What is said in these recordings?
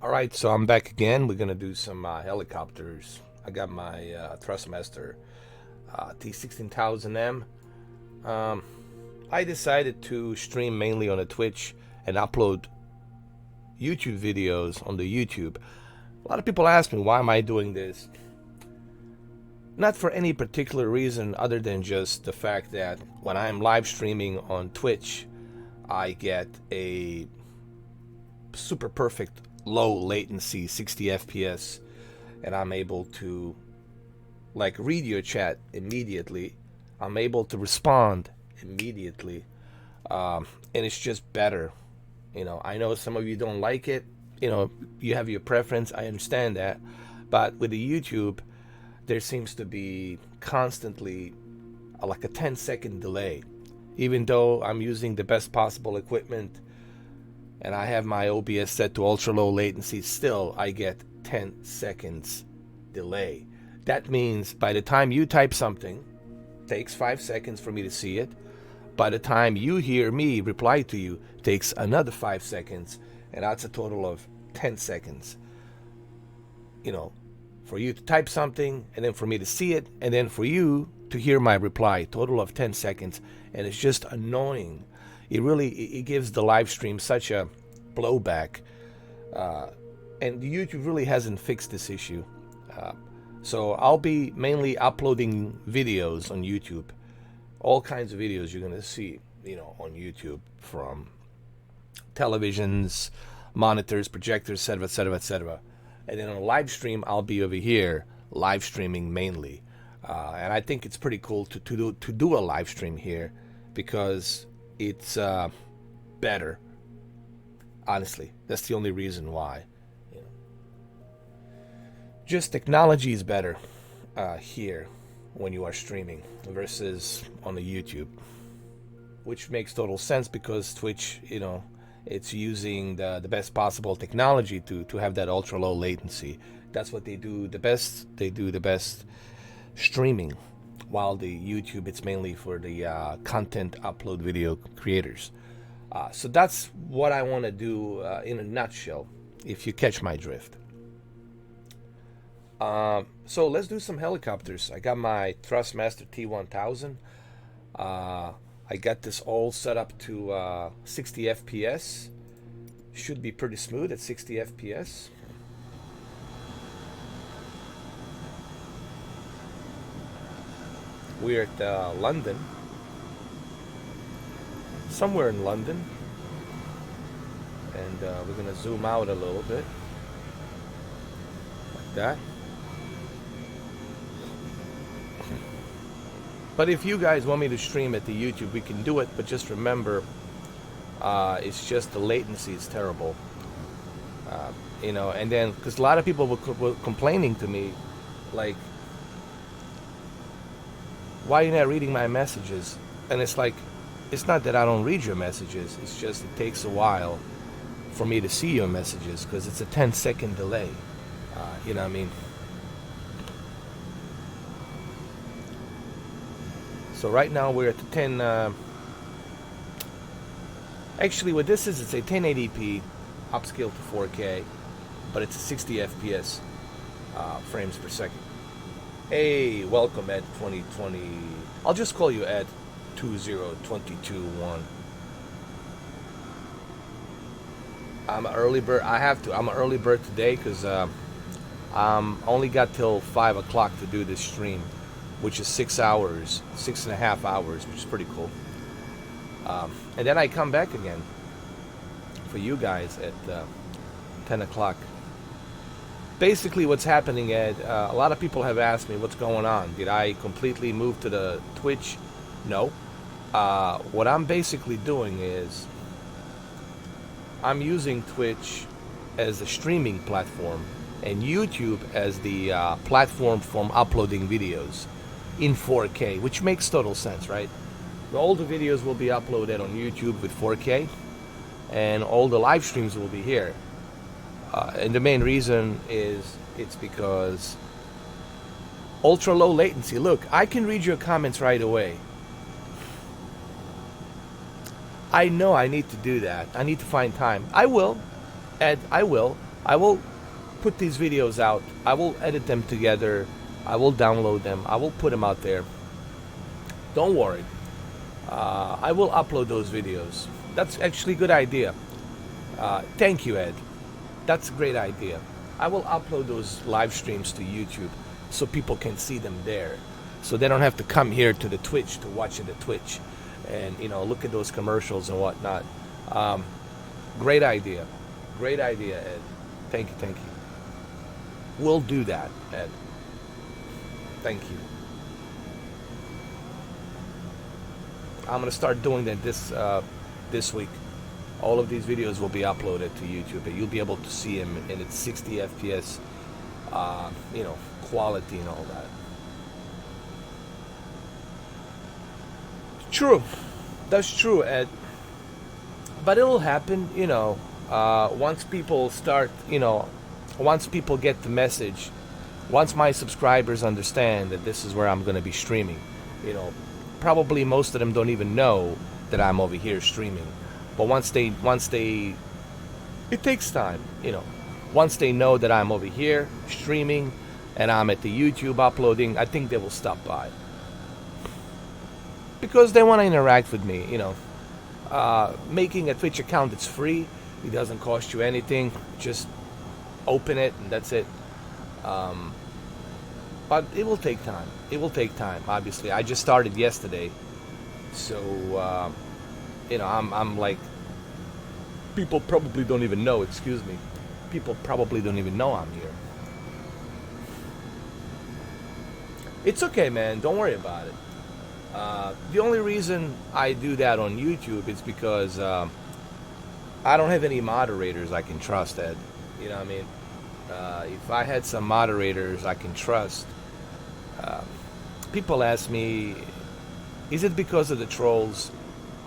All right, so I'm back again. We're gonna do some helicopters. I got my Thrustmaster T16000M. Um, I decided to stream mainly on a Twitch and upload YouTube videos on the YouTube. A lot of people ask me why am I doing this. Not for any particular reason other than just the fact that when I'm live streaming on Twitch, I get a super perfect low latency 60 FPS, and I'm able to like read your chat immediately. I'm able to respond immediately, and it's just better. I know some of you don't like it. You have your preference. I understand that, but with the YouTube, there seems to be constantly like a 10-second delay, even though I'm using the best possible equipment and I have my OBS set to ultra low latency. Still I get 10 seconds delay. That means by the time you type something, takes 5 seconds for me to see it. By the time you hear me reply to you, takes another 5 seconds, and that's a total of 10 seconds. For you to type something, and then for me to see it, and then for you to hear my reply, total of 10 seconds, and it's just annoying. It gives the live stream such a blowback, and YouTube really hasn't fixed this issue. So I'll be mainly uploading videos on YouTube, all kinds of videos you're gonna see, on YouTube, from televisions, monitors, projectors, etc., etc., etc. And then on a live stream, I'll be over here live streaming mainly, and I think it's pretty cool to do a live stream here because it's better. Honestly, that's the only reason why. Just technology is better here when you are streaming versus on the YouTube, which makes total sense because Twitch, it's using the best possible technology to have that ultra low latency. That's what they do the best. They do the best streaming, while the YouTube, it's mainly for the content upload video creators. So that's what I want to do in a nutshell, if you catch my drift. So let's do some helicopters. I got my Thrustmaster T1000. I got this all set up to 60 FPS. Should be pretty smooth at 60 FPS. We're at London. Somewhere in London. And we're going to zoom out a little bit. Like that. But if you guys want me to stream at the YouTube, we can do it. But just remember, it's just the latency is terrible. And then, because a lot of people were complaining to me, like, why are you not reading my messages? And it's like, it's not that I don't read your messages. It's just it takes a while for me to see your messages because it's a 10-second delay. You know what I mean? So right now we're at the 10. Actually, what this is, it's a 1080p upscale to 4K, but it's a 60 FPS frames per second. Hey, welcome Ed 2020. I'll just call you Ed 20221. I'm an early bird. I'm an early bird today because only got till 5 o'clock to do this stream, which is 6 hours, 6.5 hours, which is pretty cool. And then I come back again for you guys at 10 o'clock. Basically what's happening, Ed, a lot of people have asked me what's going on. Did I completely move to the Twitch? No. What I'm basically doing is I'm using Twitch as a streaming platform and YouTube as the platform for uploading videos in 4K, which makes total sense, right? All the videos will be uploaded on YouTube with 4K, and all the live streams will be here. And the main reason is it's because ultra low latency. Look, I can read your comments right away. I know I need to do that. I need to find time. I will, Ed, I will. I will put these videos out. I will edit them together. I will download them. I will put them out there. Don't worry. I will upload those videos. That's actually a good idea. Thank you, Ed. That's a great idea. I will upload those live streams to YouTube so people can see them there. So they don't have to come here to the Twitch to watch it at Twitch and, you know, look at those commercials and whatnot. Great idea. Great idea, Ed. Thank you, thank you. We'll do that, Ed. Thank you. I'm gonna start doing that this week. All of these videos will be uploaded to YouTube, and you'll be able to see them in its 60 FPS, you know, quality and all that. True, that's true, Ed. But it'll happen, you know, once people start, you know, once people get the message, once my subscribers understand that this is where I'm going to be streaming, you know, probably most of them don't even know that I'm over here streaming. But once they, it takes time, you know. Once they know that I'm over here streaming and I'm at the YouTube uploading, I think they will stop by. Because they want to interact with me, you know. Making a Twitch account, it's free. It doesn't cost you anything. Just open it and that's it. But it will take time. It will take time, obviously. I just started yesterday. So, you know, I'm like, people probably don't even know, excuse me. People probably don't even know I'm here. It's okay, man. Don't worry about it. The only reason I do that on YouTube is because I don't have any moderators I can trust, Ed. You know what I mean? If I had some moderators I can trust, people ask me, is it because of the trolls?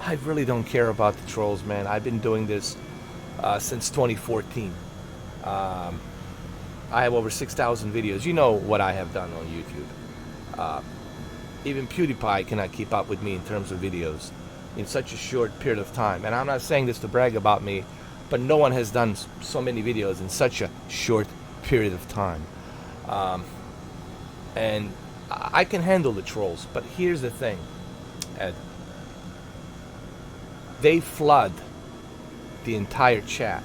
I really don't care about the trolls, man. I've been doing this since 2014. I have over 6,000 videos. You know what I have done on YouTube. Even PewDiePie cannot keep up with me in terms of videos in such a short period of time. And I'm not saying this to brag about me, but no one has done so many videos in such a short period of time. And I can handle the trolls, but here's the thing, Ed. They flood the entire chat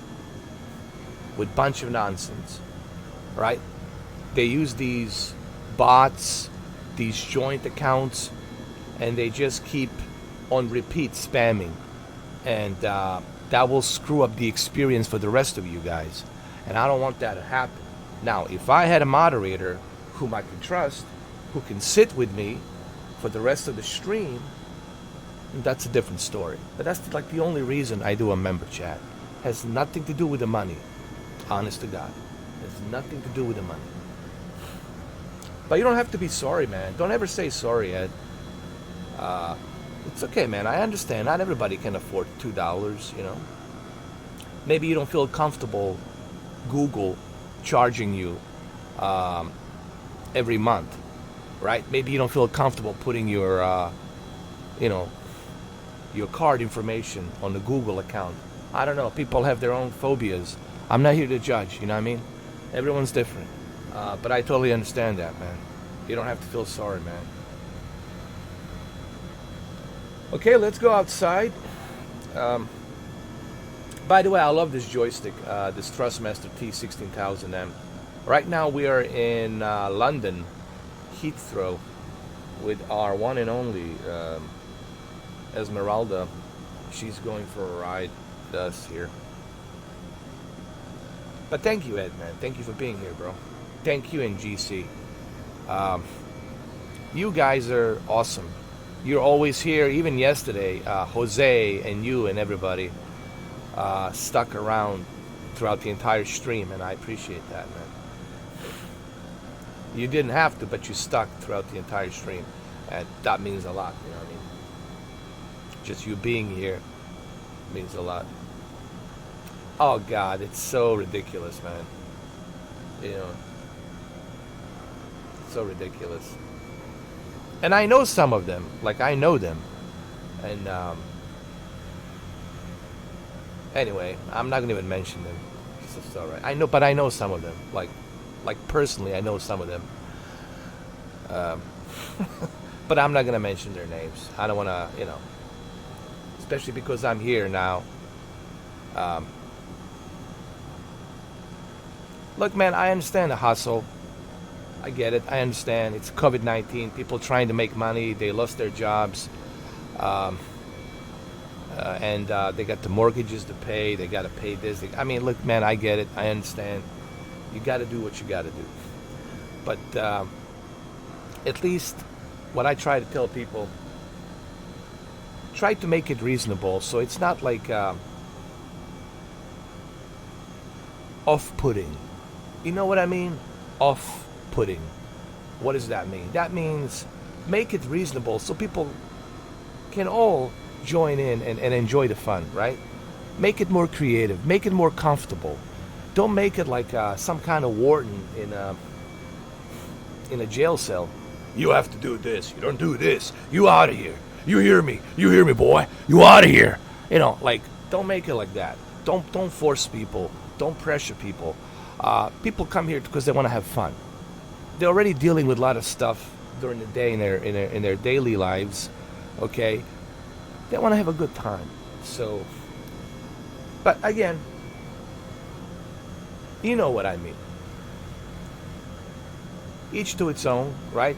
with a bunch of nonsense, right? They use these bots, these joint accounts, and they just keep on repeat spamming, and that will screw up the experience for the rest of you guys, and I don't want that to happen. Now, if I had a moderator whom I can trust, who can sit with me for the rest of the stream, that's a different story. But that's like the only reason I do a member chat. Has nothing to do with the money. Honest to God. Has nothing to do with the money. But you don't have to be sorry, man. Don't ever say sorry, Ed. It's okay, man. I understand. Not everybody can afford $2, you know. Maybe you don't feel comfortable Google charging you every month, right? Maybe you don't feel comfortable putting your, you know, your card information on the Google account. I don't know. People have their own phobias. I'm not here to judge, you know what I mean? Everyone's different. But I totally understand that, man. You don't have to feel sorry, man. Okay, let's go outside. By the way, I love this joystick, this Thrustmaster T16000M. Right now we are in London, Heathrow, with our one and only Esmeralda. She's going for a ride with us here. But thank you, Ed, man. Thank you for being here, bro. Thank you, and GC. You guys are awesome. You're always here. Even yesterday, Jose and you and everybody stuck around throughout the entire stream, and I appreciate that, man. You didn't have to, but you stuck throughout the entire stream, and that means a lot, you know what I mean? Just you being here means a lot. Oh, God, it's so ridiculous, man. You know, so ridiculous. And I know some of them, like I know them. And anyway, I'm not gonna even mention them. It's all right. I know, but I know some of them. Like personally, I know some of them. Um, but I'm not gonna mention their names. I don't wanna, especially because I'm here now. Um, Look, man, I understand the hustle. I get it. I understand. It's COVID-19. People trying to make money. They lost their jobs. Um, and they got the mortgages to pay. They got to pay this. I mean, look, man, I get it. I understand. You got to do what you got to do. But at least what I try to tell people, try to make it reasonable. So it's not like off-putting. You know what I mean? Off-putting. What does that mean? That means make it reasonable so people can all join in and enjoy the fun, right? Make it more creative. Make it more comfortable. Don't make it like some kind of warden in a jail cell. You have to do this. You don't do this. You out of here. You hear me? You hear me, boy? You out of here. Like, don't make it like that. Don't force people. Don't pressure people. People come here because they want to have fun. They're already dealing with a lot of stuff during the day in their daily lives. Okay, they want to have a good time. So, but again, you know what I mean. Each to its own, right?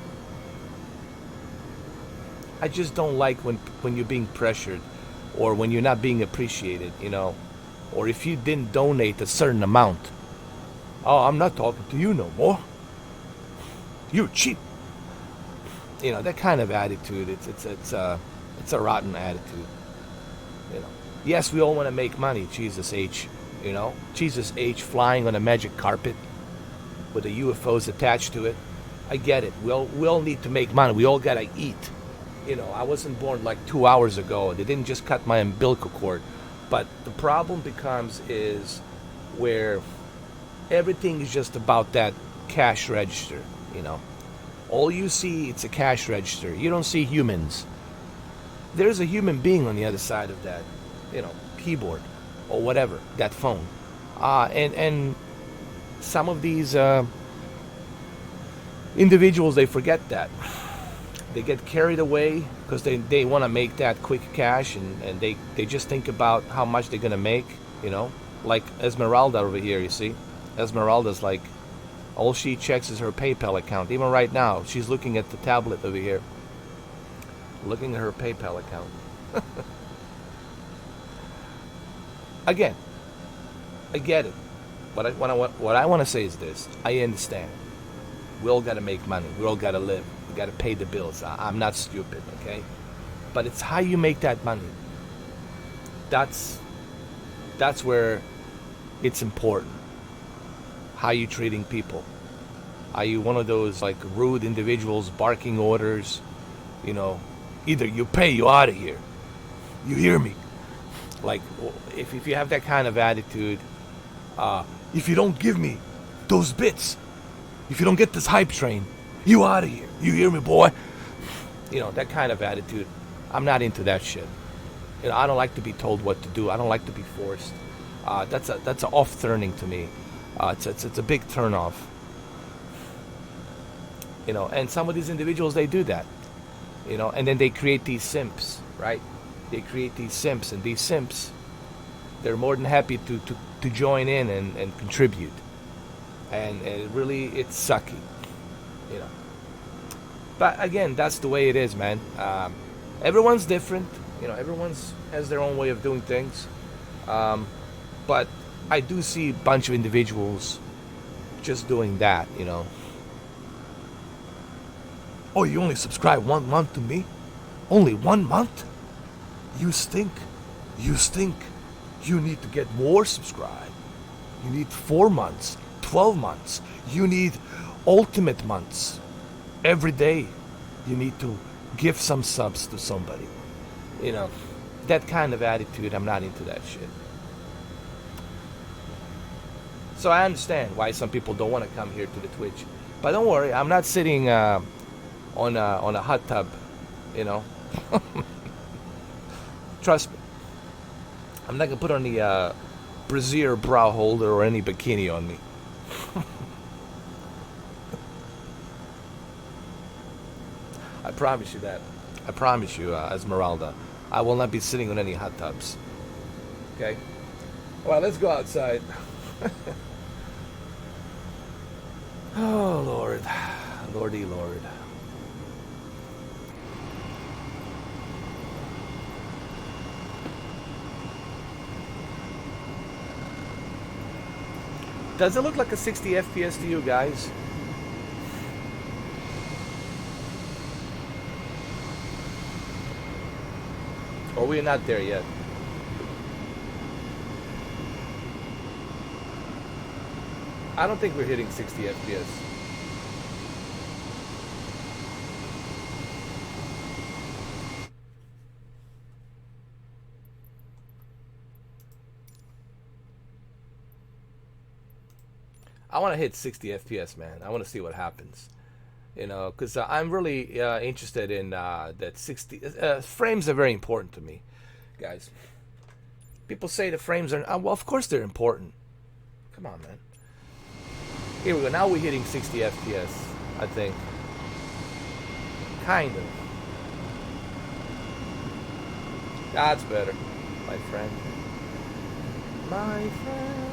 I just don't like when you're being pressured, or when you're not being appreciated, or if you didn't donate a certain amount. Oh, I'm not talking to you no more. You're cheap. That kind of attitude. It's a rotten attitude. Yes, we all want to make money. Jesus H. Jesus H. flying on a magic carpet with the UFOs attached to it. I get it. We all need to make money. We all gotta eat. I wasn't born like 2 hours ago. They didn't just cut my umbilical cord. But the problem is where everything is just about that cash register. All you see, it's a cash register. You don't see humans. There's a human being on the other side of that, keyboard or whatever, that phone. And some of these individuals, they forget that. They get carried away because they want to make that quick cash, and they just think about how much they're going to make, Like Esmeralda over here, you see. Esmeralda's like, all she checks is her PayPal account. Even right now, she's looking at the tablet over here. Looking at her PayPal account. Again, I get it. What I want to say is this. I understand. We all got to make money. We all got to live. We got to pay the bills. I'm not stupid, okay? But it's how you make that money. That's where it's important. How you treating people? Are you one of those like rude individuals barking orders? Either you pay, you out of here. You hear me? Like, if you have that kind of attitude, if you don't give me those bits, if you don't get this hype train, you out of here. You hear me, boy? That kind of attitude. I'm not into that shit. I don't like to be told what to do. I don't like to be forced. That's a off-turning to me. It's a big turn-off. And some of these individuals, they do that. And then they create these simps, right? They create these simps, and these simps, they're more than happy to join in and contribute. And it's sucky, But again, that's the way it is, man. Everyone's different. Everyone's has their own way of doing things. But I do see a bunch of individuals just doing that, Oh, you only subscribe 1 month to me? Only 1 month? You stink. You stink. You need to get more subscribe. You need 4 months, 12 months. You need ultimate months. Every day you need to give some subs to somebody. That kind of attitude, I'm not into that shit. So I understand why some people don't want to come here to the Twitch. But don't worry, I'm not sitting on a hot tub, Trust me. I'm not gonna put on the brassiere bra holder or any bikini on me. I promise you that. I promise you, Esmeralda, I will not be sitting on any hot tubs. Okay? Well, let's go outside. Oh, Lord. Lordy Lord. Does it look like a 60 FPS to you guys? Or we're not there yet? I don't think we're hitting 60 FPS. I want to hit 60 FPS, man. I want to see what happens. You know, because I'm really interested in that 60 frames are very important to me, guys. People say the frames are well, of course they're important. Come on, man. Here we go. Now we're hitting 60 FPS, I think. Kind of. That's better, my friend. My friend.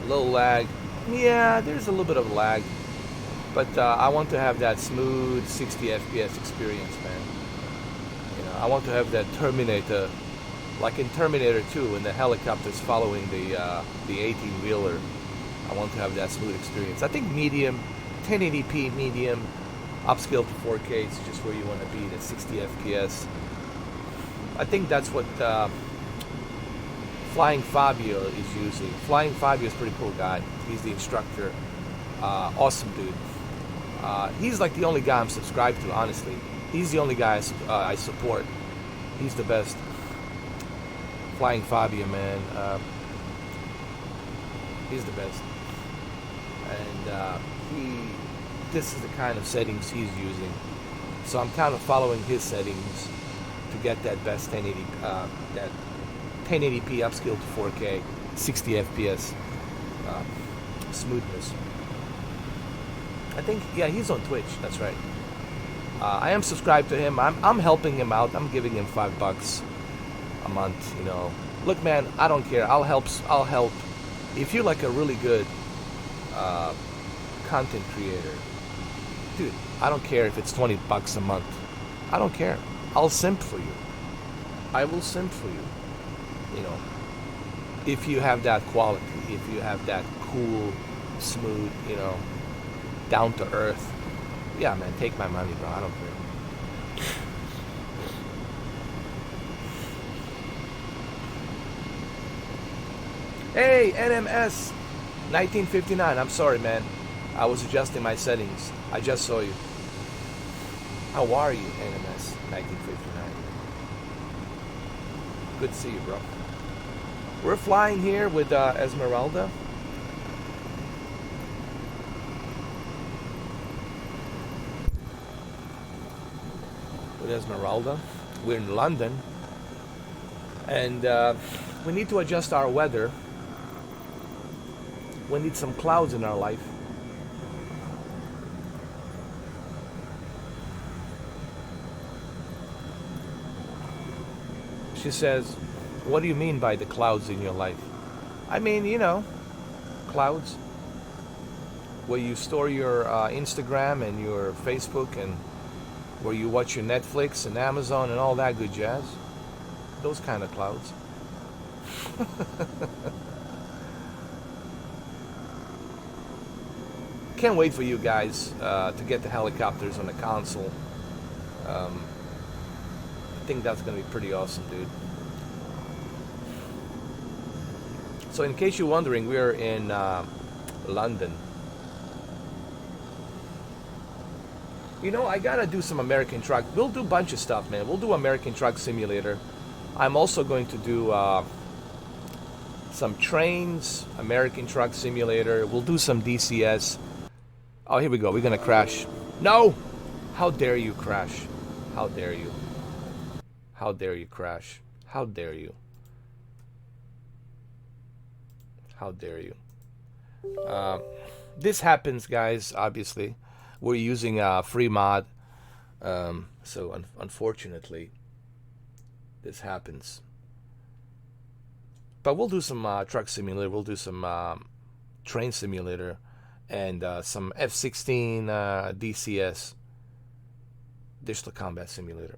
A little lag. Yeah, there's a little bit of lag. But I want to have that smooth 60 FPS experience, man. You know, I want to have that Terminator, like in Terminator 2, when the helicopter's following the 18-wheeler. I want to have that smooth experience. I think medium, 1080p medium, upscale to 4K is just where you want to be, at 60 FPS. I think that's what Flying Fabio is using. Flying Fabio is a pretty cool guy. He's the instructor. Awesome dude. He's like the only guy I'm subscribed to, honestly. He's the only guy I support. He's the best. Flying Fabio, man. He's the best. And this is the kind of settings he's using. So I'm kind of following his settings to get that best 1080, that 1080p upscale to 4K, 60 FPS smoothness. I think, yeah, he's on Twitch. That's right. I am subscribed to him. I'm helping him out. I'm giving him $5 a month. You know, look, man, I don't care. I'll help. If you're like a really good content creator, dude, I don't care if it's $20 a month. I don't care. I'll simp for you. I will simp for you. You know, if you have that quality, if you have that cool, smooth, you know, down to earth, yeah, man, take my money, bro. I don't care. Hey, NMS 1959. I'm sorry, man. I was adjusting my settings. I just saw you. How are you, NMS 1959? Good to see you, bro. We're flying here with Esmeralda. With Esmeralda. We're in London. And we need to adjust our weather. We need some clouds in our life. She says, what do you mean by the clouds in your life? I mean, you know, clouds. Where you store your Instagram and your Facebook, and where you watch your Netflix and Amazon and all that good jazz. Those kind of clouds. Can't wait for you guys to get the helicopters on the console. I think that's going to be pretty awesome, dude. So in case you're wondering, we're in London. You know, I gotta do some American Truck. We'll do a bunch of stuff, man. We'll do American Truck Simulator. I'm also going to do some trains, American Truck Simulator. We'll do some DCS. Oh, here we go. We're gonna crash. No! How dare you crash? How dare you? How dare you crash? How dare you? How dare you? This happens, guys. Obviously, we're using a free mod, so unfortunately, this happens. But we'll do some truck simulator. We'll do some train simulator, and some F-16 DCS, digital combat simulator.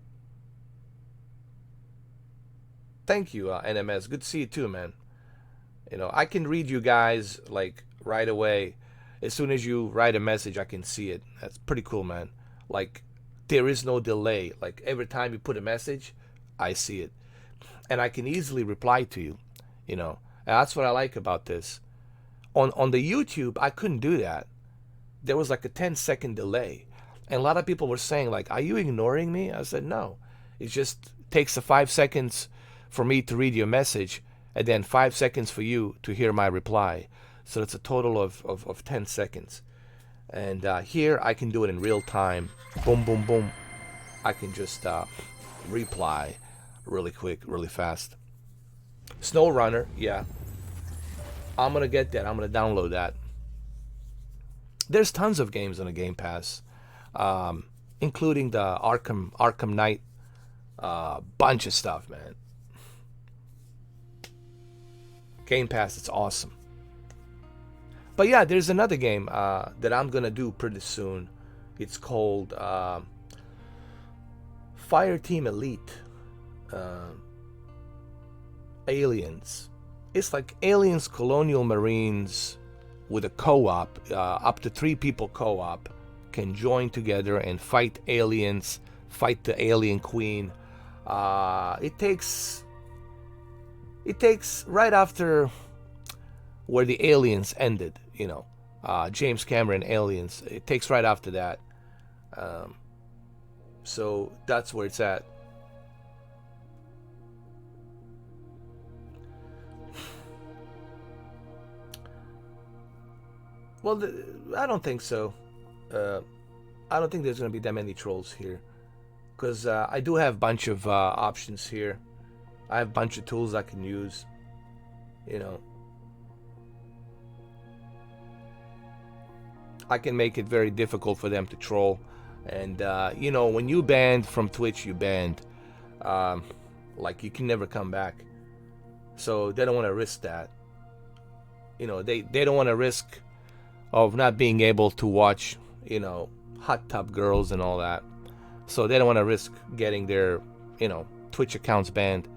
Thank you, NMS. Good to see you too, man. You know, I can read you guys like right away. As soon as you write a message, I can see it. That's pretty cool, man. Like, there is no delay. Like, every time you put a message, I see it. And I can easily reply to you, you know. And that's what I like about this. On the YouTube, I couldn't do that. There was like a 10-second delay. And a lot of people were saying, like, are you ignoring me? I said, no. It just takes the 5 seconds for me to read your message, and then 5 seconds for you to hear my reply. So it's a total of 10 seconds. And here I can do it in real time. Boom, boom, boom. I can just reply really quick, really fast. Snow Runner, yeah. I'm going to get that. I'm going to download that. There's tons of games on the Game Pass, including the Arkham Knight. Bunch of stuff, man. Game Pass, it's awesome. But yeah, there's another game that I'm gonna do pretty soon. It's called Fireteam Elite Aliens. It's like Aliens Colonial Marines with a co-op. Up to 3 people co-op can join together and fight aliens, fight the alien queen. It takes right after where the Aliens ended, you know, James Cameron Aliens. It takes right after that. So that's where it's at. Well, I don't think so. I don't think there's going to be that many trolls here, because I do have a bunch of options here. I have a bunch of tools I can use, you know. I can make it very difficult for them to troll. And, you know, when you banned from Twitch, you banned. Like, you can never come back. So they don't want to risk that. You know, they don't want to risk of not being able to watch, you know, hot tub girls and all that. So they don't want to risk getting their, you know, Twitch accounts banned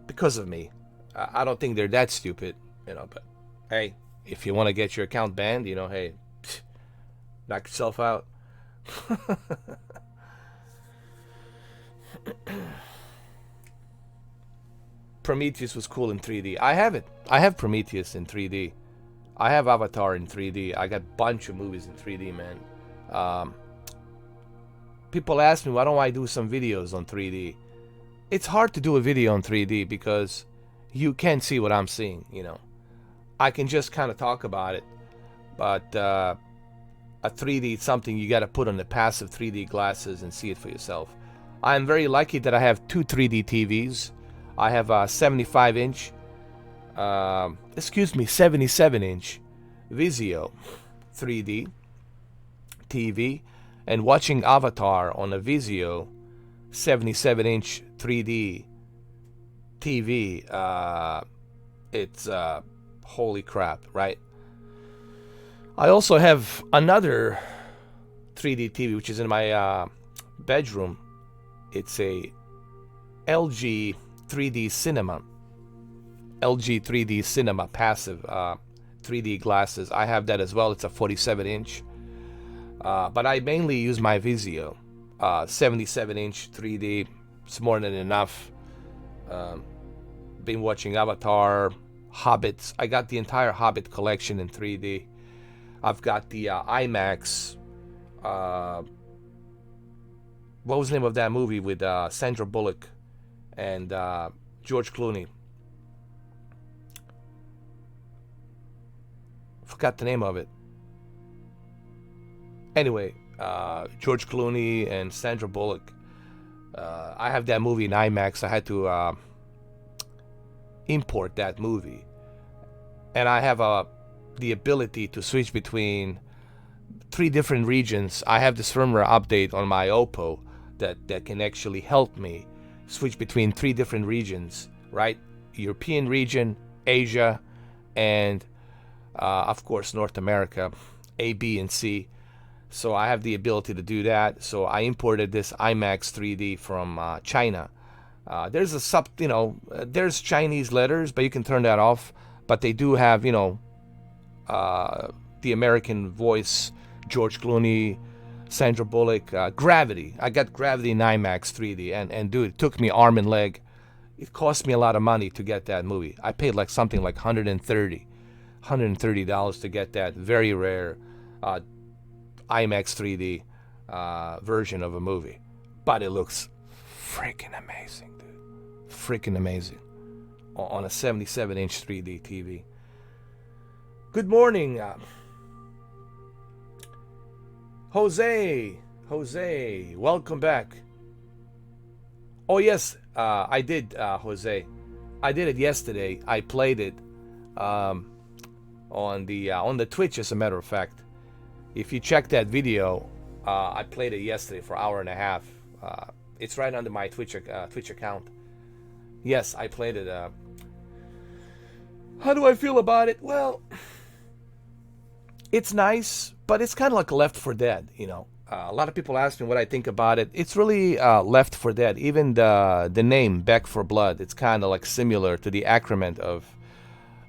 because of me. I don't think they're that stupid, you know, but hey, if you want to get your account banned, you know, hey, knock yourself out. Prometheus was cool in 3D. I have it. I have Prometheus in 3D. I have Avatar in 3D. I got a bunch of movies in 3D, man. People ask me, why don't I do some videos on 3D? It's hard to do a video on 3D because you can't see what I'm seeing, you know. I can just kind of talk about it, but a 3D is something you got to put on the passive 3D glasses and see it for yourself. I'm very lucky that I have 2 3D TVs. I have a 75-inch, 77-inch Vizio 3D TV, and watching Avatar on a Vizio 77-inch 3D TV. It's holy crap, right? I also have another 3D TV which is in my bedroom. It's a LG 3D Cinema. LG 3D Cinema passive 3D glasses. I have that as well. It's a 47-inch. But I mainly use my Vizio 77-inch 3D. It's more than enough. Been watching Avatar, Hobbits. I got the entire Hobbit collection in 3D. I've got the IMAX. What was the name of that movie with Sandra Bullock and George Clooney? Forgot the name of it. Anyway, George Clooney and Sandra Bullock. I have that movie in IMAX. I had to import that movie. and I have the ability to switch between 3 different regions. I have this firmware update on my Oppo that can actually help me switch between 3 different regions, right? European region, Asia, and of course North America, A, B, and C. So I have the ability to do that. So I imported this IMAX 3D from China. There's there's Chinese letters, but you can turn that off. But they do have, the American voice, George Clooney, Sandra Bullock, Gravity. I got Gravity in IMAX 3D, and dude, it took me arm and leg. It cost me a lot of money to get that movie. I paid like something like $130 to get that very rare IMAX 3D version of a movie. But it looks freaking amazing, dude. Freaking amazing. On a 77-inch 3D TV. Good morning, Jose. Welcome back. Oh yes, I did, Jose. I did it yesterday. I played it on the Twitch, as a matter of fact. If you check that video, I played it yesterday for an hour and a half. It's right under my Twitch account. Yes, I played it. How do I feel about it? Well, it's nice, but it's kind of like Left 4 Dead, a lot of people ask me what I think about it. It's really Left 4 Dead. Even the name Back 4 Blood, it's kind of like similar to the acronym of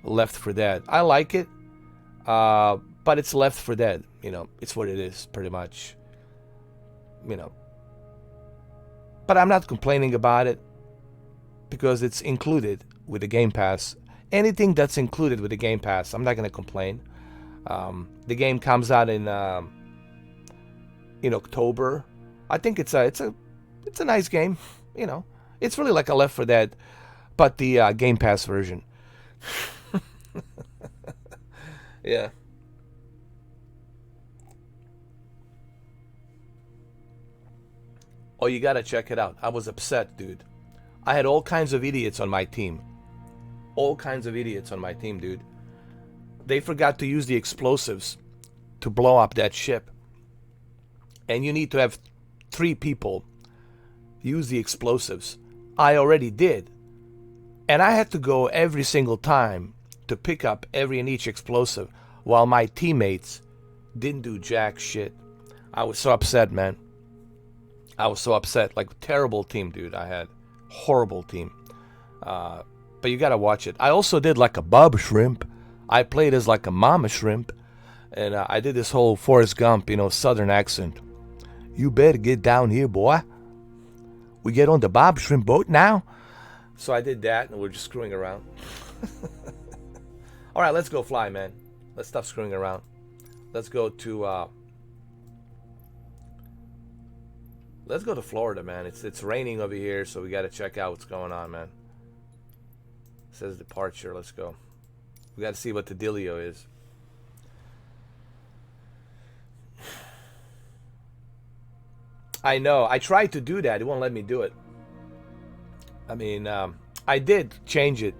Left 4 Dead. I like it, but it's Left 4 Dead. It's what it is, pretty much. But I'm not complaining about it because it's included with the Game Pass. Anything that's included with the Game Pass, I'm not going to complain. The game comes out in October. I think it's a nice game. It's really like a Left 4 Dead, but the Game Pass version. Yeah. Oh, you gotta check it out. I was upset, dude. I had all kinds of idiots on my team. All kinds of idiots on my team, dude. They forgot to use the explosives to blow up that ship. And you need to have 3 people use the explosives. I already did. And I had to go every single time to pick up every and each explosive while my teammates didn't do jack shit. I was so upset, man. I was so upset. Like, terrible team, dude. I had horrible team. But you gotta watch it. I also did like a Bob Shrimp. I played as like a Mama Shrimp. And I did this whole Forrest Gump, Southern accent. You better get down here, boy. We get on the Bob Shrimp boat now. So I did that, and we're just screwing around. All right, let's go fly, man. Let's stop screwing around. Let's go to Florida, man. It's raining over here, so we got to check out what's going on, man. It says departure. Let's go. We got to see what the dealio is. I know. I tried to do that. It won't let me do it. I mean, I did change it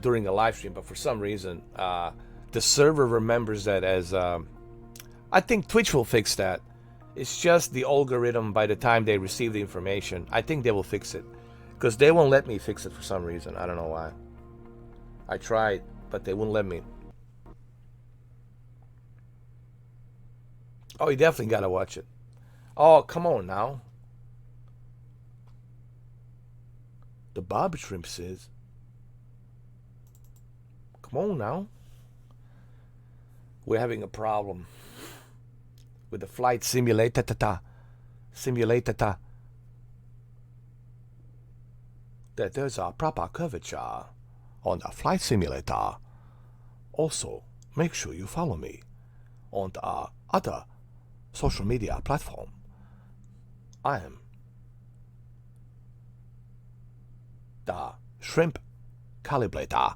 during a live stream, but for some reason, the server remembers that as... I think Twitch will fix that. It's just the algorithm by the time they receive the information. I think they will fix it. Because they won't let me fix it for some reason. I don't know why. I tried, but they wouldn't let me. Oh, you definitely got to watch it. Oh, come on now. The Bob Shrimp says. Come on now. We're having a problem with the flight simulator. That there's a proper curvature on the flight simulator. Also, make sure you follow me on the other social media platform. I am the Shrimp Calibrator.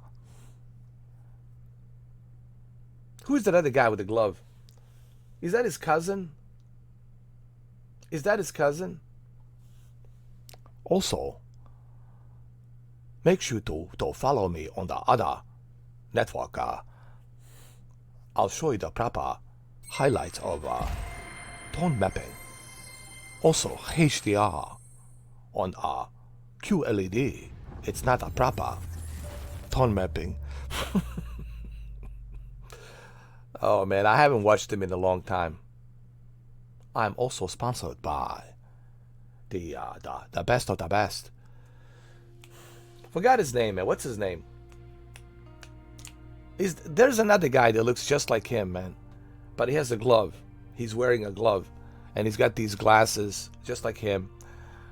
Who's that other guy with the glove? Is that his cousin? Is that his cousin? Also, make sure to follow me on the other network, I'll show you the proper highlights of tone mapping. Also HDR on QLED. It's not a proper tone mapping. Oh man, I haven't watched him in a long time. I'm also sponsored by the best of the best. Forgot his name, man. What's his name? There's another guy that looks just like him, man. But he has a glove. He's wearing a glove. And he's got these glasses, just like him.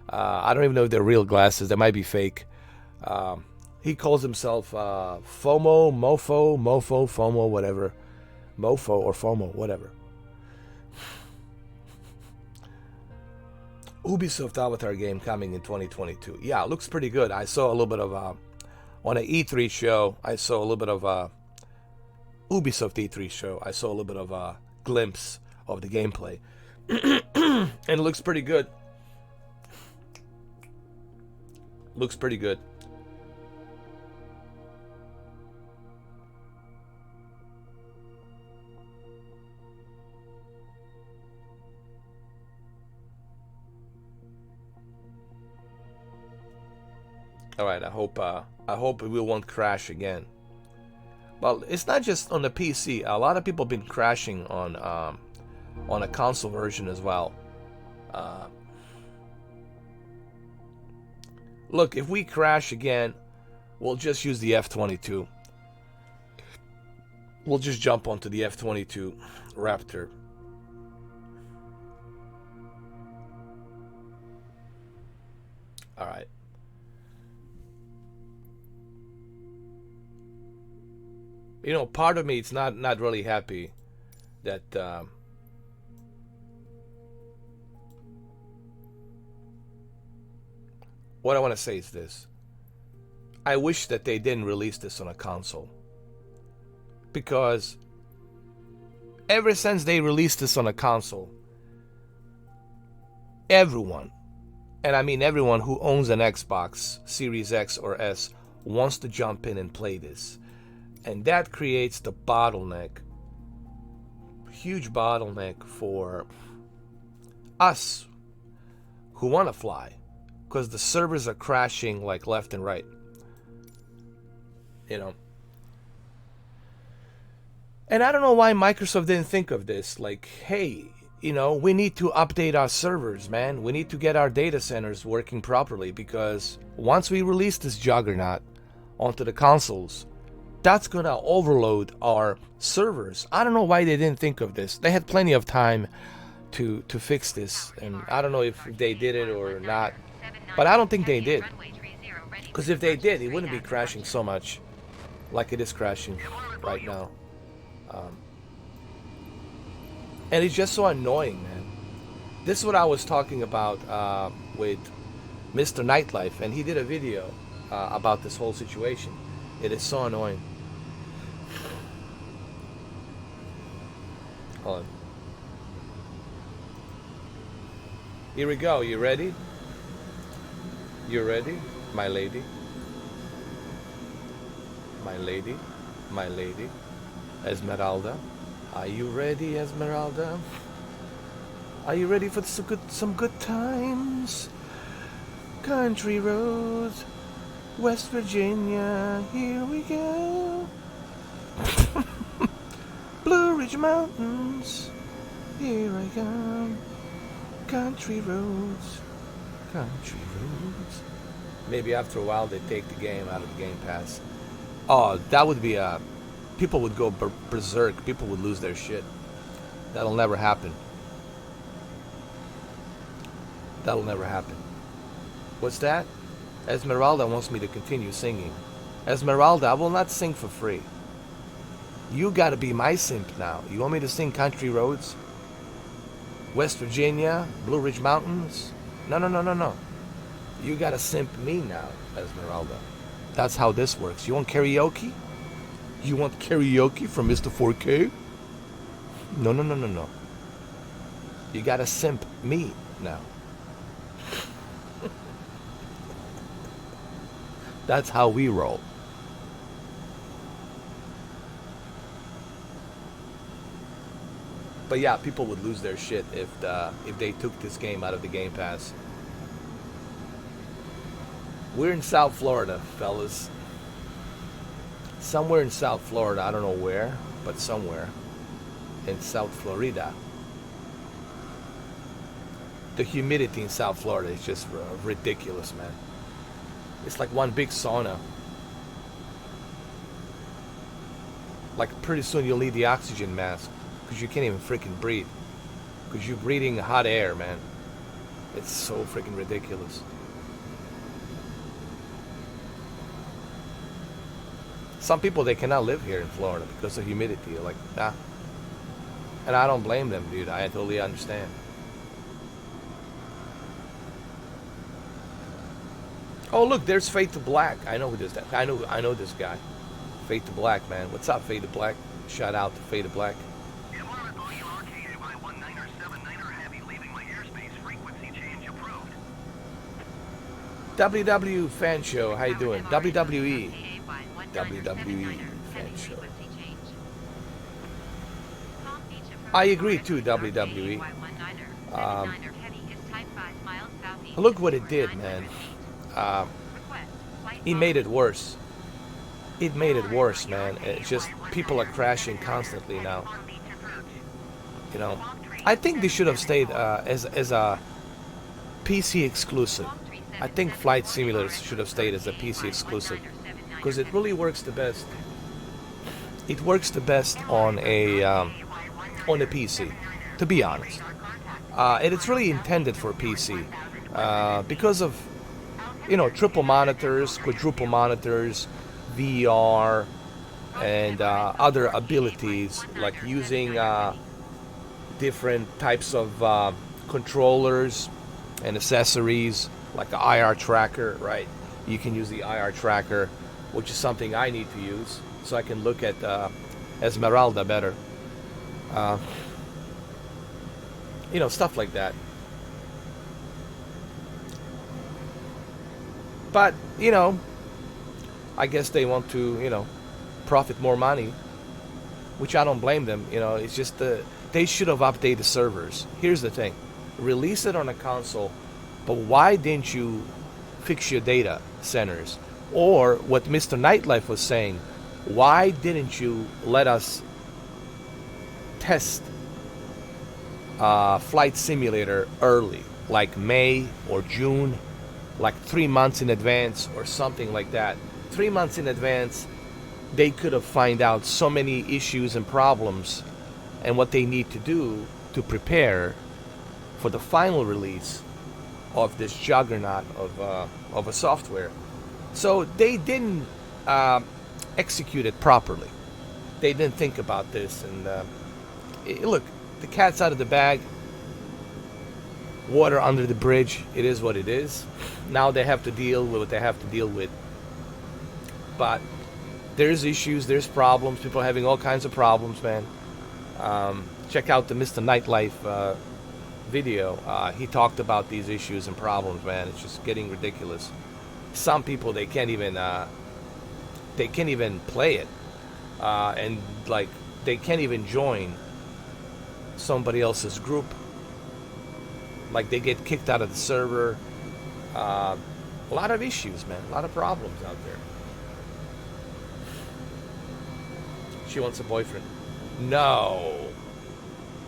I don't even know if they're real glasses. They might be fake. He calls himself FOMO, FOMO, whatever. Mofo or FOMO, whatever. Ubisoft Avatar game coming in 2022. Yeah, it looks pretty good. I saw a little bit of on an E3 show. I saw a little bit of Ubisoft E3 show. I saw a little bit of a glimpse of the gameplay, and it looks pretty good. Looks pretty good. All right, I hope we won't crash again. Well, it's not just on the PC. A lot of people have been crashing on a console version as well. Look, if we crash again, we'll just use the F-22. We'll just jump onto the F-22 Raptor. All right. You know, part of me is not really happy that what I want to say is this. I wish that they didn't release this on a console. Because ever since they released this on a console, everyone, and I mean everyone who owns an Xbox Series X or S, wants to jump in and play this. And that creates the bottleneck, huge bottleneck for us who want to fly, because the servers are crashing like left and right. You know. And I don't know why Microsoft didn't think of this. Like, hey, you know, we need to update our servers, man. We need to get our data centers working properly, because once we release this juggernaut onto the consoles, that's going to overload our servers. I don't know why they didn't think of this. They had plenty of time to fix this, and I don't know if they did it or not, but I don't think they did, because if they did, it wouldn't be crashing so much like it is crashing right now. And it's just so annoying, man. This is what I was talking about with Mr. Nightlife, and he did a video about this whole situation. It is so annoying. Hold on. Here we go. You ready? You ready, my lady? My lady? My lady? Esmeralda? Are you ready, Esmeralda? Are you ready for some good times? Country roads, West Virginia, here we go. Blue Ridge Mountains, here I come. Country roads, country roads. Maybe after a while they take the game out of the Game Pass. Oh, that would be people would go berserk. People would lose their shit. That'll never happen. That'll never happen. What's that? Esmeralda wants me to continue singing. Esmeralda, I will not sing for free. You gotta be my simp now. You want me to sing Country Roads? West Virginia? Blue Ridge Mountains? No. You gotta simp me now, Esmeralda. That's how this works. You want karaoke? You want karaoke from Mr. 4K? No. You gotta simp me now. That's how we roll. But yeah, people would lose their shit if they took this game out of the Game Pass. We're in South Florida, fellas. Somewhere in South Florida, I don't know where, but somewhere in South Florida. The humidity in South Florida is just ridiculous, man. It's like one big sauna. Like pretty soon you'll need the oxygen mask because you can't even freaking breathe. Because you're breathing hot air, man. It's so freaking ridiculous. Some people, they cannot live here in Florida because of humidity. They're like, nah. And I don't blame them, dude. I totally understand. Oh, look, there's Fade to Black. I know who this. I know this guy. Fade to Black, man. What's up, Fade to Black? Shout out to Fade to Black. WW Fan Show, how you doing? WWE Fan Show. I agree too, WWE. Look what it did, man. It made it worse. It made it worse, man. It's just people are crashing constantly now. You know, I think they should have stayed as a PC exclusive. I think Flight Simulators should have stayed as a PC exclusive because it really works the best. It works the best on a PC, to be honest. And it's really intended for PC because of, you know, triple monitors, quadruple monitors, VR, and other abilities like using different types of controllers and accessories like an IR tracker, right? You can use the IR tracker, which is something I need to use so I can look at Esmeralda better. You know, stuff like that. But, you know, I guess they want to, you know, profit more money, which I don't blame them. You know, it's just they should have updated the servers. Here's the thing. Release it on a console, but why didn't you fix your data centers? Or what Mr. Nightlife was saying, why didn't you let us test Flight Simulator early, like May or June, like 3 months in advance or something like that? 3 months in advance, they could have find out so many issues and problems and what they need to do to prepare for the final release of this juggernaut of a software. So they didn't execute it properly. They didn't think about this. And look, the cat's out of the bag. Water under the bridge. It is what it is. Now they have to deal with what they have to deal with. But there's issues, there's problems. People are having all kinds of problems, man. Check out the Mr. Nightlife video. He talked about these issues and problems, man. It's just getting ridiculous. Some people, they can't even play it, and like they can't even join somebody else's group. Like they get kicked out of the server. A lot of issues, man. A lot of problems out there. She wants a boyfriend. No,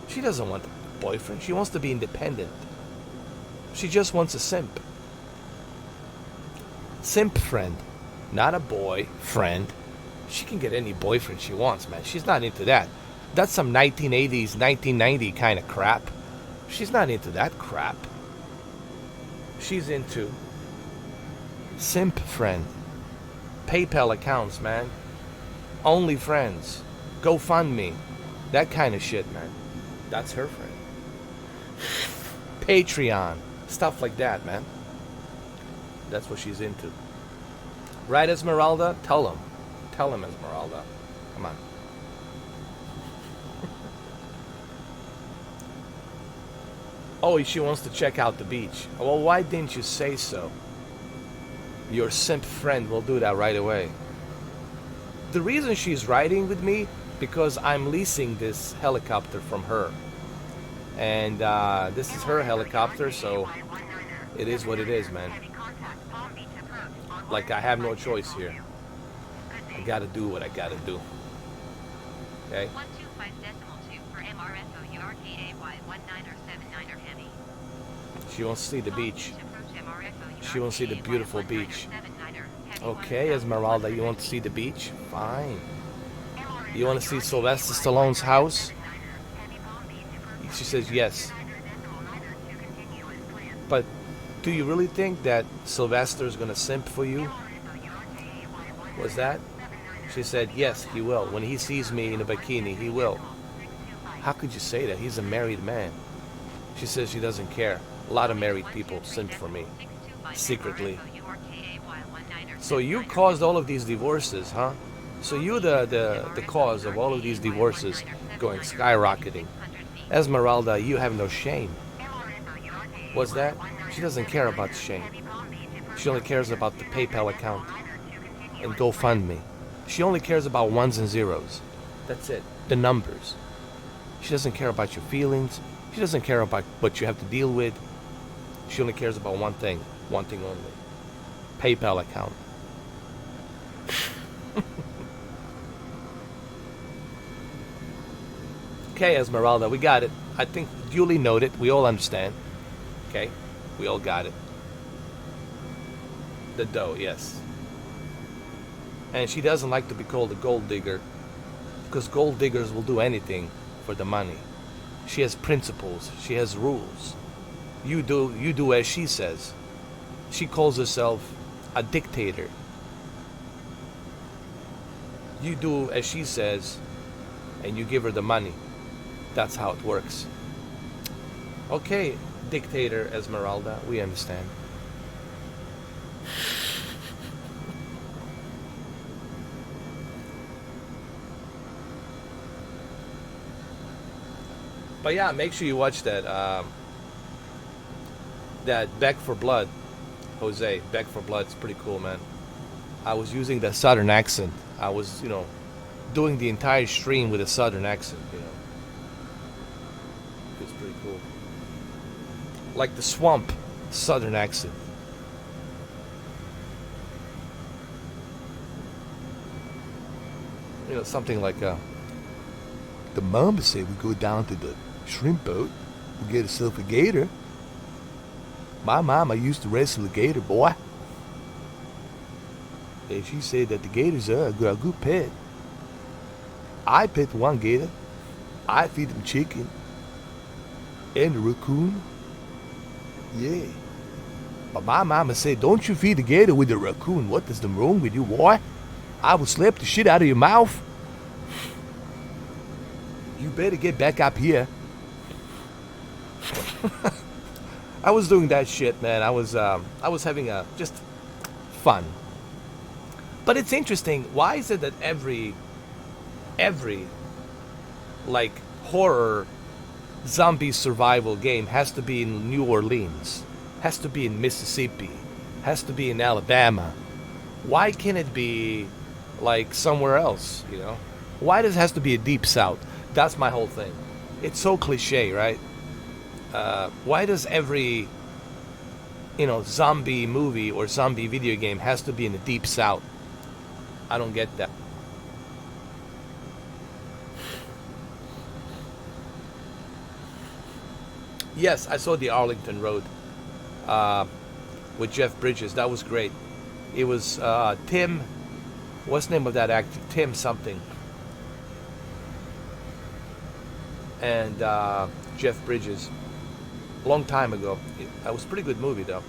she doesn't want a boyfriend. She wants to be independent. She just wants a simp. Simp friend, not a boy friend. She can get any boyfriend she wants, man. She's not into that. That's some 1980s, 1990 kind of crap. She's not into that crap. She's into simp friend. PayPal accounts, man. OnlyFriends. GoFundMe. That kind of shit, man. That's her friend. Patreon. Stuff like that, man. That's what she's into. Right, Esmeralda? Tell him. Tell him, Esmeralda. Come on. Oh, she wants to check out the beach. Well, why didn't you say so? Your simp friend will do that right away. The reason she's riding with me, because I'm leasing this helicopter from her. And this is her helicopter, so it is what it is, man. Like, I have no choice here. I gotta do what I gotta do. Okay? She wants to see the beach. She wants to see the beautiful beach. Okay, Esmeralda, you want to see the beach? Fine. You want to see Sylvester Stallone's house? She says yes. But do you really think that Sylvester's gonna simp for you? Was that? She said, yes, he will. When he sees me in a bikini, he will. How could you say that? He's a married man. She says she doesn't care. A lot of married people simp for me. Secretly. So you caused all of these divorces, huh? So you're the cause of all of these divorces going skyrocketing. Esmeralda, you have no shame. What's that? She doesn't care about the shame. She only cares about the PayPal account and GoFundMe. She only cares about ones and zeros. That's it. The numbers. She doesn't care about your feelings. She doesn't care about what you have to deal with. She only cares about one thing only. PayPal account. Okay, Esmeralda, we got it. I think duly noted. We all understand. Okay? We all got it. The dough, yes. And she doesn't like to be called a gold digger because gold diggers will do anything for the money. She has principles. She has rules. You do as she says. She calls herself a dictator. You do as she says and you give her the money. That's how it works. Okay, dictator Esmeralda, we understand. But yeah, make sure you watch that Beg for Blood, Jose. Beg for Blood. It's pretty cool, man. I was using the southern accent. I was, doing the entire stream with a southern accent, It's pretty cool. Like the swamp southern accent. Something like the mama said we go down to the shrimp boat, we get ourselves a gator. My mama used to wrestle a gator, boy. And she said that the gators are a good pet. I pet one gator. I feed them chicken. And a raccoon. Yeah. But my mama said, don't you feed the gator with the raccoon. What is the wrong with you, boy? I will slap the shit out of your mouth. You better get back up here. I was doing that shit, man. I was having just fun. But it's interesting. Why is it that every like horror zombie survival game has to be in New Orleans, has to be in Mississippi, has to be in Alabama? Why can't it be like somewhere else? Why does it has to be a deep south? That's my whole thing. It's so cliche, right? Why does every zombie movie or zombie video game has to be in the deep south? I don't get that. Yes, I saw the Arlington Road with Jeff Bridges. That was great. It was Tim. What's the name of that actor? Tim something. And Jeff Bridges. Long time ago. That was a pretty good movie, though.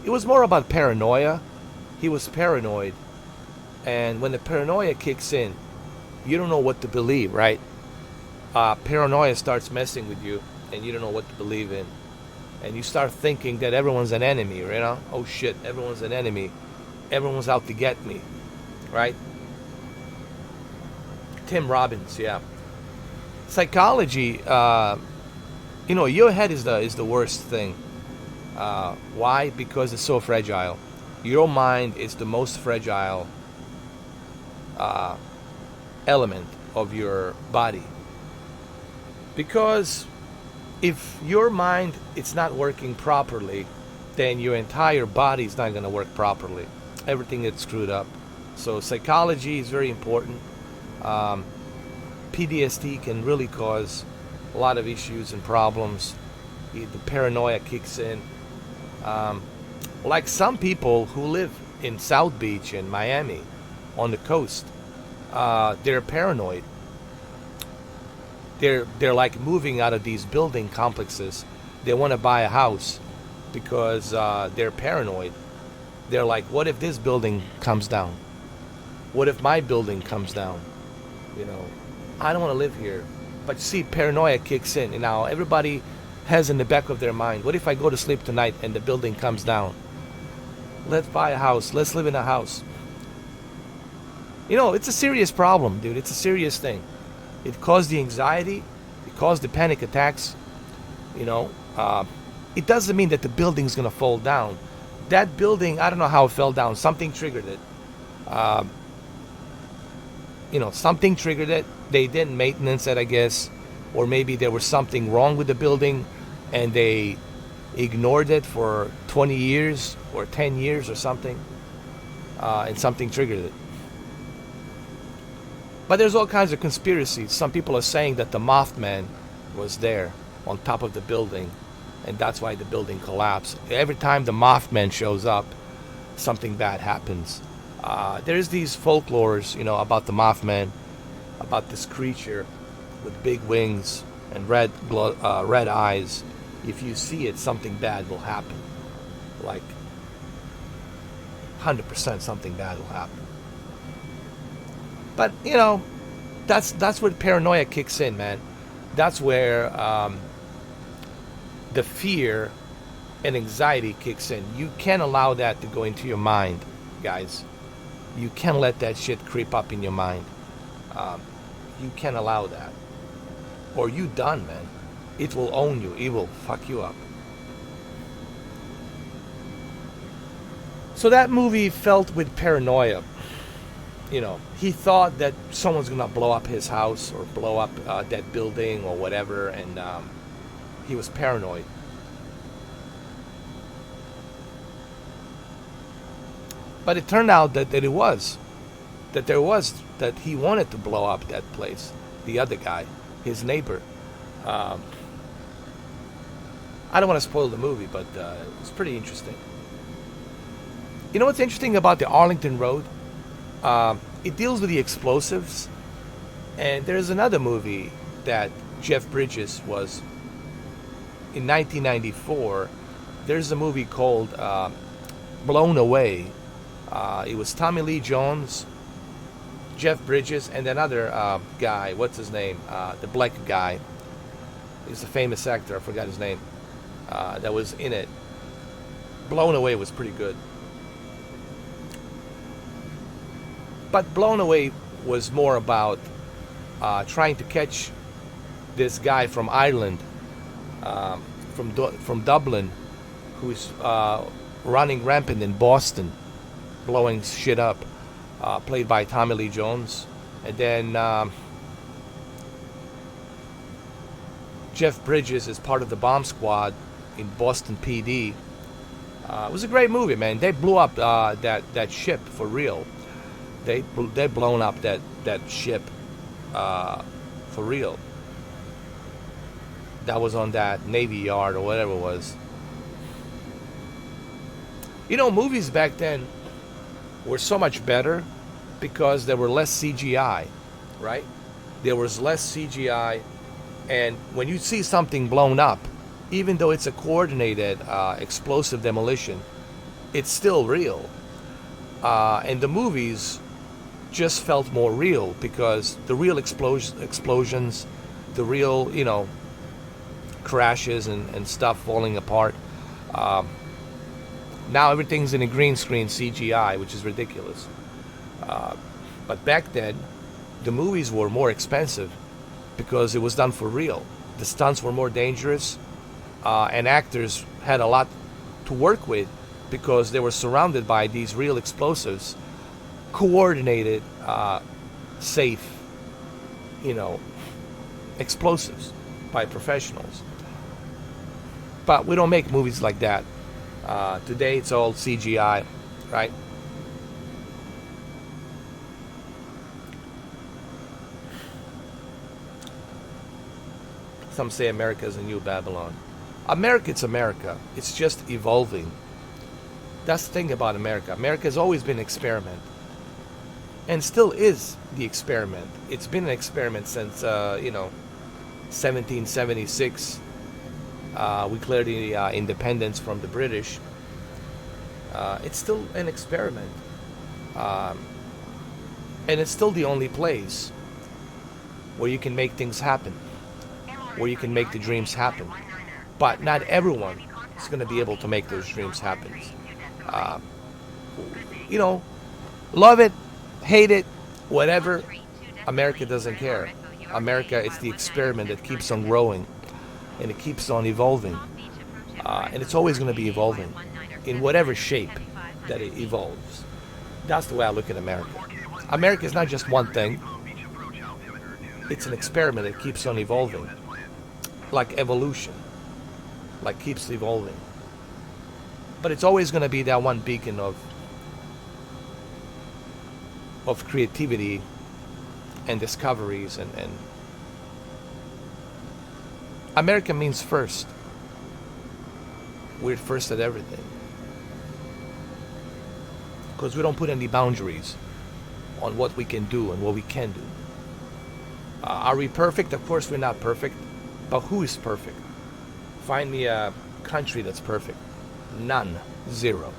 It was more about paranoia. He was paranoid. And when the paranoia kicks in, you don't know what to believe, right? Paranoia starts messing with you, and you don't know what to believe in. And you start thinking that everyone's an enemy, Oh shit, everyone's an enemy. Everyone's out to get me, right? Tim Robbins, yeah. Psychology, your head is the worst thing. Why? Because it's so fragile. Your mind is the most fragile element of your body. Because if your mind it's not working properly, then your entire body is not going to work properly. Everything gets screwed up. So psychology is very important. PTSD can really cause a lot of issues and problems. The paranoia kicks in. Like some people who live in South Beach and Miami on the coast, they're paranoid. They're like moving out of these building complexes. They want to buy a house because they're paranoid. They're like, what if this building comes down? What if my building comes down? You know, I don't want to live here. But see, paranoia kicks in. And now everybody has in the back of their mind, what if I go to sleep tonight and the building comes down? Let's buy a house. Let's live in a house. You know, it's a serious problem, dude. It's a serious thing. It caused the anxiety. It caused the panic attacks. You know, it doesn't mean that the building's going to fall down. That building, I don't know how it fell down. Something triggered it. You know, something triggered it. They didn't maintenance it, I guess. Or maybe there was something wrong with the building and they ignored it for 20 years or 10 years or something. And something triggered it. But there's all kinds of conspiracies. Some people are saying that the Mothman was there on top of the building, and that's why the building collapsed. Every time the Mothman shows up, something bad happens. There's these folklores, you know, about the Mothman, about this creature with big wings and red eyes. If you see it, something bad will happen. Like 100% something bad will happen. But, you know, that's where paranoia kicks in, man. That's where the fear and anxiety kicks in. You can't allow that to go into your mind, guys. You can't let that shit creep up in your mind. You can't allow that. Or you done, man. It will own you. It will fuck you up. So that movie felt with paranoia. You know, he thought that someone's gonna blow up his house or blow up that building or whatever, and he was paranoid. But it turned out that he wanted to blow up that place. The other guy, his neighbor. I don't want to spoil the movie, but it's pretty interesting. You know what's interesting about the Arlington Road? It deals with the explosives, and there's another movie that Jeff Bridges was in 1994. There's a movie called Blown Away. It was Tommy Lee Jones, Jeff Bridges, and another guy. What's his name? The black guy. He's a famous actor. I forgot his name. That was in it. Blown Away was pretty good. But Blown Away was more about trying to catch this guy from Ireland, from Dublin, who's running rampant in Boston, blowing shit up, played by Tommy Lee Jones. And then Jeff Bridges is part of the bomb squad in Boston PD. It was a great movie, man. They blew up that ship for real. They blown up that ship for real. That was on that Navy yard or whatever it was. You know, movies back then were so much better because there were less CGI, right? There was less CGI, and when you see something blown up, even though it's a coordinated explosive demolition, it's still real. And the movies just felt more real because the real explosions, the real, you know, crashes and stuff falling apart. Now everything's in a green screen CGI, which is ridiculous. But back then, the movies were more expensive because it was done for real. The stunts were more dangerous, and actors had a lot to work with because they were surrounded by these real explosives, coordinated, safe, you know, explosives. by professionals. But we don't make movies like that. Today it's all CGI, right? Some say America is a new Babylon. America, it's America. It's just evolving. That's the thing about America. America has always been an experiment. And still is the experiment. It's been an experiment since, 1776. We declared the independence from the British. It's still an experiment. And it's still the only place where you can make things happen, where you can make the dreams happen. But not everyone is going to be able to make those dreams happen. Love it, hate it, whatever. America doesn't care. America is the experiment that keeps on growing, and it keeps on evolving. And it's always going to be evolving in whatever shape that it evolves. That's the way I look at America. America is not just one thing. It's an experiment that keeps on evolving. Like evolution. Like keeps evolving. But it's always going to be that one beacon of creativity and discoveries, and America means first. We're first at everything. Because we don't put any boundaries on what we can do and what we can do. Are we perfect? Of course we're not perfect. But who is perfect? Find me a country that's perfect. None. Zero.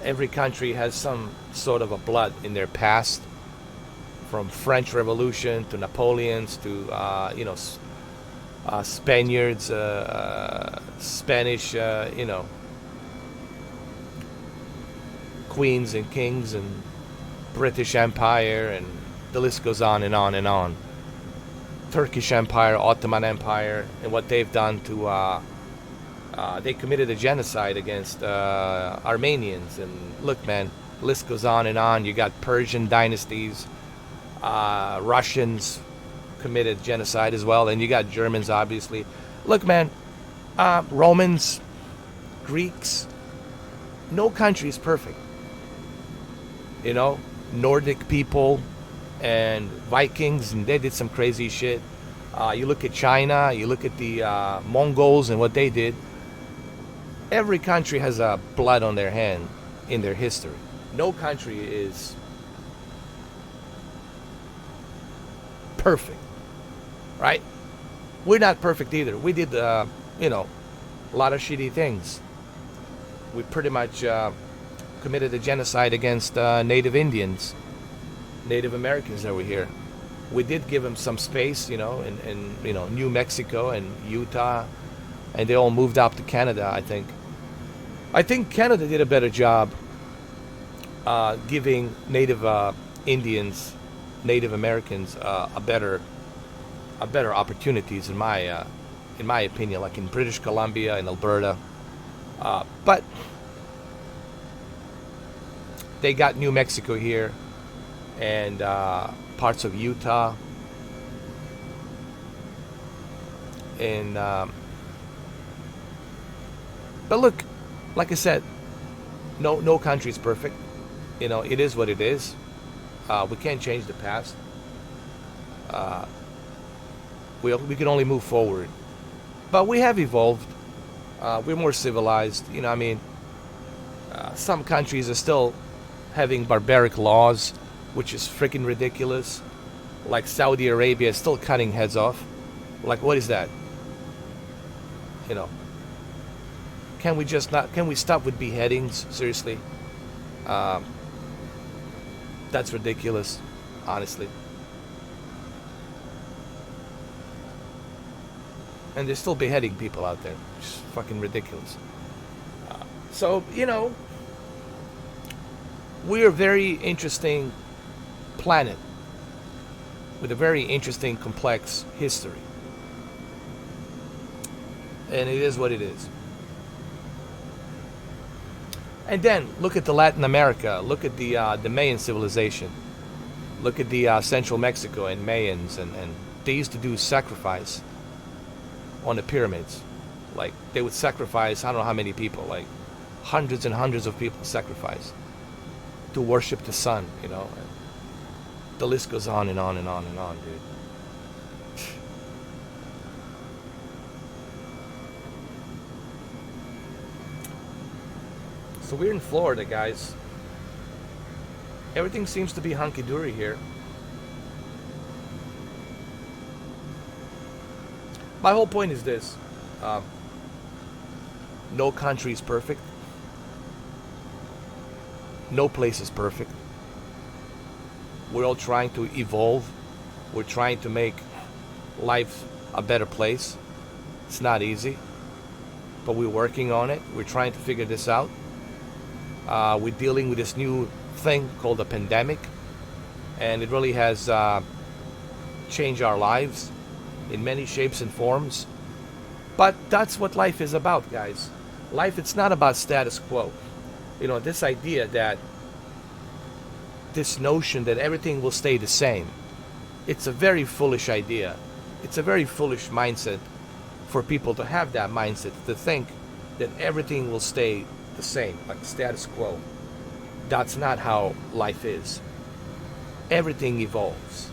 Every country has some sort of a blood in their past, from French Revolution to Napoleons to Spaniards, Spanish, queens and kings, and British Empire, and the list goes on and on and on. Turkish Empire, Ottoman Empire, and what they've done to they committed a genocide against Armenians, and look, man, the list goes on and on. You got Persian dynasties, Russians committed genocide as well, and you got Germans, obviously. Look, man, Romans, Greeks, no country is perfect. Nordic people and Vikings, and they did some crazy shit. You look at China, you look at the Mongols and what they did. Every country has a blood on their hand in their history. No country is perfect, right? We're not perfect either. We did, a lot of shitty things. We pretty much committed a genocide against Native Indians, Native Americans that were here. We did give them some space, in New Mexico and Utah, and they all moved up to Canada, I think. I think Canada did a better job giving Native Indians, Native Americans, a better opportunities in my opinion, like in British Columbia and Alberta. But they got New Mexico here, and parts of Utah, and but look, like I said, no country is perfect. It is what it is. We can't change the past. We can only move forward, but we have evolved. We're more civilized. Some countries are still having barbaric laws, which is freaking ridiculous. Like Saudi Arabia is still cutting heads off. Like, what is that? Can we stop with beheadings? Seriously? That's ridiculous, honestly. And they're still beheading people out there. It's fucking ridiculous. So, we're a very interesting planet with a very interesting, complex history. And it is what it is. And then, look at the Latin America. Look at the Mayan civilization. Look at the Central Mexico and Mayans. And they used to do sacrifice. on the pyramids. Like they would sacrifice, I don't know how many people, like hundreds and hundreds of people sacrifice to worship the sun, you know. And the list goes on and on and on and on, dude. So we're in Florida, guys. Everything seems to be hunky-dory here. My whole point is this. No country is perfect. No place is perfect. We're all trying to evolve. We're trying to make life a better place. It's not easy, but we're working on it. We're trying to figure this out. We're dealing with this new thing called a pandemic, and it really has changed our lives in many shapes and forms. But that's what life is about, guys. Life, it's not about status quo. You know, this idea that, this notion that everything will stay the same, it's a very foolish idea. It's a very foolish mindset for people to have that mindset, to think that everything will stay the same, like status quo. That's not how life is. Everything evolves.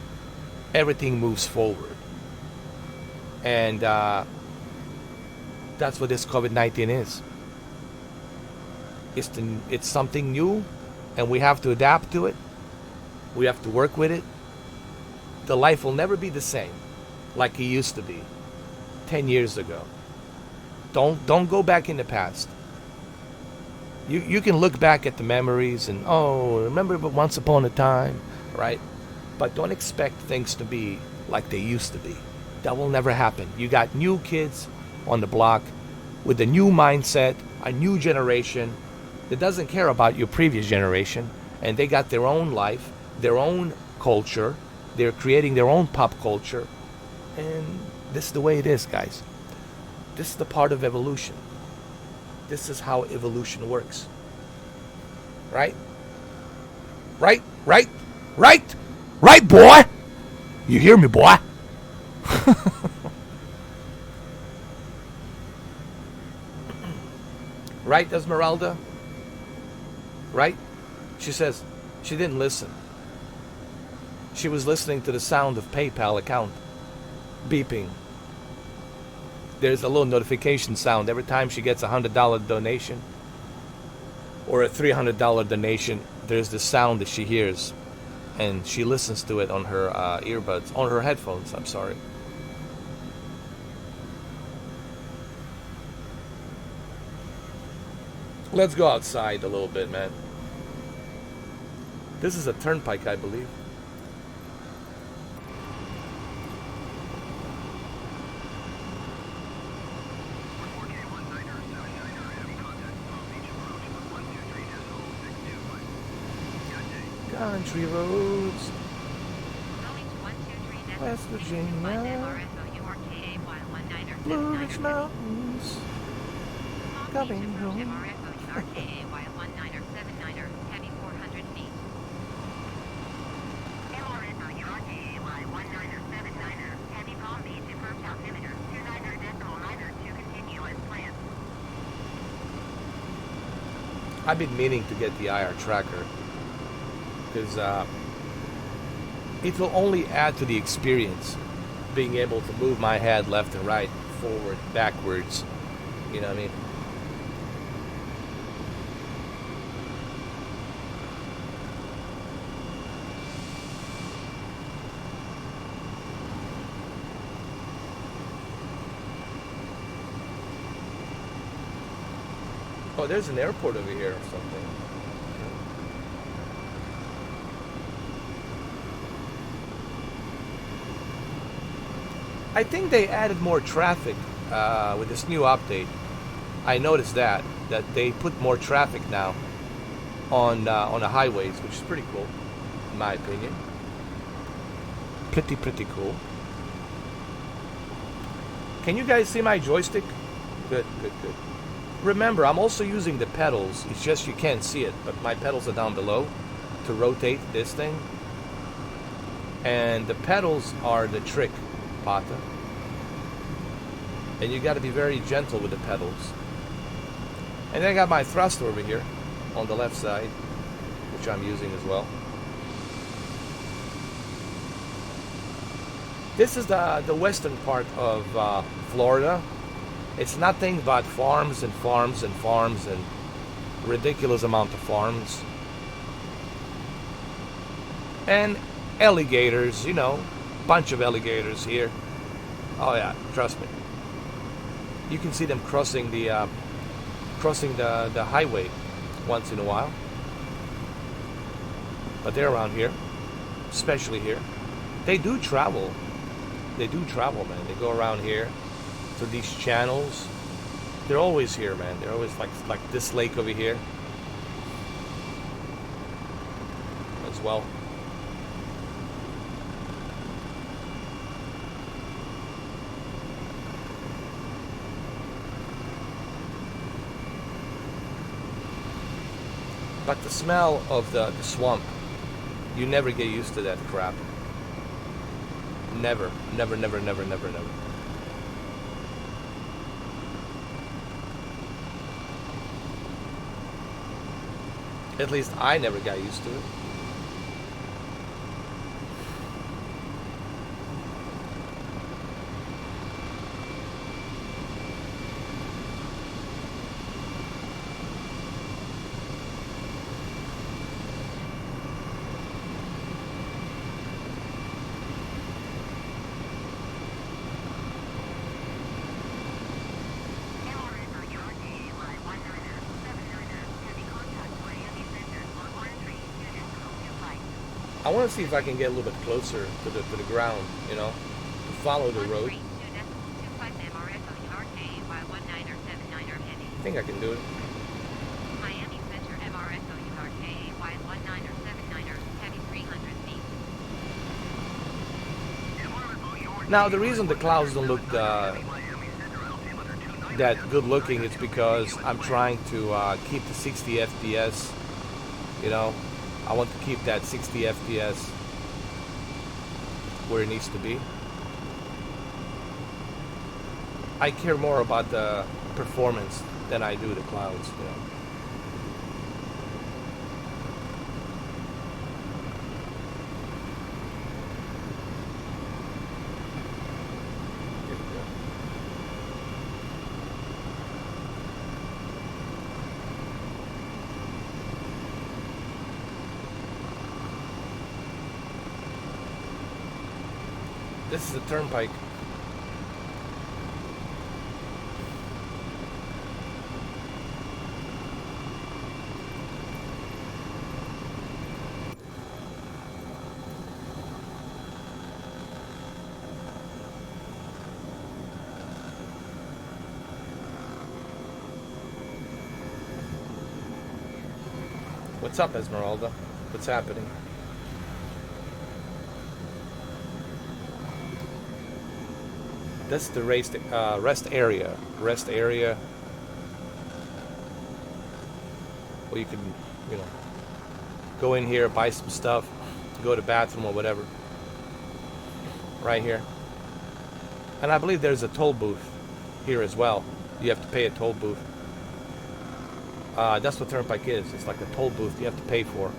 Everything moves forward. And that's what this COVID-19 is. It's something new, and we have to adapt to it. We have to work with it. The life will never be the same like it used to be 10 years ago. Don't go back in the past. You can look back at the memories and, oh, remember but once upon a time, right? But don't expect things to be like they used to be. That will never happen. You got new kids on the block with a new mindset, a new generation that doesn't care about your previous generation, and they got their own life, their own culture. They're creating their own pop culture, and this is the way it is, guys. This is the part of evolution. This is how evolution works. Right? Right, boy! You hear me, boy? Right, Esmeralda? Right? She says she didn't listen. She was listening to the sound of PayPal account beeping. There's a little notification sound every time she gets a $100 donation or a $300 donation. There's the sound that she hears, and she listens to it on her earbuds, on her headphones. I'm sorry. Let's go outside a little bit, man. This is a turnpike, I believe. Country roads, West Virginia, Blue Ridge Mountains, coming home. I've been meaning to get the IR tracker because it will only add to the experience, being able to move my head left and right, forward, backwards, you know what I mean? Oh, there's an airport over here or something. I think they added more traffic with this new update. I noticed that they put more traffic now on the highways, which is pretty cool, in my opinion. Pretty cool. Can you guys see my joystick? Good. Remember, I'm also using the pedals. It's just you can't see it, but my pedals are down below to rotate this thing. And the pedals are the trick, Pata. and you got to be very gentle with the pedals. And then I got my thruster over here on the left side, which I'm using as well. This is the western part of Florida. It's nothing but farms and farms and farms and ridiculous amount of farms. And alligators, you know, bunch of alligators here. Oh yeah, trust me. You can see them crossing the highway once in a while. But they're around here, especially here. They do travel. They do travel, man. They go around here through these channels. They're always here, man. They're always like this lake over here as well. But the smell of the swamp, you never get used to that crap. Never, never, never, never, never, never. At least I never got used to it. I want to see if I can get a little bit closer to the ground, you know, to follow the road. I think I can do it. Miami Center MRSO URK wide 19 or 79er heavy 300 feet. Now the reason the clouds don't look that good looking is because I'm trying to keep the 60 FPS, you know. I want to keep that 60 FPS where it needs to be. I care more about the performance than I do the clouds, you know. This is a turnpike. What's up, Esmeralda? What's happening? That's the rest area. Rest area. Where you can, you know, go in here, buy some stuff, go to the bathroom or whatever. Right here. And I believe there's a toll booth here as well. You have to pay a toll booth. That's what turnpike is. It's like a toll booth you have to pay for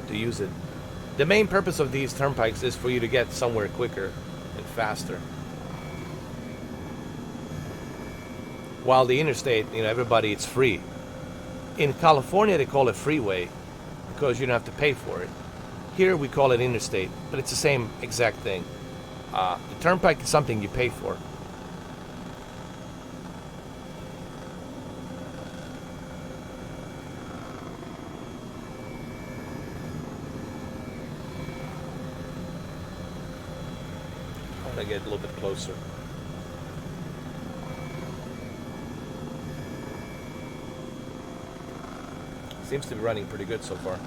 to use it. The main purpose of these turnpikes is for you to get somewhere quicker and faster. While the interstate, you know, everybody, it's free. In California, they call it freeway because you don't have to pay for it. Here, we call it interstate, but it's the same exact thing. The turnpike is something you pay for. I want to get a little bit closer. Seems to be running pretty good so far.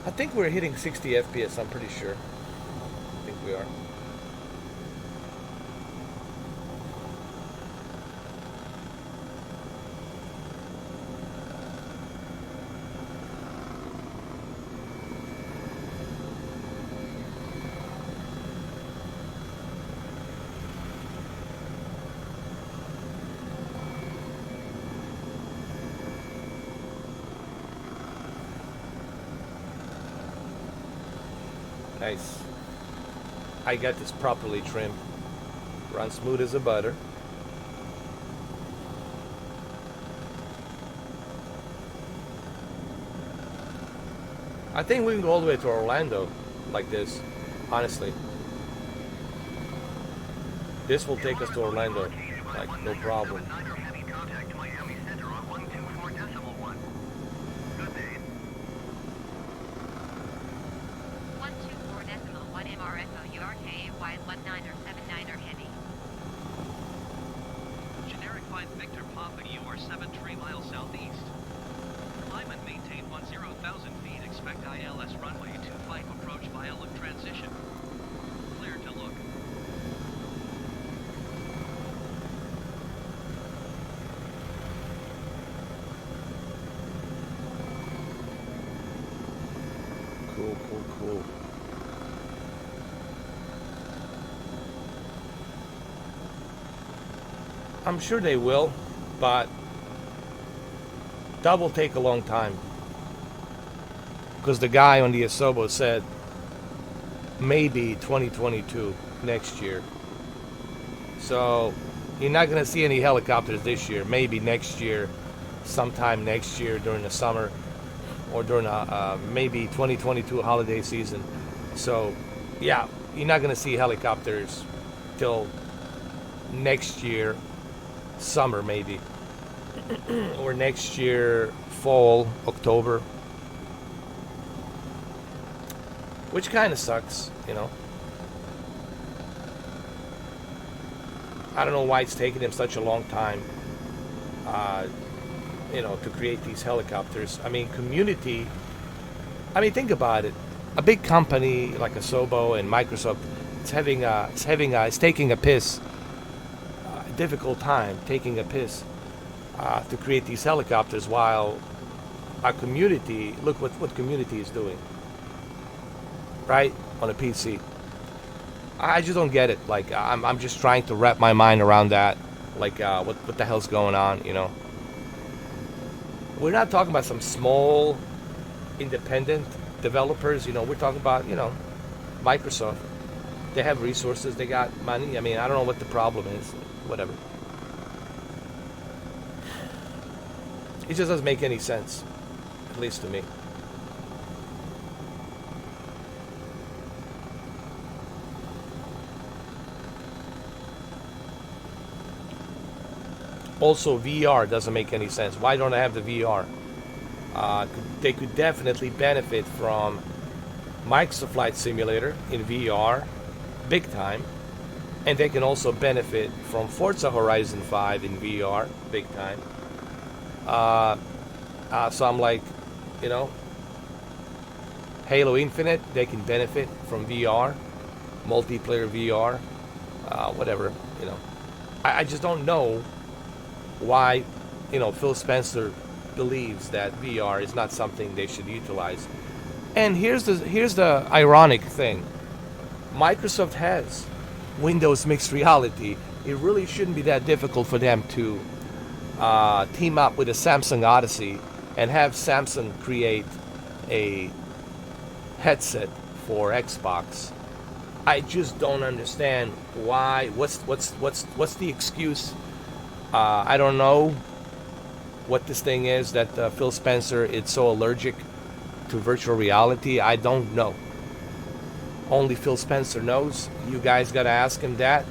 I think we're hitting 60 FPS, I'm pretty sure. I think we are. Nice. I got this properly trimmed. Runs smooth as a butter. I think we can go all the way to Orlando like this, honestly. This will take us to Orlando, like no problem. 124.1 MRSO URK wide 1979er heavy. Generic 5 Victor Papa, you are 7 3 miles southeast. Climb and maintain 10,000 feet. Expect ILS runway 25 approach via look transition. Clear to look. Cool. I'm sure they will, but that will take a long time. Because the guy on the Asobo said maybe 2022, next year. So you're not going to see any helicopters this year. Maybe next year, sometime next year during the summer, or during maybe 2022 holiday season. So yeah, you're not going to see helicopters till next year, summer maybe, or next year, fall, October. Which kind of sucks, you know. I don't know why it's taking them such a long time, to create these helicopters. I mean, think about it. A big company like Asobo and Microsoft, it's taking a piss, difficult time taking a piss to create these helicopters, while our community, look what community is doing, right, on a PC. I just don't get it. Like, I'm just trying to wrap my mind around that. Like, what the hell's going on, you know? We're not talking about some small, independent developers, you know. We're talking about, Microsoft. They have resources, they got money. I mean, I don't know what the problem is. Whatever. It just doesn't make any sense, at least to me. Also, VR doesn't make any sense. Why don't I have the VR? They could definitely benefit from Microsoft Flight Simulator in VR, big time. And they can also benefit from Forza Horizon 5 in VR, big time. So I'm like, Halo Infinite, they can benefit from VR, multiplayer VR, whatever, I just don't know why, Phil Spencer believes that VR is not something they should utilize. And here's the ironic thing. Microsoft has Windows mixed reality. It really shouldn't be that difficult for them to team up with a Samsung Odyssey and have Samsung create a headset for Xbox. I just don't understand why. What's the excuse? I don't know what this thing is that Phil Spencer is so allergic to virtual reality. I don't know. Only Phil Spencer knows. You guys gotta ask him that.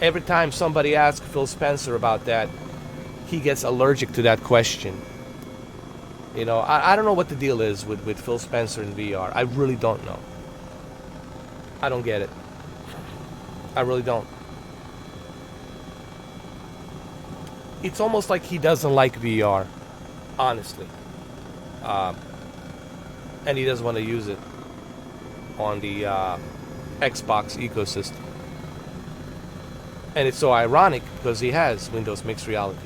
Every time somebody asks Phil Spencer about that, he gets allergic to that question. I don't know what the deal is with Phil Spencer and VR. I really don't know. I don't get it. I really don't. It's almost like he doesn't like VR, honestly. And he doesn't want to use it on the Xbox ecosystem. And it's so ironic because he has Windows mixed reality.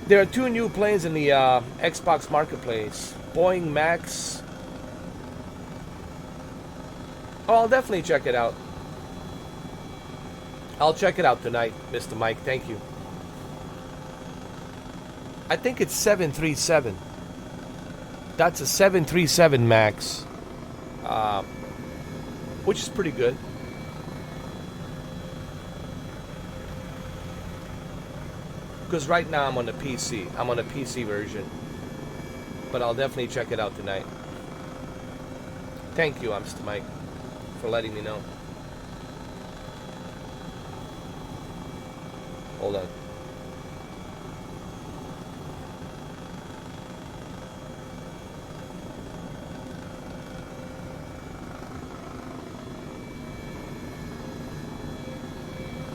There are 2 new planes in the Xbox marketplace. Boeing Max. Oh, I'll definitely check it out. I'll check it out tonight, Mr. Mike. Thank you. I think it's 737. That's a 737 Max, which is pretty good. Because right now I'm on the PC. I'm on the PC version. But I'll definitely check it out tonight. Thank you, Mr. Mike, for letting me know. Hold on.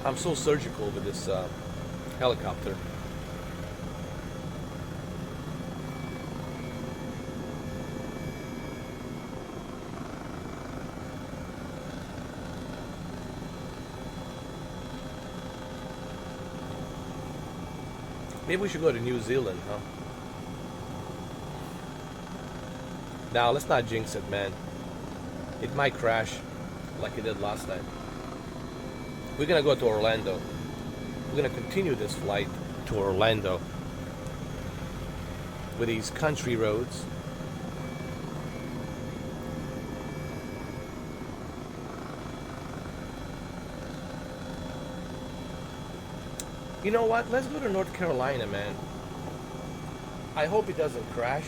I'm so surgical with this helicopter. Maybe we should go to New Zealand, huh? Now, let's not jinx it, man. It might crash like it did last time. We're gonna go to Orlando. We're gonna continue this flight to Orlando with these country roads. You know what? Let's go to North Carolina, man. I hope it doesn't crash.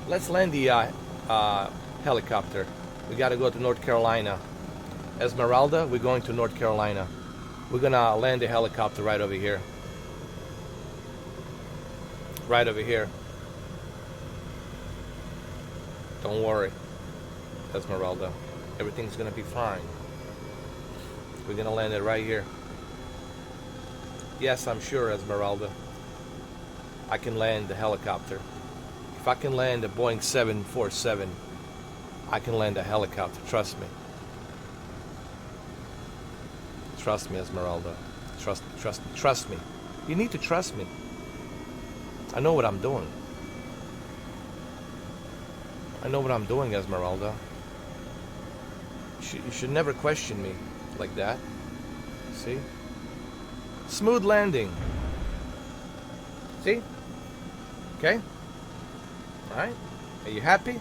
Let's land the helicopter. We gotta go to North Carolina. Esmeralda, we're going to North Carolina. We're gonna land the helicopter right over here. Right over here. Don't worry, Esmeralda. Everything's gonna be fine. We're gonna land it right here. Yes, I'm sure, Esmeralda. I can land the helicopter. If I can land a Boeing 747, I can land a helicopter. Trust me. Trust me, Esmeralda. Trust me. You need to trust me. I know what I'm doing. I know what I'm doing, Esmeralda. You should never question me like that. See? Smooth landing. See? Okay? Alright? Are you happy?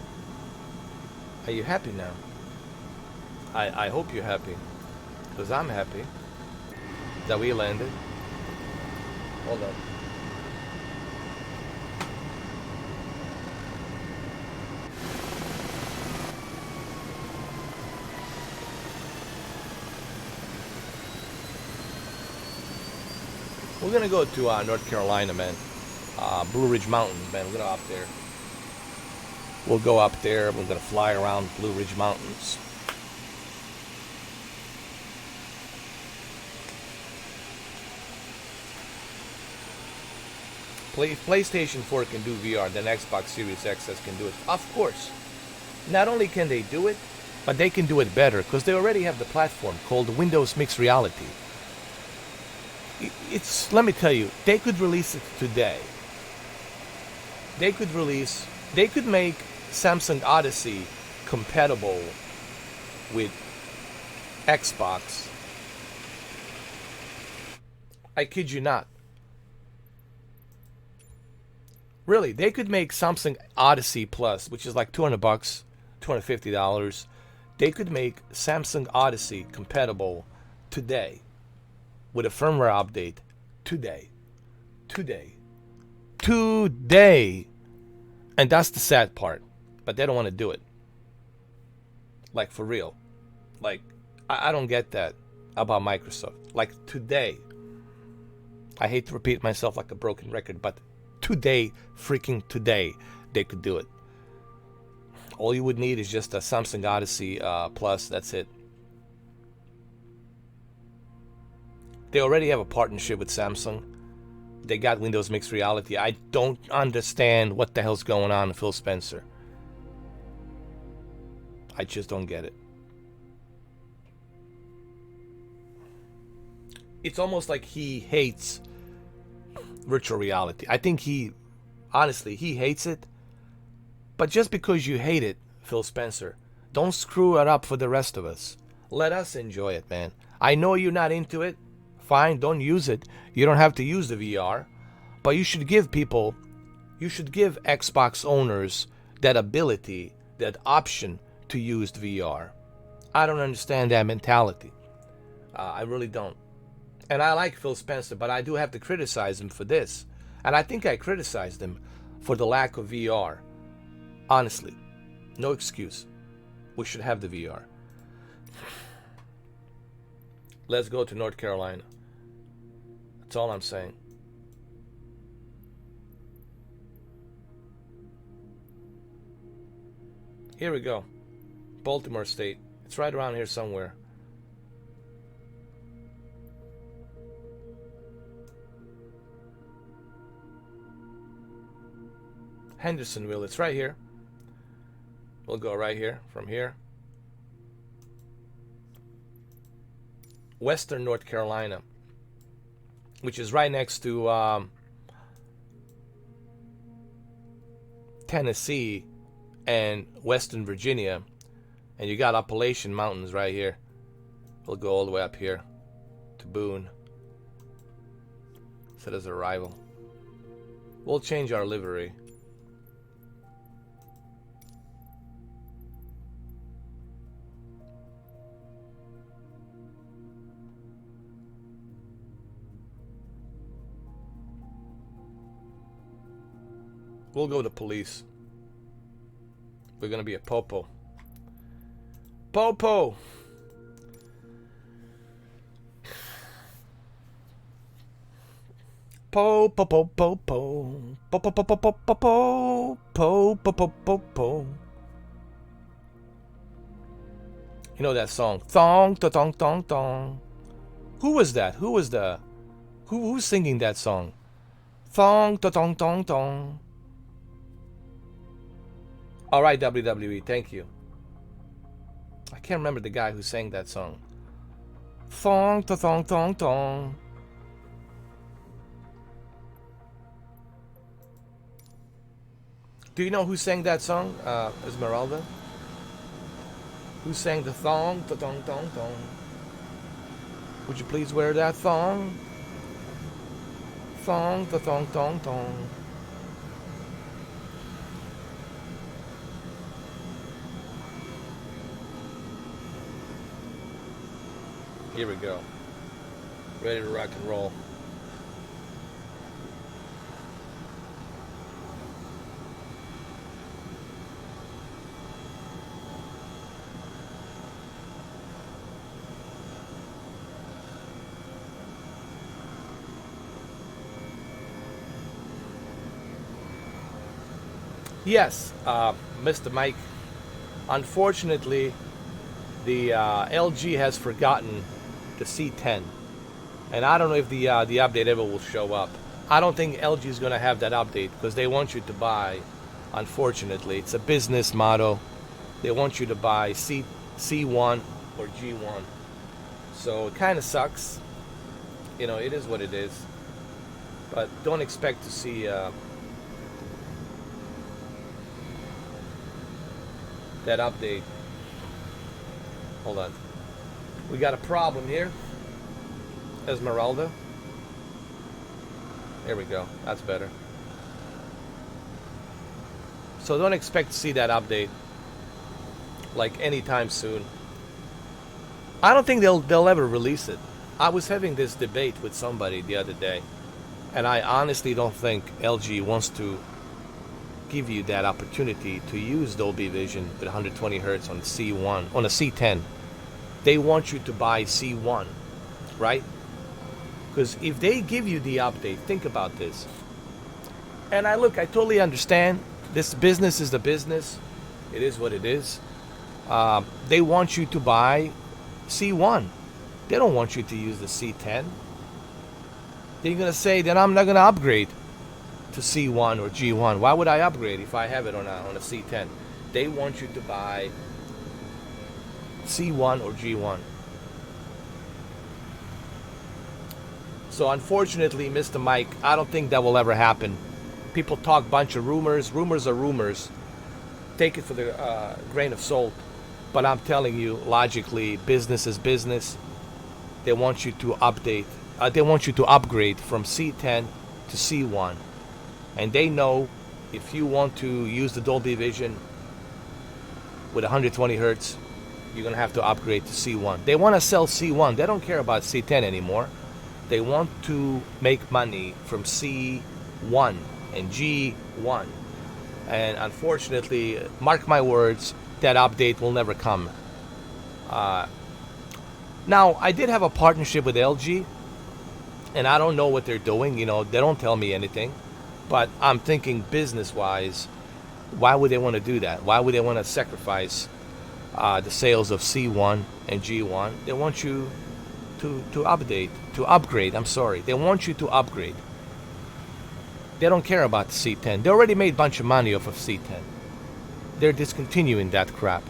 Are you happy now? I hope you're happy. Because I'm happy that we landed. Hold on. We're gonna go to North Carolina, man. Blue Ridge Mountains, man. We're gonna go up there. We'll go up there. We're gonna fly around Blue Ridge Mountains. PlayStation 4 can do VR, then Xbox Series X can do it. Of course. Not only can they do it, but they can do it better because they already have the platform called Windows Mixed Reality. Let me tell you, they could release it today. They could make Samsung Odyssey compatible with Xbox. I kid you not. Really, they could make Samsung Odyssey Plus, which is like $200, $250. They could make Samsung Odyssey compatible today with a firmware update today. And that's the sad part. But they don't want to do it. Like, for real. Like, I don't get that about Microsoft. Like, today. I hate to repeat myself like a broken record, but freaking today, they could do it. All you would need is just a Samsung Odyssey Plus. That's it. They already have a partnership with Samsung. They got Windows Mixed Reality. I don't understand what the hell's going on with Phil Spencer. I just don't get it. It's almost like he hates virtual reality. I think honestly, he hates it. But just because you hate it, Phil Spencer, don't screw it up for the rest of us. Let us enjoy it, man. I know you're not into it. Fine, don't use it. You don't have to use the VR. But you should give Xbox owners that ability, that option to use VR. I don't understand that mentality. I really don't. And I like Phil Spencer, but I do have to criticize him for this. And I think I criticized him for the lack of VR. Honestly, no excuse. We should have the VR. Let's go to North Carolina. That's all I'm saying. Here we go. Baltimore State. It's right around here somewhere. Hendersonville. It's right here. We'll go right here, from here. Western North Carolina, which is right next to Tennessee and Western Virginia. And you got Appalachian Mountains right here. We'll go all the way up here to Boone. So there's a rival. We'll change our livery. We'll go to police. We're gonna be a popo. Popo! Po po po po po po po po po po po po po po po po. You know that song? Thong to thong thong thong. Who was that? Who's singing that song? Thong to thong thong thong. All right, WWE, thank you. I can't remember the guy who sang that song. Thong to thong thong thong. Do you know who sang that song? Esmeralda? Who sang the thong to thong thong thong? Would you please wear that thong? Thong to thong thong thong. Here we go. Ready to rock and roll. Yes, Mr. Mike. Unfortunately, the LG has forgotten the C10, and I don't know if the update ever will show up. I don't think LG is going to have that update because they want you to buy. Unfortunately, it's a business motto. They want you to buy C1 or G1, so it kind of sucks. You know, it is what it is. But don't expect to see that update. Hold on. We got a problem here. Esmeralda. There we go. That's better. So don't expect to see that update like anytime soon. I don't think they'll ever release it. I was having this debate with somebody the other day, and I honestly don't think LG wants to give you that opportunity to use Dolby Vision with 120 Hertz on C1, on a C10. They want you to buy C1, right? Because if they give you the update, think about this. And I totally understand. This business is the business. It is what it is. They want you to buy C1. They don't want you to use the C10. They're going to say, then I'm not going to upgrade to C1 or G1. Why would I upgrade if I have it on a C10? They want you to buy C1 or G1. So unfortunately, Mr. Mike, I don't think that will ever happen. People talk bunch of rumors. Rumors are rumors. Take it for the grain of salt. But I'm telling you, logically, business is business. They want you to update. They want you to upgrade from C10 to C1. And they know if you want to use the Dolby Vision with 120 hertz, you're gonna have to upgrade to C1. They want to sell C1. They don't care about C10 anymore. They want to make money from C1 and G1. And unfortunately, mark my words, that update will never come. Now, I did have a partnership with LG, and I don't know what they're doing. You know, they don't tell me anything. But I'm thinking business-wise, why would they want to do that? Why would they want to sacrifice the sales of C1 and G1? They want you to upgrade. I'm sorry. They want you to upgrade. They don't care about the C10. They already made a bunch of money off of C10. They're discontinuing that crap.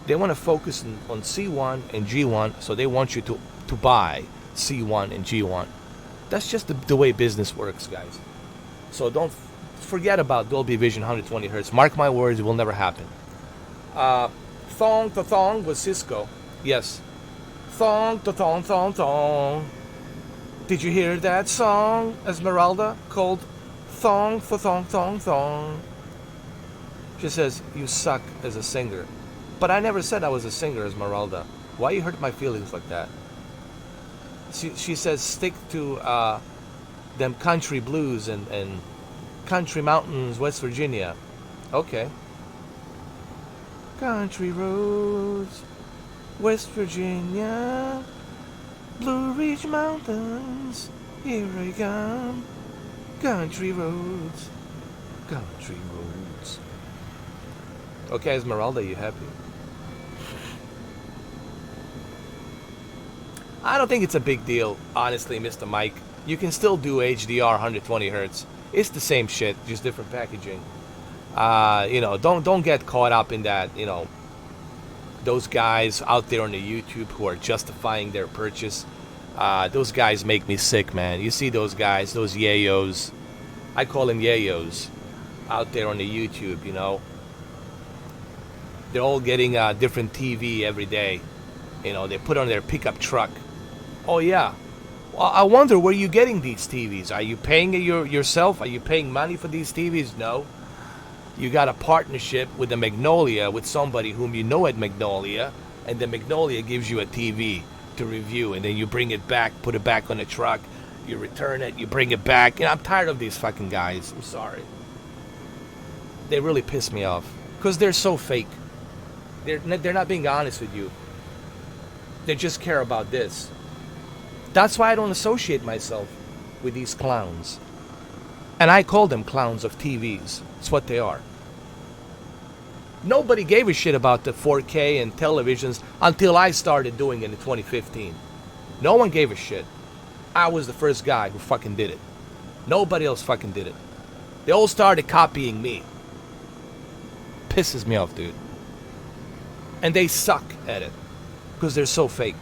They want to focus on C1 and G1, so they want you to buy C1 and G1. That's just the way business works, guys. So don't forget about Dolby Vision 120 hertz. Mark my words, it will never happen. Thong to thong was Cisco. Yes. Thong to thong thong thong. Did you hear that song, Esmeralda, called Thong for thong thong thong? She says, you suck as a singer. But I never said I was a singer, Esmeralda. Why you hurt my feelings like that? She says, stick to them country blues and country mountains, West Virginia. Okay. Country roads, West Virginia, Blue Ridge Mountains, here I come. Country roads, country roads. Okay, Esmeralda, you happy? I don't think it's a big deal, honestly, Mr. Mike. You can still do HDR 120 hertz. It's the same shit, just different packaging. You know, don't get caught up in that. You know, those guys out there on the YouTube who are justifying their purchase. Those guys make me sick, man. You see those guys, those yayos. I call them yayos out there on the YouTube. You know, they're all getting a different TV every day. You know, they put on their pickup truck. Oh yeah. Well, I wonder where you're getting these TVs. Are you paying it yourself? Are you paying money for these TVs? No. You got a partnership with the Magnolia, with somebody whom you know at Magnolia, and the Magnolia gives you a TV to review, and then you bring it back, put it back on the truck, you return it, you bring it back. And I'm tired of these fucking guys. I'm sorry. They really piss me off because they're so fake. They're not being honest with you. They just care about this. That's why I don't associate myself with these clowns. And I call them clowns of TVs. It's what they are. Nobody gave a shit about the 4K and televisions until I started doing it in 2015. No one gave a shit. I was the first guy who fucking did it. Nobody else fucking did it. They all started copying me. Pisses me off, dude. And they suck at it. Because they're so fake.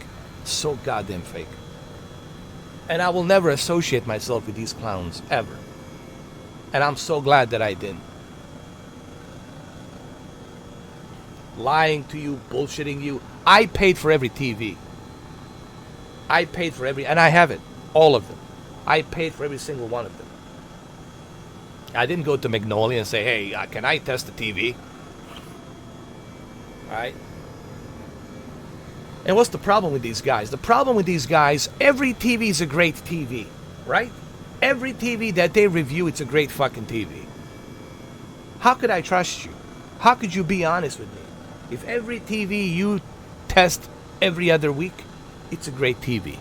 So goddamn fake. And I will never associate myself with these clowns, ever. And I'm so glad that I didn't. Lying to you, bullshitting you. I paid for every TV. I paid for every, and I have it. All of them. I paid for every single one of them. I didn't go to Magnolia and say, hey, can I test the TV? Right? And what's the problem with these guys? The problem with these guys, every TV is a great TV, right? Every TV that they review, it's a great fucking TV. How could I trust you? How could you be honest with me? If every TV you test every other week, it's a great TV.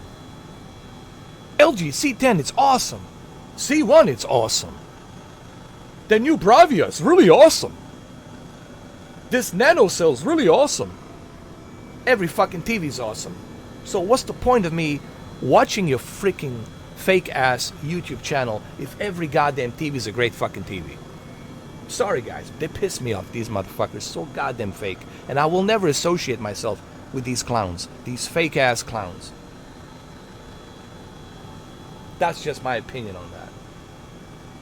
LG C10, it's awesome. C1, it's awesome. The new Bravia is really awesome. This nano cell is really awesome. Every fucking TV is awesome. So what's the point of me watching your freaking fake ass YouTube channel if every goddamn TV is a great fucking TV? Sorry guys, they piss me off, these motherfuckers. So goddamn fake. And I will never associate myself with these clowns. These fake ass clowns. That's just my opinion on that.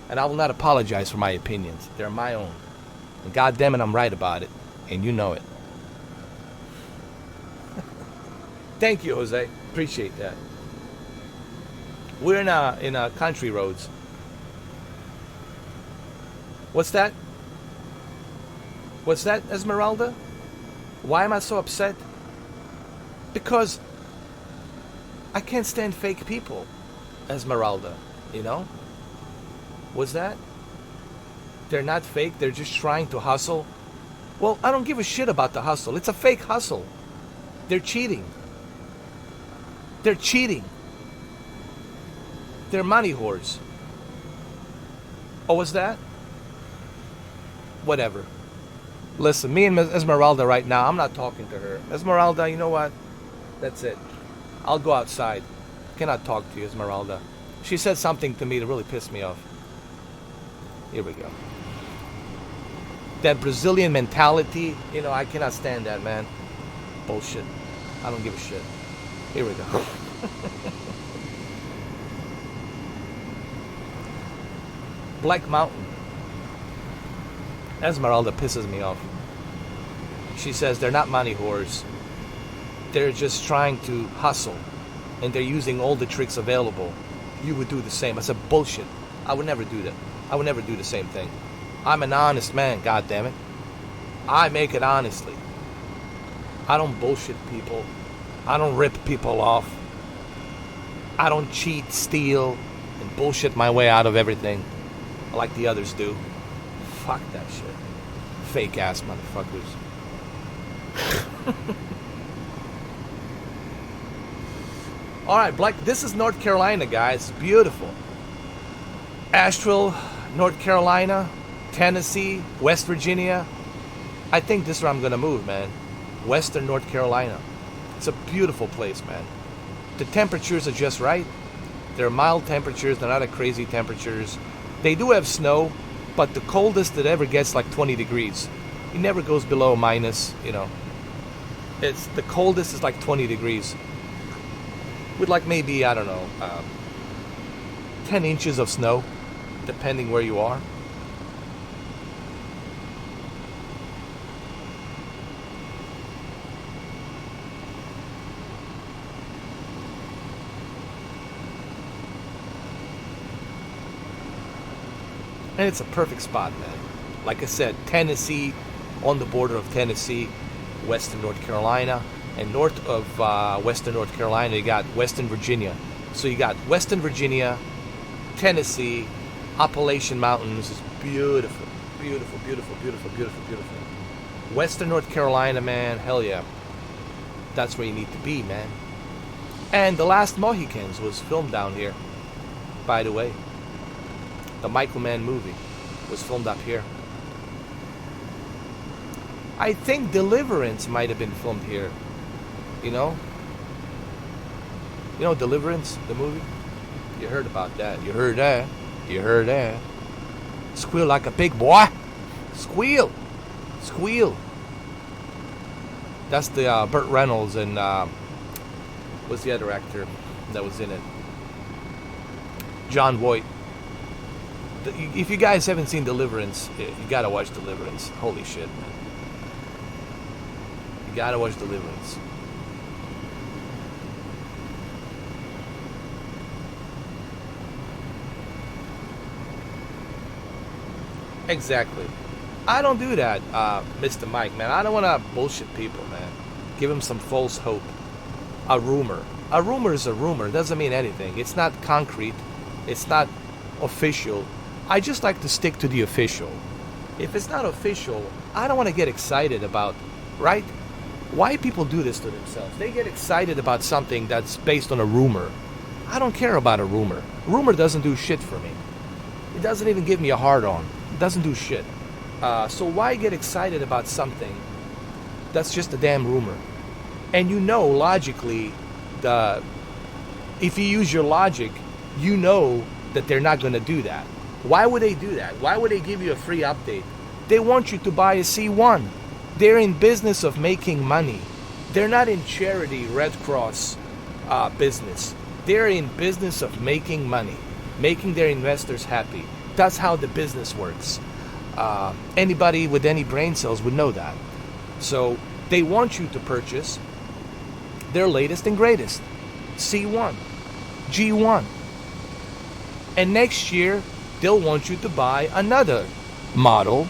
And I will not apologize for my opinions. They're my own. And goddamn it, I'm right about it. And you know it. Thank you, Jose. Appreciate that. We're in a country roads. What's that? What's that, Esmeralda? Why am I so upset? Because I can't stand fake people, Esmeralda, you know? What's that? They're not fake, they're just trying to hustle. Well, I don't give a shit about the hustle. It's a fake hustle. They're cheating. They're cheating. They're money whores. Oh, what's that? Whatever. Listen, me and Esmeralda right now, I'm not talking to her. Esmeralda, you know what? That's it. I'll go outside. Cannot talk to you, Esmeralda. She said something to me that really pissed me off. Here we go. That Brazilian mentality, you know, I cannot stand that, man. Bullshit. I don't give a shit. Here we go. Black Mountain. Esmeralda pisses me off. She says they're not money whores. They're just trying to hustle. And they're using all the tricks available. You would do the same. I said, bullshit. I would never do that. I would never do the same thing. I'm an honest man, goddammit. I make it honestly. I don't bullshit people. I don't rip people off. I don't cheat, steal, and bullshit my way out of everything like the others do. Fuck that shit. Fake ass motherfuckers. Alright, Black, this is North Carolina, guys. Beautiful. Asheville, North Carolina, Tennessee, West Virginia. I think this is where I'm gonna move, man. Western North Carolina. It's a beautiful place, man. The temperatures are just right. They're mild temperatures, they're not a crazy temperatures. They do have snow, but the coldest it ever gets like 20 degrees. It never goes below minus, you know. It's the coldest is like 20 degrees. With like maybe, I don't know, 10 inches of snow, depending where you are. And it's a perfect spot, man. Like I said, Tennessee, on the border of Tennessee, Western North Carolina, and north of Western North Carolina, you got Western Virginia. So you got Western Virginia, Tennessee, Appalachian Mountains. It's beautiful, beautiful, beautiful, beautiful, beautiful, beautiful. Western North Carolina, man, hell yeah. That's where you need to be, man. And The Last Mohicans was filmed down here, by the way. The Michael Mann movie was filmed up here. I think Deliverance might have been filmed here. You know? You know Deliverance, the movie? You heard about that. You heard that. You heard that. Squeal like a pig, boy. Squeal. Squeal. That's the Burt Reynolds and what's the other actor that was in it? John Voight. If you guys haven't seen Deliverance, you gotta watch Deliverance. Holy shit, man. You gotta watch Deliverance. Exactly. I don't do that, Mr. Mike, man. I don't want to bullshit people, man. Give them some false hope. A rumor. A rumor is a rumor. It doesn't mean anything. It's not concrete. It's not official. I just like to stick to the official. If it's not official, I don't want to get excited about, right? Why people do this to themselves? They get excited about something that's based on a rumor. I don't care about a rumor. Rumor doesn't do shit for me. It doesn't even give me a hard on. It doesn't do shit. So why get excited about something that's just a damn rumor? And you know logically, if you use your logic, you know that they're not going to do that. Why would they do that? Why would they give you a free update? They want you to buy a C1. They're in business of making money. They're not in charity, Red Cross business. They're in business of making money, making their investors happy. That's how the business works. Anybody with any brain cells would know that. So they want you to purchase their latest and greatest, C1, G1. And next year, they'll want you to buy another model,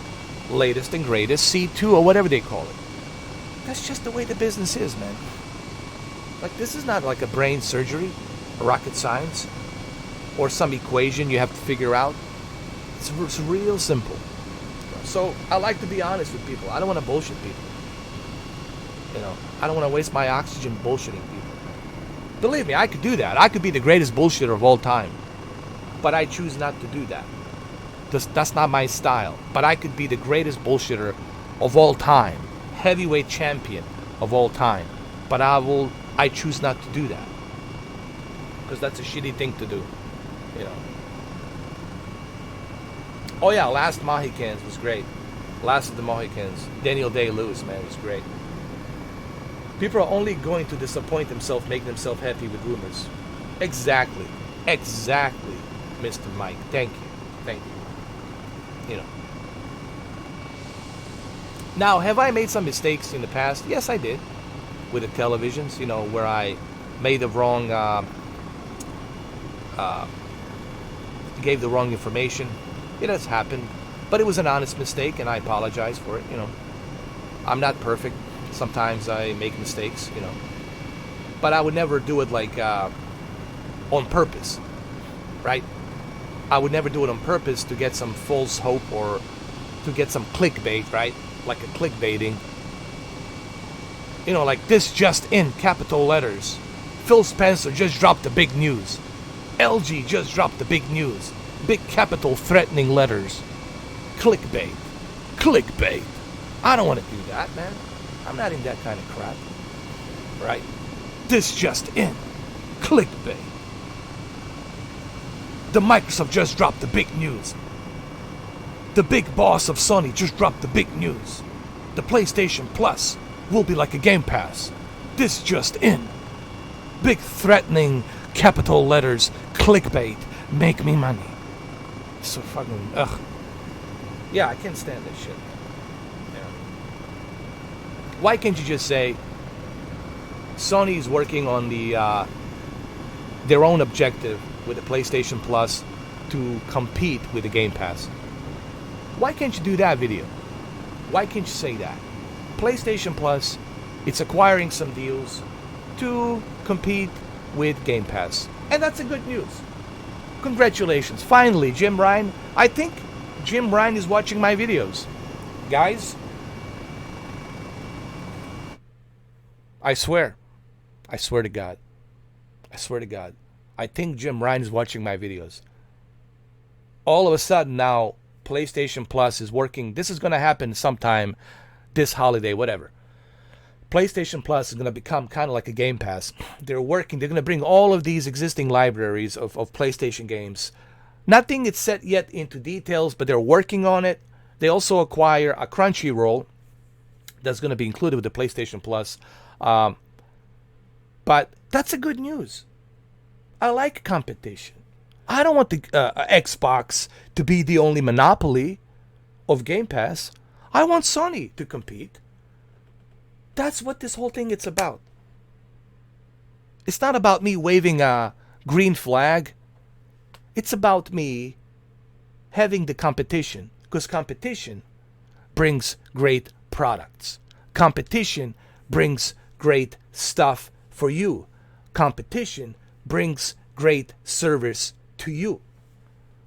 latest and greatest, C2 or whatever they call it. That's just the way the business is, man. Like, this is not like a brain surgery, rocket science, or some equation you have to figure out. It's real simple. So I like to be honest with people. I don't want to bullshit people. You know, I don't want to waste my oxygen bullshitting people. Believe me, I could do that. I could be the greatest bullshitter of all time. But I choose not to do that. That's not my style. But I could be the greatest bullshitter of all time. Heavyweight champion of all time. But I choose not to do that. Because that's a shitty thing to do. You know. Oh yeah, Last Mohicans was great. Last of the Mohicans. Daniel Day-Lewis, man, was great. People are only going to disappoint themselves, make themselves happy with rumors. Exactly. Exactly, Mr. Mike. Thank you. Thank you. You know. Now, have I made some mistakes in the past? Yes, I did. With the televisions, you know, where I made the wrong, gave the wrong information. It has happened. But it was an honest mistake, and I apologize for it, you know. I'm not perfect. Sometimes I make mistakes, you know. But I would never do it like on purpose, right? I would never do it on purpose to get some false hope or to get some clickbait, right? Like a clickbaiting. You know, like this just in, capital letters. Phil Spencer just dropped the big news. LG just dropped the big news. Big capital threatening letters. Clickbait. Clickbait. I don't want to do that, man. I'm not in that kind of crap. Right? This just in. Clickbait. The Microsoft just dropped the big news. The big boss of Sony just dropped the big news. The PlayStation Plus will be like a Game Pass. This just in. Big threatening capital letters. Clickbait. Make me money. So fucking ugh. Yeah, I can't stand this shit. Yeah. Why can't you just say Sony's working on their own objective with the PlayStation Plus to compete with the Game Pass? Why can't you do that video? Why can't you say that? PlayStation Plus, it's acquiring some deals to compete with Game Pass. And that's a good news. Congratulations. Finally, Jim Ryan. I think Jim Ryan is watching my videos. Guys, I swear to God. I swear to God. I think Jim Ryan is watching my videos. All of a sudden now, PlayStation Plus is working. This is going to happen sometime this holiday, whatever. PlayStation Plus is going to become kind of like a Game Pass. They're working. They're going to bring all of these existing libraries of PlayStation games. Nothing is set yet into details, but they're working on it. They also acquire a Crunchyroll that's going to be included with the PlayStation Plus. But that's a good news. I like competition. I don't want the Xbox to be the only monopoly of Game Pass. I want Sony to compete. That's what this whole thing is about. It's not about me waving a green flag. It's about me having the competition. Because competition brings great products. Competition brings great stuff for you. Competition brings great service to you.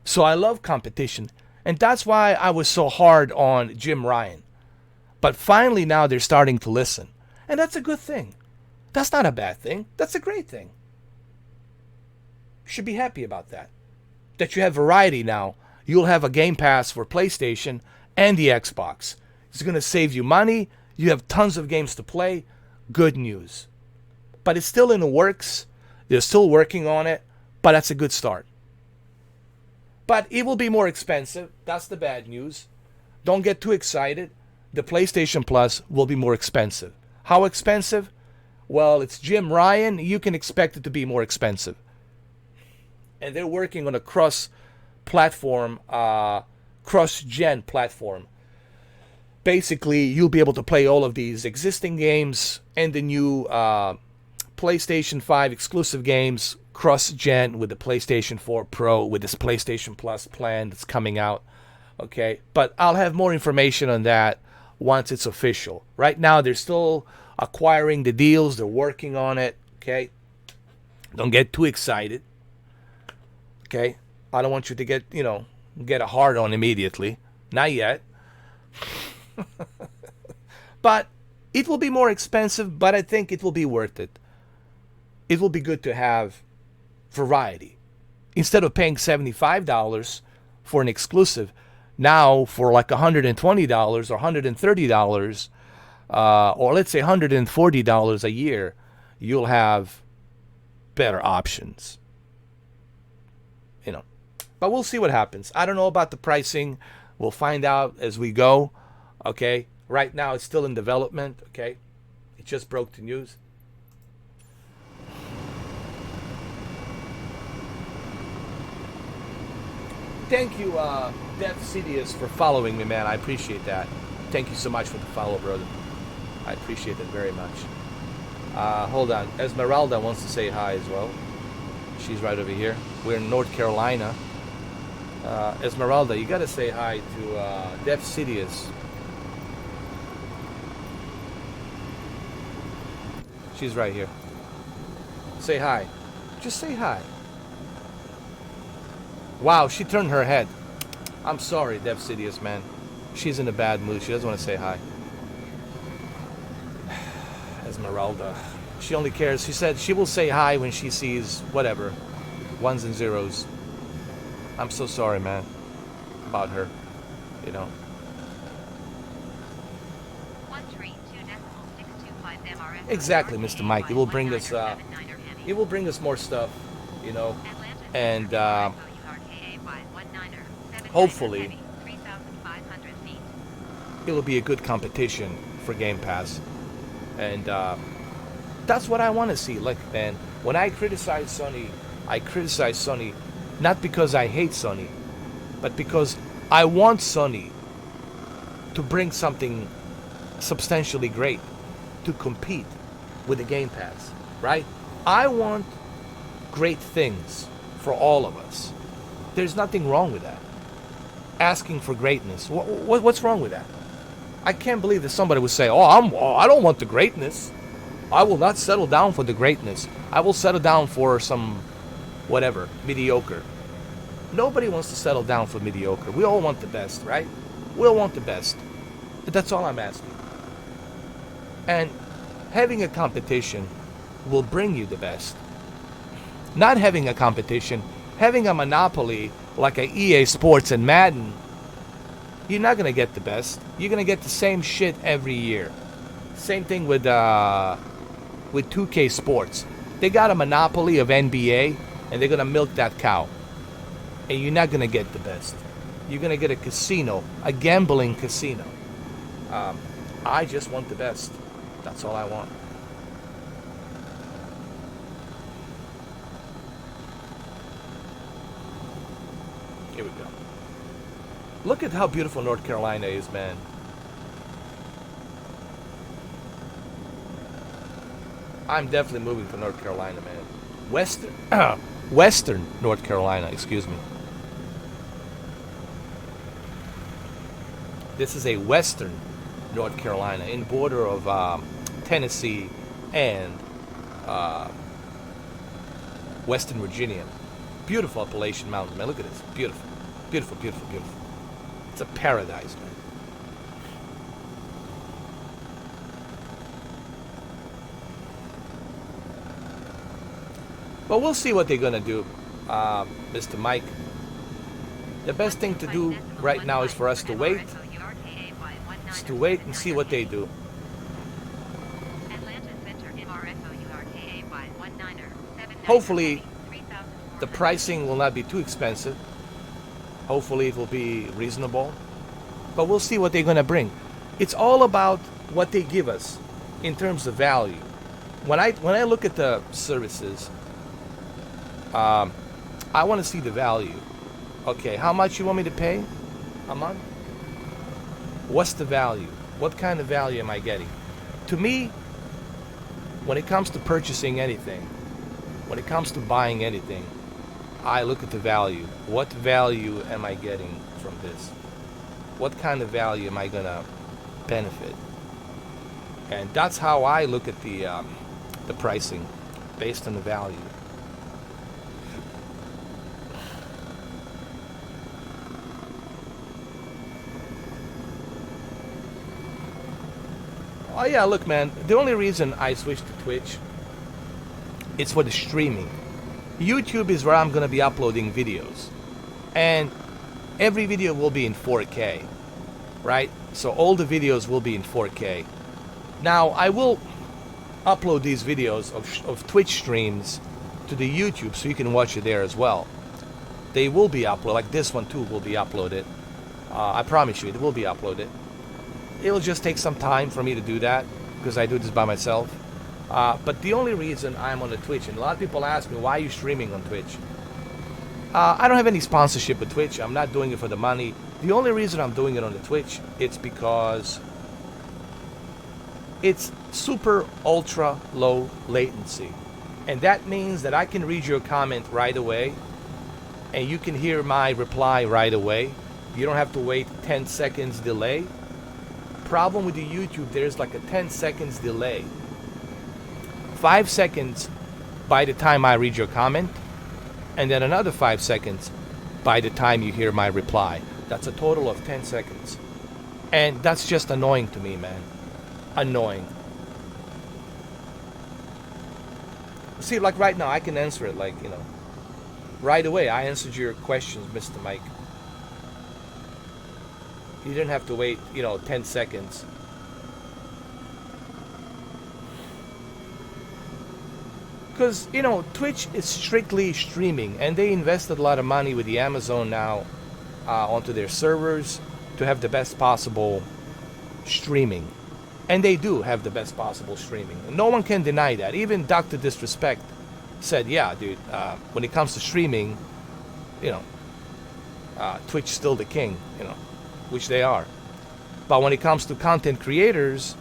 So I love competition. And that's why I was so hard on Jim Ryan. But finally now they're starting to listen. And that's a good thing. That's not a bad thing. That's a great thing. You should be happy about that. That you have variety now. You'll have a Game Pass for PlayStation and the Xbox. It's going to save you money. You have tons of games to play. Good news. But it's still in the works. They're still working on it. But that's a good start. But it will be more expensive. That's the bad news. Don't get too excited. The PlayStation Plus will be more expensive. How expensive? Well, it's Jim Ryan. You can expect it to be more expensive. And they're working on a cross-platform, cross-gen platform. Basically, you'll be able to play all of these existing games and the new PlayStation 5 exclusive games cross-gen with the PlayStation 4 Pro with this PlayStation Plus plan that's coming out Okay, but I'll have more information on that once it's official. Right now, they're still acquiring the deals. They're working on it. Okay, don't get too excited. Okay, I don't want you to get a hard on immediately. Not yet. But it will be more expensive, but I think it will be worth it. It will be good to have variety. Instead of paying $75 for an exclusive, now for like $120 or $130, or let's say $140 a year, you'll have better options. But we'll see what happens. I don't know about the pricing. We'll find out as we go. Okay. Right now it's still in development. Okay. It just broke the news. Thank you, Death Sidious, for following me, man. I appreciate that. Thank you so much for the follow, brother. I appreciate it very much. Hold on. Esmeralda wants to say hi as well. She's right over here. We're in North Carolina. Esmeralda, you got to say hi to Death Sidious. She's right here. Say hi. Just say hi. Wow, she turned her head. I'm sorry, Dev Sidious, man. She's in a bad mood. She doesn't want to say hi. Esmeralda. She only cares. She said she will say hi when she sees whatever. Ones and zeros. I'm so sorry, man. About her. 132.625 MRS. Exactly, Mr. Mike. It will bring us more stuff, and hopefully it'll be a good competition for Game Pass. And that's what I want to see. Like, man, when I criticize Sony not because I hate Sony, but because I want Sony to bring something substantially great to compete with the Game Pass, right? I want great things for all of us. There's nothing wrong with that. Asking for greatness. What's wrong with that? I can't believe that somebody would say, I don't want the greatness. I will not settle down for the greatness. I will settle down for some whatever, mediocre. Nobody wants to settle down for mediocre. We all want the best, right? We all want the best. But that's all I'm asking. And having a competition will bring you the best. Not having a competition, having a monopoly like a EA Sports and Madden, you're not going to get the best. You're going to get the same shit every year. Same thing with 2K Sports. They got a monopoly of NBA, and they're going to milk that cow. And you're not going to get the best. You're going to get a casino, a gambling casino. I just want the best. That's all I want. Here we go. Look at how beautiful North Carolina is, man. I'm definitely moving to North Carolina, man. Western North Carolina, excuse me. This is a Western North Carolina, in border of Tennessee and Western Virginia. Beautiful Appalachian Mountains, man. Look at this. Beautiful. Beautiful, beautiful, beautiful. It's a paradise, man. But we'll see what they're going to do, Mr. Mike. The best thing to do right now is for us to wait. Is to wait and see what they do. Hopefully, the pricing will not be too expensive. Hopefully, it will be reasonable. But we'll see what they're going to bring. It's all about what they give us in terms of value. When I look at the services, I want to see the value. Okay, how much you want me to pay a month? What's the value? What kind of value am I getting? To me, when it comes to purchasing anything, when it comes to buying anything, I look at the value. What value am I getting from this? What kind of value am I gonna benefit? And that's how I look at the pricing, based on the value. Oh yeah, look, man. The only reason I switched to Twitch, it's for the streaming. YouTube is where I'm gonna be uploading videos, and every video will be in 4K, right? So all the videos will be in 4K. Now I will upload these videos of Twitch streams to the YouTube so you can watch it there as well. They will be uploaded, like this one too will be uploaded. I promise you, it will be uploaded. It'll just take some time for me to do that because I do this by myself. But the only reason I'm on the Twitch, and a lot of people ask me, why are you streaming on Twitch? I don't have any sponsorship with Twitch. I'm not doing it for the money. The only reason I'm doing it on the Twitch, it's because it's super ultra low latency. And that means that I can read your comment right away, and you can hear my reply right away. You don't have to wait 10 seconds delay. Problem with the YouTube, there's like a 10 seconds delay. 5 seconds by the time I read your comment, and then another 5 seconds by the time you hear my reply. That's a total of 10 seconds. And that's just annoying to me, man. Annoying. See, like right now, I can answer it like, you know, right away. I answered your questions, Mr. Mike. You didn't have to wait, 10 seconds. Because, Twitch is strictly streaming, and they invested a lot of money with the Amazon now onto their servers to have the best possible streaming. And they do have the best possible streaming. And no one can deny that. Even Dr. Disrespect said, yeah, dude, when it comes to streaming, Twitch still the king, which they are. But when it comes to content creators,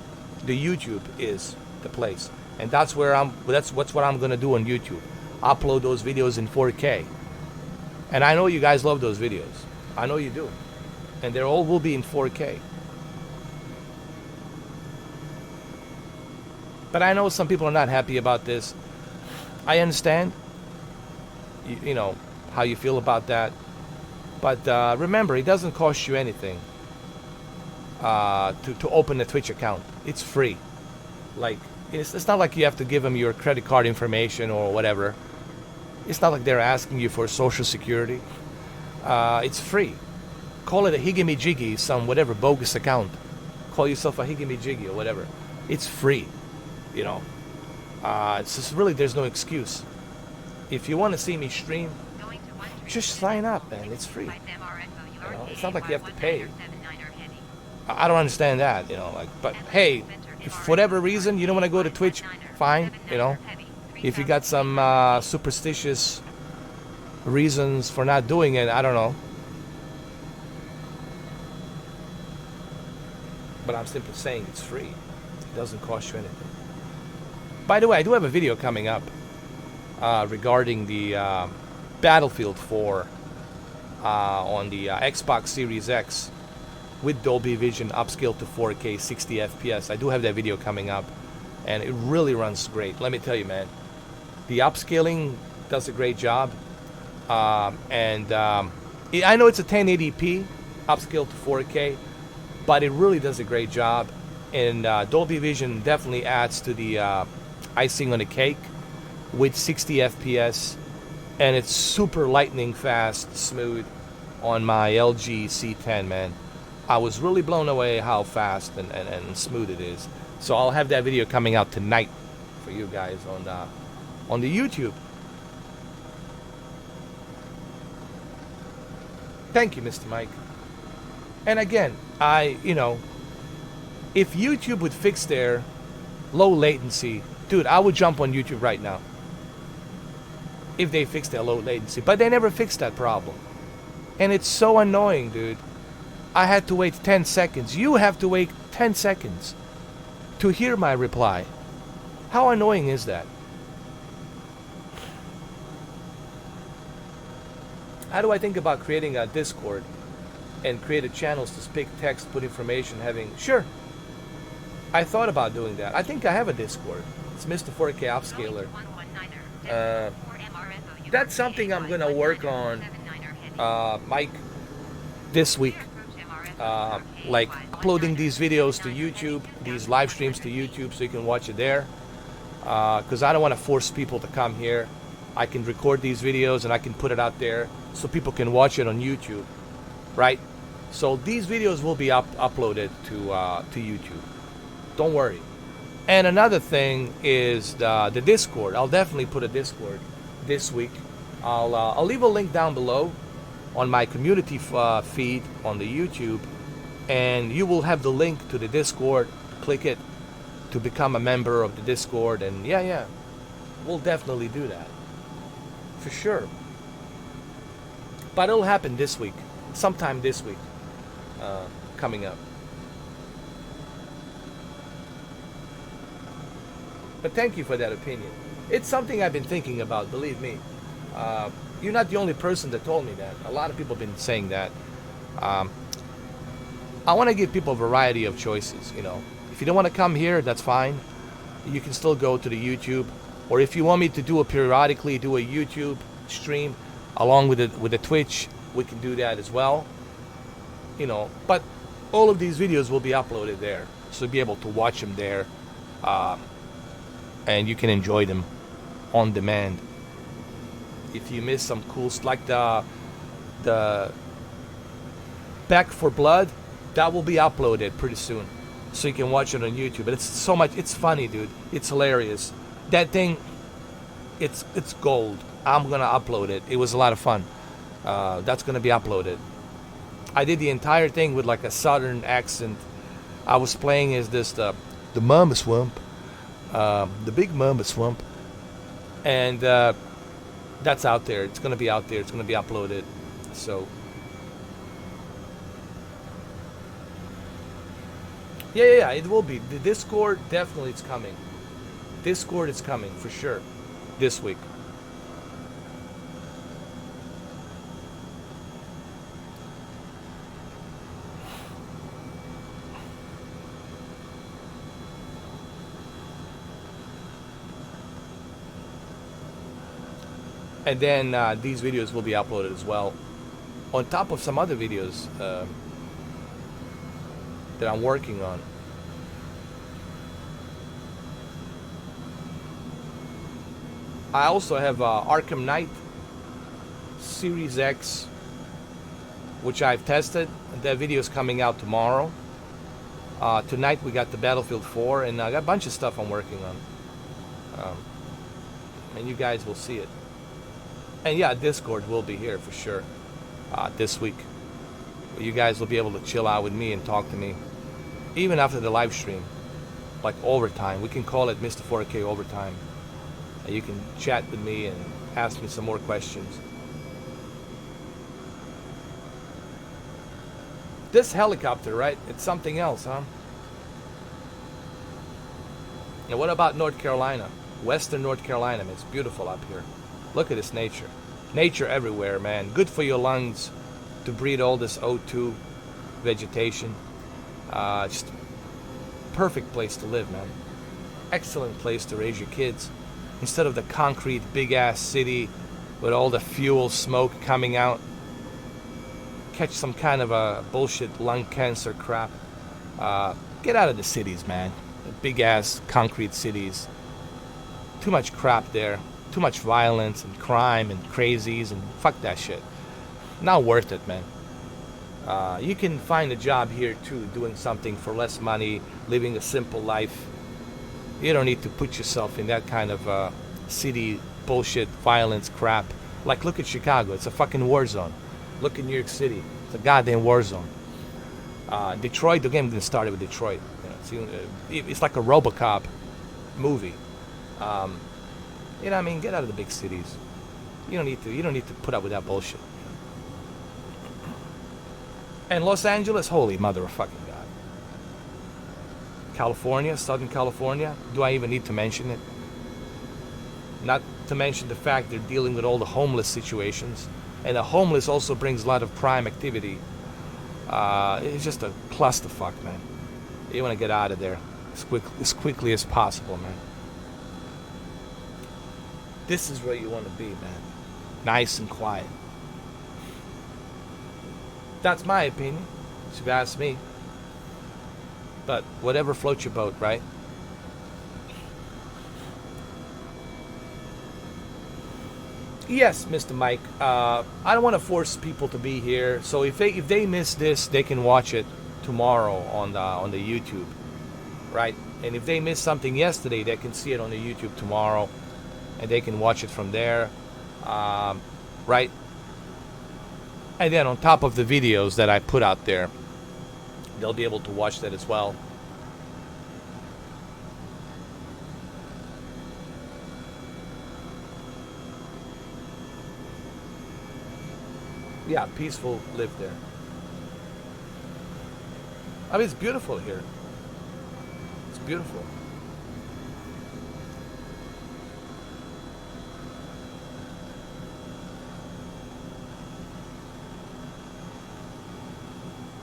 the YouTube is the place. And that's what I'm gonna do on YouTube. Upload those videos in 4K. And I know you guys love those videos. I know you do. And they all will be in 4K. But I know some people are not happy about this. I understand, you know, how you feel about that. But remember, it doesn't cost you anything to open a Twitch account. It's free. Like, it's not like you have to give them your credit card information or whatever. It's not like they're asking you for Social Security. It's free. Call it a higgy-me-jiggy, some whatever bogus account. Call yourself a higgy-me-jiggy or whatever. It's free. It's just really, there's no excuse. If you want to see me stream, just sign up, man. It's free. It's not like you have to pay. I don't understand that, but hey, if for whatever reason you don't want to go to Twitch, fine, If you got some superstitious reasons for not doing it, I don't know. But I'm simply saying it's free. It doesn't cost you anything. By the way, I do have a video coming up regarding the Battlefield 4 on the Xbox Series X with Dolby Vision upscaled to 4K 60 FPS. I do have that video coming up, and it really runs great. Let me tell you, man, the upscaling does a great job. I know it's a 1080p upscaled to 4K, but it really does a great job. And Dolby Vision definitely adds to the icing on the cake with 60 FPS, and it's super lightning fast, smooth on my LG C10, man. I was really blown away how fast and smooth it is. So I'll have that video coming out tonight for you guys on the YouTube. Thank you, Mr. Mike. And again, if YouTube would fix their low latency, dude, I would jump on YouTube right now. If they fix their low latency. But they never fixed that problem. And it's so annoying, dude. I had to wait 10 seconds. You have to wait 10 seconds to hear my reply. How annoying is that? How do I think about creating a Discord and created channels to speak text, put information, having... Sure, I thought about doing that. I think I have a Discord. It's Mr. 4K Upscaler. That's something I'm gonna work on, Mike, this week. Like uploading these videos to YouTube, these live streams to YouTube, so you can watch it there. Because I don't want to force people to come here. I can record these videos and I can put it out there so people can watch it on YouTube, right? So these videos will be uploaded to YouTube. Don't worry. And another thing is the Discord. I'll definitely put a Discord this week. I'll leave a link down below on my community feed on the YouTube, and you will have the link to the Discord. Click it to become a member of the Discord, and yeah, we'll definitely do that for sure. But it'll happen this week, sometime this week, coming up. But thank you for that opinion. It's something I've been thinking about, believe me. You're not the only person that told me that. A lot of people have been saying that. I want to give people a variety of choices, you know. If you don't want to come here, that's fine. You can still go to the YouTube. Or if you want me to do it periodically, do a YouTube stream along with the Twitch, we can do that as well. You know, but all of these videos will be uploaded there. So you'll be able to watch them there. And you can enjoy them on demand. If you miss some cool stuff, like the Back for Blood, that will be uploaded pretty soon, so you can watch it on YouTube. But it's so much, it's funny, dude. It's hilarious. That thing, it's gold. I'm gonna upload it. It was a lot of fun. That's gonna be uploaded. I did the entire thing with like a southern accent. I was playing as this the Mama Swamp, the big Mama Swamp, and that's out there. It's gonna be out there. It's gonna be uploaded. So yeah, it will be. The Discord definitely is coming. Discord is coming for sure this week. And then these videos will be uploaded as well, on top of some other videos that I'm working on. I also have Arkham Knight Series X, which I've tested. That video is coming out tomorrow. Tonight we got the Battlefield 4, and I got a bunch of stuff I'm working on. And you guys will see it. And yeah, Discord will be here for sure this week. You guys will be able to chill out with me and talk to me, even after the live stream, like overtime. We can call it Mr. 4K overtime. You can chat with me and ask me some more questions. This helicopter, right? It's something else, huh? And what about North Carolina? Western North Carolina, man. It's beautiful up here. Look at this nature. Nature everywhere, man. Good for your lungs to breathe all this O2 vegetation. Just perfect place to live, man. Excellent place to raise your kids. Instead of the concrete big-ass city with all the fuel smoke coming out. Catch some kind of a bullshit lung cancer crap. Get out of the cities, man. The big-ass concrete cities. Too much crap there. Too much violence and crime and crazies, and fuck that shit. Not worth it, man. You can find a job here too, doing something for less money, living a simple life. You don't need to put yourself in that kind of city bullshit, violence crap. Like, look at Chicago. It's a fucking war zone. Look at New York City. It's a goddamn war zone. Detroit, the game didn't start with Detroit. You know, it's like a RoboCop movie. You know what I mean? Get out of the big cities. You don't need to put up with that bullshit. And Los Angeles, holy motherfucking God. California, Southern California, do I even need to mention it? Not to mention the fact they're dealing with all the homeless situations. And the homeless also brings a lot of crime activity. It's just a clusterfuck, man. You want to get out of there as quickly as possible, man. This is where you want to be, man. Nice and quiet. That's my opinion, if you ask me. But whatever floats your boat, right? Yes, Mr. Mike. I don't want to force people to be here. So if they miss this, they can watch it tomorrow on the YouTube, right? And if they missed something yesterday, they can see it on the YouTube tomorrow, and they can watch it from there, right? And then on top of the videos that I put out there, they'll be able to watch that as well. Yeah, peaceful live there. I mean, it's beautiful here. It's beautiful.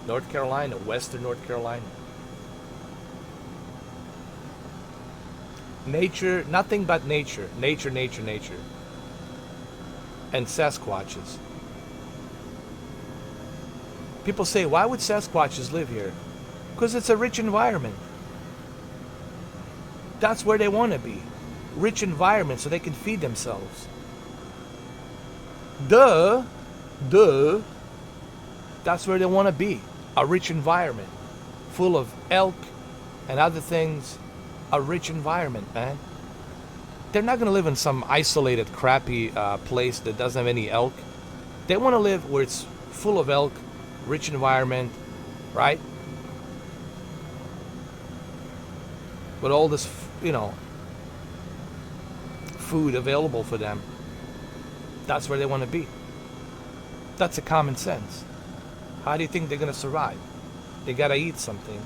North Carolina, Western North Carolina. Nature, nothing but nature. Nature, nature, nature. And Sasquatches. People say, why would Sasquatches live here? Because it's a rich environment. That's where they want to be. Rich environment so they can feed themselves. Duh. That's where they want to be. A rich environment. Full of elk and other things. A rich environment, man. They're not going to live in some isolated, crappy place that doesn't have any elk. They want to live where it's full of elk, rich environment, right? With all this, food available for them. That's where they want to be. That's a common sense. How do you think they're going to survive? They got to eat something,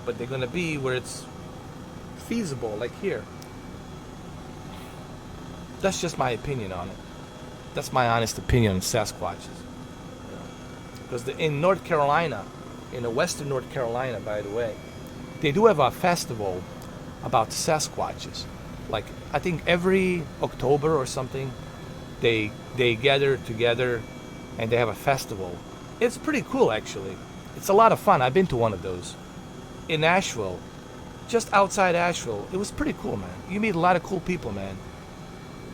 but they're going to be where it's feasible, like here. That's just my opinion on it. That's my honest opinion on Sasquatches. Because in North Carolina, in the Western North Carolina, by the way, they do have a festival about Sasquatches. Like, I think every October or something, they gather together and they have a festival. It's pretty cool, actually. It's a lot of fun. I've been to one of those in Asheville, just outside Asheville. It was pretty cool, man. You meet a lot of cool people, man.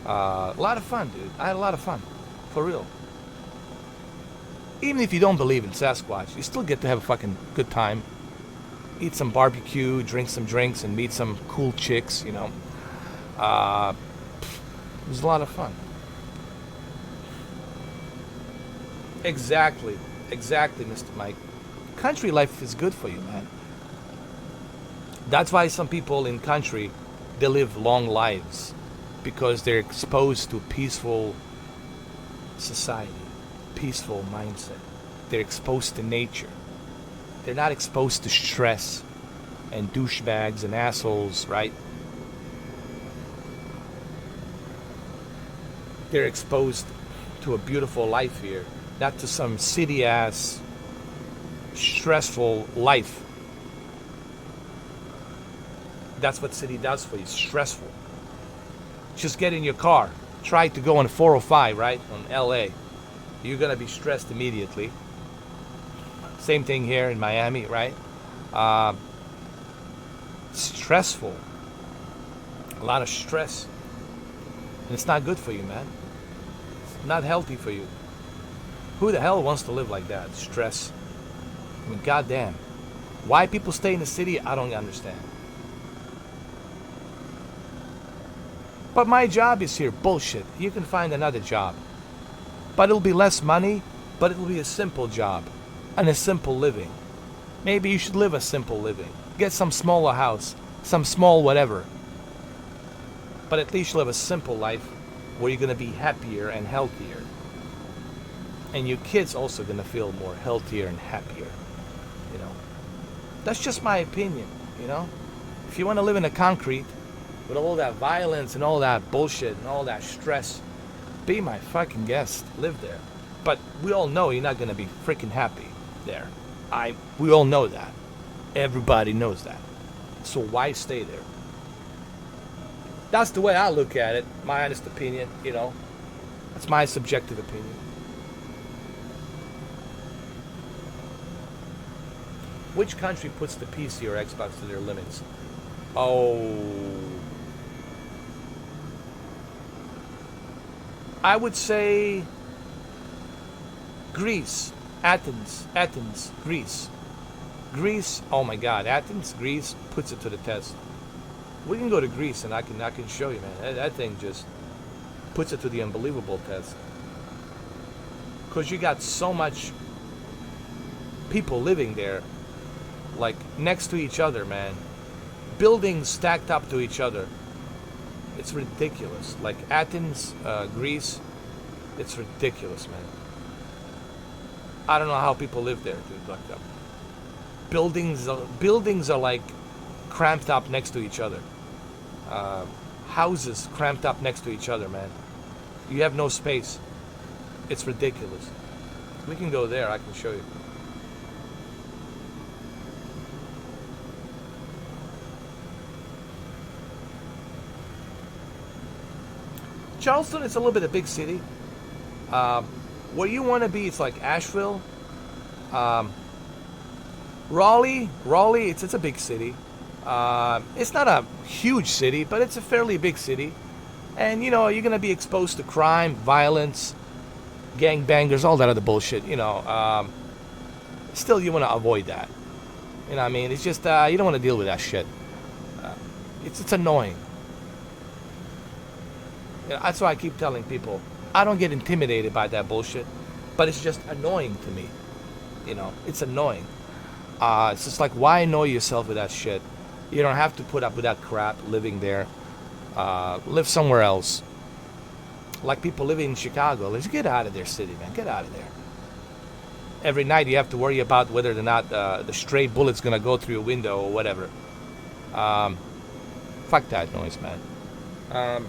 A lot of fun, dude. I had a lot of fun, for real. Even if you don't believe in Sasquatch, you still get to have a fucking good time. Eat some barbecue, drink some drinks, and meet some cool chicks, It was a lot of fun. Exactly, Mr. Mike. Country life is good for you, man. That's why some people in country, they live long lives. Because they're exposed to peaceful society, peaceful mindset. They're exposed to nature. They're not exposed to stress and douchebags and assholes, right? They're exposed to a beautiful life here, not to some city-ass, stressful life. That's what city does for you, stressful. Just get in your car. Try to go on 405, right? On LA. You're going to be stressed immediately. Same thing here in Miami, right? Stressful. A lot of stress. And it's not good for you, man. It's not healthy for you. Who the hell wants to live like that? Stress. I mean, goddamn. Why people stay in the city, I don't understand. But my job is here. Bullshit. You can find another job. But it'll be less money, but it'll be a simple job. And a simple living. Maybe you should live a simple living. Get some smaller house. Some small whatever. But at least you'll have a simple life where you're going to be happier and healthier. And your kids also going to feel more healthier and happier. That's just my opinion, If you want to live in the concrete, with all that violence and all that bullshit and all that stress, be my fucking guest. Live there. But we all know you're not going to be freaking happy. there. We all know that. Everybody knows that. So why stay there? That's the way I look at it. My honest opinion, you know. That's my subjective opinion. Which country puts the PC or Xbox to their limits? Oh, I would say Greece, Athens, Greece. Greece, oh my God, Athens, Greece puts it to the test. We can go to Greece and I can show you, man. That thing just puts it to the unbelievable test. Because you got so much people living there, like next to each other, man. Buildings stacked up to each other. It's ridiculous. Like Athens, Greece, it's ridiculous, man. I don't know how people live there, dude. Like, buildings are like cramped up next to each other. Houses cramped up next to each other, man. You have no space. It's ridiculous. We can go there. I can show you. Charleston is a little bit a big city. Where you want to be, it's like Asheville. Raleigh, it's a big city. It's not a huge city, but it's a fairly big city. And, you know, you're going to be exposed to crime, violence, gangbangers, all that other bullshit, you know. Still, you want to avoid that. You know what I mean? It's just, you don't want to deal with that shit. It's annoying. You know, that's why I keep telling people, I don't get intimidated by that bullshit, but it's just annoying to me. You know, it's annoying. It's just like, why annoy yourself with that shit? You don't have to put up with that crap living there. Live somewhere else. Like people living in Chicago. Let's get out of their city, man. Get out of there. Every night you have to worry about whether or not the stray bullet's going to go through your window or whatever. Fuck that noise, man.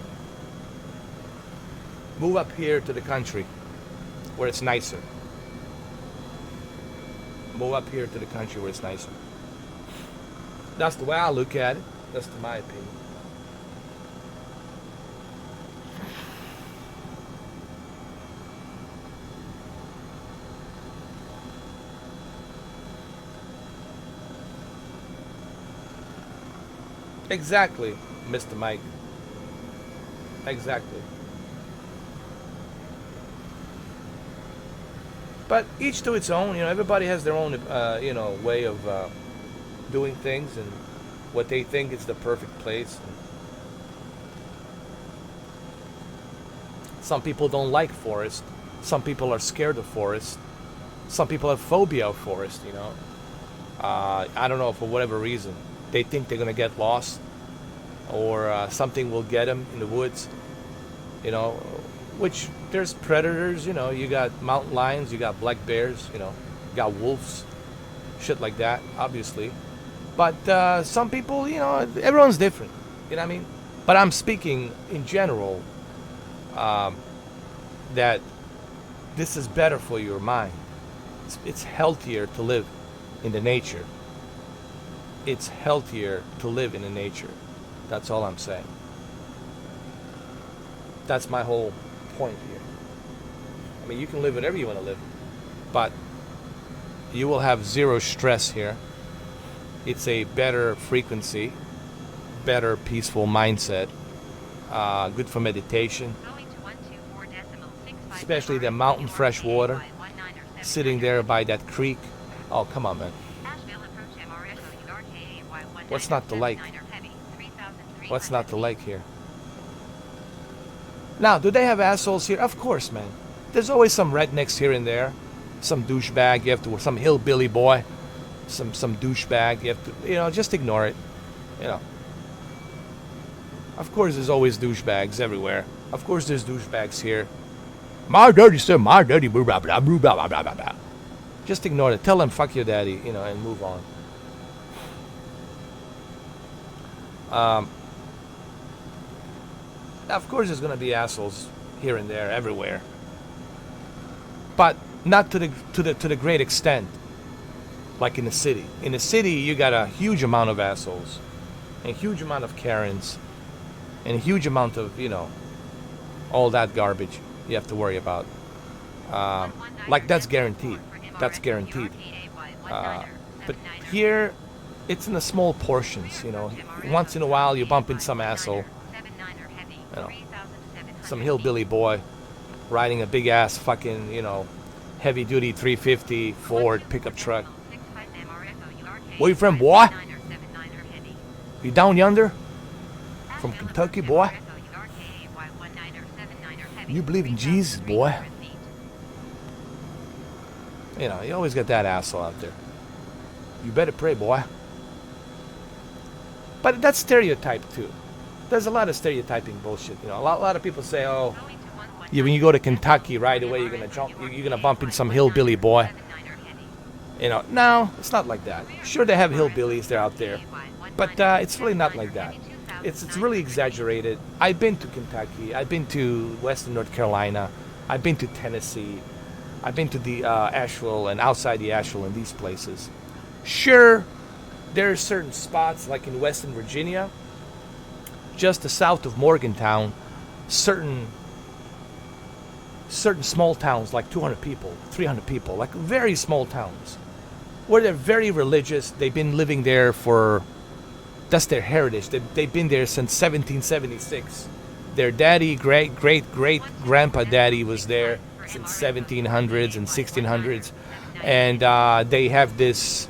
Move up here to the country where it's nicer. Move up here to the country where it's nicer. That's the way I look at it. That's my opinion. Exactly, Mr. Mike. Exactly. But each to its own. You know, everybody has their own, you know, way of doing things and what they think is the perfect place. Some people don't like forest. Some people are scared of forest. Some people have phobia of forest. You know, I don't know, for whatever reason. They think they're gonna get lost, or something will get them in the woods. You know, which there's predators. You know, you got mountain lions, you got black bears. You know, you got wolves, shit like that. Obviously, but some people, you know, everyone's different. You know what I mean? But I'm speaking in general. That this is better for your mind. It's healthier to live in the nature. It's healthier to live in the nature. That's all I'm saying. That's my whole point here. I mean, you can live whatever you want to live, but you will have zero stress here. It's a better frequency, better peaceful mindset, good for meditation, especially the mountain fresh water, sitting there by that creek. Oh, come on, man. What's not to like? What's not to like here? Now, do they have assholes here? Of course, man. There's always some rednecks here and there, some douchebag. You have to, some hillbilly boy, some douchebag. You have to, you know, just ignore it. You know. Of course, there's always douchebags everywhere. Of course, there's douchebags here. My daddy said, my daddy, blah, blah, blah, blah, blah, blah, blah. Just ignore it. Tell them, fuck your daddy, you know, and move on. Of course, there's gonna be assholes here and there, everywhere, but not to the great extent like in the city. In the city, you got a huge amount of assholes, and a huge amount of Karens, and a huge amount of, all that garbage you have to worry about. Like, that's guaranteed. That's guaranteed. But here, it's in the small portions, Once in a while, you bump in some asshole, some hillbilly boy riding a big-ass fucking, heavy-duty 350 Ford pickup truck. Where you from, boy? You down yonder? From Kentucky, boy? You believe in Jesus, boy? You always got that asshole out there. You better pray, boy. But that's stereotype too. There's a lot of stereotyping bullshit. A lot of people say, "Oh, when you go to Kentucky, right away you're gonna bump in some hillbilly boy." No, it's not like that. Sure, they have hillbillies, they're out there, but it's really not like that. It's really exaggerated. I've been to Kentucky. I've been to Western North Carolina. I've been to Tennessee. I've been to the Asheville and outside the Asheville and these places. Sure, there are certain spots like in Western Virginia, just south of Morgantown, certain small towns like 200 people, 300 people, like very small towns, where they're very religious. They've been living there that's their heritage. They've been there since 1776. Their daddy, great-grandpa daddy was there since 1700s and 1600s. And they have this,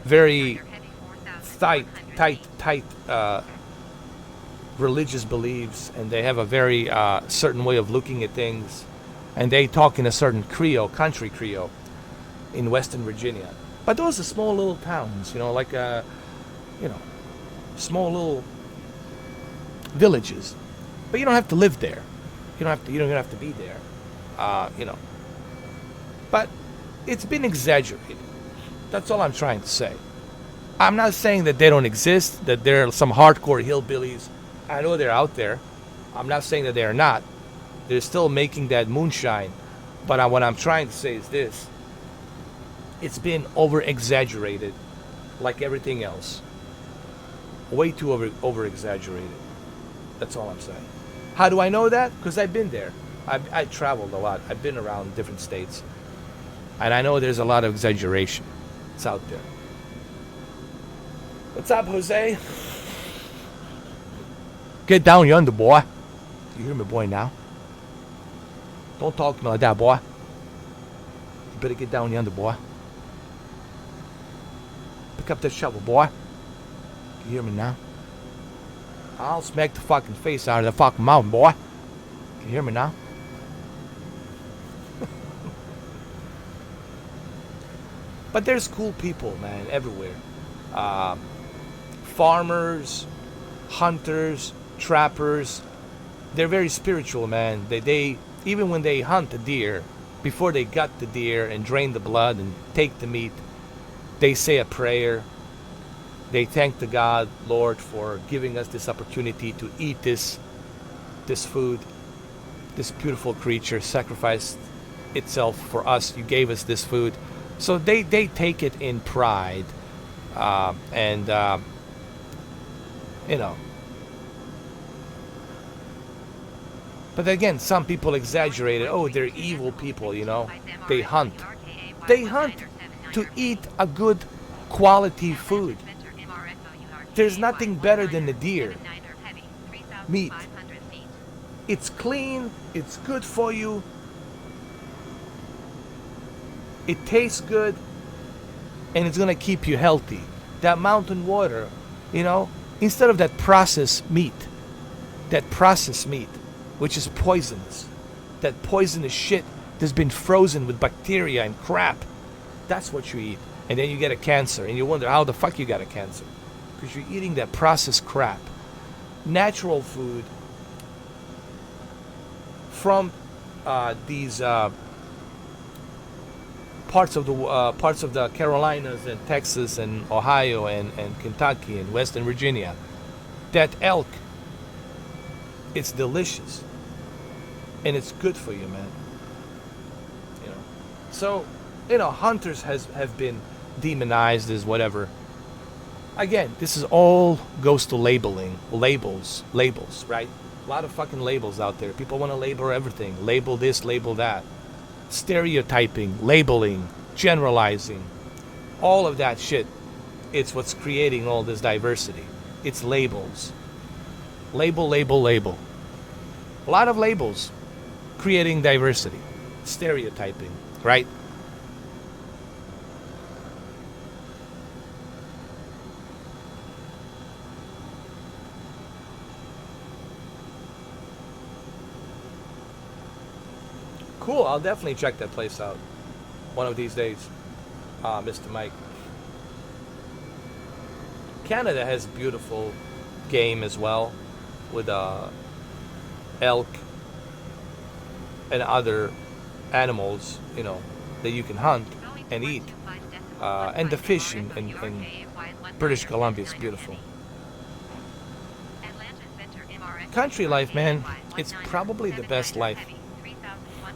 very tight religious beliefs, and they have a very certain way of looking at things, and they talk in a certain Creole, country Creole, in Western Virginia. But those are small little towns, like small little villages. But you don't have to live there. You don't have to be there. But it's been exaggerated. That's all I'm trying to say. I'm not saying that they don't exist, that there are some hardcore hillbillies. I know they're out there. I'm not saying that they're not. They're still making that moonshine. But what I'm trying to say is this. It's been over-exaggerated, like everything else. Way too over-exaggerated. That's all I'm saying. How do I know that? Because I've been there. I traveled a lot. I've been around different states. And I know there's a lot of exaggeration. It's out there. What's up, Jose? Get down yonder, boy. You hear me, boy, now? Don't talk to me like that, boy. You better get down yonder, boy. Pick up that shovel, boy. You hear me now? I'll smack the fucking face out of that fucking mouth, boy. You hear me now? But there's cool people, man, everywhere. Farmers, hunters, trappers. They're very spiritual, man. They even when they hunt a deer, before they gut the deer and drain the blood and take the meat, they say a prayer. They thank the God, Lord, for giving us this opportunity to eat this food. This beautiful creature sacrificed itself for us. You gave us this food. So they take it in pride. But again, some people exaggerate it. Oh, they're evil people, They hunt. They hunt to eat a good quality food. There's nothing better than the deer meat. It's clean. It's good for you. It tastes good. And it's going to keep you healthy. That mountain water, instead of that processed meat, which is poisonous, that poisonous shit that's been frozen with bacteria and crap, that's what you eat. And then you get a cancer, and you wonder how the fuck you got a cancer. Because you're eating that processed crap. Natural food from these parts of the Carolinas and Texas and Ohio and Kentucky and Western Virginia. That elk, it's delicious, and it's good for you, man. So, hunters have been demonized as whatever. Again, this is all goes to labeling, labels, right? A lot of fucking labels out there. People want to label everything. Label this, label that. Stereotyping, labeling, generalizing. All of that shit. It's what's creating all this diversity. It's labels. Label, label, label. A lot of labels creating diversity. Stereotyping, right? Cool, I'll definitely check that place out one of these days, Mr. Mike. Canada has beautiful game as well, with elk and other animals, that you can hunt and eat. And the fish in British Columbia is beautiful. Country life, man, it's probably the best life.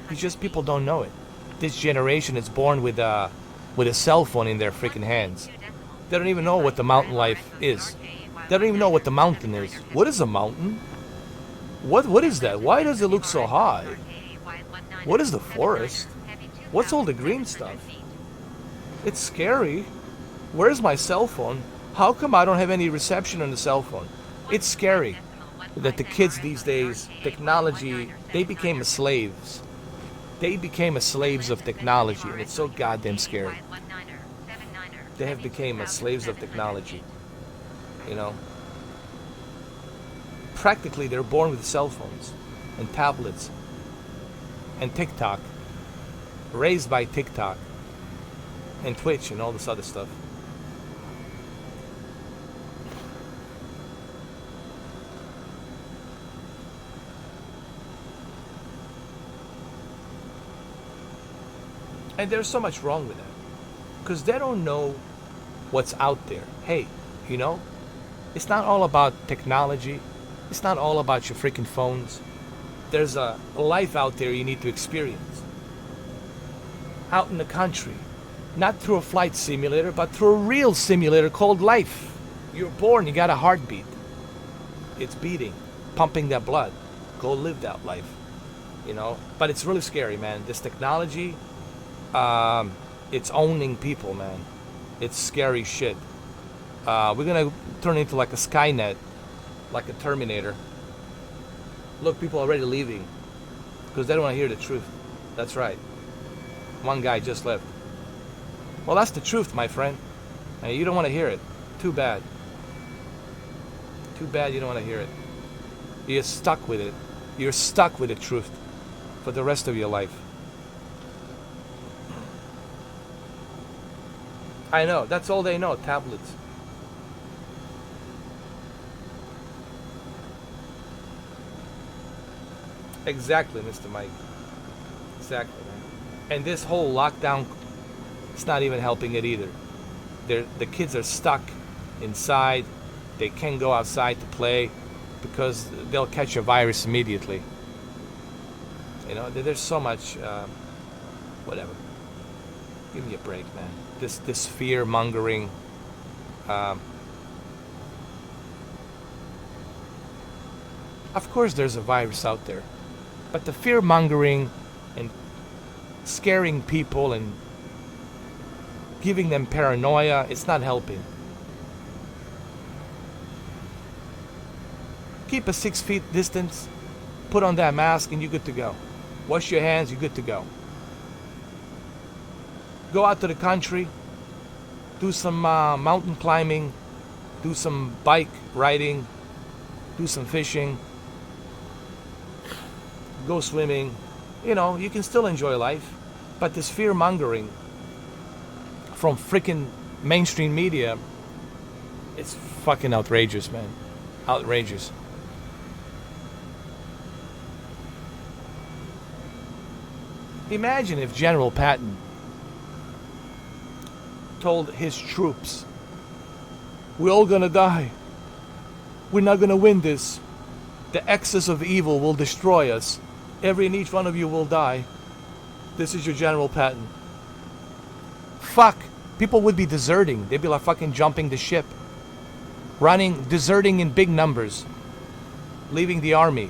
It's just people don't know it. This generation is born with a cell phone in their freaking hands. They don't even know what the mountain life is. They don't even know what the mountain is. What is a mountain? What is that? Why does it look so high? What is the forest? What's all the green stuff? It's scary. Where's my cell phone? How come I don't have any reception on the cell phone? It's scary that the kids these days, technology, they became slaves. They became slaves of technology, and it's so goddamn scary. They have become slaves of technology. Practically, they're born with cell phones and tablets and TikTok, raised by TikTok and Twitch and all this other stuff. And there's so much wrong with that, because they don't know what's out there. Hey, it's not all about technology. It's not all about your freaking phones. There's a life out there you need to experience. Out in the country. Not through a flight simulator, but through a real simulator called life. You're born, you got a heartbeat. It's beating, pumping that blood. Go live that life. But it's really scary, man. This technology, it's owning people, man. It's scary shit. We're gonna turn into like a Skynet, like a Terminator. Look, people are already leaving because they don't want to hear the truth. That's right. One guy just left. Well, that's the truth, my friend. And you don't want to hear it. Too bad. Too bad you don't want to hear it. You're stuck with it. You're stuck with the truth for the rest of your life. I know. That's all they know. Tablets. Exactly, Mr. Mike. Exactly, man. And this whole lockdown, it's not even helping it either. The kids are stuck inside. They can't go outside to play because they'll catch a virus immediately. There's so much, whatever. Give me a break, man. This fear mongering. Of course, there's a virus out there. But the fear-mongering and scaring people and giving them paranoia, it's not helping. Keep a 6 feet distance, put on that mask, and you're good to go. Wash your hands, you're good to go. Go out to the country, do some mountain climbing, do some bike riding, do some fishing, go swimming. You can still enjoy life. But this fear-mongering from freaking mainstream media, it's fucking outrageous, man. Outrageous. Imagine if General Patton told his troops, we're all gonna die. We're not gonna win this. The excess of evil will destroy us. Every and each one of you will die. This is your General Patton. fuck, people would be deserting. They'd be like fucking jumping the ship. Deserting in big numbers. Leaving the army.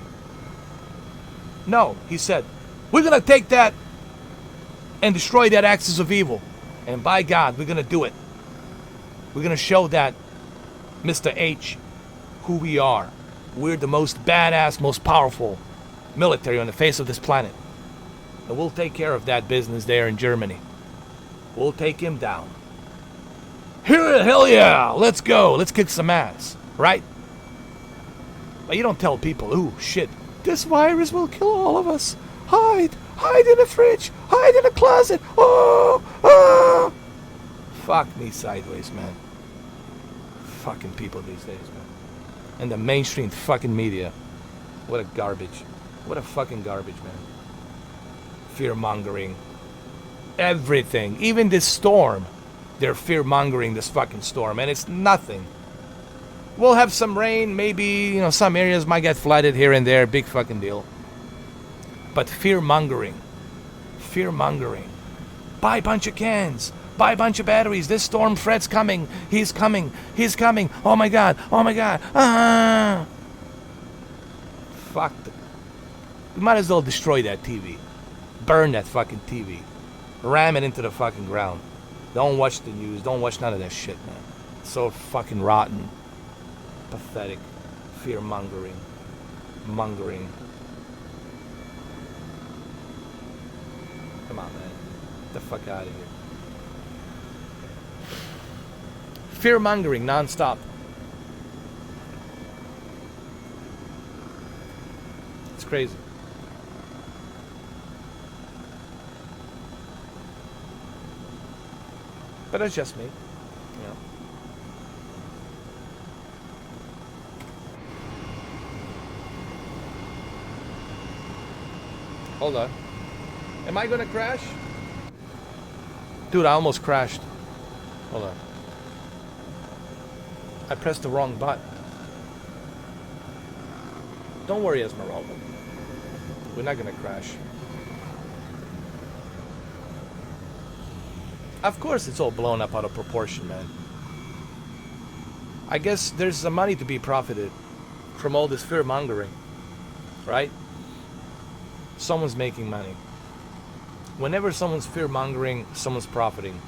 No, he said, we're gonna take that and destroy that axis of evil. And by God, we're gonna do it. We're gonna show that Mr. H who we are. We're the most badass, most powerful military on the face of this planet. And we'll take care of that business there in Germany. We'll take him down. Hell yeah, let's go. Let's kick some ass, right? But you don't tell people, ooh, shit, this virus will kill all of us. Hide in the fridge, hide in the closet. Oh. Fuck me sideways, man. Fucking people these days, man. And the mainstream fucking media. What a garbage. What a fucking garbage, man. Fear-mongering. Everything. Even this storm. They're fear-mongering this fucking storm. And it's nothing. We'll have some rain. Maybe, some areas might get flooded here and there. Big fucking deal. But fear-mongering. Fear-mongering. Buy a bunch of cans. Buy a bunch of batteries. This storm threat's coming. He's coming. He's coming. Oh my God. Oh my God. Ah. Fuck. You might as well destroy that TV. Burn that fucking TV. Ram it into the fucking ground. Don't watch the news. Don't watch none of that shit, man. It's so fucking rotten. Pathetic. Fear-mongering. Mongering. Come on, man. Get the fuck out of here. Fear-mongering non-stop. It's crazy. But that's just me, Hold on. Am I gonna crash? Dude, I almost crashed. Hold on. I pressed the wrong button. Don't worry, Esmeralda. We're not gonna crash. Of course it's all blown up out of proportion, man. I guess there's some money to be profited from all this fear-mongering, right? Someone's making money. Whenever someone's fear-mongering, someone's profiting.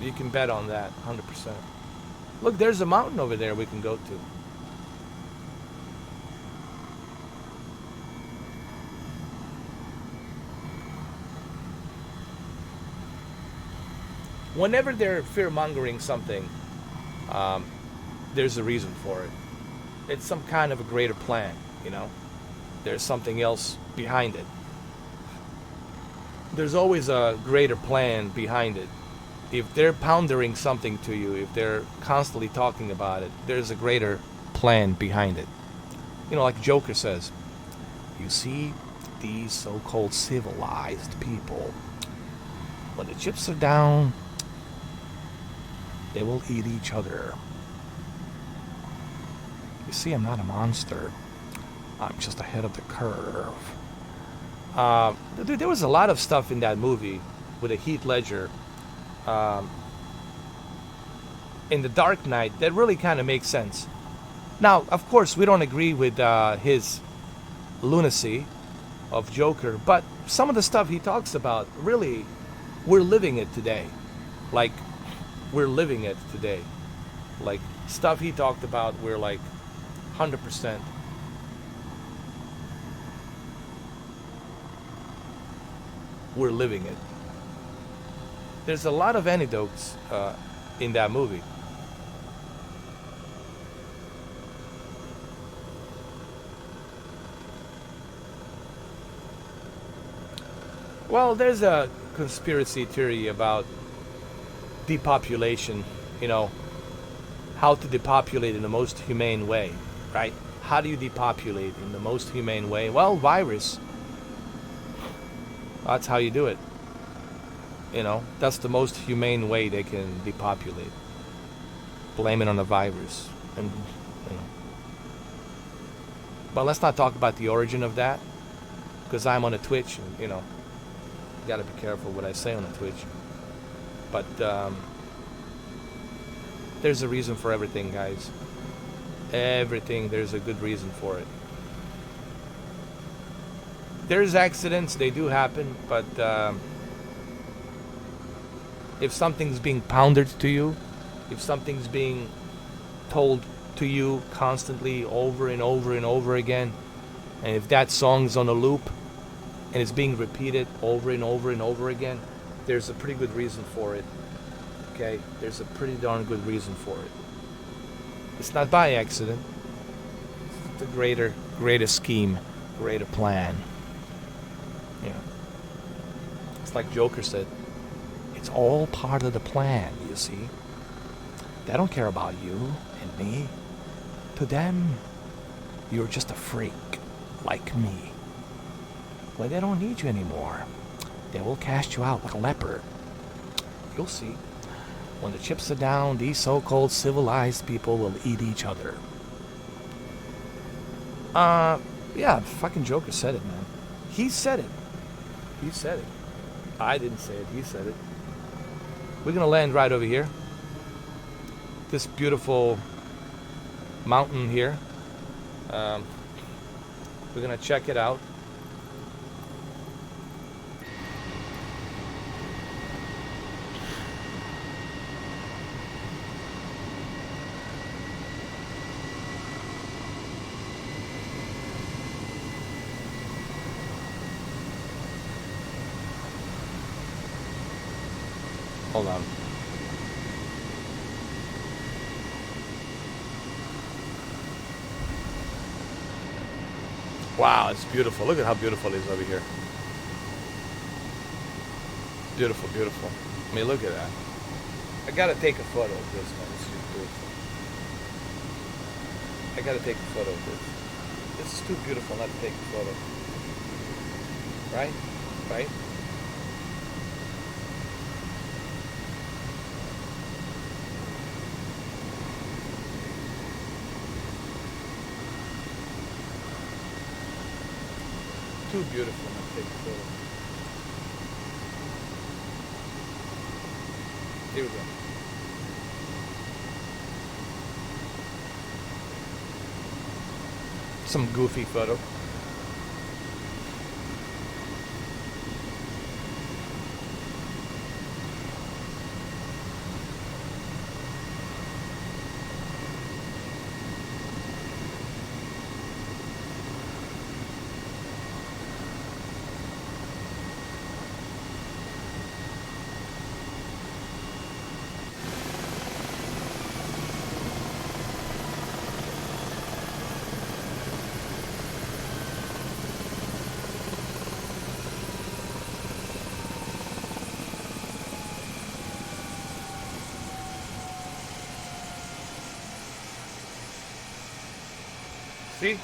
You can bet on that, 100%. Look, there's a mountain over there we can go to. Whenever they're fear-mongering something, there's a reason for it. It's some kind of a greater plan, There's something else behind it. There's always a greater plan behind it. If they're pondering something to you, if they're constantly talking about it, there's a greater plan behind it. Like Joker says, you see, these so-called civilized people, when the chips are down, they will eat each other. You see, I'm not a monster. I'm just ahead of the curve. There was a lot of stuff in that movie with a Heath Ledger in The Dark Knight that really kind of makes sense. Now, of course, we don't agree with his lunacy of Joker, but some of the stuff he talks about, really, we're living it today. Like, we're living it today. Like, stuff he talked about, we're like 100%. We're living it. There's a lot of anecdotes in that movie. Well, there's a conspiracy theory about depopulation, how to depopulate in the most humane way, right? How do you depopulate in the most humane way? Well, virus. That's how you do it. That's the most humane way they can depopulate. Blame it on the virus. And, But let's not talk about the origin of that, because I'm on a Twitch, and, Got to be careful what I say on the Twitch. But there's a reason for everything, guys. Everything, there's a good reason for it. There's accidents, they do happen, but if something's being pounded to you, if something's being told to you constantly over and over and over again, and if that song's on a loop and it's being repeated over and over and over again, there's a pretty good reason for it. Okay? There's a pretty darn good reason for it. It's not by accident. It's a greater scheme, greater plan. Yeah. It's like Joker said, it's all part of the plan, you see. They don't care about you and me. To them, you're just a freak, like me. When they don't need you anymore, they will cast you out like a leper. You'll see. When the chips are down, these so-called civilized people will eat each other. Yeah, fucking Joker said it, man. He said it. He said it. I didn't say it, he said it. We're gonna land right over here. This beautiful mountain here. We're gonna check it out. Hold on. Wow, it's beautiful. Look at how beautiful it is over here. Beautiful, beautiful. I mean, look at that. I gotta take a photo of this, man. This is beautiful. I gotta take a photo of this. This is too beautiful not to take a photo. Right? Right? Too beautiful not to take a photo. Here we go. Some goofy photo. See?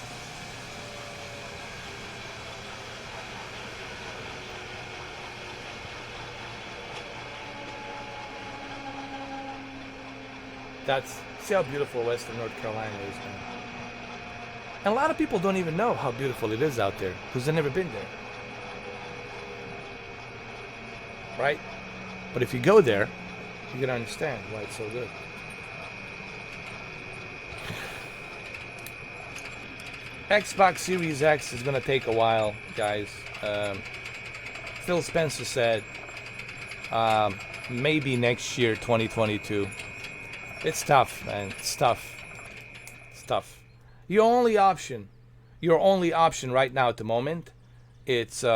See how beautiful Western North Carolina is, man. And a lot of people don't even know how beautiful it is out there because they've never been there. Right? But if you go there, you can understand why it's so good. Xbox Series X is going to take a while, guys. Phil Spencer said maybe next year, 2022. It's tough, man. It's tough. It's tough. Your only option right now at the moment, it's hold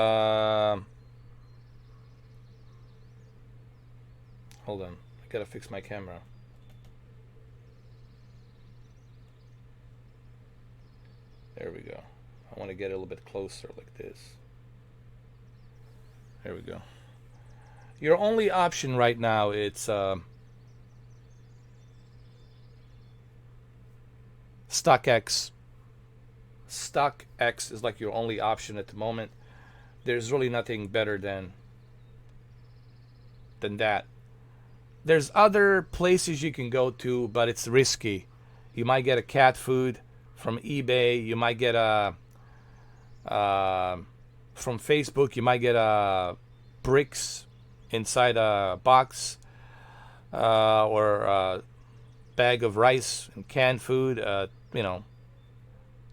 on. I gotta fix my camera. There we go. I want to get a little bit closer like this. There we go. Your only option right now, it's StockX. StockX is like your only option at the moment. There's really nothing better than that. There's other places you can go to, but it's risky. You might get a cat food from eBay. You might get a from Facebook. You might get a bricks inside a box, or a bag of rice and canned food,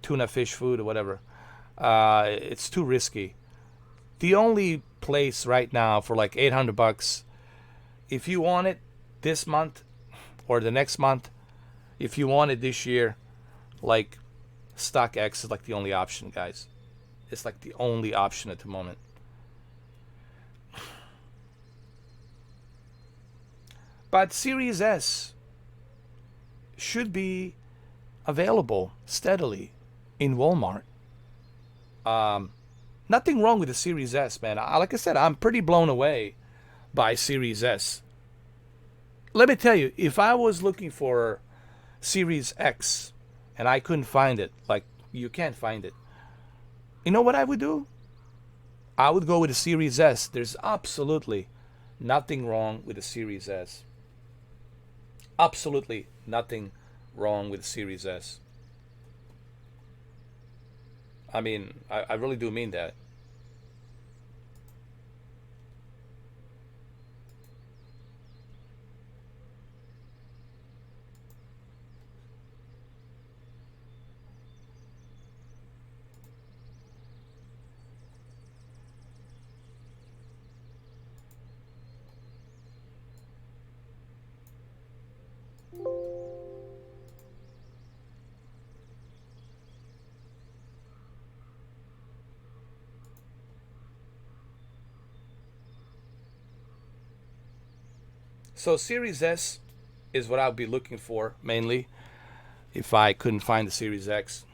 tuna fish food or whatever. It's too risky. The only place right now for like $800, if you want it this month or the next month, if you want it this year, like StockX is like the only option, guys. It's like the only option at the moment. But Series S should be available steadily in Walmart. Nothing wrong with the Series S, man. Like I said, I'm pretty blown away by Series S. Let me tell you, if I was looking for Series X and I couldn't find it, like you can't find it, you know what I would do? I would go with the Series S. There's absolutely nothing wrong with the Series S. Absolutely nothing wrong with the Series S. I mean, I really do mean that. So Series S is what I'll be looking for mainly if I couldn't find the Series X.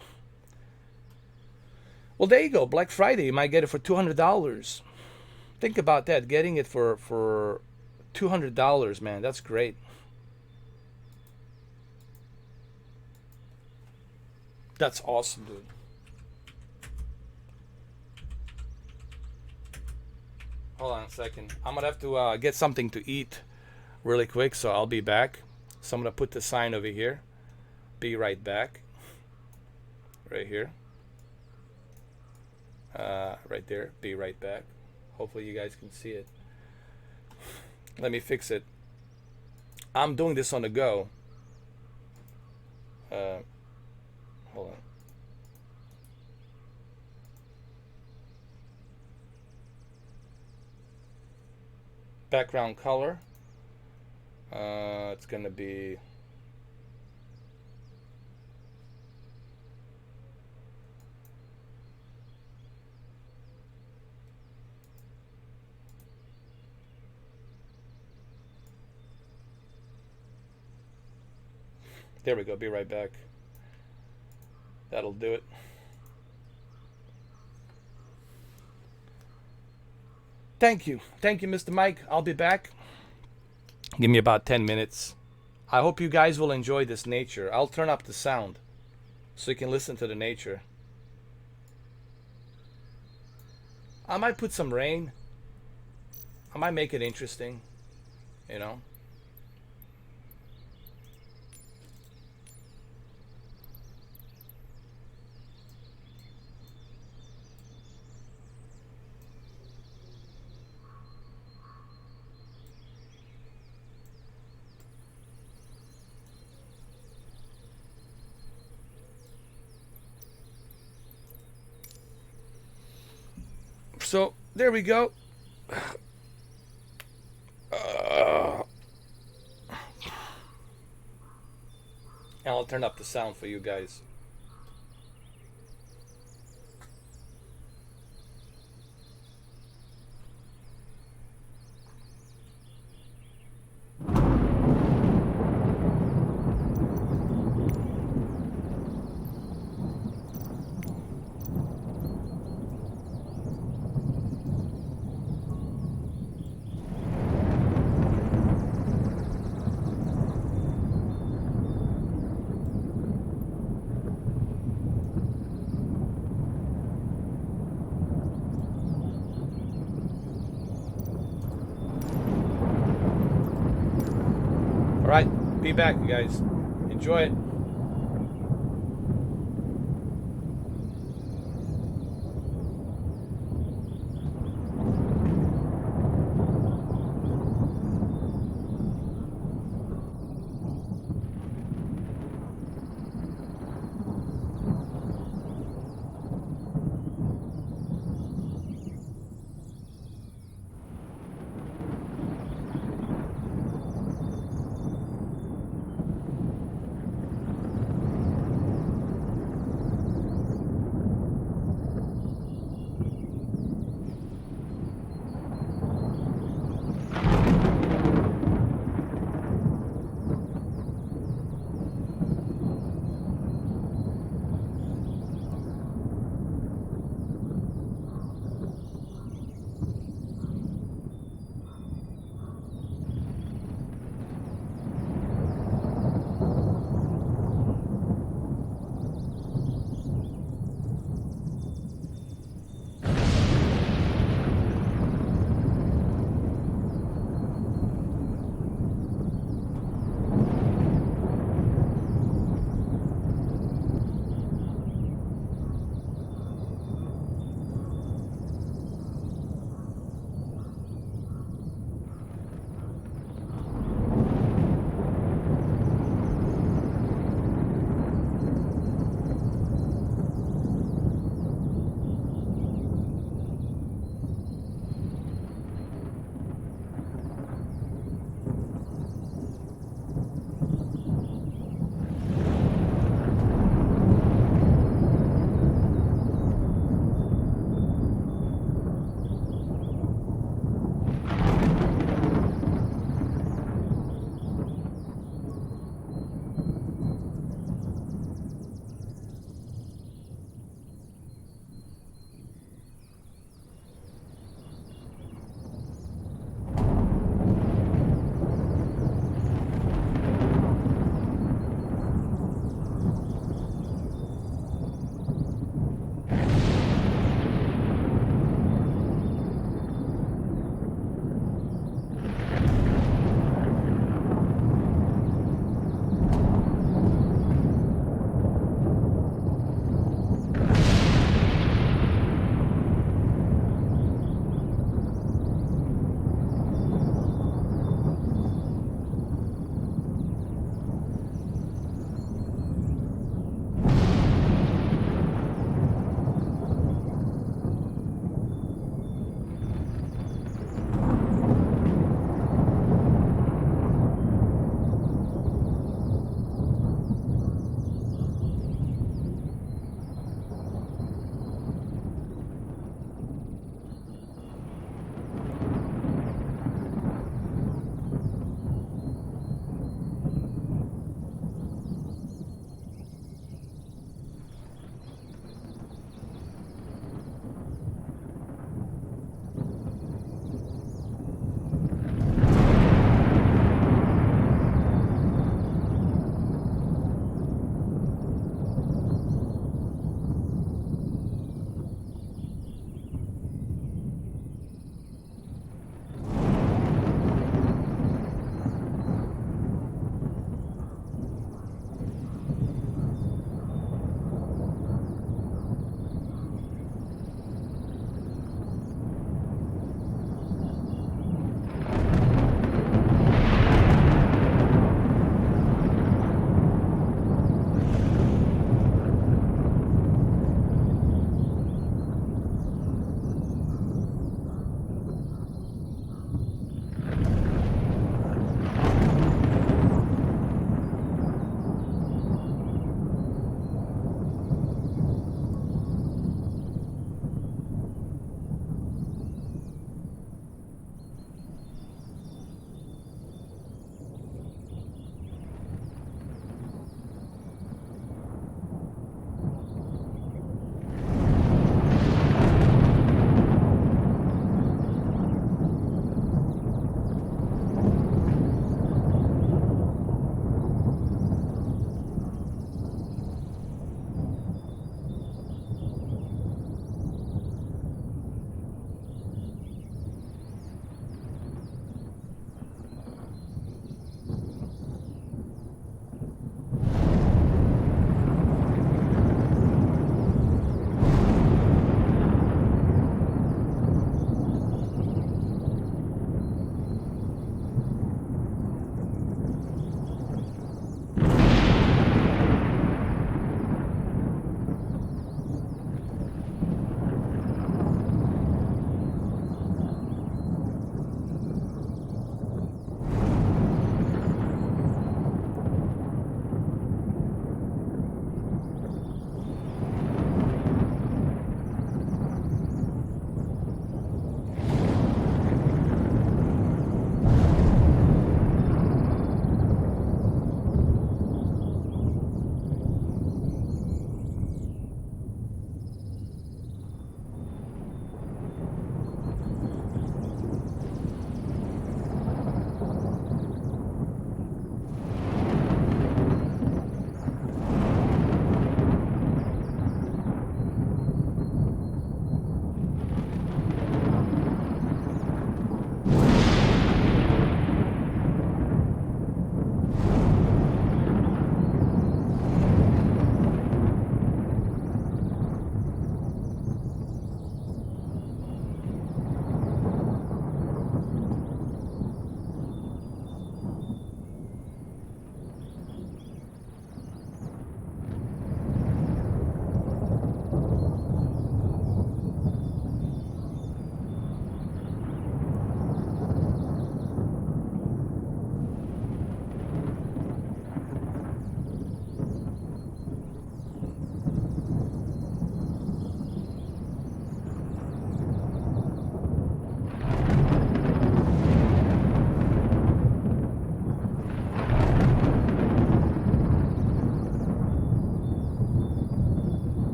Well, there you go. Black Friday, you might get it for $200. Think about that. Getting it for $200, man. That's great. That's awesome, dude. Hold on a second. I'm going to have to get something to eat really quick, so I'll be back. So I'm going to put the sign over here. Be right back. Right here. Right there. Be right back. Hopefully you guys can see it. Let me fix it. I'm doing this on the go. Hold on. Background color. It's gonna be there we go. Be right back. That'll do it. Thank you, Mr. Mike. I'll be back. Give me about 10 minutes. I hope you guys will enjoy this nature. I'll turn up the sound so you can listen to the nature. I might put some rain. I might make it interesting, you know. So there we go. And I'll turn up the sound for you guys. Alright, be back, you guys. Enjoy it.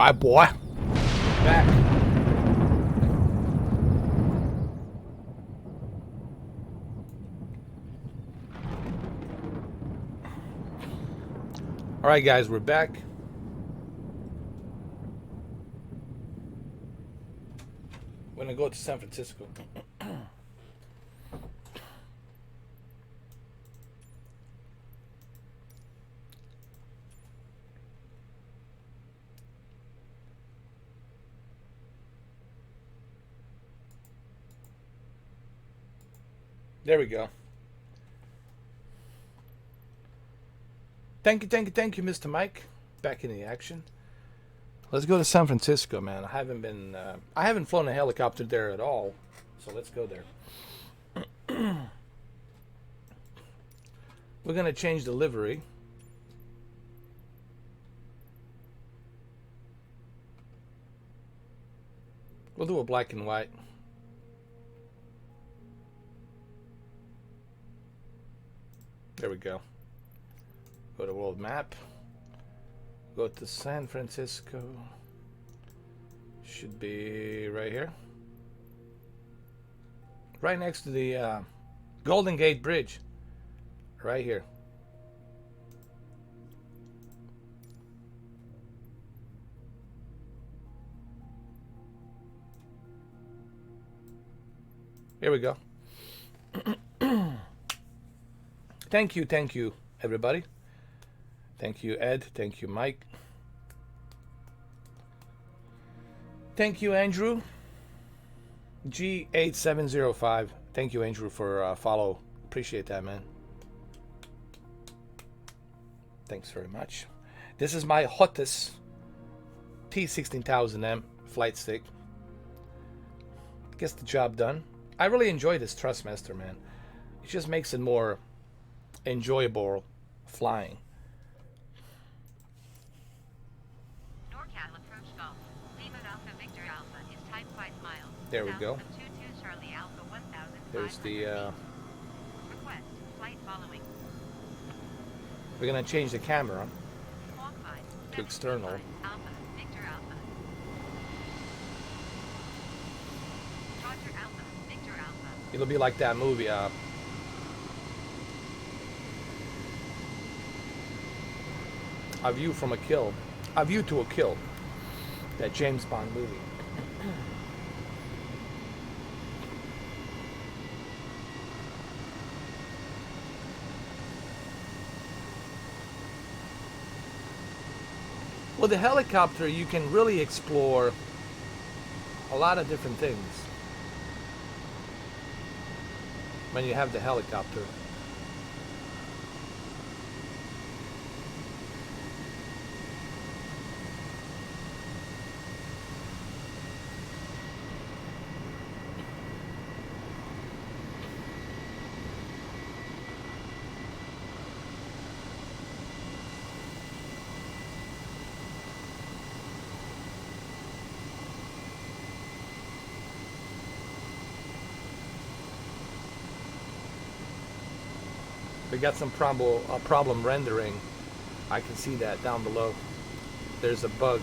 Alright, boy. Back. Alright, guys, we're back. We're gonna go to San Francisco. There we go. Thank you, Mr. Mike. Back in the action. Let's go to San Francisco, man. I haven't flown a helicopter there at all. So let's go there. We're gonna change the livery. We'll do a black and white. There we go. Go to world map. Go to San Francisco. Should be right here. Right next to the Golden Gate Bridge. Right here. Here we go. Thank you, everybody. Thank you, Ed. Thank you, Mike. Thank you, Andrew. G8705. Thank you, Andrew, for follow. Appreciate that, man. Thanks very much. This is my hottest T16000M flight stick. Gets the job done. I really enjoy this Thrustmaster, man. It just makes it more enjoyable flying. NorCal approach Golf. Lima Alpha Victor Alpha is type 5 miles. There we go. South of 22 Charlie Alpha 1500 There's the request flight following. we're gonna change the camera Squawk 5, to external. Alpha Victor Alpha. Roger Alpha Victor Alpha. It'll be like that movie A View from a Kill. A View to a Kill. That James Bond movie. With the helicopter, you can really explore a lot of different things when you have the helicopter. We got some problem rendering. I can see that down below. There's a bug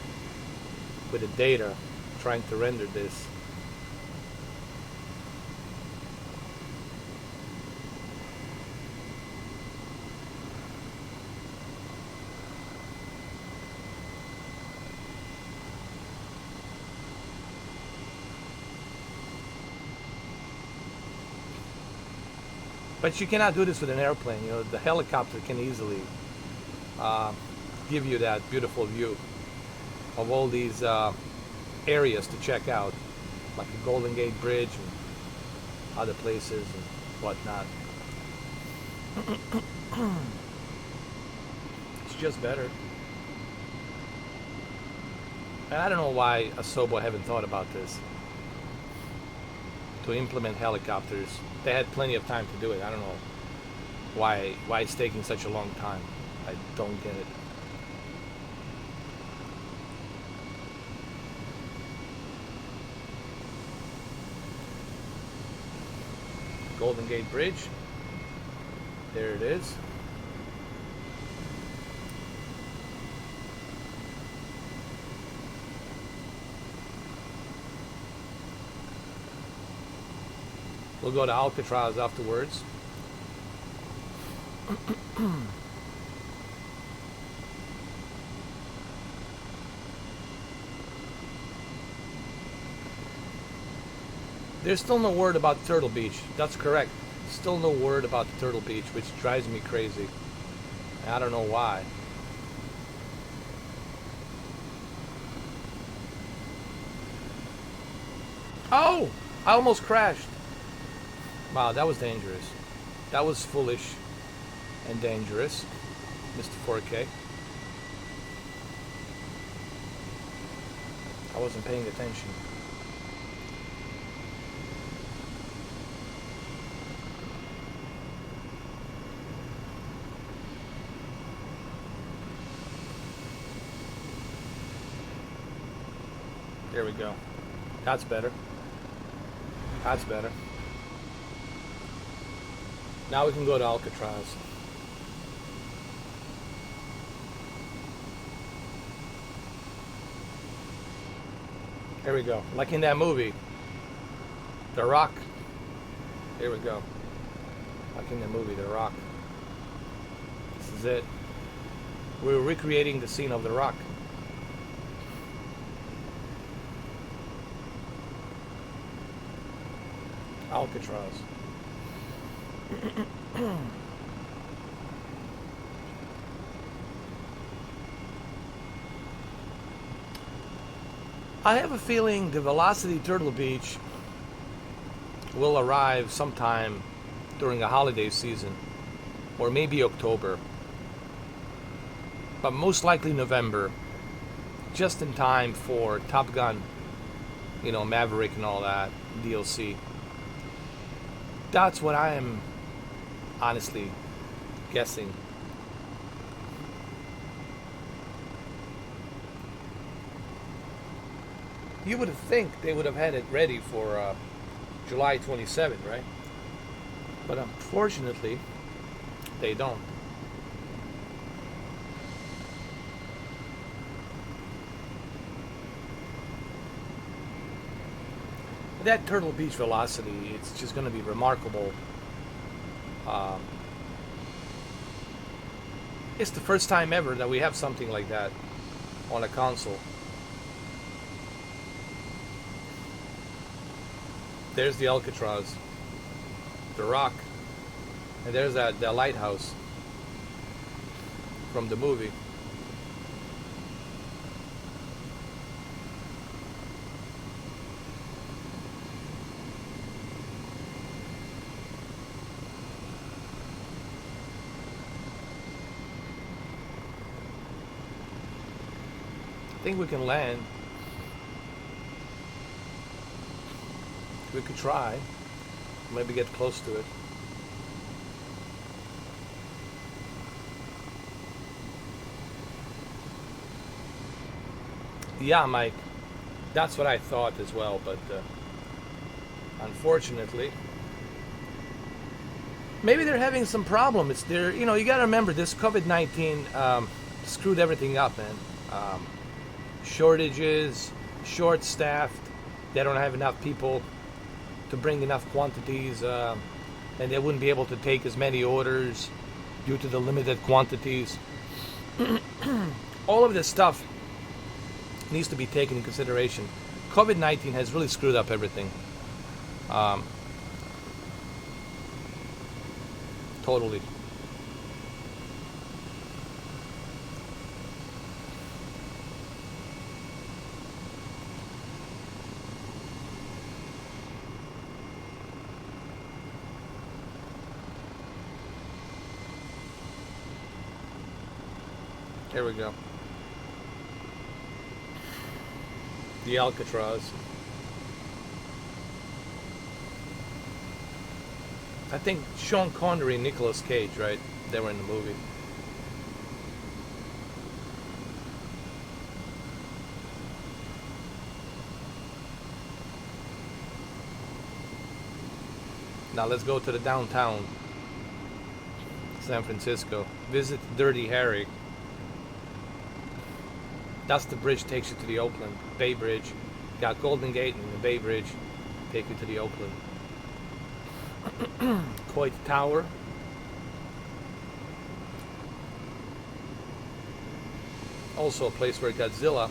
with the data trying to render this. But you cannot do this with an airplane. You know, the helicopter can easily give you that beautiful view of all these areas to check out, like the Golden Gate Bridge and other places and whatnot. It's just better. And I don't know why Asobo haven't thought about this. To implement helicopters. They had plenty of time to do it. I don't know why it's taking such a long time. I don't get it. Golden Gate Bridge. There it is. We'll go to Alcatraz afterwards. There's still no word about Turtle Beach. That's correct. Still no word about the Turtle Beach, which drives me crazy. I don't know why. Oh! I almost crashed. Wow, that was dangerous. That was foolish and dangerous, Mr. 4K. I wasn't paying attention. There we go. That's better. That's better. Now we can go to Alcatraz. There we go. Like in that movie, The Rock. Here we go. Like in the movie, The Rock. This is it. We're recreating the scene of The Rock. Alcatraz. I have a feeling the Velocity Turtle Beach will arrive sometime during the holiday season, or maybe October, but most likely November, just in time for Top Gun, you know, Maverick and all that, DLC. That's what I am honestly guessing. You would think they would have had it ready for July 27, right? But unfortunately, they don't. That Turtle Beach Velocity, it's just going to be remarkable. It's the first time ever that we have something like that on a console. There's the Alcatraz, the Rock, and there's that lighthouse from the movie. I think we can land. We could try. Maybe get close to it. Yeah, Mike. That's what I thought as well, but unfortunately, maybe they're having some problem. It's there. You know, you got to remember this COVID-19 screwed everything up, man. Shortages, short-staffed. They don't have enough people to bring enough quantities, and they wouldn't be able to take as many orders due to the limited quantities. All of this stuff needs to be taken in consideration. COVID-19 has really screwed up everything. Totally. Here we go. The Alcatraz. I think Sean Connery and Nicolas Cage, right? They were in the movie. Now let's go to the downtown San Francisco. Visit Dirty Harry. That's the bridge takes you to the Oakland Bay Bridge. Got Golden Gate and the Bay Bridge take you to the Oakland. Coit Tower. Also a place where Godzilla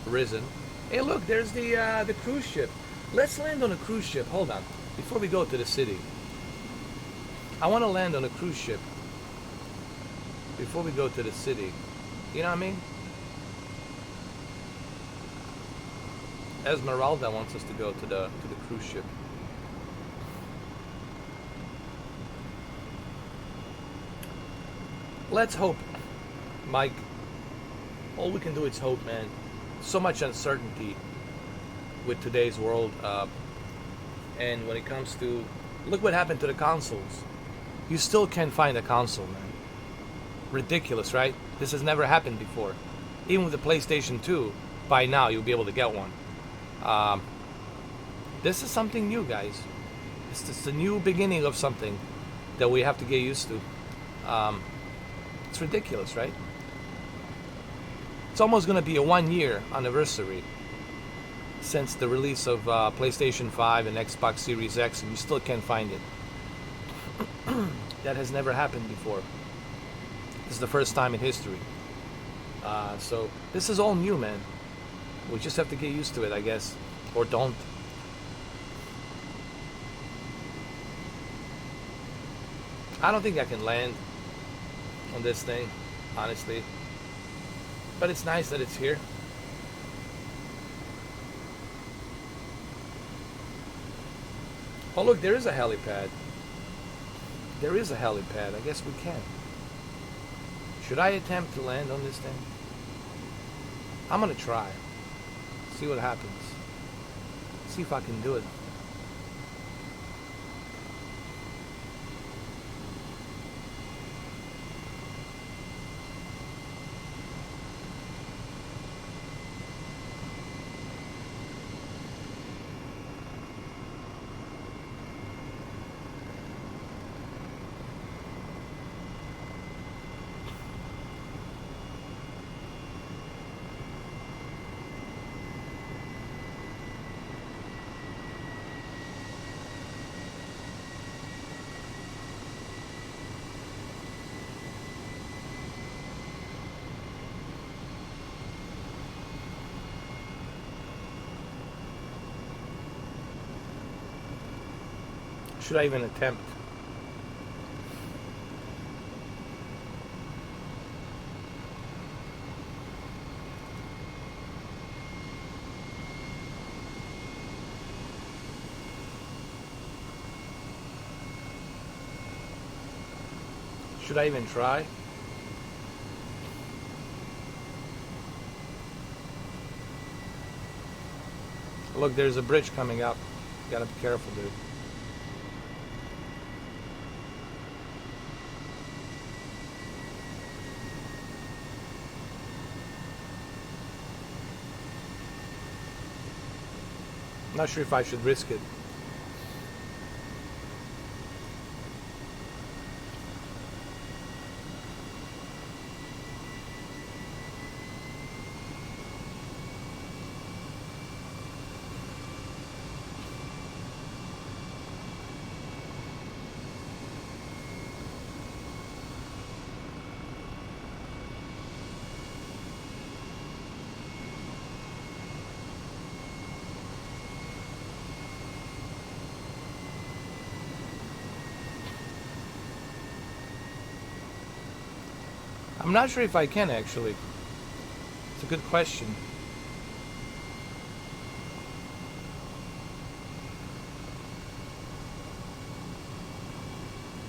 risen. Hey, look, there's the cruise ship. Let's land on a cruise ship. Hold on, before we go to the city. I want to land on a cruise ship before we go to the city. You know what I mean? Esmeralda wants us to go to the cruise ship. Let's hope, Mike. All we can do is hope, man. So much uncertainty with today's world, and when it comes to, look what happened to the consoles. You still can't find a console, man. Ridiculous, right? This has never happened before. Even with the PlayStation 2, by now you'll be able to get one. This is something new, guys. It's the new beginning of something that we have to get used to. It's ridiculous, right? It's almost going to be a 1-year anniversary since the release of PlayStation 5 and Xbox Series X, and you still can't find it. That has never happened before. This is the first time in history. So this is all new, man. We just have to get used to it, I guess. Or don't. I don't think I can land on this thing, honestly. But it's nice that it's here. Oh, look, there is a helipad. There is a helipad. I guess we can. Should I attempt to land on this thing? I'm gonna try. See what happens. See if I can do it. Should I even attempt? Should I even try? Look, there's a bridge coming up. Gotta be careful, dude. Not sure if I should risk it. I'm not sure if I can, actually. It's a good question.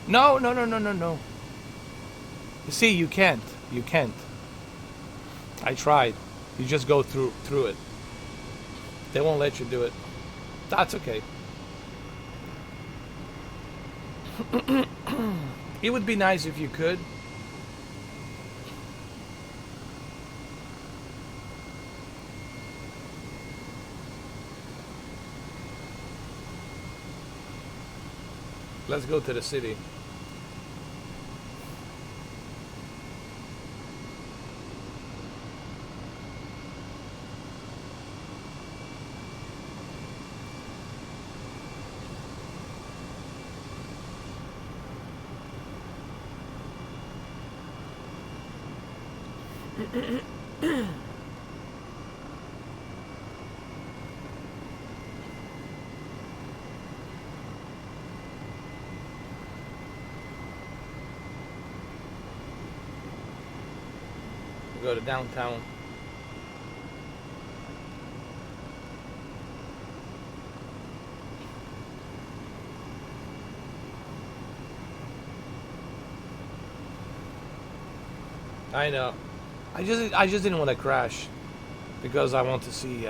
No. You see, you can't. You can't. I tried. You just go through it. They won't let you do it. That's okay. It would be nice if you could. Let's go to the city. Go to downtown. I know. I just didn't want to crash because I want to see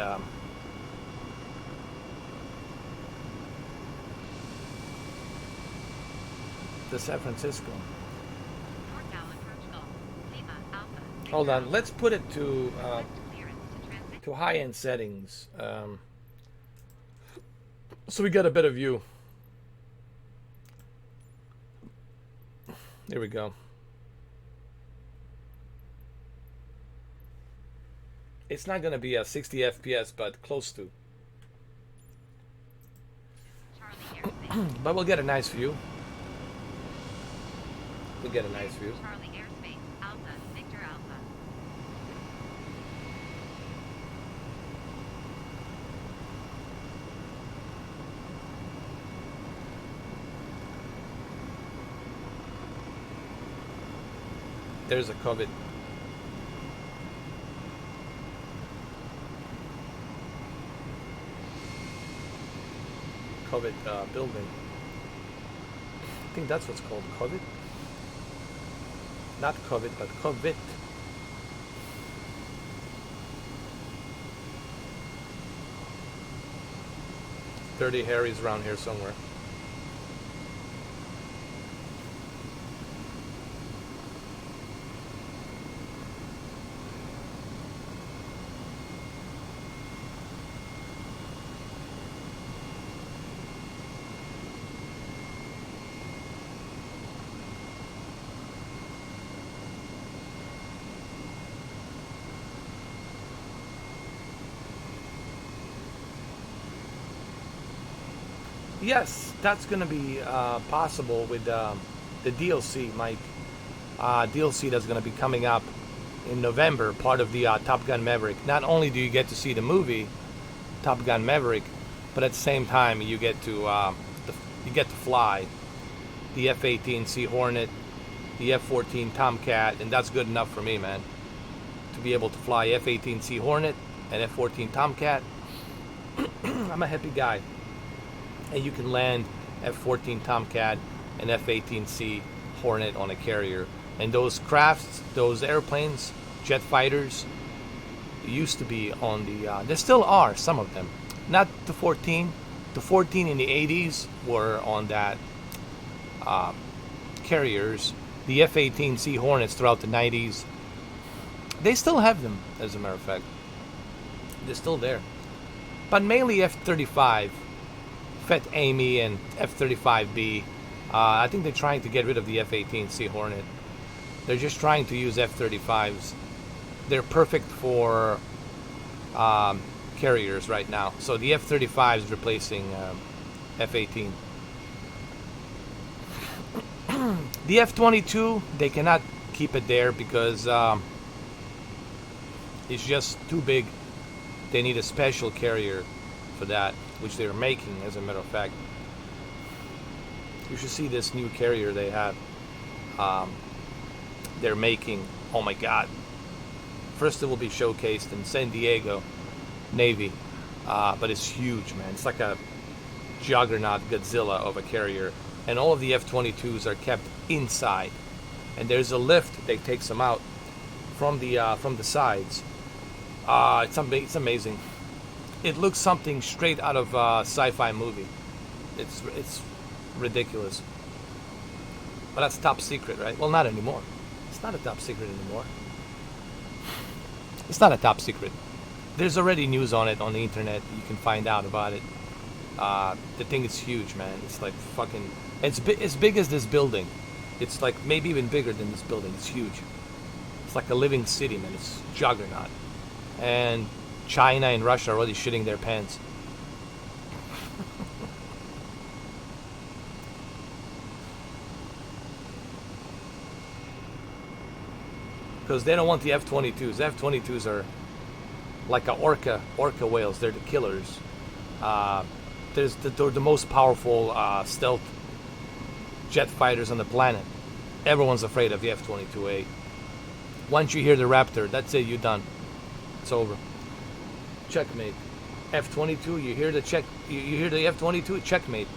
the San Francisco. Northbound approach Gulf. Lima, Alpha. Hold on, let's put it to Request clearance to transmit. high-end settings, so we get a better view. There we go. It's not gonna be a 60 FPS, but close to. Charlie airspace. But we'll get a nice view. We'll get a nice view. Charlie airspace. Alpha. Victor Alpha. There's a COVID. COVID building. I think that's what's called COVID. Not COVID, but COVID. Dirty Harry's around here somewhere. Yes, that's going to be possible with the DLC, Mike. DLC that's going to be coming up in November, part of the Top Gun Maverick. Not only do you get to see the movie Top Gun Maverick, but at the same time you get to fly the F-18C Hornet, the F-14 Tomcat, and that's good enough for me, man. To be able to fly F-18C Hornet and F-14 Tomcat, I'm a happy guy. And you can land F-14 Tomcat and F-18C Hornet on a carrier. And those crafts, those airplanes, jet fighters, used to be on the... there still are, some of them. Not the 14. The 14 in the 80s were on that carriers. The F-18C Hornets throughout the 90s. They still have them, as a matter of fact. They're still there. But mainly F-35. Fet Amy and F-35B. I think they're trying to get rid of the F-18C Hornet. They're just trying to use F-35s. They're perfect for carriers right now. So the F-35 is replacing F-18. The F-22, they cannot keep it there because it's just too big. They need a special carrier for that, which they're making, as a matter of fact. You should see this new carrier they have. They're making. Oh my God! First, it will be showcased in San Diego Navy, but it's huge, man. It's like a juggernaut Godzilla of a carrier, and all of the F-22s are kept inside. And there's a lift that takes them out from the sides. It's amazing. It looks something straight out of a sci-fi movie. It's ridiculous. But that's top secret, right? Well, not anymore. It's not a top secret anymore. It's not a top secret. There's already news on it on the internet. You can find out about it. The thing is huge, man. It's like fucking... It's as big as this building. It's like maybe even bigger than this building. It's huge. It's like a living city, man. It's juggernaut. And China and Russia are already shitting their pants. because they don't want the F-22s. F-22s are like a orca whales. They're the killers. They're the most powerful stealth jet fighters on the planet. Everyone's afraid of the F-22A. Once you hear the Raptor, that's it. You're done. It's over. Checkmate. F-22. You hear the check. You hear the F-22. Checkmate.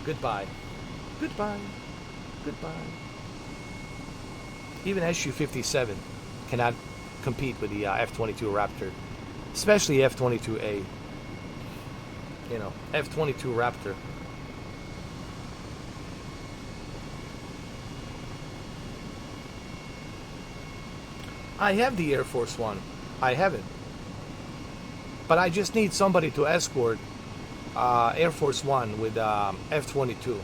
Goodbye. Goodbye. Goodbye. Even Su-57 cannot compete with the F-22 Raptor, especially F-22A. You know, F-22 Raptor. I have the Air Force One. I have it. But I just need somebody to escort Air Force One with F-22.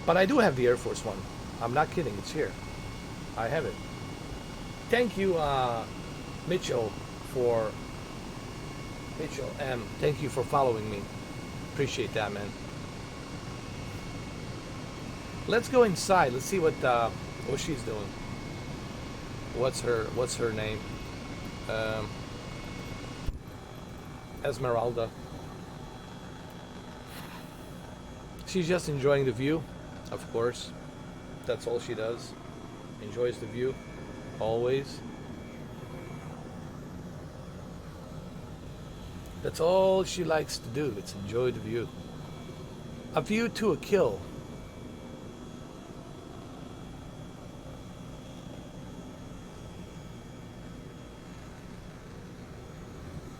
But I do have the Air Force One. I'm not kidding. It's here. I have it. Thank you, Mitchell M. Thank you for following me. Appreciate that, man. Let's go inside. Let's see what she's doing. What's her name? Esmeralda. She's just enjoying the view, of course. That's all she does. Enjoys the view, always. That's all she likes to do. It's enjoy the view. A view to a kill.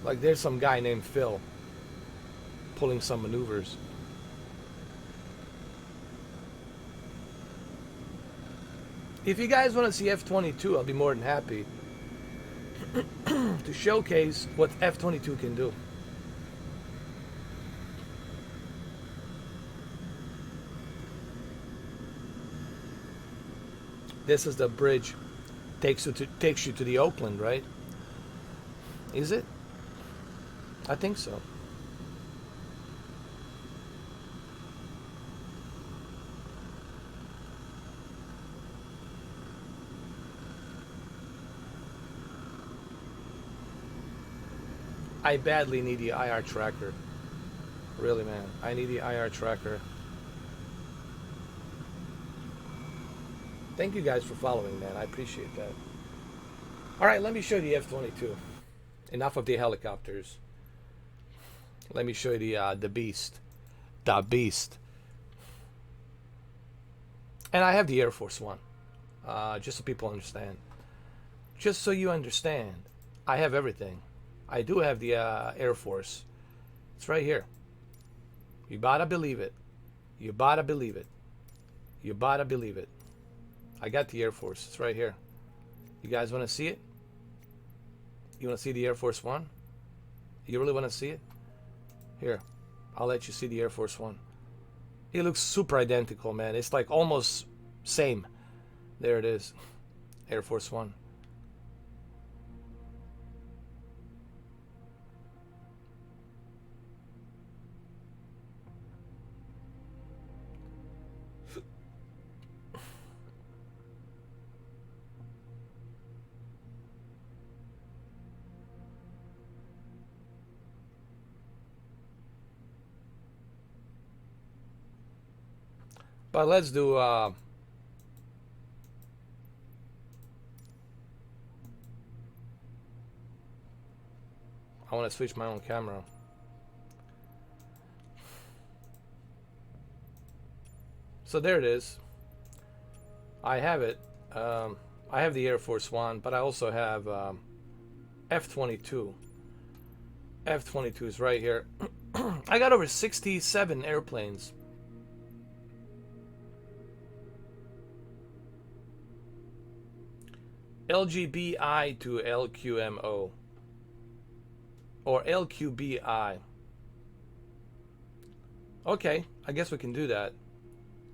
Like there's some guy named Phil pulling some maneuvers. If you guys want to see F-22, I'll be more than happy to showcase what F-22 can do. This is the bridge. Takes you to the Oakland, right? Is it? I think so. I badly need the IR tracker. Really, man. I need the IR tracker. Thank you guys for following, man. I appreciate that. All right, let me show you the F-22. Enough of the helicopters. Let me show you the beast. The beast. And I have the Air Force One. Just so people understand. Just so you understand. I have everything. I do have the Air Force. It's right here. You gotta believe it. You gotta believe it. You gotta believe it. I got the Air Force. It's right here. You guys want to see it? You want to see the Air Force One? You really want to see it? Here, I'll let you see the Air Force One. It looks super identical, man. It's like almost same. There it is. Air Force One. But let's do I want to switch my own camera. So there it is. I have it. I have the Air Force One, but I also have F-22. F-22 is right here. I got over 67 airplanes. LGBI to LQMO or LQBI. Okay, I guess we can do that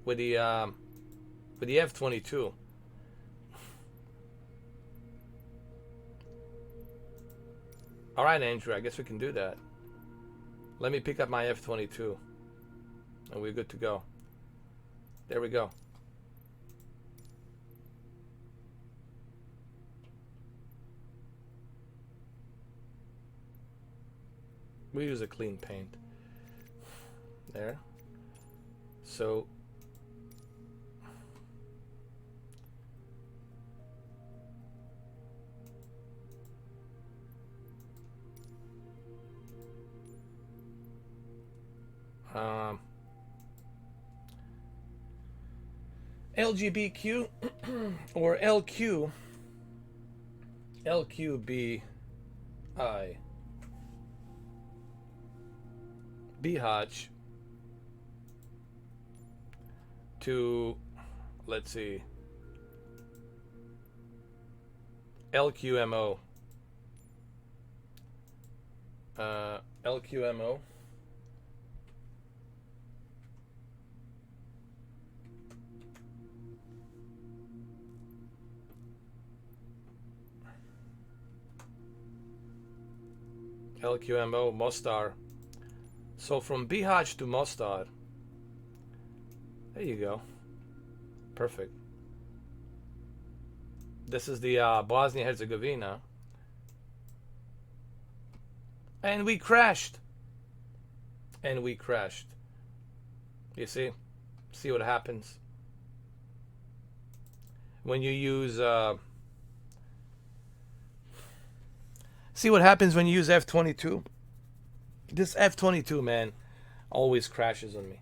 with the F-22. All right, Andrew, I guess we can do that. Let me pick up my F-22 and we're good to go. There we go. We use a clean paint. There. So LGBTQ or LQBI BHOTch to, let's see, LQMO. LQMO. LQMO Mostar. So from BHOTch to Mostar. There you go. Perfect. This is the Bosnia-Herzegovina. And we crashed. And we crashed. You see? See what happens when you use see what happens when you use F-22. This F-22, man, always crashes on me.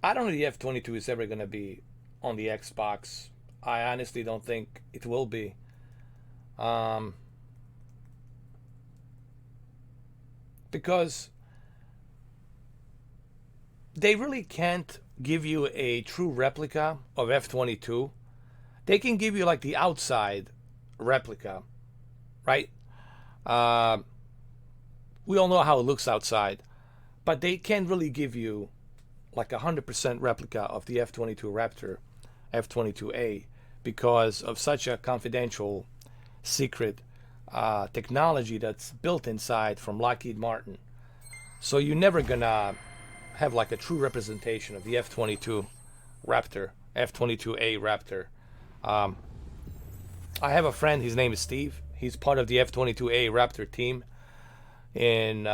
I don't know if the F-22 is ever going to be on the Xbox. I honestly don't think it will be. Because they really can't give you a true replica of F-22. They can give you like the outside replica, right? We all know how it looks outside, but they can't really give you like 100% replica of the F-22 Raptor, F-22A, because of such a confidential, secret technology that's built inside from Lockheed Martin. So you're never gonna have like a true representation of the F-22 Raptor, F-22A Raptor. I have a friend, his name is Steve. He's part of the F-22A Raptor team in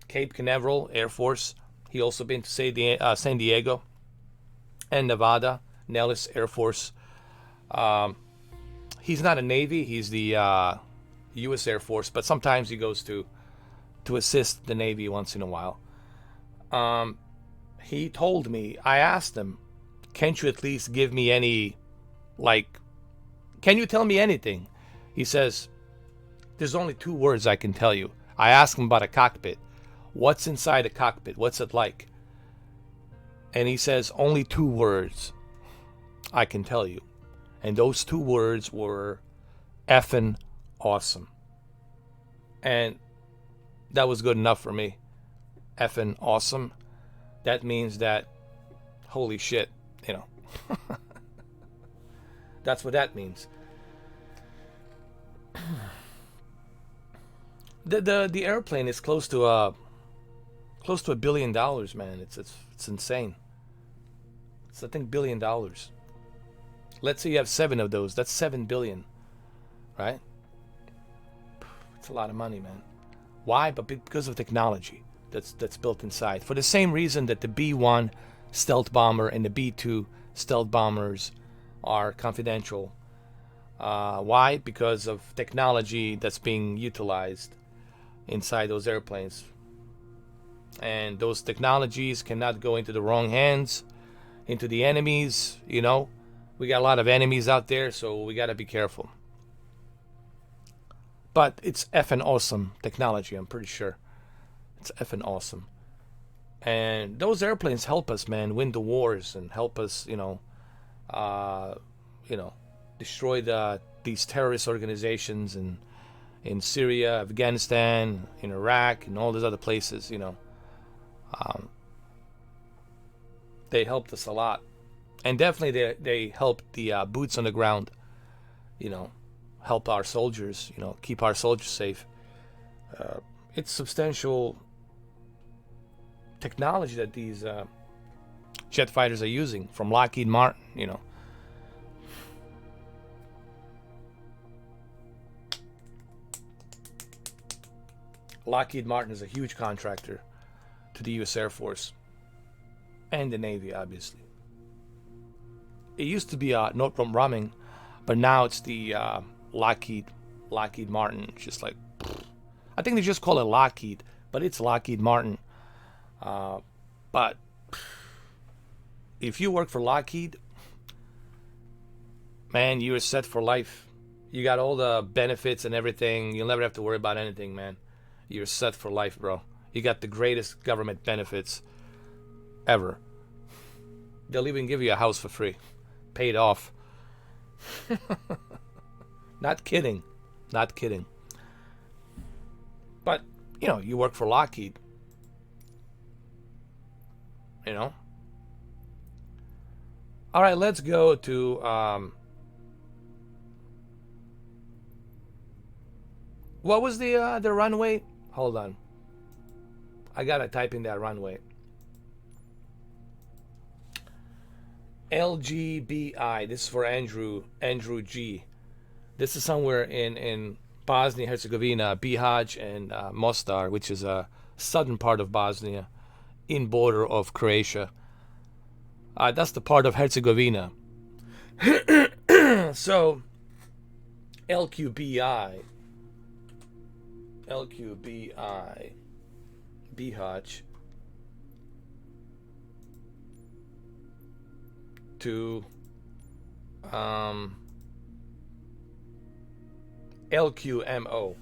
Cape Canaveral Air Force. He also been to San Diego and Nevada, Nellis Air Force. He's not a Navy, he's the U.S. Air Force, but sometimes he goes to assist the Navy once in a while. He told me, I asked him, can't you at least give me any, like, can you tell me anything? He says, there's only 2 words I can tell you. I asked him about a cockpit. What's inside a cockpit? What's it like? And he says, only 2 words I can tell you. And those 2 words were effing awesome. And that was good enough for me. Effing awesome. That means that, holy shit, you know. That's what that means. The airplane is close to $1 billion, man. It's insane. It's, I think, $1 billion. Let's say you have 7 of those. That's 7 billion, right? It's a lot of money, man. Why? But because of technology that's built inside. For the same reason that the B-1 stealth bomber and the B-2 stealth bombers are confidential. Why? Because of technology that's being utilized inside those airplanes. And those technologies cannot go into the wrong hands, into the enemies, you know. We got a lot of enemies out there, so we got to be careful. But it's effing awesome technology, I'm pretty sure. It's effing awesome. And those airplanes help us, man, win the wars and help us, destroy these terrorist organizations in Syria, Afghanistan, in Iraq, and all those other places, They helped us a lot. And definitely they helped the boots on the ground, help our soldiers, keep our soldiers safe. It's substantial technology that these jet fighters are using from Lockheed Martin, you know. Lockheed Martin is a huge contractor to the U.S. Air Force and the Navy, obviously. It used to be Northrop Grumman, but now it's the Lockheed Martin. It's just like, I think they just call it Lockheed, but it's Lockheed Martin. But if you work for Lockheed, man, you're set for life. You got all the benefits and everything. You'll never have to worry about anything, man. You're set for life, bro. You got the greatest government benefits ever. They'll even give you a house for free, paid off. Not kidding. Not kidding. But, you know, you work for Lockheed. You know? All right, let's go to... what was the runway? Hold on. I gotta type in that runway. LGBI. This is for Andrew G. This is somewhere in Bosnia Herzegovina, Bihać and Mostar, which is a southern part of Bosnia, in border of Croatia. That's the part of Herzegovina. So LQBI, Bihać to LQMO,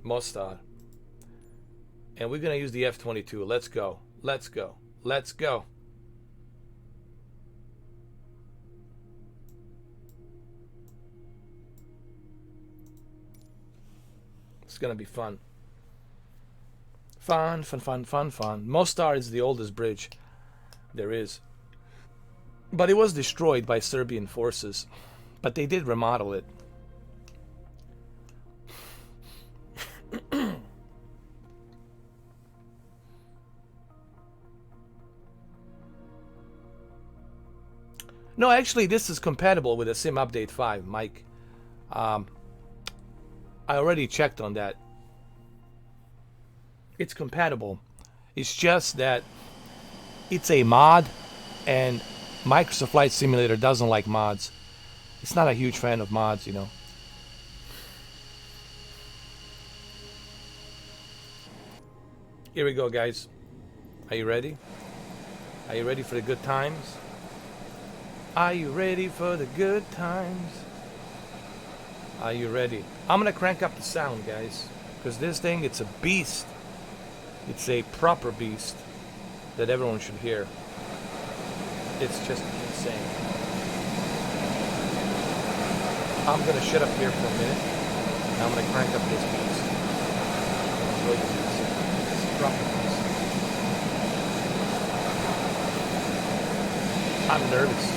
Mostar, and we're gonna use the F-22. Let's go. Let's go. Let's go. It's gonna be fun. Fun. Mostar is the oldest bridge there is. But it was destroyed by Serbian forces. But they did remodel it. No, actually, this is compatible with a Sim Update 5, Mike. I already checked on that. It's compatible. It's just that it's a mod, and Microsoft Flight Simulator doesn't like mods. It's not a huge fan of mods, you know. Here we go, guys. Are you ready? Are you ready for the good times? Are you ready for the good times? Are you ready? I'm gonna crank up the sound, guys, because this thing, it's a beast. It's a proper beast that everyone should hear. It's just insane. I'm gonna shut up here for a minute, and I'm gonna crank up this beast. Enjoy the music. It's a proper beast. I'm nervous.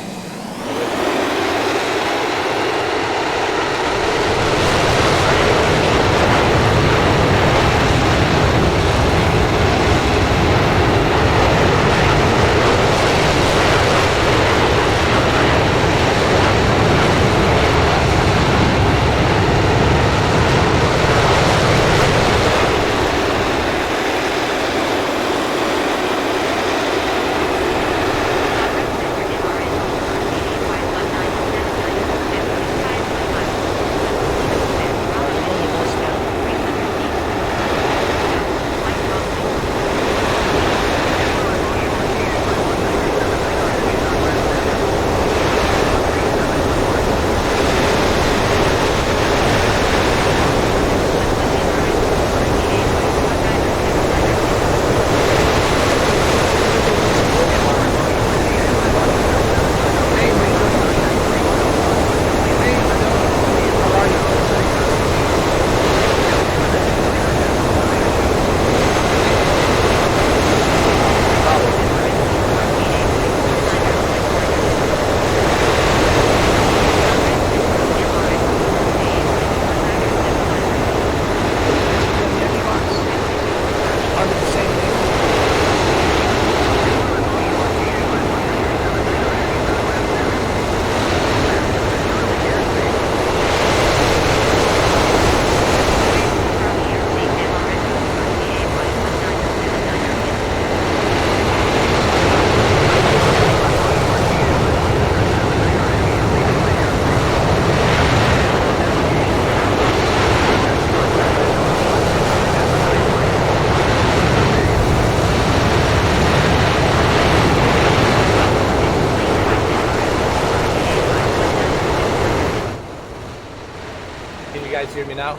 now?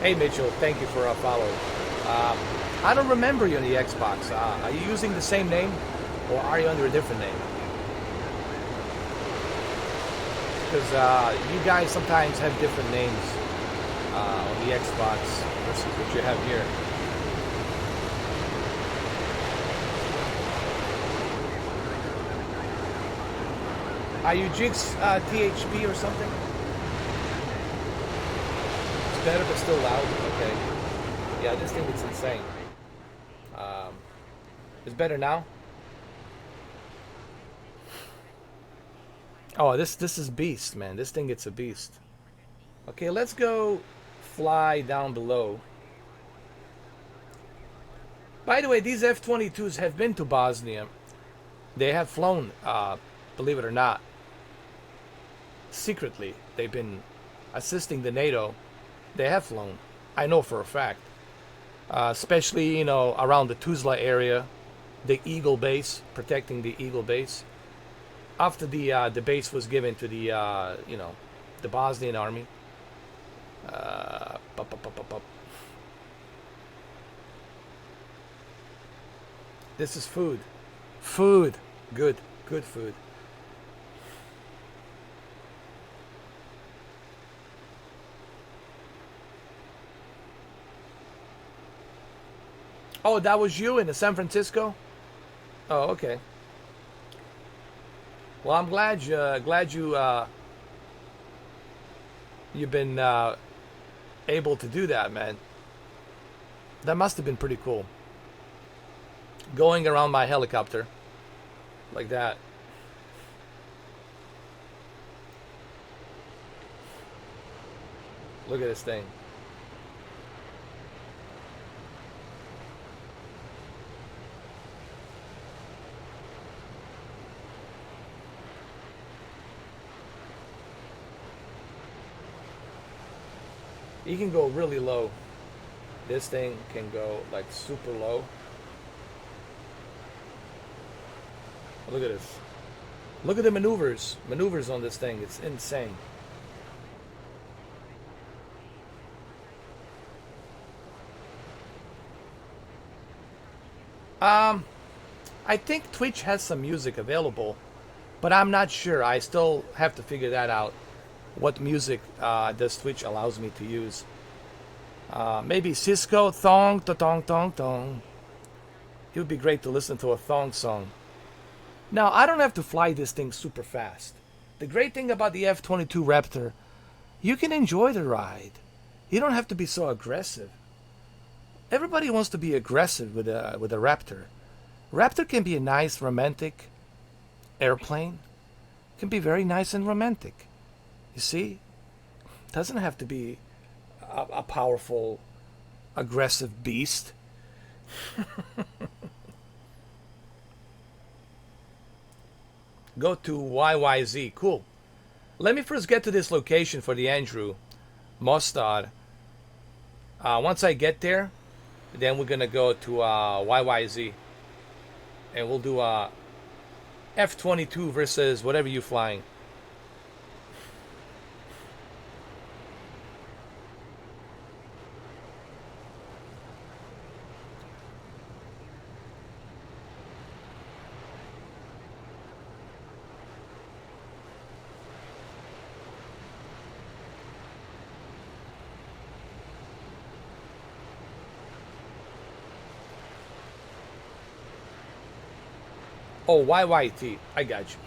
Hey Mitchell, thank you for following. I don't remember you on the Xbox. Are you using the same name, or are you under a different name? Because you guys sometimes have different names on the Xbox versus what you have here. Are you Jigs THP or something? It's better but still loud. Okay. Yeah, I just think it's insane. It's better now. Oh, this is beast, man. This thing gets a beast. Okay, let's go fly down below. By the way, these F-22s have been to Bosnia. They have flown, believe it or not. Secretly, they've been assisting the NATO. They have flown. I know for a fact. Especially, you know, around the Tuzla area. The Eagle base, protecting the Eagle base. After the base was given to the, you know, the Bosnian army. This is food. Food. Good. Good food. Oh, that was you in San Francisco? Oh, okay. Well, I'm glad you've been able to do that, man. That must have been pretty cool. Going around my helicopter like that. Look at this thing. You can go really low. This thing can go like super low. Look at this. Look at the maneuvers. Maneuvers on this thing. It's insane. I think Twitch has some music available, but I'm not sure. I still have to figure that out. What music does Twitch allows me to use? Maybe Cisco thong to thong thong thong. It would be great to listen to a thong song. Now, I don't have to fly this thing super fast. The great thing about the F-22 Raptor, you can enjoy the ride. You don't have to be so aggressive. Everybody wants to be aggressive with a Raptor. Raptor can be a nice romantic airplane. Can be very nice and romantic. You see? Doesn't have to be a powerful, aggressive beast. Go to YYZ. Cool. Let me first get to this location for the Andrew. Mostad. Once I get there, then we're going to go to YYZ. And we'll do F-22 versus whatever you're flying. Oh, YYT. I got you.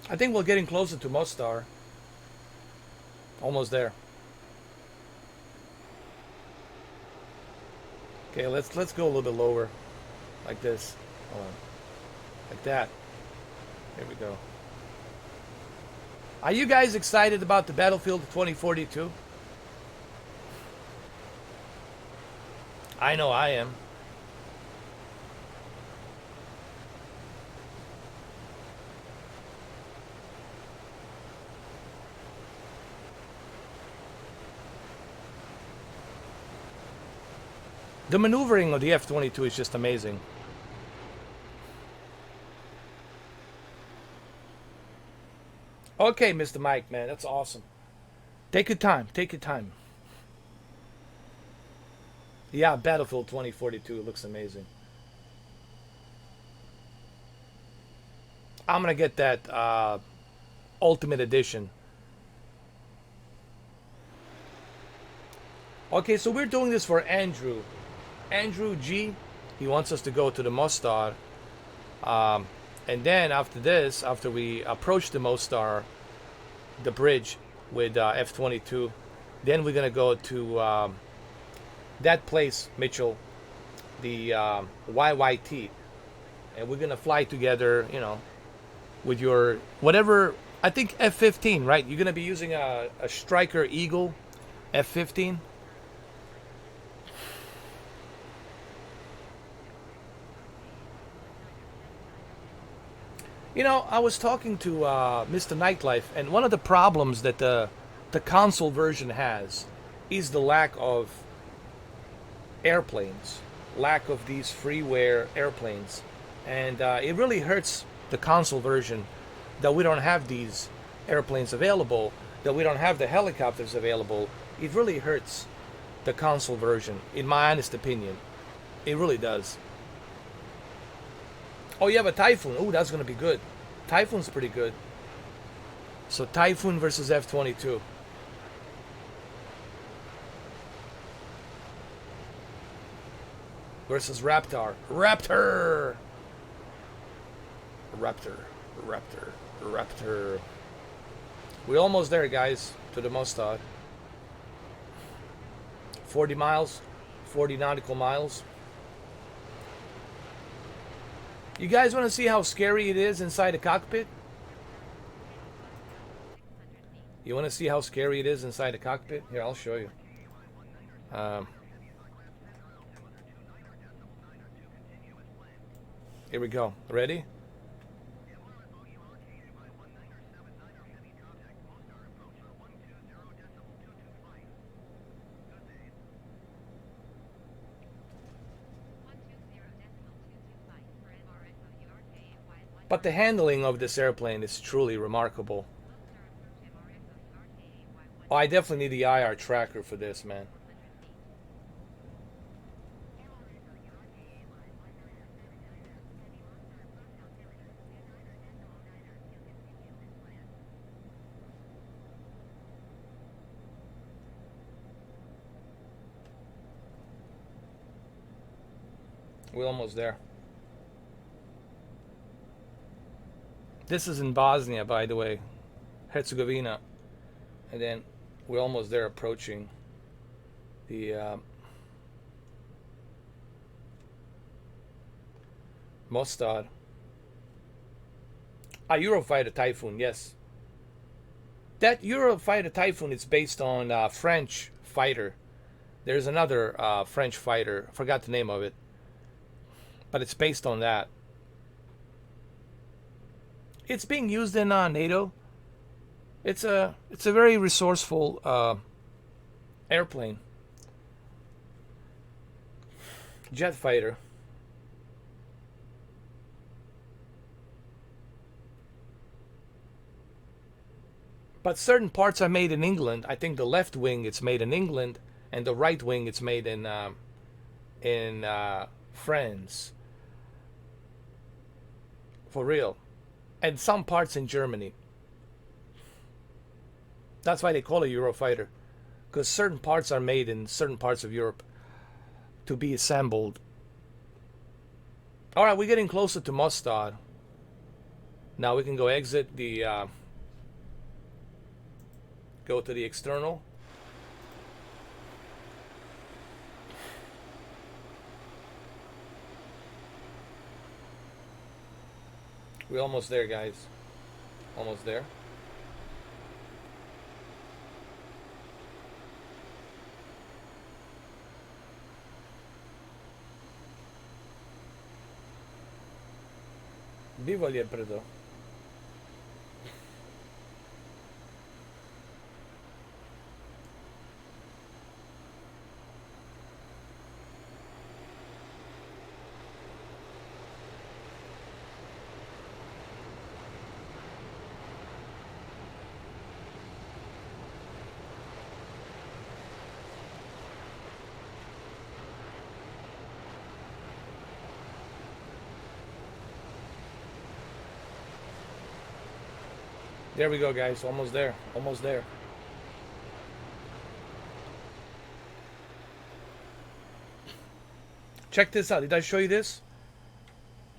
I think we're getting closer to Mostar. Almost there. Okay, let's go a little bit lower, like this. Hold on. Like that. There we go. Are you guys excited about the Battlefield 2042? I know I am. The maneuvering of the F-22 is just amazing. Okay, Mr. Mike, man, that's awesome. Take your time. Take your time. Yeah, Battlefield 2042 looks amazing. I'm gonna get that Ultimate Edition. Okay, so we're doing this for Andrew. Andrew G. He wants us to go to the Mostar. And then after this, after we approach the Mostar, the bridge with F-22, then we're gonna go to that place, Mitchell, the YYT, and we're gonna fly together, you know, with your whatever. I think F-15, right? You're gonna be using a Striker Eagle F-15. You know, I was talking to Mr. Nightlife, and one of the problems that the console version has is the lack of airplanes, lack of these freeware airplanes, and it really hurts the console version that we don't have these airplanes available, that we don't have the helicopters available. It really hurts the console version, in my honest opinion. It really does. Oh, you have a Typhoon. Oh, that's going to be good. Typhoon's pretty good. So Typhoon versus F-22. Versus Raptor. Raptor! Raptor. Raptor. Raptor. We're almost there, guys, to the Mustad. 40 miles. 40 nautical miles. You guys want to see how scary it is inside a cockpit? You want to see how scary it is inside a cockpit? Here, I'll show you. Here we go. Ready? But the handling of this airplane is truly remarkable. Oh, I definitely need the IR tracker for this, man. We're almost there. This is in Bosnia, by the way, Herzegovina, and then we're almost there, approaching the Mostar. Eurofighter Typhoon, yes. That Eurofighter Typhoon is based on French fighter. There's another French fighter, I forgot the name of it, but it's based on that. It's being used in NATO. It's a very resourceful airplane, jet fighter. But certain parts are made in England. I think the left wing it's made in England, and the right wing it's made in France. For real. And some parts in Germany. That's why they call it Eurofighter, because certain parts are made in certain parts of Europe to be assembled. All right, we're getting closer to Mostar. Now we can go exit the Go to the external. We're almost there, guys. Almost there. Vivo lì è preso. There we go, guys. Almost there. Almost there. Check this out. Did I show you this?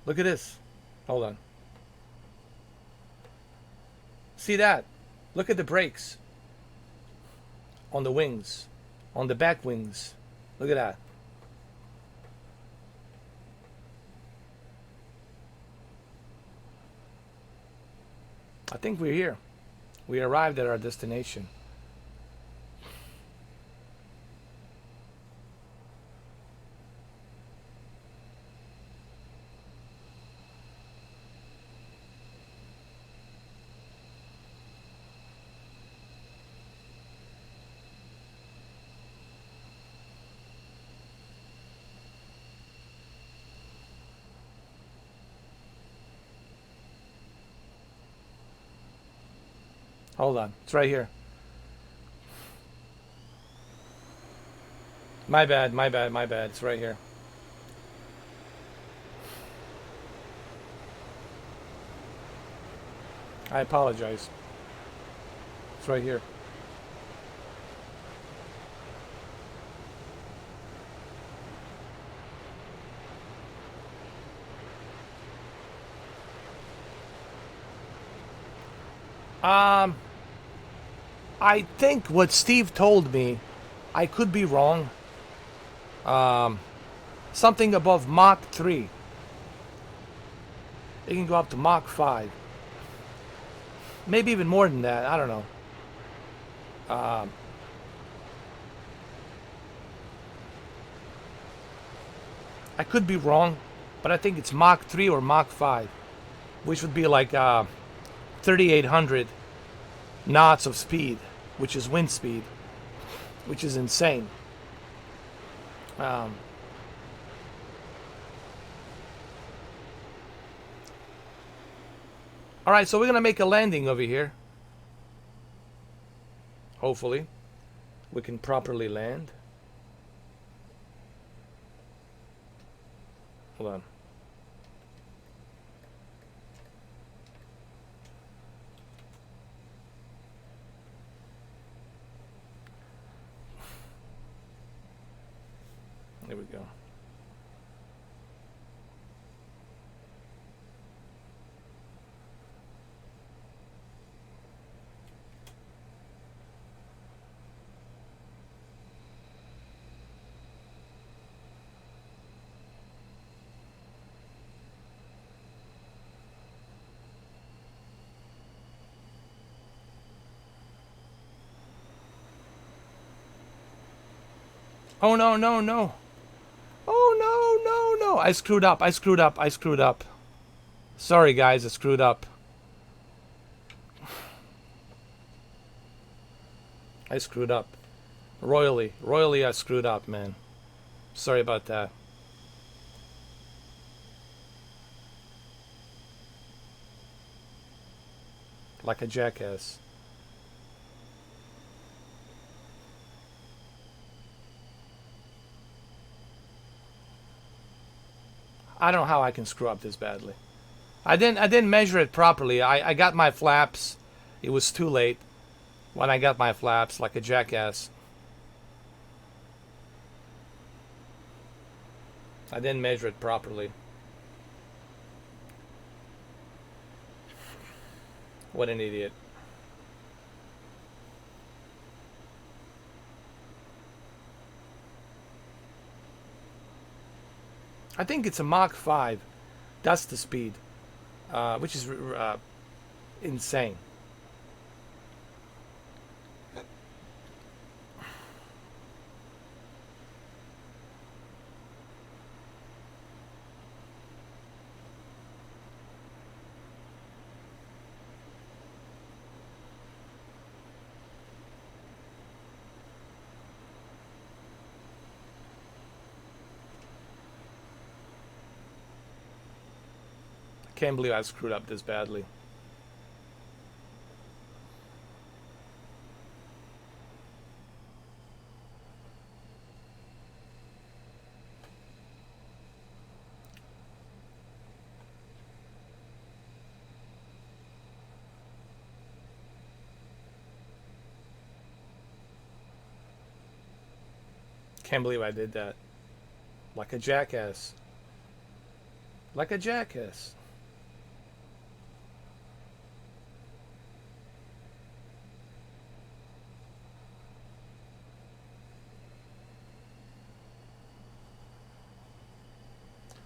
Look at this. Hold on. See that? Look at the brakes on the wings, on the back wings. Look at that. I think we're here. We arrived at our destination. Hold on. It's right here. My bad, my bad, my bad. It's right here. I apologize. It's right here. I think what Steve told me, I could be wrong. Something above Mach 3. It can go up to Mach 5. Maybe even more than that. I don't know. I could be wrong, but I think it's Mach 3 or Mach 5, which would be like 3,800 knots of speed, which is wind speed, which is insane. All right, so we're gonna make a landing over here. Hopefully, we can properly land. Hold on. There we go. Oh no, no, no. Oh no, no, no. I screwed up. I screwed up. I screwed up. Sorry guys, I screwed up. I screwed up. Royally. Royally I screwed up, man. Sorry about that. Like a jackass. I don't know how I can screw up this badly. I didn't measure it properly. I got my flaps. It was too late when I got my flaps, like a jackass. I didn't measure it properly. What an idiot. I think it's a Mach 5. That's the speed, which is insane. Can't believe I screwed up this badly. Can't believe I did that. Like a jackass. Like a jackass.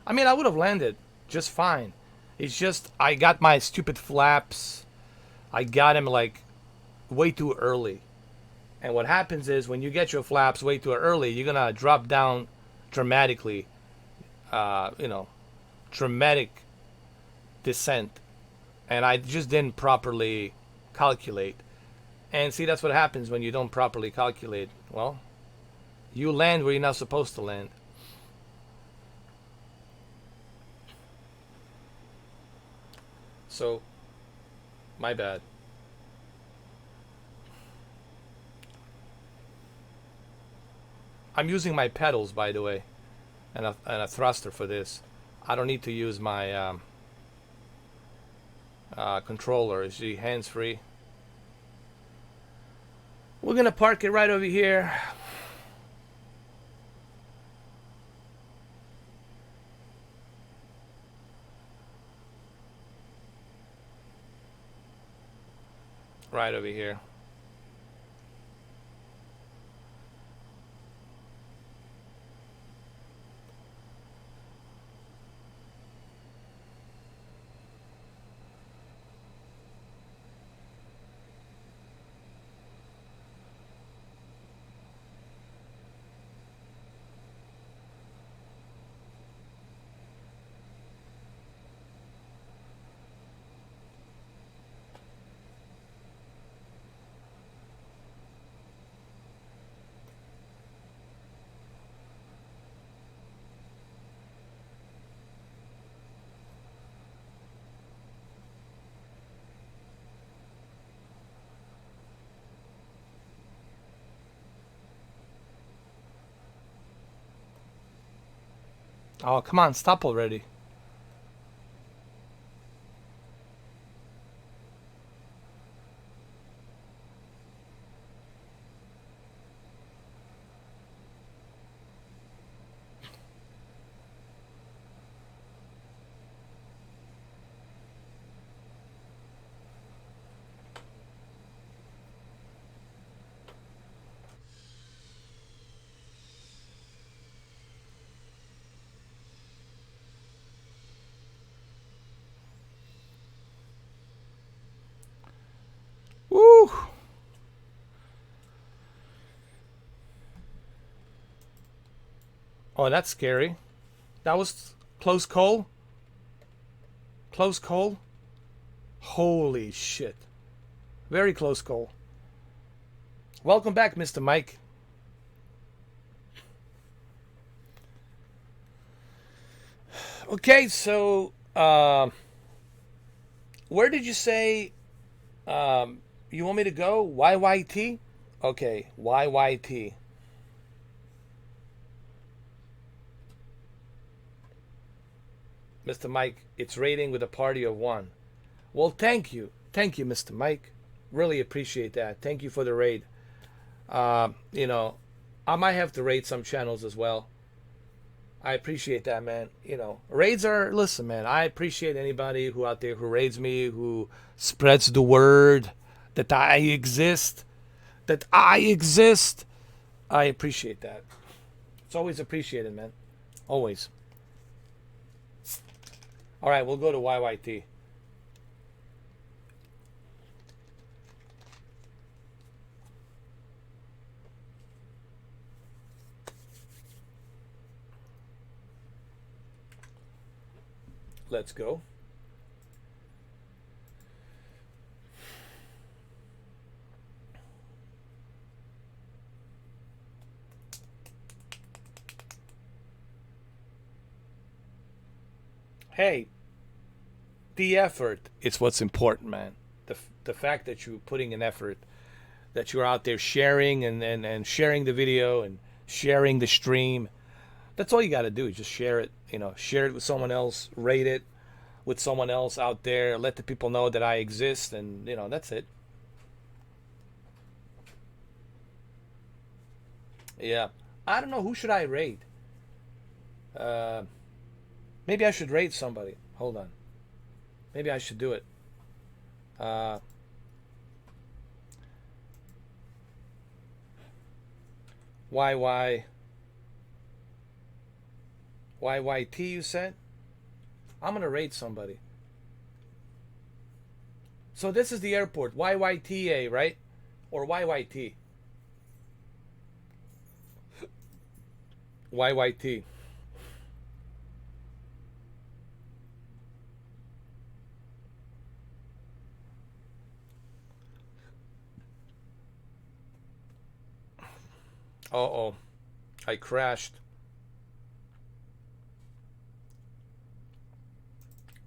I mean, I would have landed just fine. It's just I got my stupid flaps. I got him like way too early. And what happens is when you get your flaps way too early, you're gonna drop down dramatically. Dramatic descent. And I just didn't properly calculate. And see, that's what happens when you don't properly calculate. Well, you land where you're not supposed to land. So, my bad. I'm using my pedals, by the way, and a thruster for this. I don't need to use my controller. It's hands-free. We're gonna park it right over here. Right over here. Oh, come on, stop already. Woo! Oh, that's scary. That was close call. Close call. Holy shit. Very close call. Welcome back, Mr. Mike. Okay, so where did you say you want me to go? YYT? Okay, YYT. Mr. Mike, it's rating with a party of 1. Well, thank you. Thank you, Mr. Mike. Really appreciate that. Thank you for the raid. You know, I might have to raid some channels as well. I appreciate that, man. You know, raids are, listen, man, I appreciate anybody who out there who raids me, who spreads the word that I exist. That I exist. I appreciate that. It's always appreciated, man. Always. All right, we'll go to YYT. Let's go. Hey, the effort is what's important, man. The fact that you're putting an effort, that you're out there sharing and sharing the video and sharing the stream. That's all you got to do. Just share it. Share it with someone else. Rate it with someone else out there. Let the people know that I exist, and that's it. Yeah. I don't know, who should I rate. Uh, Maybe I should rate somebody. Hold on. Maybe I should do it. Uh, YY YYT, you said? I'm gonna rate somebody. So this is the airport, YYTA, right? Or YYT? YYT. Uh-oh. I crashed.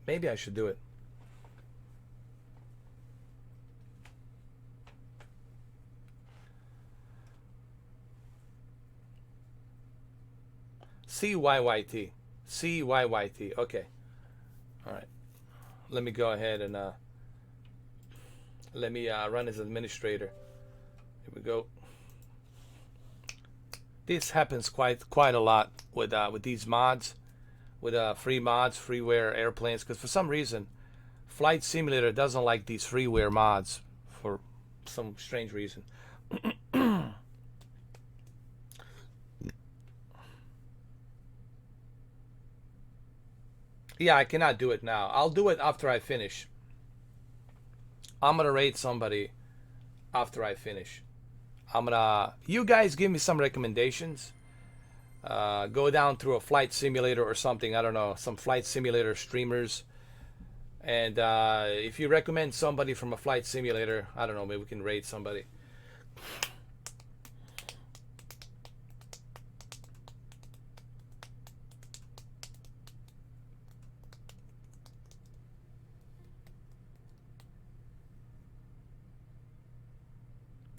Maybe I should do it. CYYT. CYYT. Okay. All right. Let me go ahead and let me run as administrator. Here we go. This happens quite a lot with these mods, with free mods, freeware airplanes, because for some reason, Flight Simulator doesn't like these freeware mods for some strange reason. Yeah, I cannot do it now. I'll do it after I finish. I'm gonna rate somebody after I finish. You guys give me some recommendations. Go down through a flight simulator or something. I don't know, some flight simulator streamers. And if you recommend somebody from a flight simulator, I don't know, maybe we can rate somebody.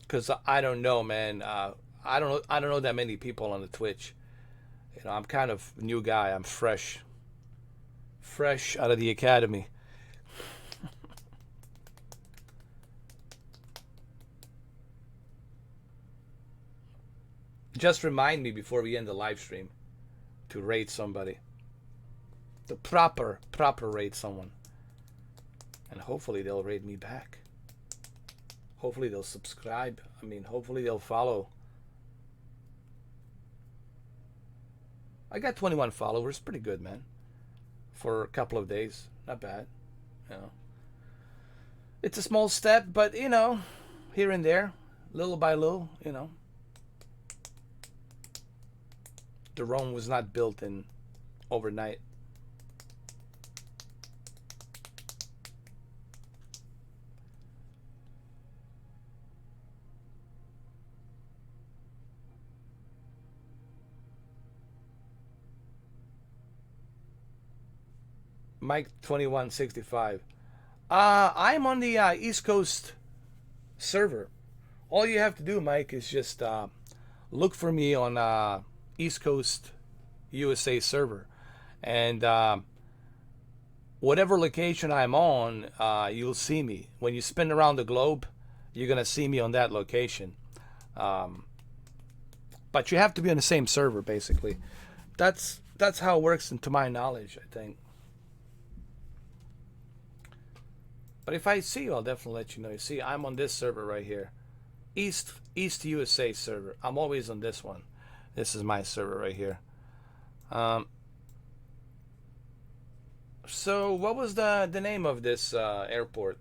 Because I don't know, man. I don't know that many people on the Twitch. I'm kind of a new guy. I'm fresh out of the academy. Just remind me before we end the live stream to rate somebody. To proper rate someone. And hopefully they'll rate me back. Hopefully they'll subscribe. Hopefully they'll follow. I got 21 followers. Pretty good, man. For a couple of days. Not bad. It's a small step, but, here and there. Little by little, The Rome was not built in overnight. Mike 2165. I'm on the East Coast server. All you have to do, Mike, is just look for me on East Coast USA server, and whatever location I'm on, you'll see me. When you spin around the globe, you're gonna see me on that location. But you have to be on the same server, basically. That's how it works, to my knowledge, I think. But if I see you, I'll definitely let you know. You see, I'm on this server right here. East USA server. I'm always on this one. This is my server right here. So what was the name of this airport?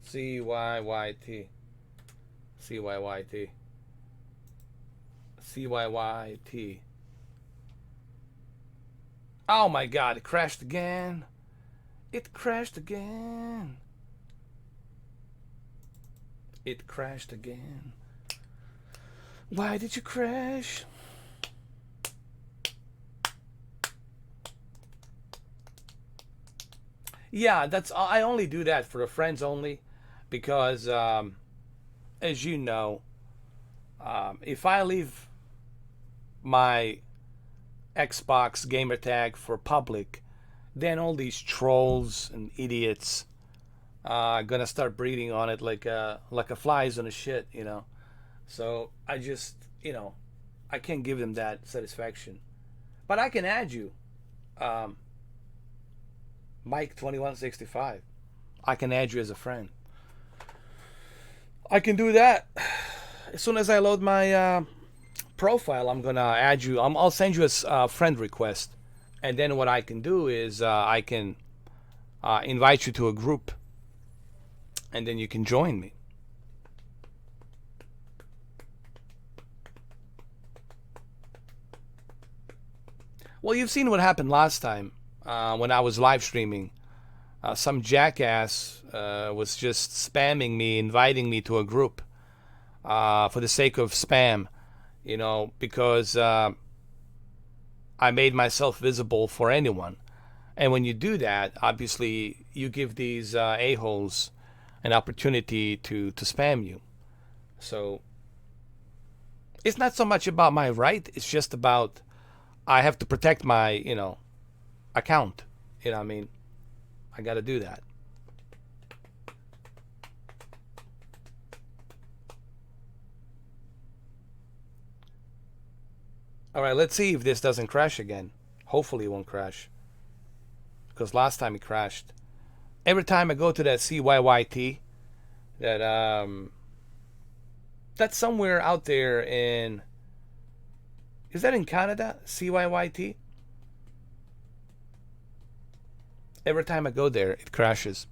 CYYT. CYYT. CYYT. Oh my god, it crashed again. It crashed again. It crashed again. Why did you crash? Yeah, I only do that for the friends only, because as you know, if I leave my Xbox gamer tag for public, then all these trolls and idiots are gonna start breeding on it like a flies on a shit, you know. So I just, I can't give them that satisfaction. But I can add you, um, Mike2165. I can add you as a friend. I can do that. As soon as I load my profile, I'm gonna add you. I'll send you a friend request, and then what I can do is I can invite you to a group, and then you can join me. Well, you've seen what happened last time when I was live streaming. Some jackass was just spamming me, inviting me to a group for the sake of spam, because I made myself visible for anyone. And when you do that, obviously, you give these a-holes an opportunity to spam you. So it's not so much about my right, it's just about I have to protect my, account. You know what I mean? I got to do that. All right, let's see if this doesn't crash again. Hopefully it won't crash, because last time it crashed. Every time I go to that CYYT, that's somewhere out there in, is that in Canada? CYYT? Every time I go there, it crashes.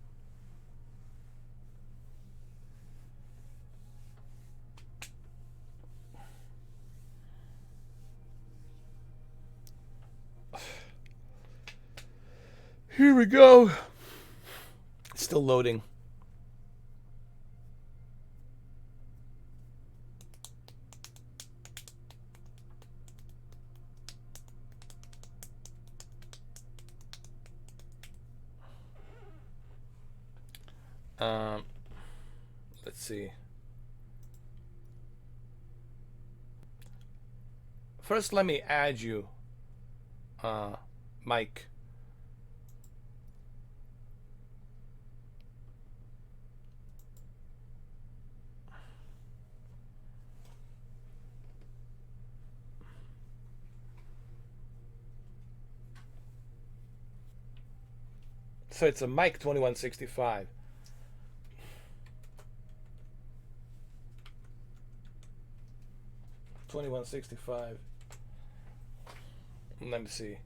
Here we go. It's still loading. Let's see. First, let me add you, Mike. So it's a Mike2165. $21.65. Let me see.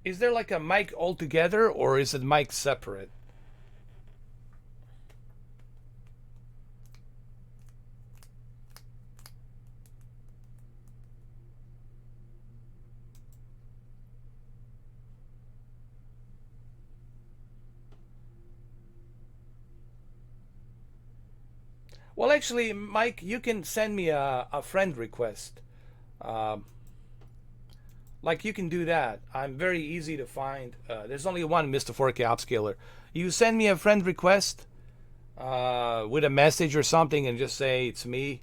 Is there like a mic altogether, or is it mic separate? Well, actually, Mike, you can send me a friend request. Um, like, you can do that. I'm very easy to find. There's only one Mr. 4K Upscaler. You send me a friend request with a message or something, and just say it's me,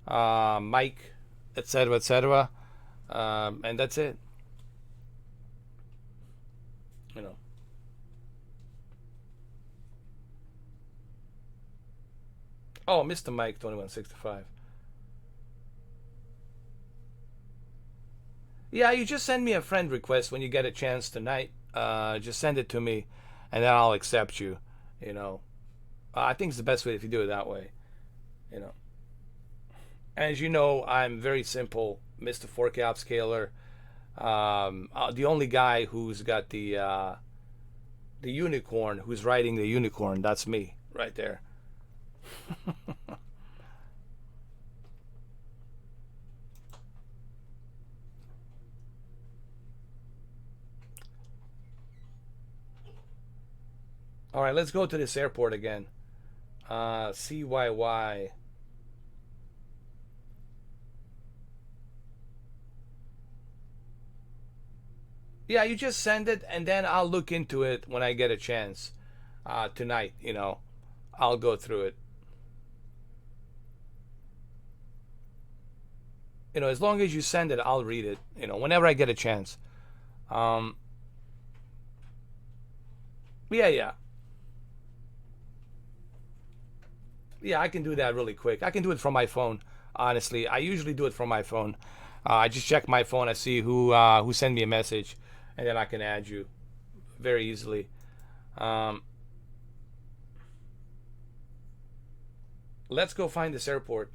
Mike, etc., etc., and that's it. You know. Oh, Mr. Mike 2165. Yeah, you just send me a friend request when you get a chance tonight. Just send it to me, and then I'll accept you. You know, I think it's the best way if you do it that way. You know, as you know, I'm very simple, Mr. 4K upscaler. The only guy who's got the unicorn, who's riding the unicorn, that's me right there. All right, let's go to this airport again. CYY. Yeah, you just send it, and then I'll look into it when I get a chance. Tonight, I'll go through it. As long as you send it, I'll read it. Whenever I get a chance. Um, yeah, yeah, yeah. I can do that really quick. I can do it from my phone. Honestly, I usually do it from my phone. I just check my phone. I see who sent me a message, and then I can add you very easily. Um, let's go find this airport.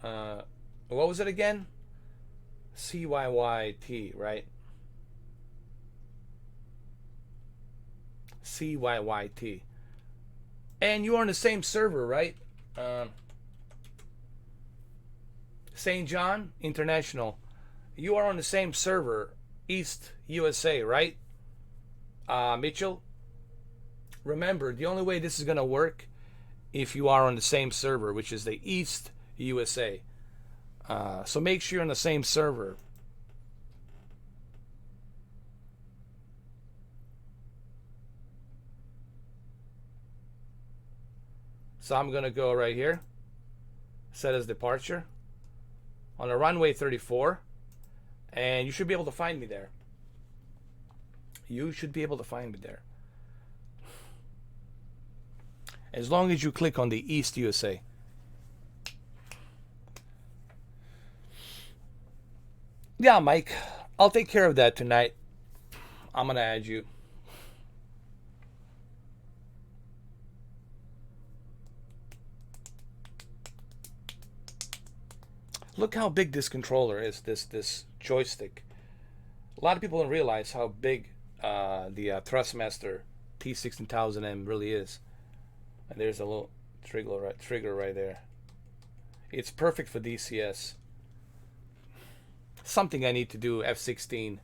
Uh, what was it again? CYYT, right? CYYT. And you're on the same server, right? St. John International. You are on the same server, East USA, right? Mitchell? Remember, the only way this is going to work if you are on the same server, which is the East USA. So make sure you're on the same server. So I'm going to go right here. Set as departure. On a runway 34. And you should be able to find me there. You should be able to find me there. As long as you click on the East USA. Yeah, Mike. I'll take care of that tonight. I'm going to add you. Look how big this controller is, this joystick. A lot of people don't realize how big the Thrustmaster T16000M really is. And there's a little trigger right there. It's perfect for DCS. Something I need to do, F-16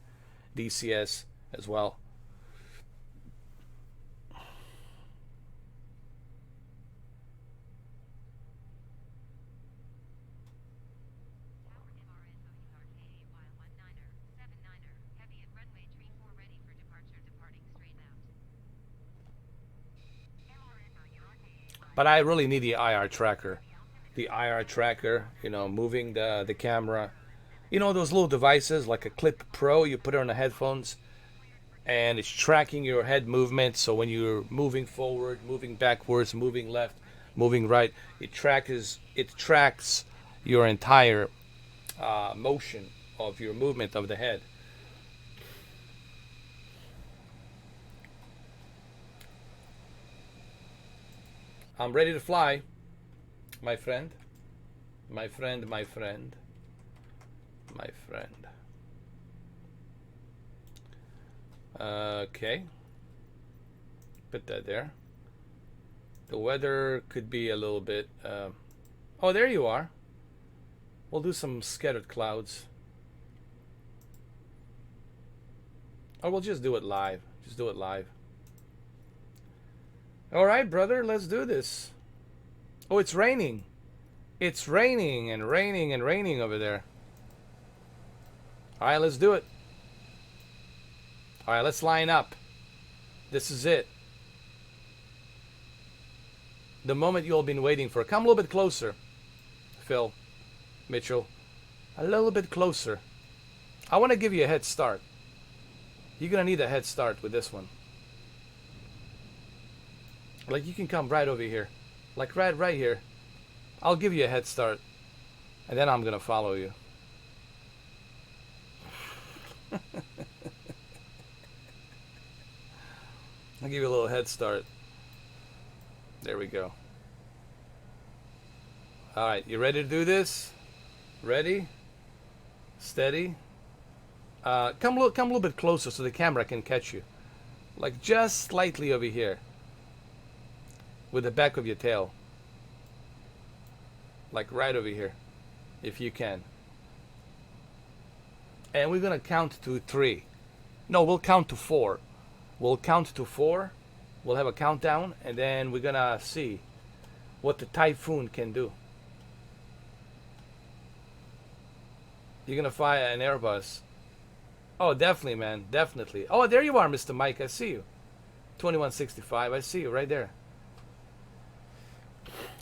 DCS as well. But I really need the IR tracker. The IR tracker, moving the camera. Those little devices like a Clip Pro, you put it on the headphones and it's tracking your head movement. So when you're moving forward, moving backwards, moving left, moving right, it tracks your entire motion of your movement of the head. I'm ready to fly, my friend. My friend, my friend. My friend. Okay. Put that there. The weather could be a little bit... oh, there you are. We'll do some scattered clouds. Or we'll just do it live. Just do it live. All right, brother, let's do this. Oh, it's raining. It's raining and raining and raining over there. All right, let's do it. All right, let's line up. This is it. The moment you all been waiting for. Come a little bit closer, Phil, Mitchell. A little bit closer. I want to give you a head start. You're going to need a head start with this one. Like, you can come right over here. Like, right here. I'll give you a head start. And then I'm going to follow you. I'll give you a little head start. There we go. All right, you ready to do this? Ready? Steady. Come a little bit closer so the camera can catch you. Like just slightly over here. With the back of your tail. Like right over here. If you can. And we're gonna count to 3. No, we'll count to 4. We'll count to 4. We'll have a countdown, and then we're gonna see what the typhoon can do. You're gonna fly an Airbus. Oh, definitely, man. Definitely. Oh, there you are, Mr. Mike. I see you. 2165. I see you right there.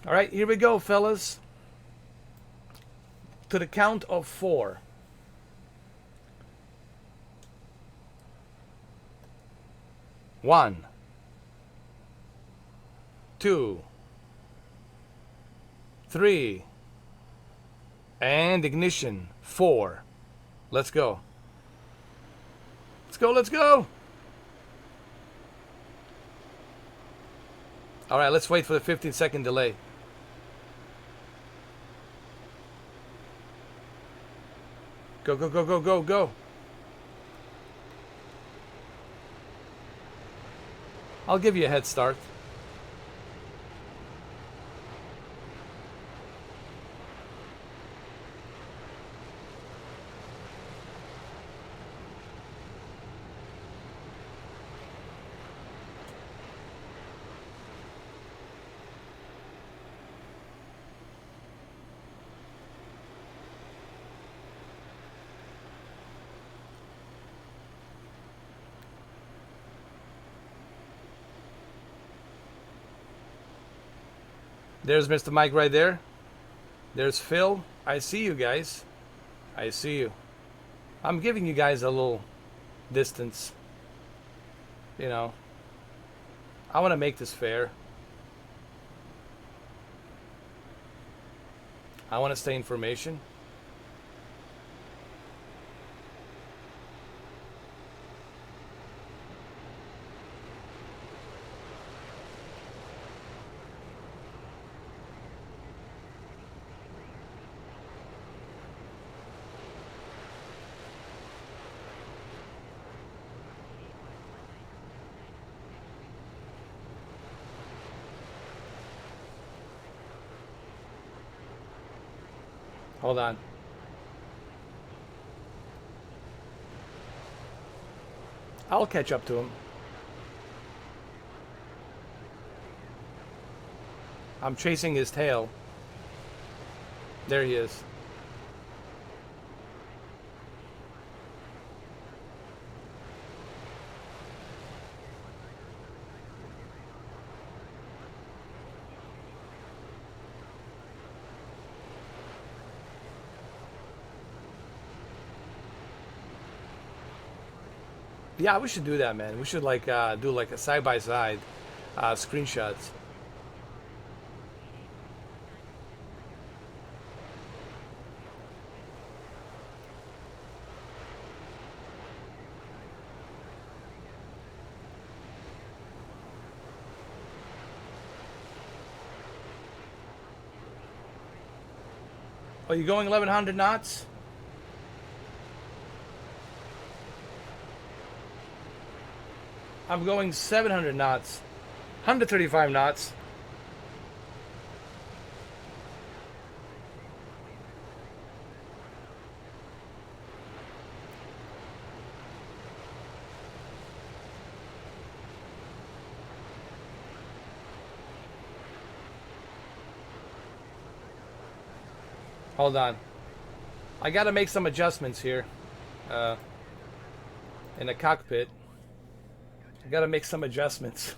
All right, here we go, fellas. To the count of 4. 1, 2, 3, and ignition. 4. Let's go. Let's go, let's go. All right, let's wait for the 15-second delay. Go, go, go, go, go, go. I'll give you a head start. There's Mr. Mike right there. There's Phil. I see you guys. I see you. I'm giving you guys a little distance. You know, I want to make this fair. I want to stay information. Hold on. I'll catch up to him. I'm chasing his tail. There he is. Yeah, we should do that, man. We should like do like a side-by-side screenshots. Are you going 1100 knots? I'm going 700 knots. 135 knots. Hold on. I gotta make some adjustments here. In the cockpit. I gotta make some adjustments.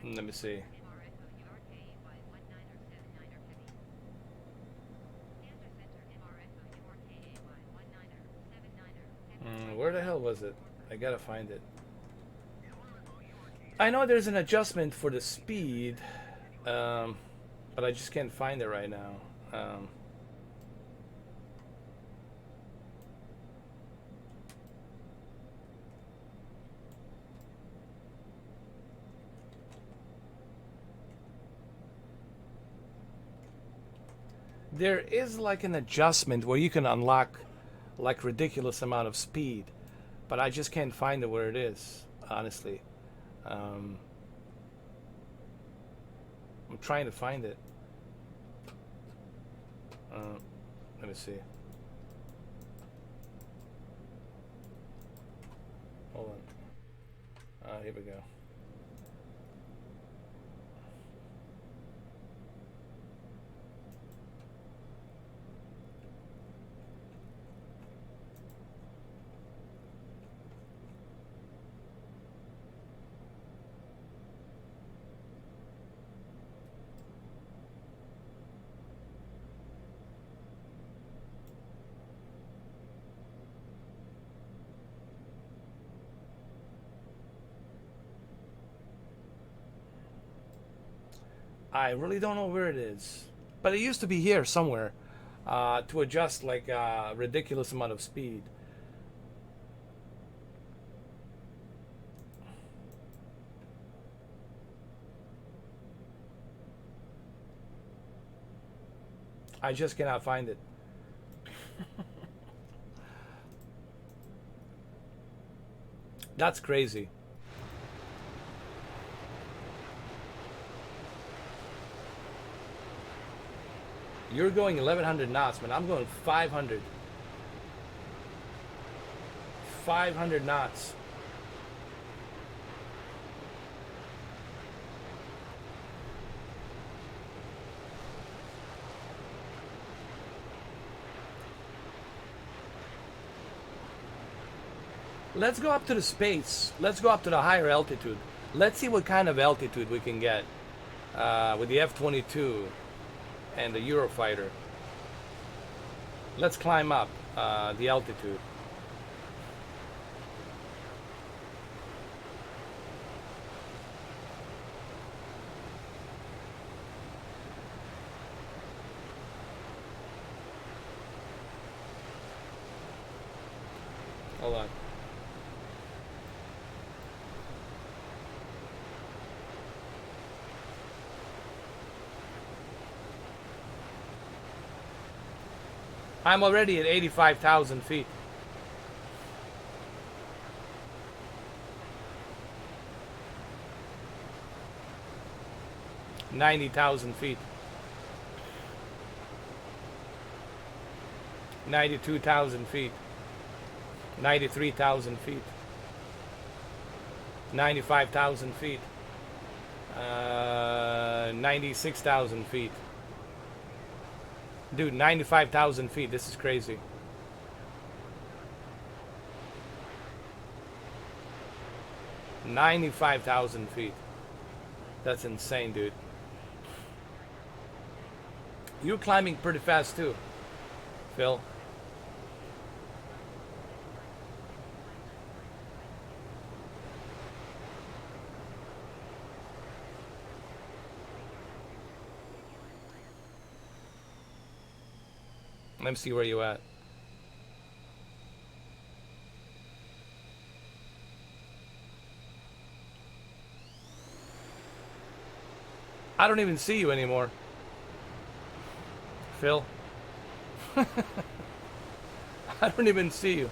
Let me see. Where the hell was it? I gotta find it. I know there's an adjustment for the speed, but I just can't find it right now. There is like an adjustment where you can unlock like ridiculous amount of speed, but I just can't find it where it is, honestly. I'm trying to find it. Let me see. Hold on. Here we go. I really don't know where it is, but it used to be here somewhere to adjust like a ridiculous amount of speed. I just cannot find it. That's crazy. You're going 1100 knots, man. I'm going 500. 500 knots. Let's go up to the space. Let's go up to the higher altitude. Let's see what kind of altitude we can get with the F-22 and the Eurofighter. Let's climb up the altitude. Hold on. I'm already at 85,000 feet. $90,000 feet. 92,000 feet. 93,000 feet. 95,000 feet. 96,000 feet. Dude, 95,000 feet. This is crazy. $95,000 feet. That's insane, dude. You're climbing pretty fast too, Phil. Let me see where you at. I don't even see you anymore, Phil. I don't even see you.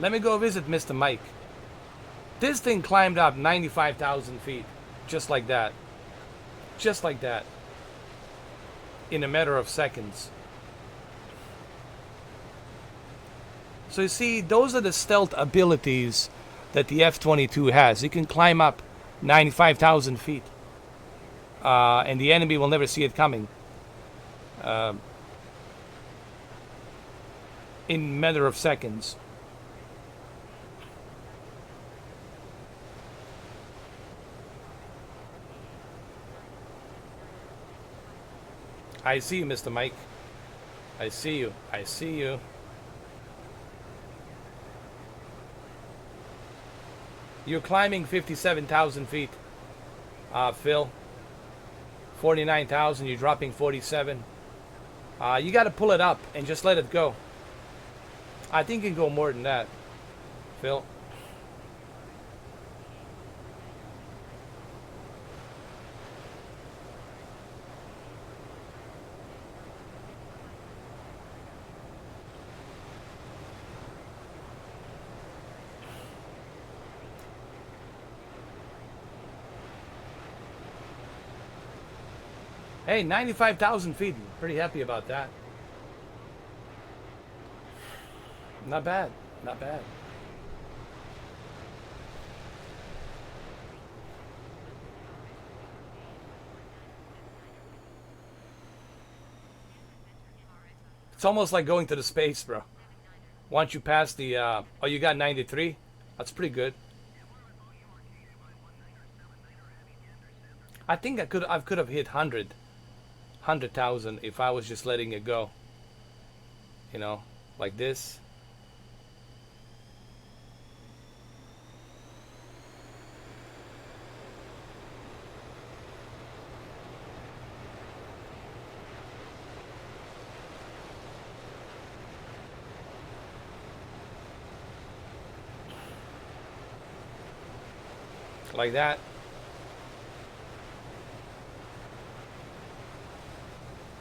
Let me go visit Mr. Mike. This thing climbed up 95,000 feet, just like that. Just like that. In a matter of seconds. So you see, those are the stealth abilities that the F-22 has. It can climb up 95,000 feet. And the enemy will never see it coming. In a matter of seconds. I see you, Mr. Mike. I see you. I see you. You're climbing 57,000 feet, Phil. 49,000. You're dropping 47. You got to pull it up and just let it go. I think you can go more than that, Phil. Hey, 95,000 feet. Pretty happy about that. Not bad. Not bad. It's almost like going to the space, bro. Once you pass the, oh, you got 93? That's pretty good. I think I could have hit 100,000 if I was just letting it go. You know, like this. Like that.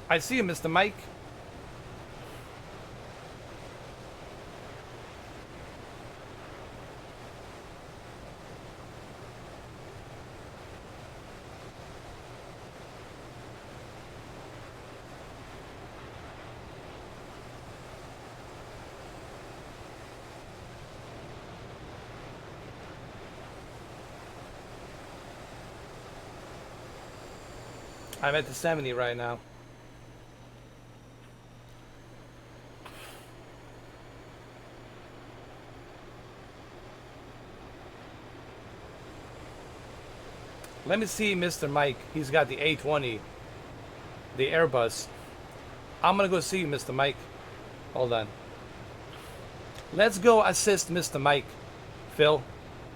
I see you, Mr. Mike. I'm at the 70 right now. Let me see Mr. Mike. He's got the A20, the Airbus. I'm gonna go see you, Mr. Mike. Hold on. Let's go assist Mr. Mike, Phil.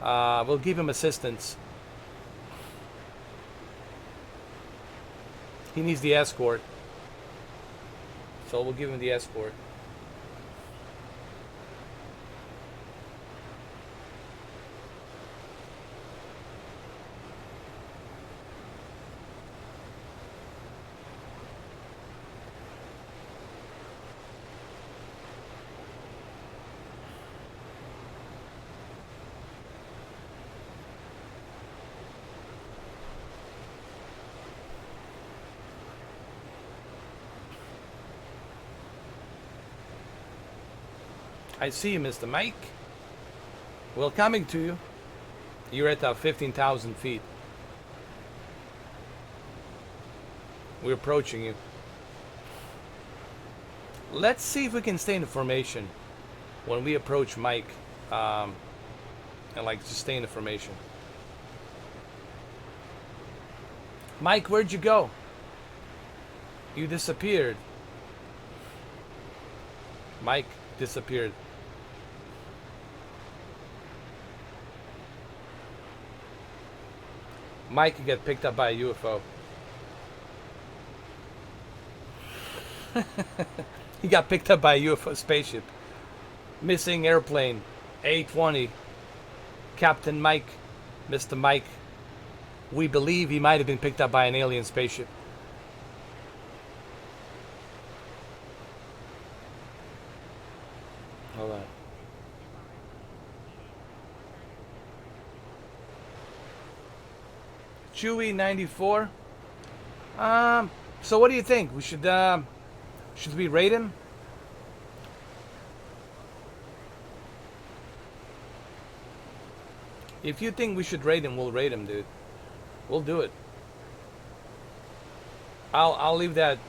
We'll give him assistance. He needs the escort. So we'll give him the escort. I see you, Mr. Mike. We're coming to you. You're at 15,000 feet. We're approaching you. Let's see if we can stay in formation when we approach Mike. And like just stay in the formation. Mike, where'd you go? You disappeared. Mike disappeared. Mike got picked up by a UFO. He got picked up by a UFO spaceship. Missing airplane, A20. Captain Mike, Mr. Mike. We believe he might have been picked up by an alien spaceship. Hold on. Chewy 94. So what do you think? We should we rate him? If you think we should rate him, we'll rate him, dude. We'll do it. I'll leave that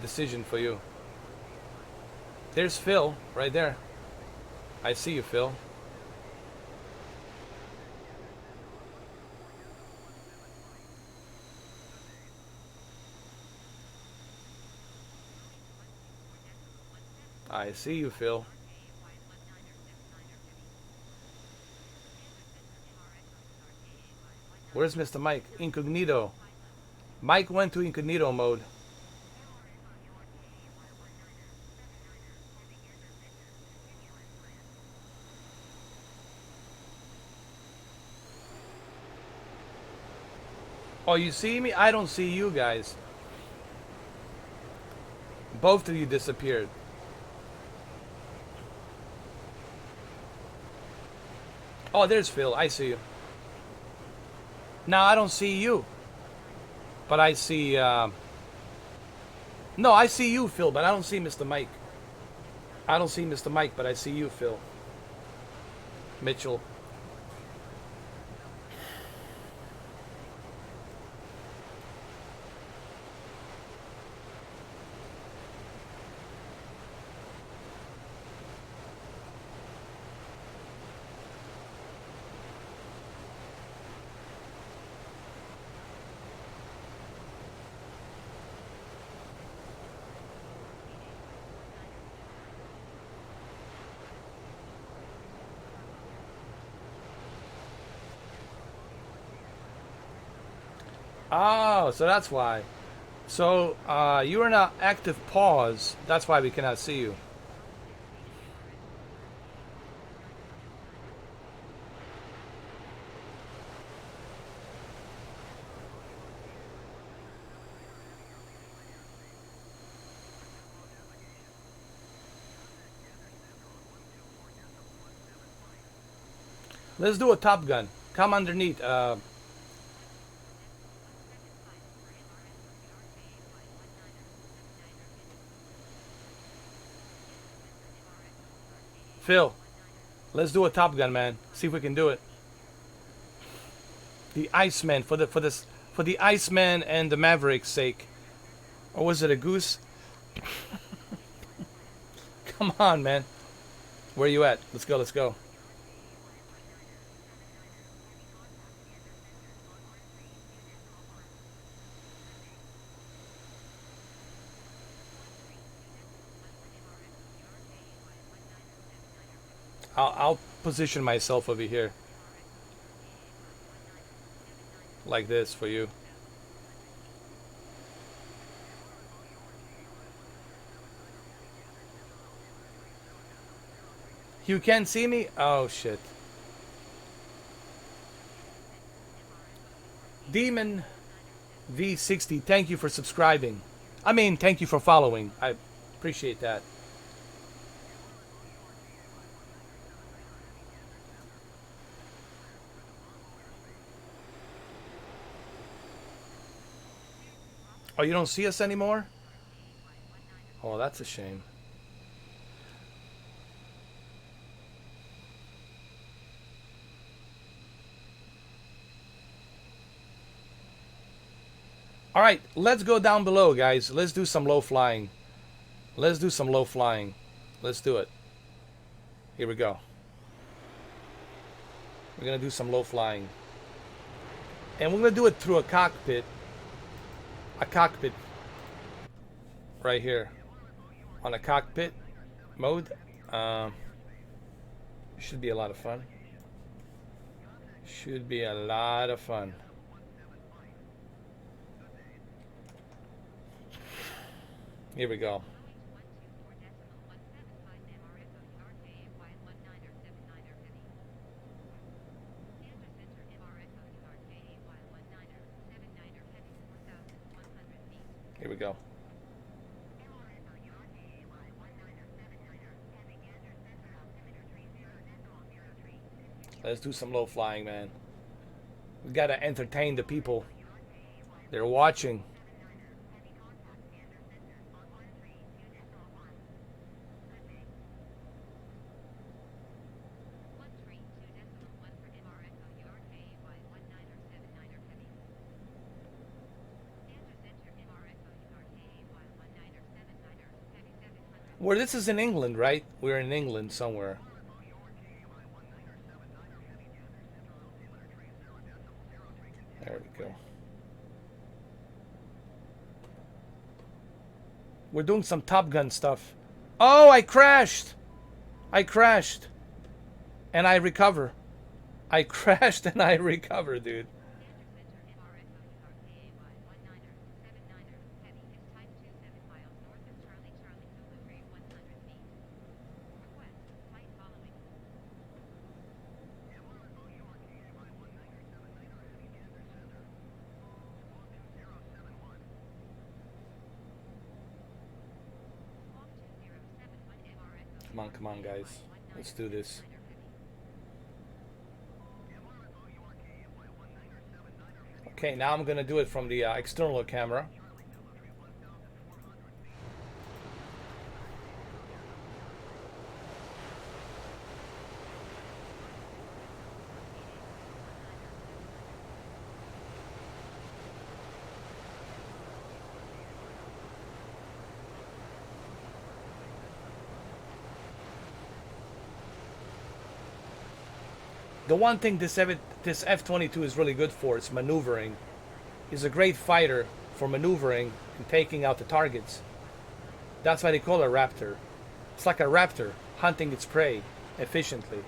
decision for you. There's Phil right there. I see you, Phil. I see you, Phil. Where's Mr. Mike? Incognito. Mike went to incognito mode. Oh, you see me? I don't see you guys. Both of you disappeared. Oh, there's Phil. I see you. Now I don't see you. But I see No, I see you, Phil, but I don't see Mr. Mike. I don't see Mr. Mike, but I see you, Phil. Mitchell. Oh, so that's why. So you're in an active pause. That's why we cannot see you. Let's do a Top Gun. Come underneath. Phil, let's do a Top Gun, man. See if we can do it. The Iceman for the Iceman and the Maverick's sake. Or was it a goose? Come on, man. Where you at? Let's go. Let's go. I'll position myself over here. Like this for you. You can't see me? Oh, shit. Demon V60, thank you for subscribing. I mean, thank you for following. I appreciate that. Oh, you don't see us anymore? Oh, that's a shame. All right, let's go down below, guys. Let's do some low flying. Let's do some low flying. Let's do it. Here we go. We're going to do some low flying. And we're going to do it through a cockpit. A cockpit. Right here. On a cockpit mode. Should be a lot of fun. Should be a lot of fun. Here we go. Here we go. Let's do some low flying, man. We gotta entertain the people. They're watching. Where this is in England, right? We're in England somewhere. There we go. We're doing some Top Gun stuff. Oh, I crashed! I crashed. And I recover. I crashed and I recover, dude. Come on, guys. Let's do this. Okay, now I'm gonna do it from the external camera. The one thing this F-22 is really good for is maneuvering. He's a great fighter for maneuvering and taking out the targets. That's why they call it a raptor. It's like a raptor hunting its prey efficiently.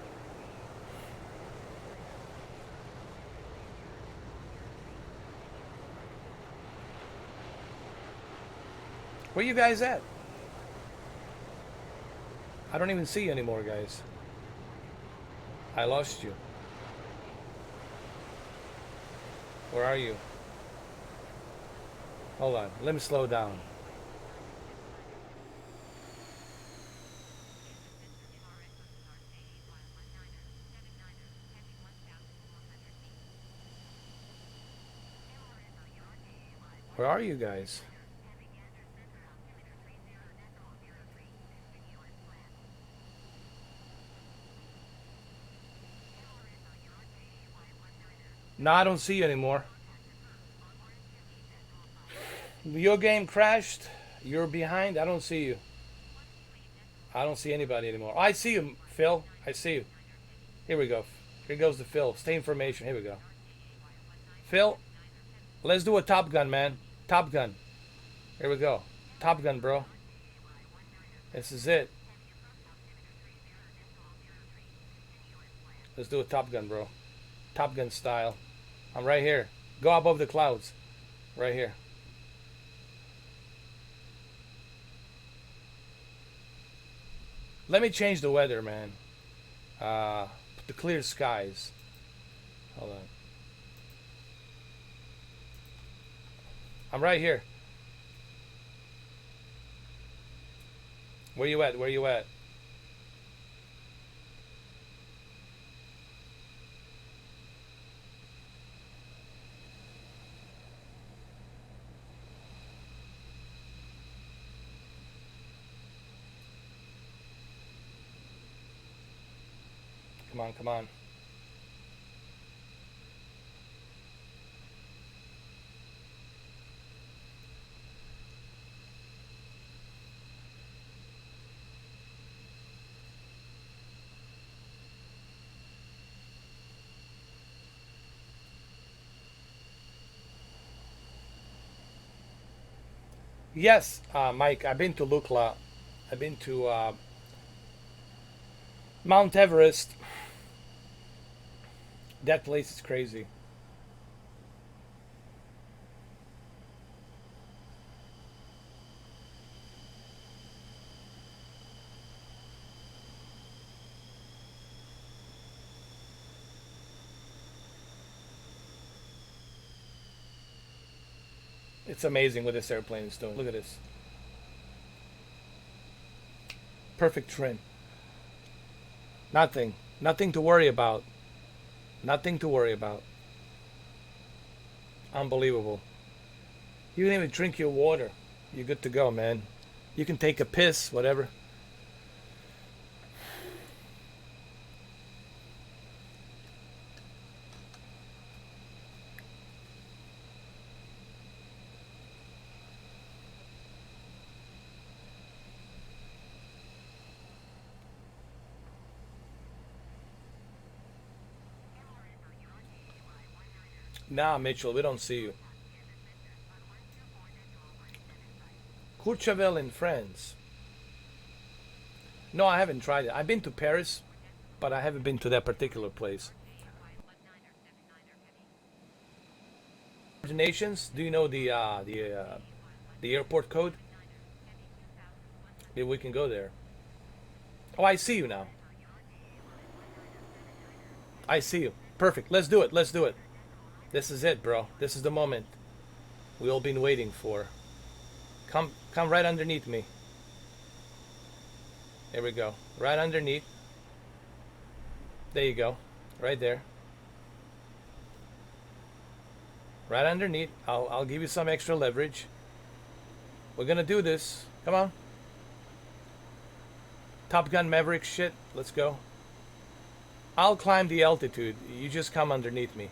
Where you guys at? I don't even see you anymore, guys. I lost you. Where are you? Hold on, let me slow down. Where are you guys? No, I don't see you anymore. Your game crashed. You're behind. I don't see you. I don't see anybody anymore. Oh, I see you, Phil. I see you. Here we go. Here goes the Phil. Stay information. Here we go. Phil, let's do a Top Gun, man. Top Gun. Here we go. Top Gun, bro. This is it. Let's do a Top Gun, bro. Top Gun style. I'm right here. Go above the clouds. Right here. Let me change the weather, man. Put the clear skies. Hold on. I'm right here. Where you at? Where you at? Come on, come on. Yes, Mike, I've been to Lukla. I've been to Mount Everest. That place is crazy. It's amazing what this airplane is doing. Look at this. Perfect trim. Nothing. Nothing to worry about. Nothing to worry about. Unbelievable. You can even drink your water. You're good to go, man. You can take a piss, whatever. Nah, Mitchell, we don't see you. Courchevel in France. No, I haven't tried it. I've been to Paris, but I haven't been to that particular place. Nations, do you know the airport code? Maybe we can go there. Oh, I see you now. I see you. Perfect. Let's do it. Let's do it. This is it, bro. This is the moment we all been waiting for. Come right underneath me. There we go. Right underneath. There you go. Right there. Right underneath. I'll give you some extra leverage. We're gonna do this. Come on. Top Gun Maverick shit. Let's go. I'll climb the altitude. You just come underneath me.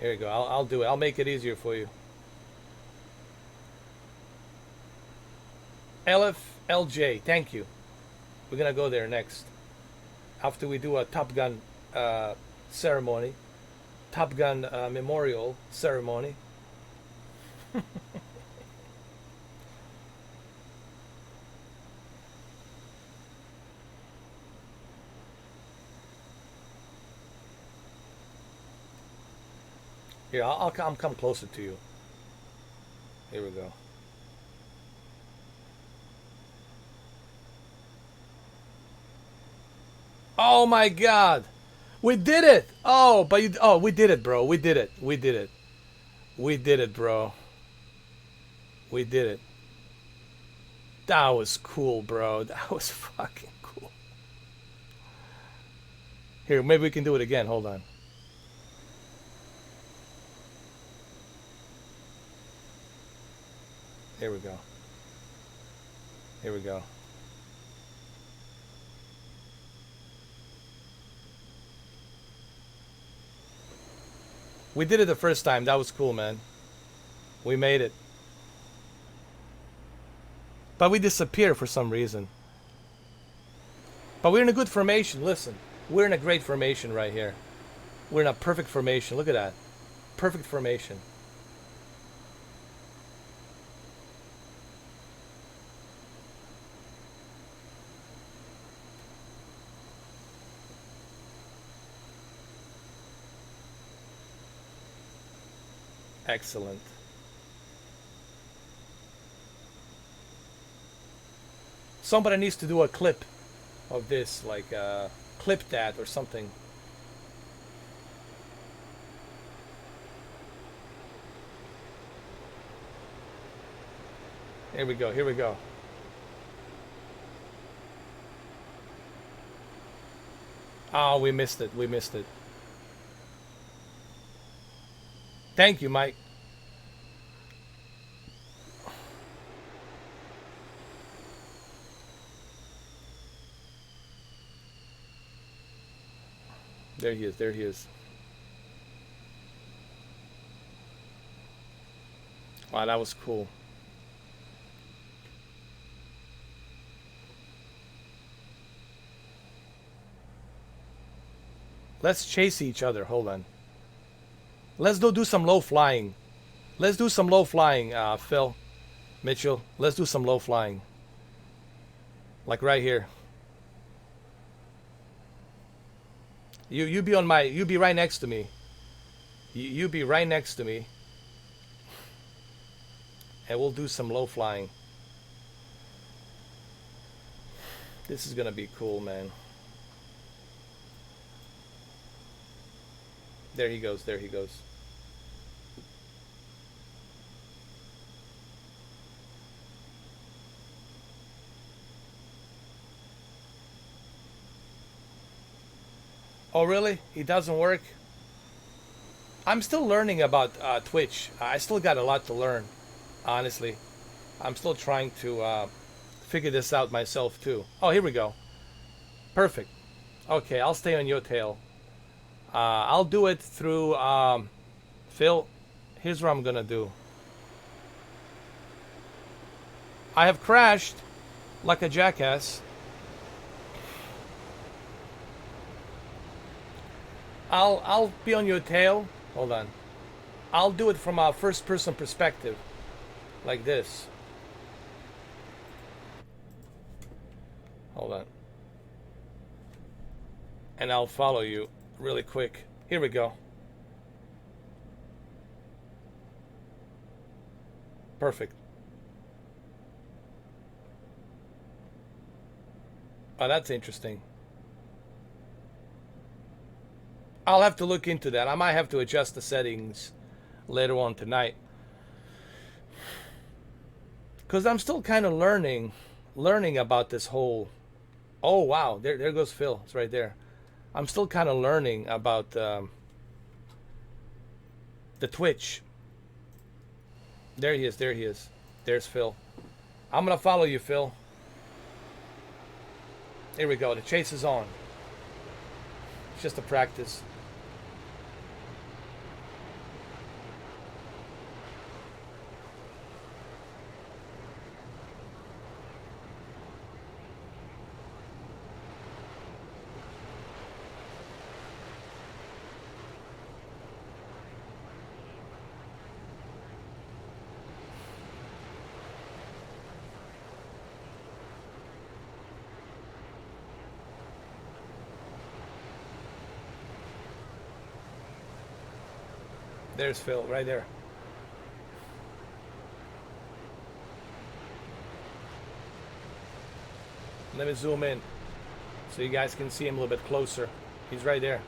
Here you go. I'll do it. I'll make it easier for you. LFLJ. Thank you. We're gonna go there next. After we do a Top Gun ceremony, Top Gun memorial ceremony. Here, I'll come closer to you. Here we go. Oh my God, we did it! Oh, but we did it, bro. We did it. We did it. We did it, bro. We did it. That was cool, bro. That was fucking cool. Here, maybe we can do it again. Hold on. Here we go. Here we go. We did it the first time. That was cool, man. We made it. But we disappeared for some reason. But we're in a good formation. Listen, we're in a great formation right here. We're in a perfect formation. Look at that. Perfect formation. Excellent. Somebody needs to do a clip of this, like clip that or something. Here we go, here we go. Oh, we missed it, we missed it. Thank you, Mike. There he is, there he is. Wow, that was cool. Let's chase each other, hold on. Let's do some low flying. Let's do some low flying, Phil, Mitchell. Let's do some low flying. Like right here. You be on my, you be right next to me. You be right next to me. And we'll do some low flying. This is gonna be cool, man. There he goes, there he goes. Oh really? It doesn't work? I'm still learning about Twitch. I still got a lot to learn, honestly. I'm still trying to figure this out myself too. Oh, here we go. Perfect. Okay, I'll stay on your tail. I'll do it through Phil. Here's what I'm gonna do. I have crashed like a jackass. I'll be on your tail. Hold on. I'll do it from a first person perspective. Like this. Hold on. And I'll follow you really quick. Here we go. Perfect. Oh, that's interesting. I'll have to look into that. I might have to adjust the settings later on tonight. Because I'm still kind of learning about this whole... Oh, wow. There goes Phil. It's right there. I'm still kind of learning about the Twitch. There he is. There he is. There's Phil. I'm going to follow you, Phil. Here we go. The chase is on. It's just a practice. There's Phil right there. Let me zoom in so you guys can see him a little bit closer. He's right there.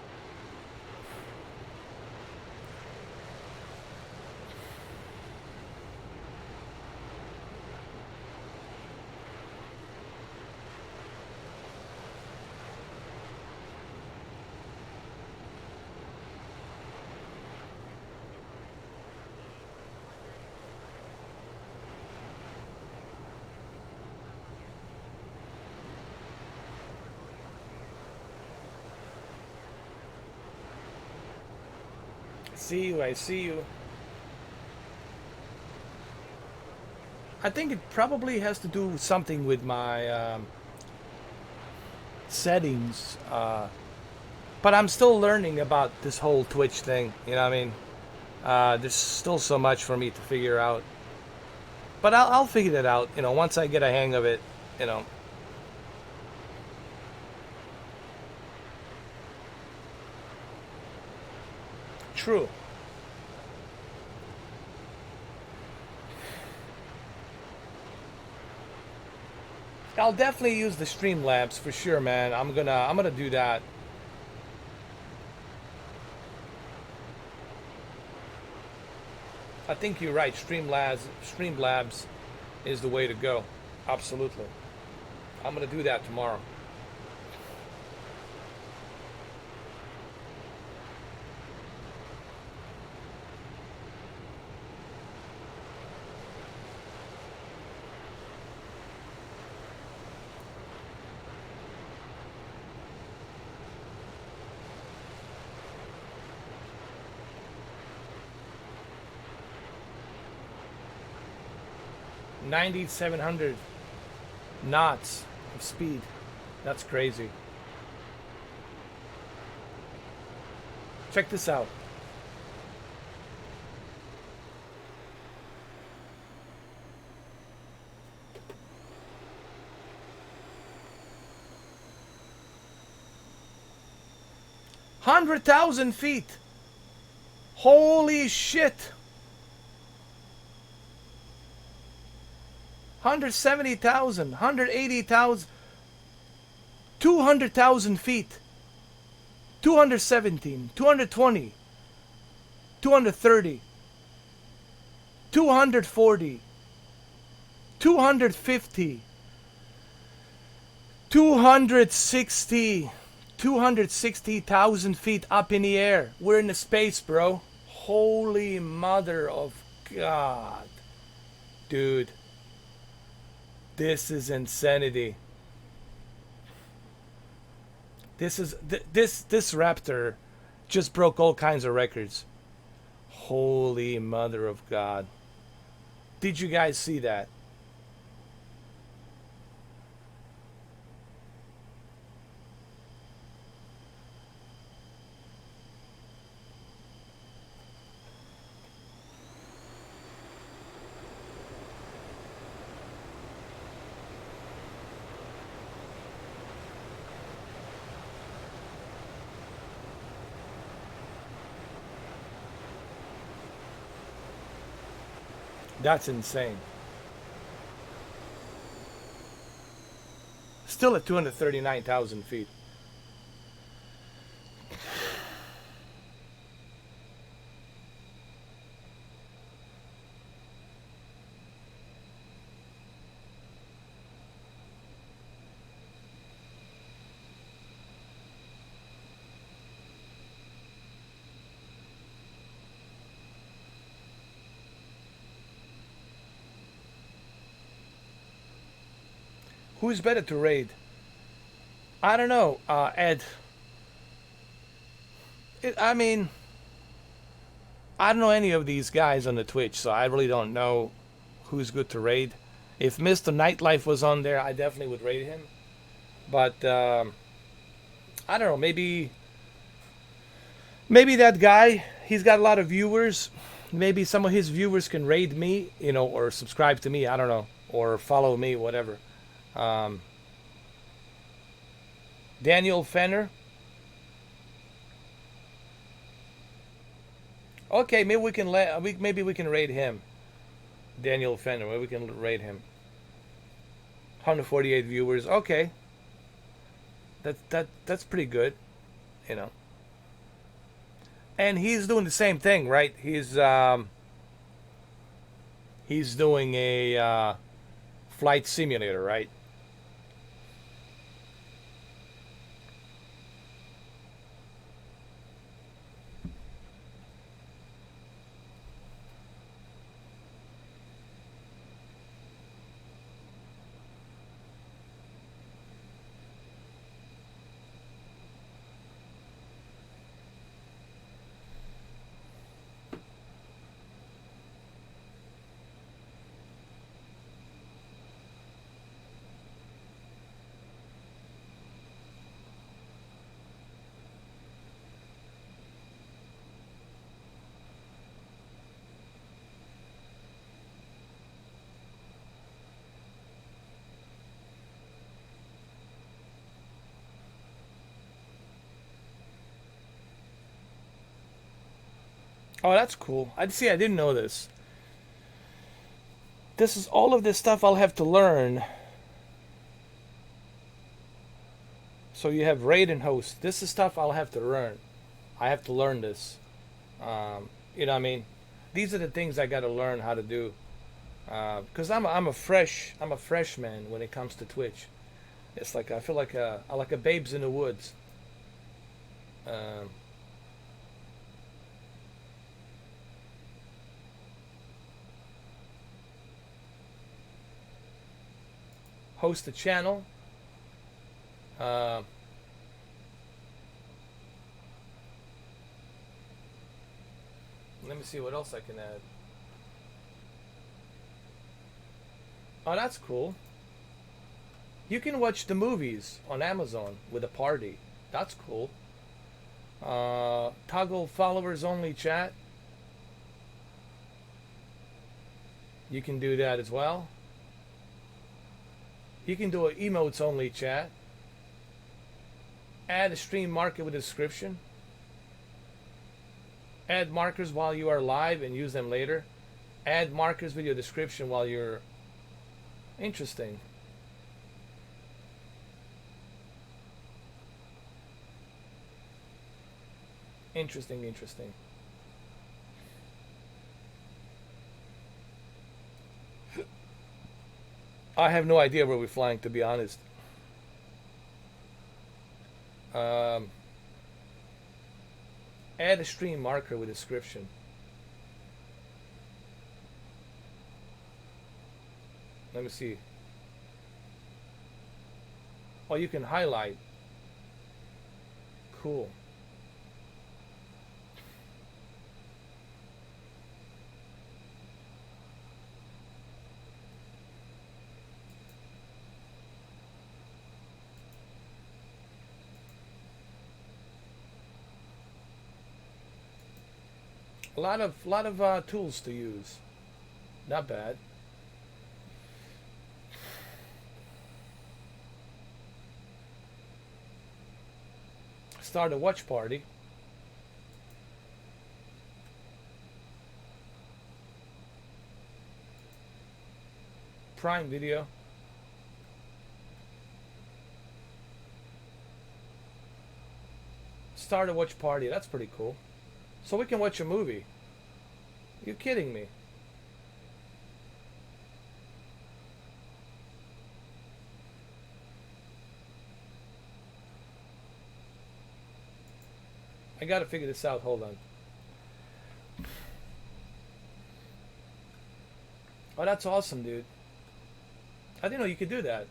See you, I see you. I think it probably has to do something with my settings, but I'm still learning about this whole Twitch thing. You know what I mean? There's still so much for me to figure out, but I'll figure that out. You know, once I get a hang of it. You know. True. I'll definitely use the Streamlabs for sure, man. I'm gonna do that. I think you're right. Streamlabs is the way to go. Absolutely. I'm gonna do that tomorrow. $9,700 knots of speed. That's crazy. Check this out. $100,000 feet. Holy shit. 170,000, 180,000, 200,000 feet, 217, 220, 230, 240, 250, 260, 260,000 feet up in the air. We're in the space, bro. Holy mother of God. Dude. This is insanity. This raptor just broke all kinds of records. Holy mother of God. Did you guys see that? That's insane. Still at 239,000 feet. Who's better to raid? I don't know, Ed. I mean, I don't know any of these guys on the Twitch, so I really don't know who's good to raid. If Mr. Nightlife was on there, I definitely would raid him. But I don't know, maybe that guy, he's got a lot of viewers. Maybe some of his viewers can raid me, you know, or subscribe to me, I don't know, or follow me, whatever. Daniel Fenner. Okay, maybe we can maybe we can rate him. Daniel Fender. Maybe we can rate him. 148 viewers. Okay, that's pretty good. You know. And he's doing the same thing, right? He's doing a flight simulator, right? Oh, that's cool. I see. I didn't know this. This is all of this stuff I'll have to learn. So you have raid and host. This is stuff I'll have to learn. I have to learn this. You know what I mean? These are the things I got to learn how to do. Because I'm a freshman when it comes to Twitch. It's like I feel like I like a babes in the woods. Um, Host a channel. Uh, Let me see what else I can add. Oh, that's cool. You can watch the movies on Amazon with a party. That's cool. Toggle followers only chat. You can do that as well. You can do an emotes only chat. Add a stream marker with a description. Add markers while you are live and use them later. Add markers with your description while you're... Interesting. Interesting. I have no idea where we're flying, to be honest. Um, Add a stream marker with description. Let me see. Oh, you can highlight. Cool. A lot of tools to use. Not bad. Start a watch party. Prime Video. Start a watch party. That's pretty cool. So we can watch a movie. You're kidding me. I gotta figure this out. Hold on. Oh, that's awesome, dude. I didn't know you could do that.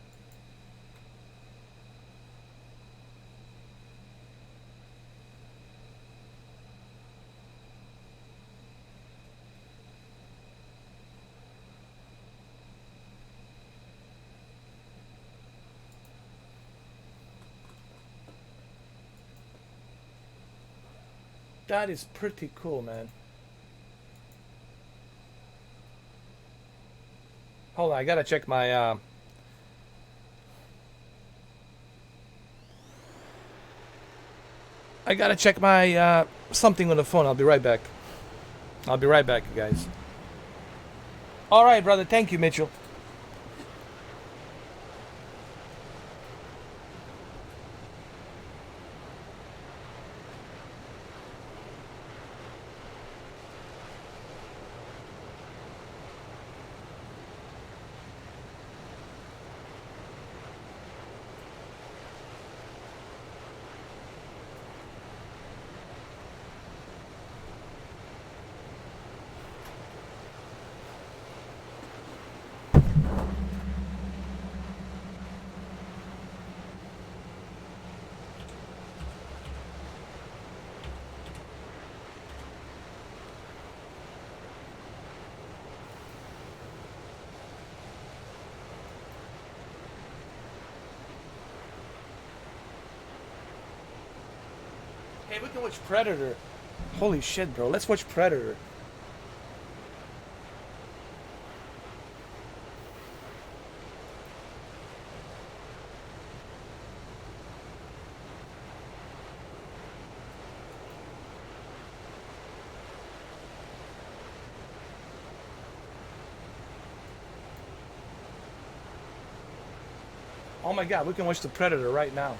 That is pretty cool, man. Hold on, I gotta check my I gotta check my something on the phone. I'll be right back. I'll be right back, you guys. All right, brother. Thank you, Mitchell. Hey, we can watch Predator. Holy shit, bro. Let's watch Predator. Oh my god, we can watch the Predator right now.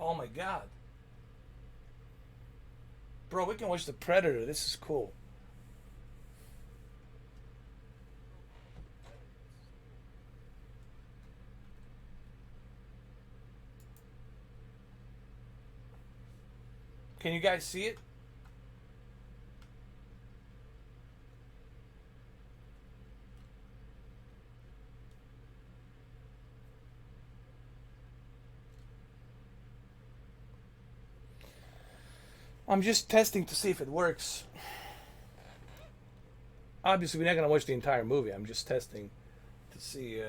Oh my god. Bro, we can watch the Predator. This is cool. Can you guys see it? I'm just testing to see if it works. Obviously, we're not going to watch the entire movie. I'm just testing to see.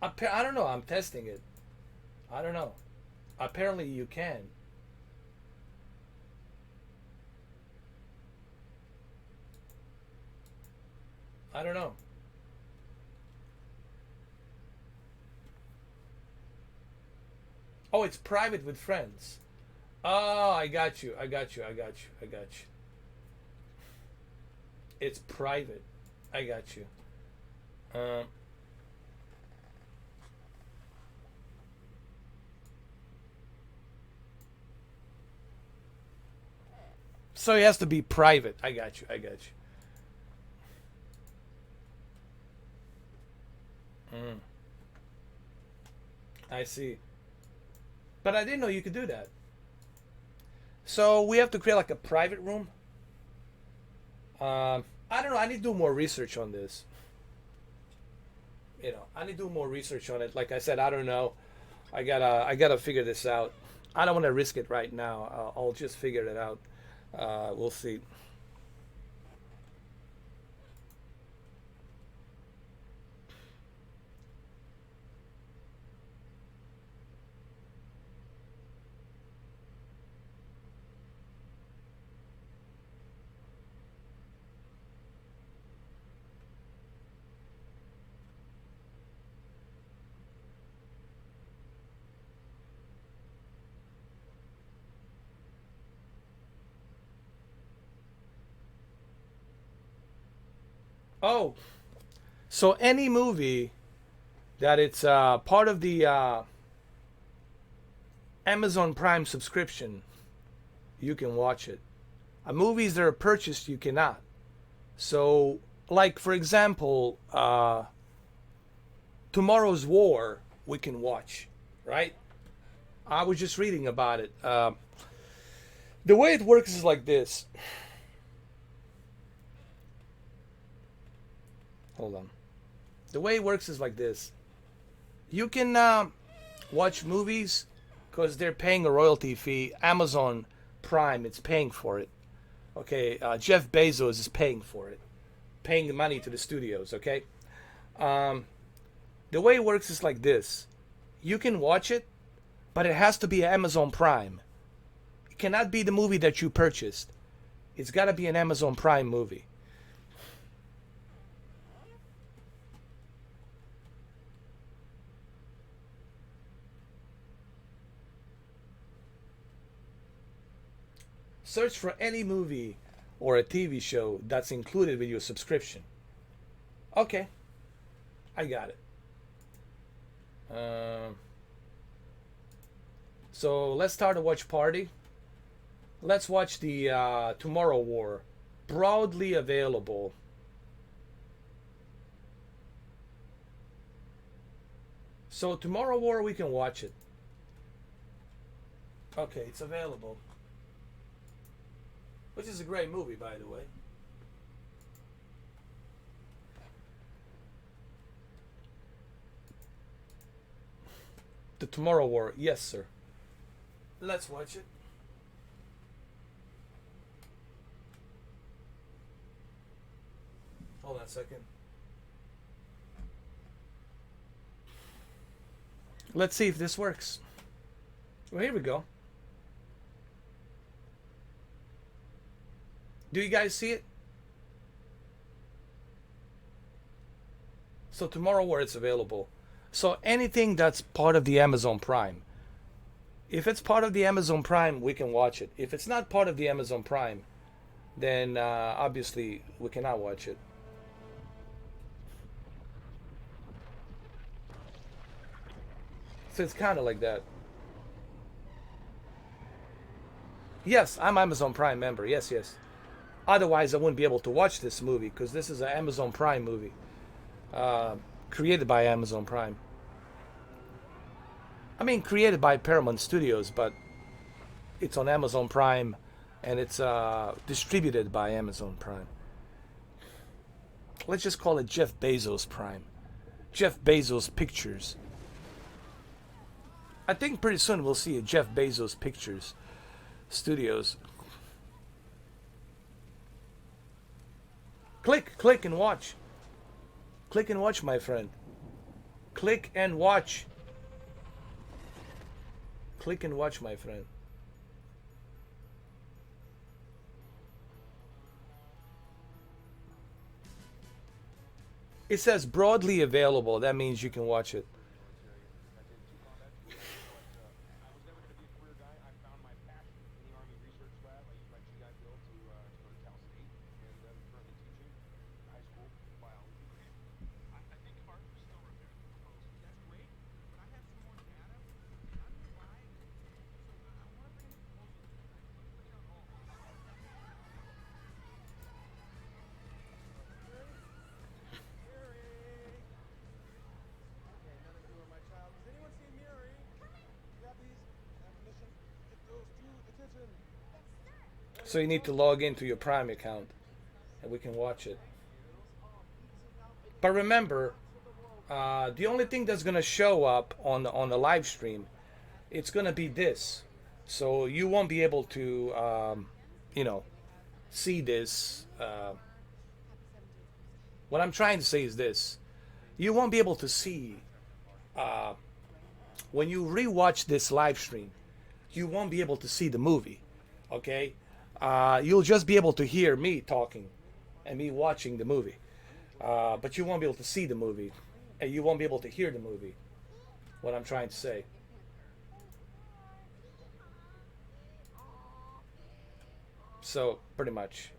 I don't know. I'm testing it. I don't know. Apparently, you can. I don't know. Oh, it's private with friends. Oh, I got you. I got you. I got you. I got you. It's private. I got you. Um, so it has to be private. I got you. I got you. Mm, I see. But I didn't know you could do that. So we have to create like a private room. I don't know. I need to do more research on this. I need to do more research on it. Like I said, I don't know. I gotta figure this out. I don't want to risk it right now. I'll just figure it out. We'll see. Oh, so any movie that it's part of the Amazon Prime subscription, you can watch it. Movies that are purchased, you cannot. So, like for example, Tomorrow's War we can watch, right? I was just reading about it. The way it works is like this. Hold on. The way it works is like this. You can watch movies because they're paying a royalty fee. Amazon Prime, it's paying for it. Okay, Jeff Bezos is paying for it, paying the money to the studios. Okay, the way it works is like this: you can watch it, but it has to be Amazon Prime. It cannot be the movie that you purchased. It's got to be an Amazon Prime movie. Search for any movie or a TV show that's included with your subscription. Okay, I got it. So let's start a watch party. Let's watch the Tomorrow War. Broadly available. So Tomorrow War, we can watch it. Okay, it's available. Which is a great movie, by the way. The Tomorrow War, yes, sir. Let's watch it. Hold on a second. Let's see if this works. Well, here we go. Do you guys see it? So Tomorrow War, it's available. So anything that's part of the Amazon Prime. If it's part of the Amazon Prime, we can watch it. If it's not part of the Amazon Prime, then obviously we cannot watch it. So it's kind of like that. Yes, I'm Amazon Prime member. Yes, yes. Otherwise, I wouldn't be able to watch this movie because this is an Amazon Prime movie, created by Amazon Prime. I mean, created by Paramount Studios, but it's on Amazon Prime, and it's distributed by Amazon Prime. Let's just call it Jeff Bezos Prime. Jeff Bezos Pictures. I think pretty soon we'll see a Jeff Bezos Pictures Studios. Click and watch. Click and watch, my friend. Click and watch. Click and watch, my friend. It says broadly available. That means you can watch it. So you need to log into your Prime account, and we can watch it. But remember, the only thing that's gonna show up on the live stream, it's gonna be this. So you won't be able to, you know, see this. What I'm trying to say is this: you won't be able to see when you rewatch this live stream. You won't be able to see the movie. Okay. You'll just be able to hear me talking and me watching the movie. But you won't be able to see the movie. And you won't be able to hear the movie. What I'm trying to say. So, pretty much.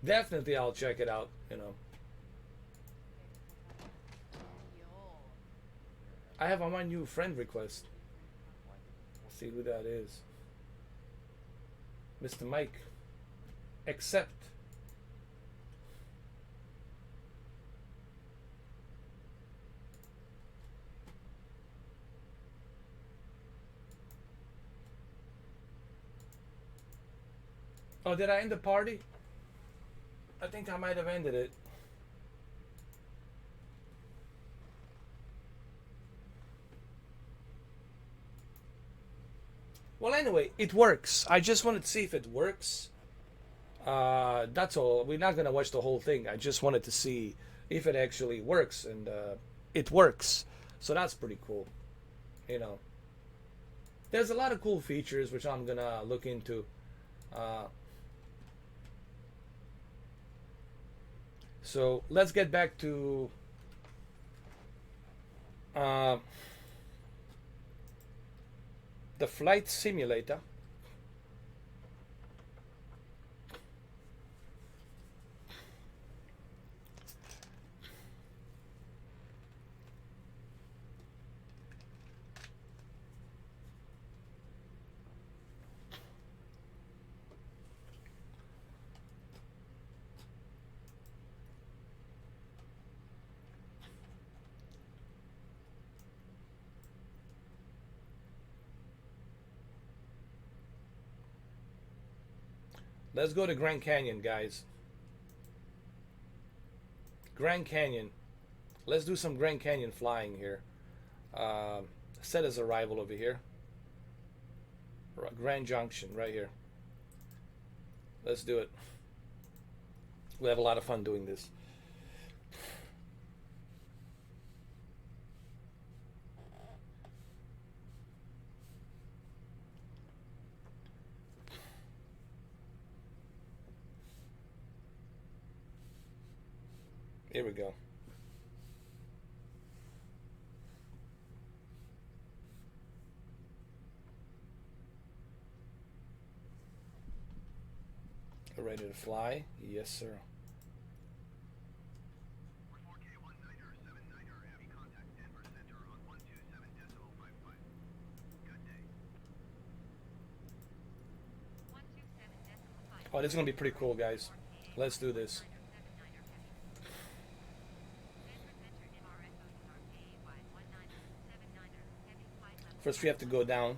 Definitely I'll check it out, you know. I have on my new friend request. See who that is. Mr. Mike. Accept. Oh, did I end the party? I think I might have ended it. Well, anyway, it works. I just wanted to see if it works. That's all. We're not gonna watch the whole thing. I just wanted to see if it actually works, and it works. So that's pretty cool. You know, there's a lot of cool features which I'm gonna look into. So let's get back to the flight simulator. Let's go to Grand Canyon, guys. Grand Canyon. Let's do some Grand Canyon flying here. Set as arrival over here. Grand Junction, right here. Let's do it. We have a lot of fun doing this. Here we go. Ready to fly? Yes, sir. Oh, this is gonna be pretty cool, guys. Let's do this. First, we have to go down.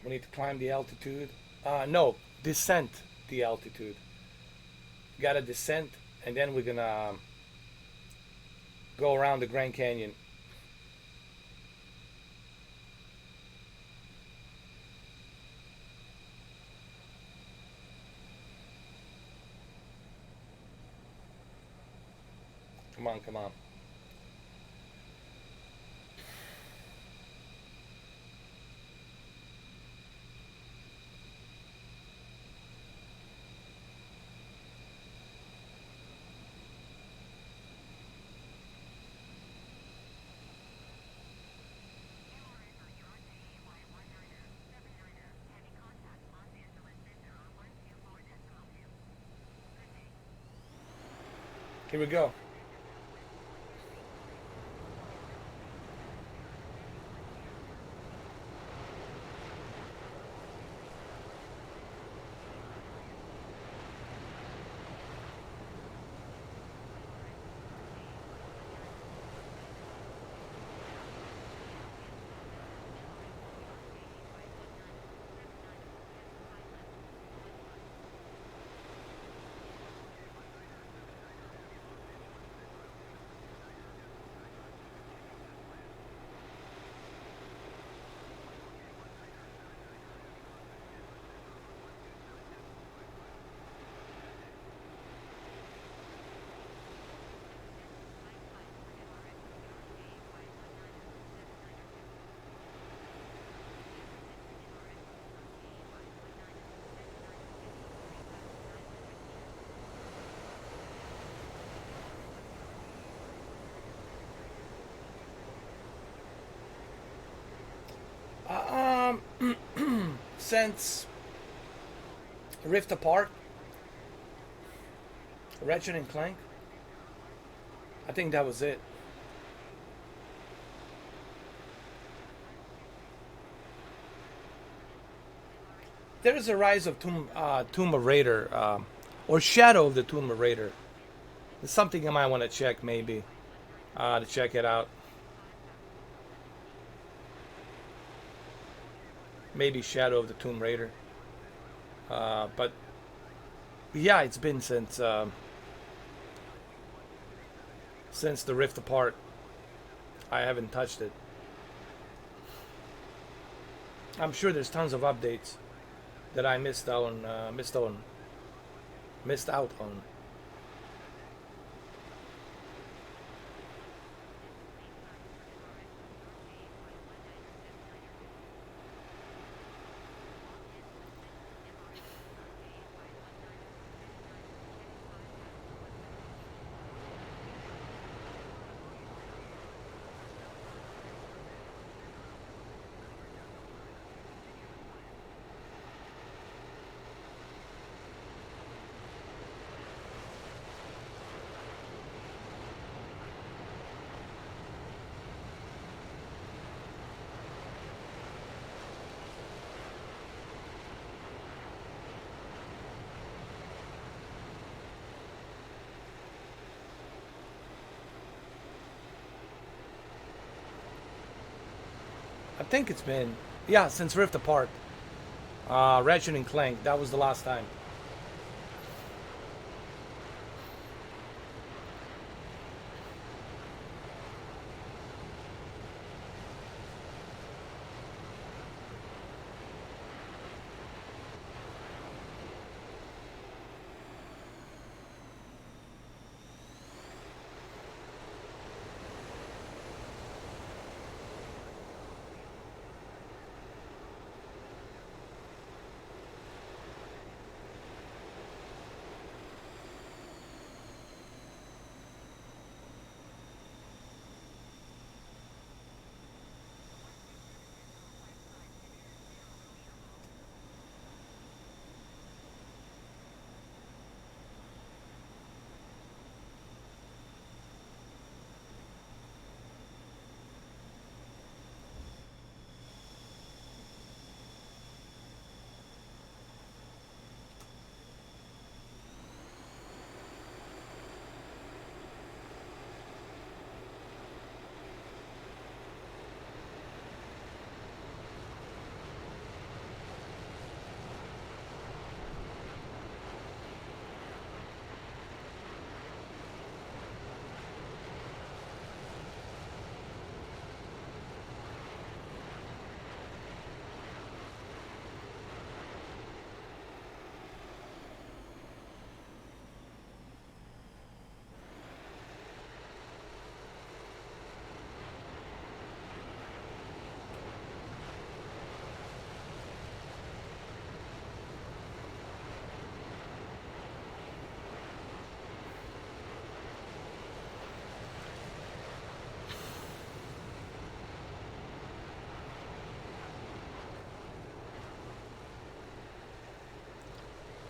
We need to climb the altitude. No, descent the altitude. Gotta descent, and then we're gonna go around the Grand Canyon. Come on, come on. Here we go. Since Rift Apart, Ratchet and Clank, I think that was it. There is a rise of Tomb Raider, or Shadow of the Tomb Raider. It's something I might want to check, maybe, to check it out. Maybe Shadow of the Tomb Raider. But yeah, it's been since the Rift Apart. I haven't touched it. I'm sure there's tons of updates that I missed out on. I think it's been, yeah, since Rift Apart. Ratchet and Clank, that was the last time.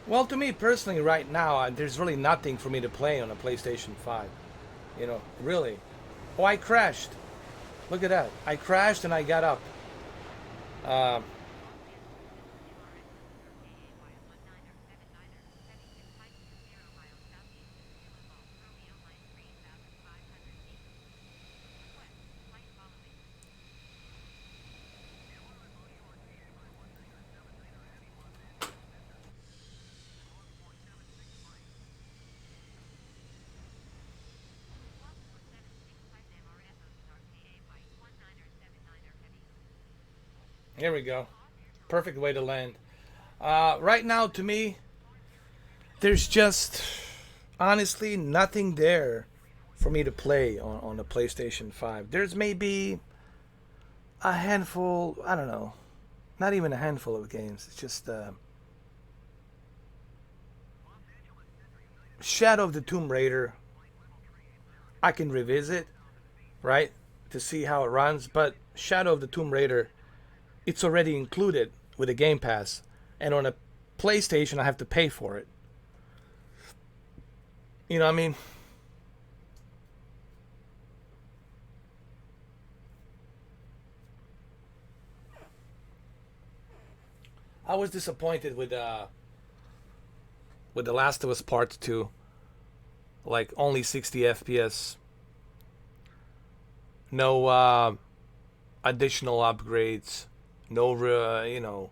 Well, to me personally, right now, there's really nothing for me to play on a PlayStation 5. Really. Oh, I crashed. Look at that. I crashed and I got up. Uh, Here we go. Perfect way to land. Right now, to me, there's just honestly nothing there for me to play on the PlayStation 5. There's maybe a handful, I don't know, not even a handful of games. It's just Shadow of the Tomb Raider. I can revisit, right, to see how it runs, but Shadow of the Tomb Raider, it's already included with the Game Pass. And on a PlayStation, I have to pay for it. You know what I mean? I was disappointed with The Last of Us Part 2. Like only 60 FPS. No additional upgrades. No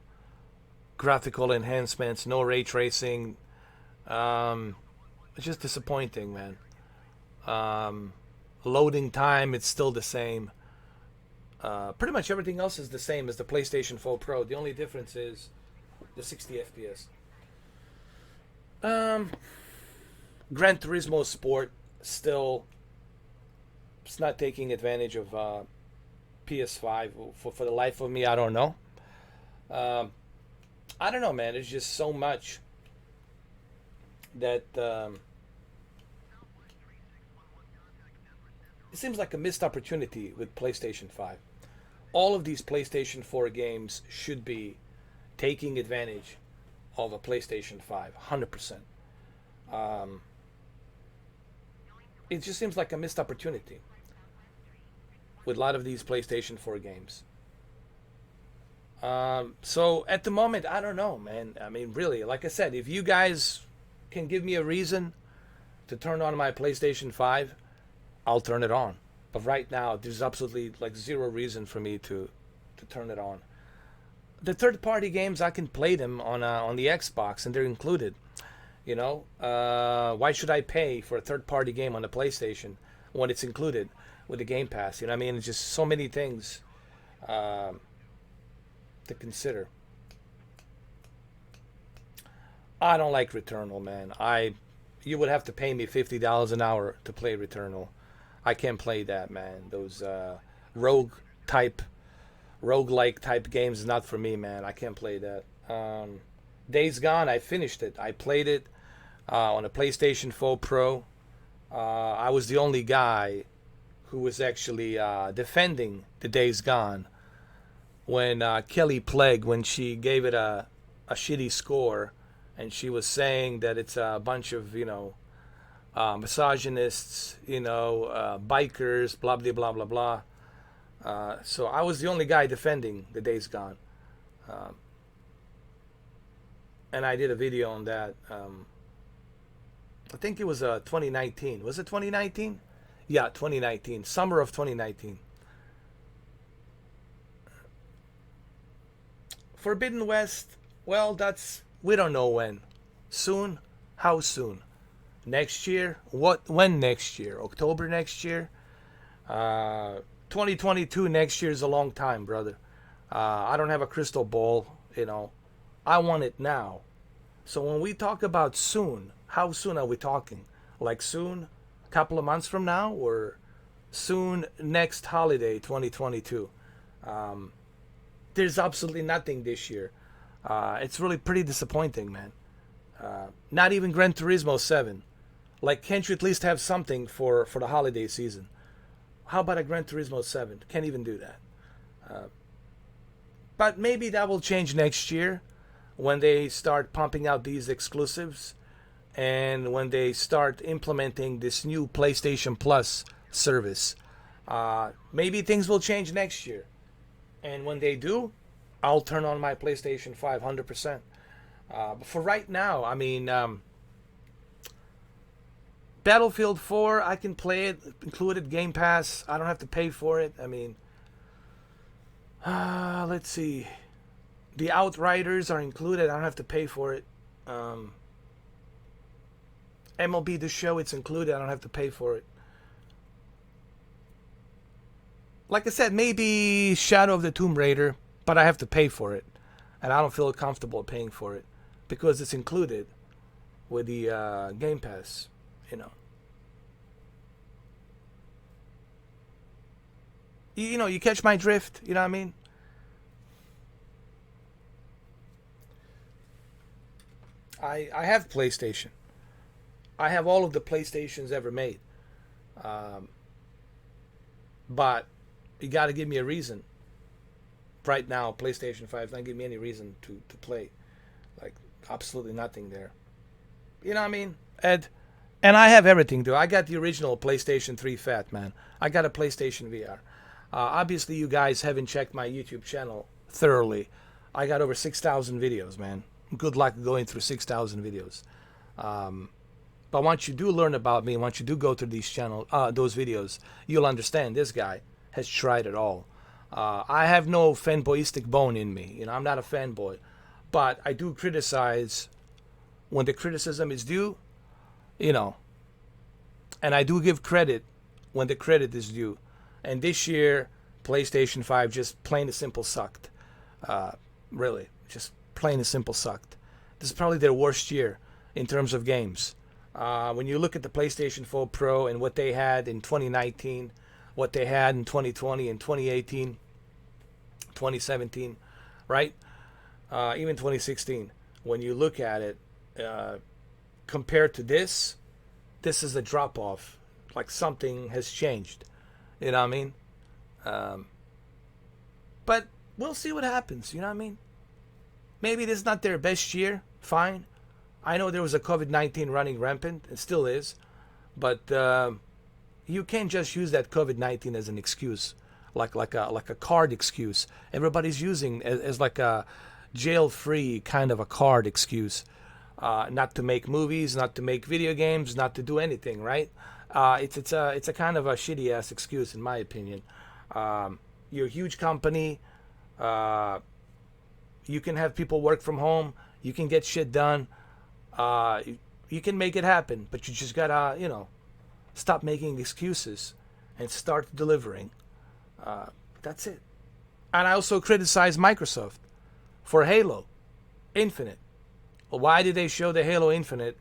graphical enhancements. No ray tracing. It's just disappointing, man. Loading time, it's still the same. Pretty much everything else is the same as the PlayStation 4 Pro. The only difference is the 60 FPS. Gran Turismo Sport still, it's not taking advantage of PS5 for the life of me. I don't know. I don't know, man. There's just so much that it seems like a missed opportunity with PlayStation 5. All of these PlayStation 4 games should be taking advantage of a PlayStation 5, 100%. It just seems like a missed opportunity with a lot of these PlayStation 4 games. So at the moment, I don't know, man. I mean, really, like I said, if you guys can give me a reason to turn on my PlayStation 5, I'll turn it on. But right now, there's absolutely like zero reason for me to turn it on. The third-party games, I can play them on the Xbox, and they're included. You know, why should I pay for a third-party game on the PlayStation when it's included with the Game Pass? You know what I mean? It's just so many things to consider. I don't like Returnal, man. You would have to pay me $50 an hour to play Returnal. I can't play that, man. Those roguelike type games is not for me, man. I can't play that. Days Gone, I finished it. I played it on a PlayStation 4 Pro. I was the only guy who was actually defending the Days Gone when Kelly Plague, when she gave it a shitty score, and she was saying that it's a bunch of, misogynists, bikers, blah, blah, blah, blah, blah. So I was the only guy defending the Days Gone. And I did a video on that. I think it was 2019. Was it 2019? Yeah, 2019. Summer of 2019. Forbidden West, well, we don't know when. Soon? How soon? Next year? When next year? October next year? 2022 next year is a long time, brother. I don't have a crystal ball, I want it now. So when we talk about soon, how soon are we talking? Like soon, a couple of months from now, or soon next holiday, 2022? There's absolutely nothing this year. It's really pretty disappointing, man. Not even Gran Turismo 7. Like, can't you at least have something for the holiday season? How about a Gran Turismo 7? Can't even do that. But maybe that will change next year when they start pumping out these exclusives and when they start implementing this new PlayStation Plus service. Maybe things will change next year. And when they do, I'll turn on my PlayStation 5 100%. But for right now, I mean, Battlefield 4, I can play it, included Game Pass. I don't have to pay for it. I mean, let's see. The Outriders are included. I don't have to pay for it. MLB The Show, it's included. I don't have to pay for it. Like I said, maybe Shadow of the Tomb Raider, but I have to pay for it. And I don't feel comfortable paying for it because it's included with the Game Pass, You catch my drift, you know what I mean? I have PlayStation. I have all of the PlayStations ever made. But you got to give me a reason. Right now, PlayStation 5 is not giving me any reason to play. Like, absolutely nothing there. You know what I mean, Ed? And I have everything, dude. I got the original PlayStation 3 Fat, man. I got a PlayStation VR. Obviously, you guys haven't checked my YouTube channel thoroughly. I got over 6,000 videos, man. Good luck going through 6,000 videos. But once you do learn about me, once you do go through those videos, you'll understand this guy has tried it all. I have no fanboyistic bone in me. I'm not a fanboy, but I do criticize when the criticism is due, and I do give credit when the credit is due. And this year, PlayStation 5 just plain and simple sucked. Really, just plain and simple sucked. This is probably their worst year in terms of games. When you look at the PlayStation 4 Pro and what they had in 2019, what they had in 2020 and 2018, 2017, right? Even 2016. When you look at it, compared to this is a drop off. Like something has changed. You know what I mean? But we'll see what happens. You know what I mean? Maybe this is not their best year. Fine. I know there was a COVID-19 running rampant. It still is. But you can't just use that COVID-19 as an excuse. Like a card excuse. Everybody's using as like a jail-free kind of a card excuse. Not to make movies, not to make video games, not to do anything, right? It's a kind of a shitty ass excuse in my opinion. You're a huge company. You can have people work from home. You can get shit done. You can make it happen, but you just gotta, stop making excuses and start delivering. That's it. And I also criticize Microsoft for Halo Infinite. Well, why did they show the Halo Infinite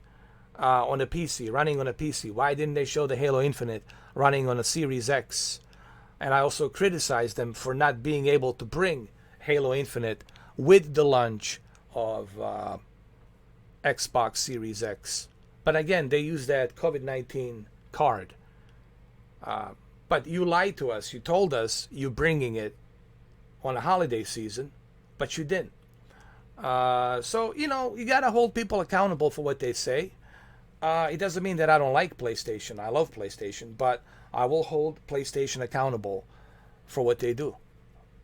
on a PC, running on a PC? Why didn't they show the Halo Infinite running on a Series X? And I also criticize them for not being able to bring Halo Infinite with the launch of Xbox Series X. But again, they use that COVID-19 card. But you lied to us. You told us you're bringing it on a holiday season, but you didn't. So, you got to hold people accountable for what they say. It doesn't mean that I don't like PlayStation. I love PlayStation, but I will hold PlayStation accountable for what they do,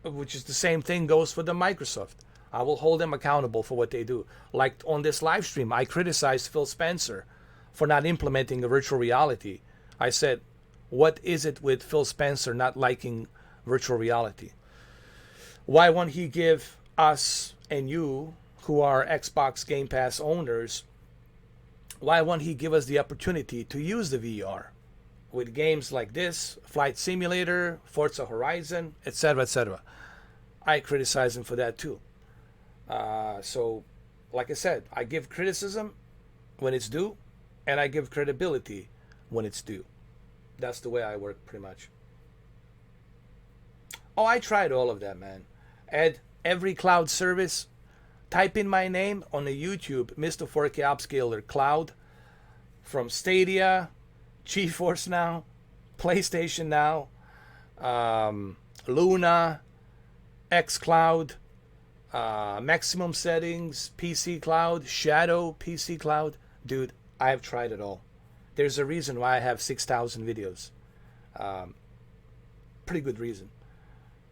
which is the same thing goes for the Microsoft. I will hold them accountable for what they do. Like on this live stream, I criticized Phil Spencer for not implementing a virtual reality. I said, what is it with Phil Spencer not liking virtual reality? Why won't he give us and you, who are Xbox Game Pass owners, why won't he give us the opportunity to use the VR with games like this, Flight Simulator, Forza Horizon, etc., etc.? I criticize him for that too. So, like I said, I give criticism when it's due, and I give credibility when it's due. That's the way I work, pretty much. Oh, I tried all of that, man. Add every cloud service. Type in my name on the YouTube, Mr. 4K Upscaler Cloud, from Stadia, GeForce Now, PlayStation Now, Luna, xCloud, maximum settings, PC Cloud, Shadow PC Cloud. Dude, I have tried it all. There's a reason why I have 6,000 videos. Pretty good reason.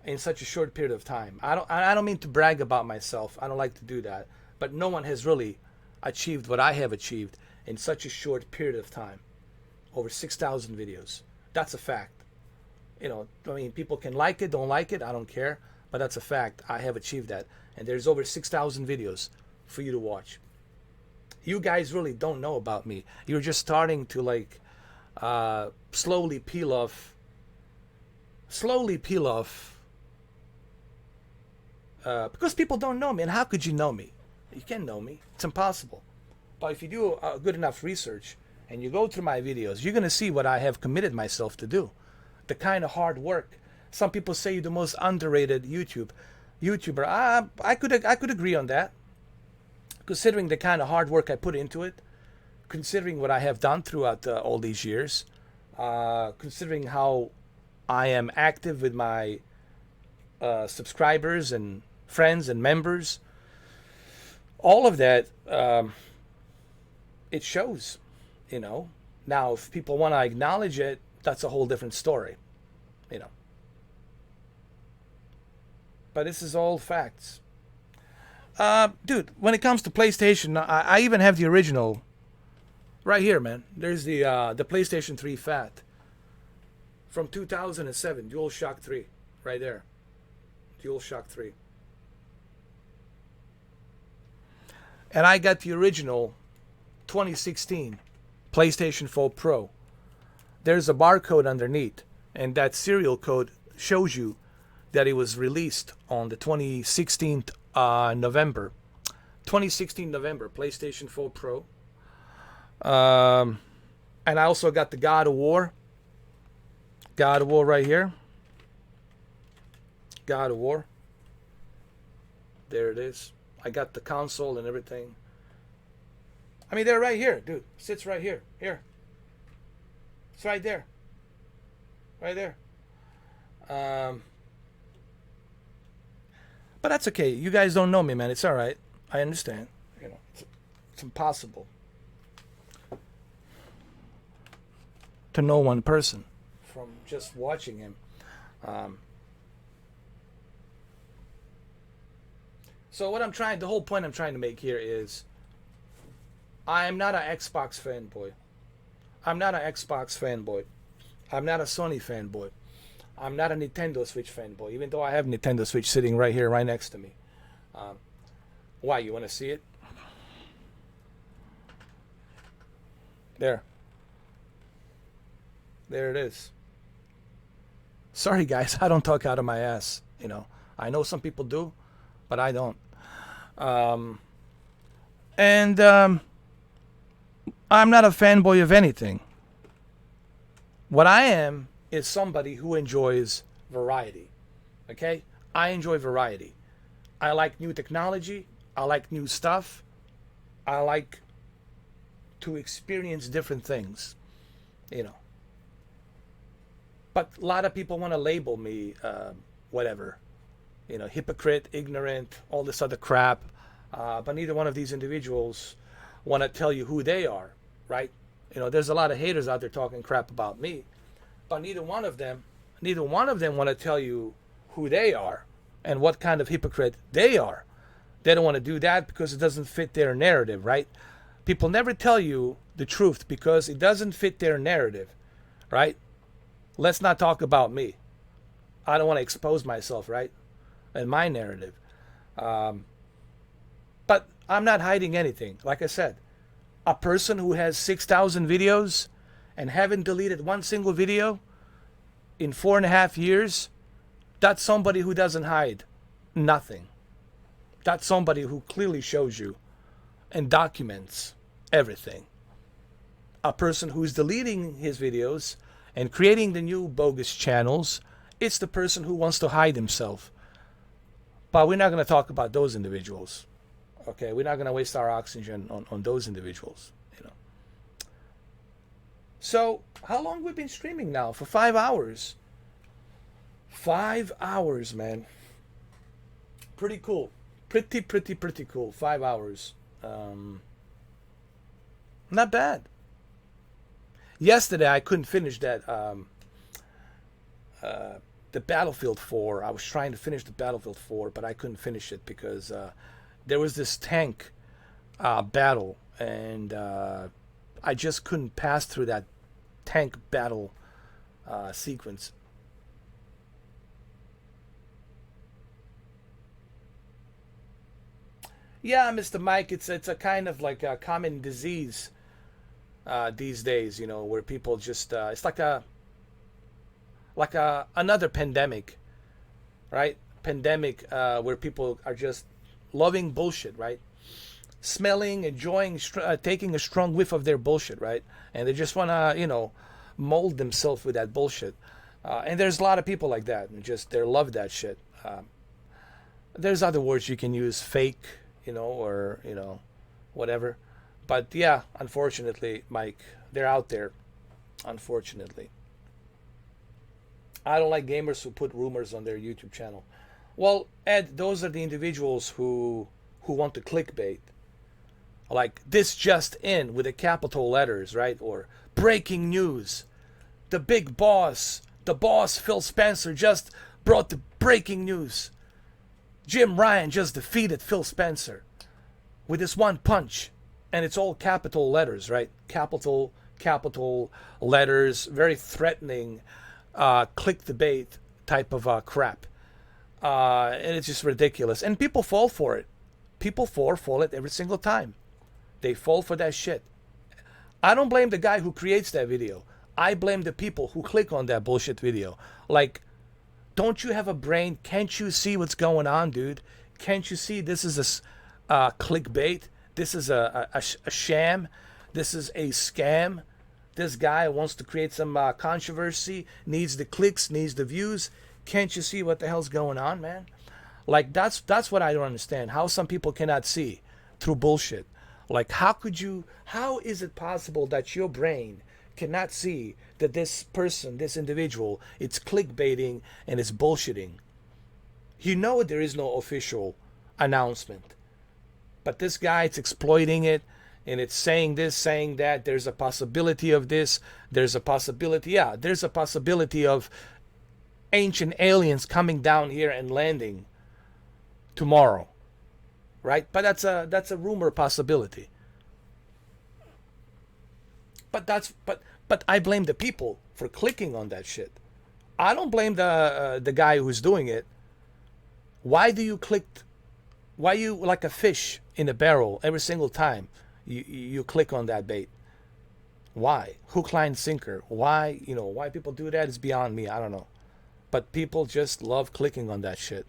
In such a short period of time. I don't mean to brag about myself. I don't like to do that. But no one has really achieved what I have achieved in such a short period of time. Over 6,000 videos. That's a fact. People can like it, don't like it, I don't care. But that's a fact. I have achieved that. And there's over 6,000 videos for you to watch. You guys really don't know about me. You're just starting to slowly peel off. Because people don't know me. And how could you know me? You can't know me. It's impossible. But if you do good enough research and you go through my videos, you're going to see what I have committed myself to do. The kind of hard work. Some people say you're the most underrated YouTuber. I could agree on that. Considering the kind of hard work I put into it, considering what I have done throughout all these years, considering how I am active with my subscribers and friends and members, all of that, it shows, Now, if people want to acknowledge it, that's a whole different story, But this is all facts. Dude, when it comes to PlayStation, I even have the original right here, man. There's the PlayStation 3 Fat from 2007, DualShock 3, right there. DualShock 3. And I got the original 2016 PlayStation 4 Pro. There's a barcode underneath, and that serial code shows you that it was released on the 2016 November. 2016 November, PlayStation 4 Pro. And I also got the God of War. God of War right here. God of War. There it is. I got the console and everything. I mean, they're right here, dude. Sits right here. Here. It's right there. Right there. But that's okay. You guys don't know me, man. It's all right. I understand. You know, it's impossible to know one person from just watching him. So what the whole point I'm trying to make here is, I'm not an Xbox fanboy. I'm not an Xbox fanboy. I'm not a Sony fanboy. I'm not a Nintendo Switch fanboy, even though I have Nintendo Switch sitting right here, right next to me. Why? You want to see it? There. There it is. Sorry, guys, I don't talk out of my ass. You know, I know some people do, but I don't. I'm not a fanboy of anything. What I am is somebody who enjoys variety. Okay? I enjoy variety. I like new technology. I like new stuff. I like to experience different things. You know. But a lot of people want to label me whatever. You know, hypocrite, ignorant, all this other crap. But neither one of these individuals want to tell you who they are, right? You know, there's a lot of haters out there talking crap about me. But neither one of them want to tell you who they are and what kind of hypocrite they are. They don't want to do that because it doesn't fit their narrative, right? People never tell you the truth because it doesn't fit their narrative, right? Let's not talk about me. I don't want to expose myself, right? And my narrative. But I'm not hiding anything. Like I said, a person who has 6,000 videos and haven't deleted one single video in 4.5 years, that's somebody who doesn't hide nothing. That's somebody who clearly shows you and documents everything. A person who's deleting his videos and creating the new bogus channels, it's the person who wants to hide himself. But we're not going to talk about those individuals. Okay, we're not going to waste our oxygen on those individuals, you know. So, how long have we been streaming now? For 5 hours. 5 hours, man. Pretty cool. Pretty cool. 5 hours. Not bad. Yesterday, I couldn't finish that, the Battlefield 4. I was trying to finish the Battlefield 4, but I couldn't finish it because there was this tank battle, and I just couldn't pass through that tank battle sequence. Yeah, Mr. Mike, it's a kind of like a common disease these days, you know, where people just it's like another pandemic, right? Pandemic where people are just loving bullshit, right? Smelling, enjoying, taking a strong whiff of their bullshit, right? And they just want to, you know, mold themselves with that bullshit. And there's a lot of people like that, and just they love that shit. There's other words you can use, fake, you know, or, you know, whatever. But yeah, unfortunately, Mike, they're out there. Unfortunately. I don't like gamers who put rumors on their YouTube channel. Well, Ed, those are the individuals who want to clickbait. Like, this just in with the capital letters, right? Or breaking news. The big boss, Phil Spencer, just brought the breaking news. Jim Ryan just defeated Phil Spencer with this one punch. And it's all capital letters, right? Capital letters, very threatening, clickbait type of crap. And it's just ridiculous. And people fall for it. People fall for it every single time. They fall for that shit. I don't blame the guy who creates that video. I blame the people who click on that bullshit video. Like, don't you have a brain? Can't you see what's going on, dude? Can't you see this is a clickbait? This is a sham. This is a scam. This guy wants to create some controversy, needs the clicks, needs the views. Can't you see what the hell's going on, man? Like, that's what I don't understand. How some people cannot see through bullshit. Like, how is it possible that your brain cannot see that this person, this individual, it's clickbaiting and it's bullshitting? You know there is no official announcement. But this guy, it's exploiting it, and it's saying this, saying that. There's a possibility of this. There's a possibility, there's a possibility of ancient aliens coming down here and landing tomorrow, right? But that's a rumor possibility. But I blame the people for clicking on that shit. I don't blame the guy who's doing it. Why do you click? Why you like a fish in a barrel every single time you click on that bait? Why? Hook, line, sinker. Why? Why people do that is beyond me. I don't know. But people just love clicking on that shit.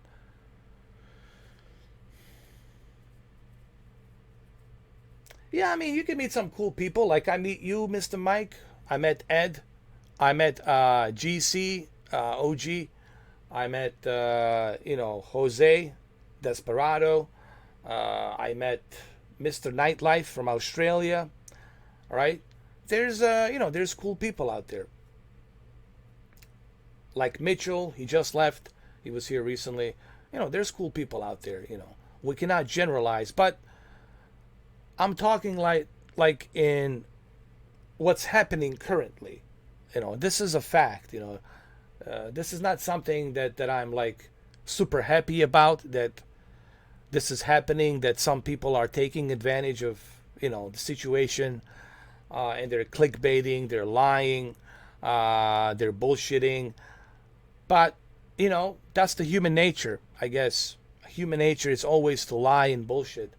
Yeah, I mean, you can meet some cool people. Like, I meet you, Mr. Mike. I met Ed. I met GC, OG. I met, Jose Desperado. I met Mr. Nightlife from Australia. All right? There's cool people out there. Like Mitchell, he just left. He was here recently. There's cool people out there, We cannot generalize, but I'm talking like in what's happening currently. This is a fact, This is not something that I'm like super happy about, that this is happening, that some people are taking advantage of, the situation, and they're clickbaiting, they're lying, they're bullshitting. But, that's the human nature, I guess. Human nature is always to lie and bullshit,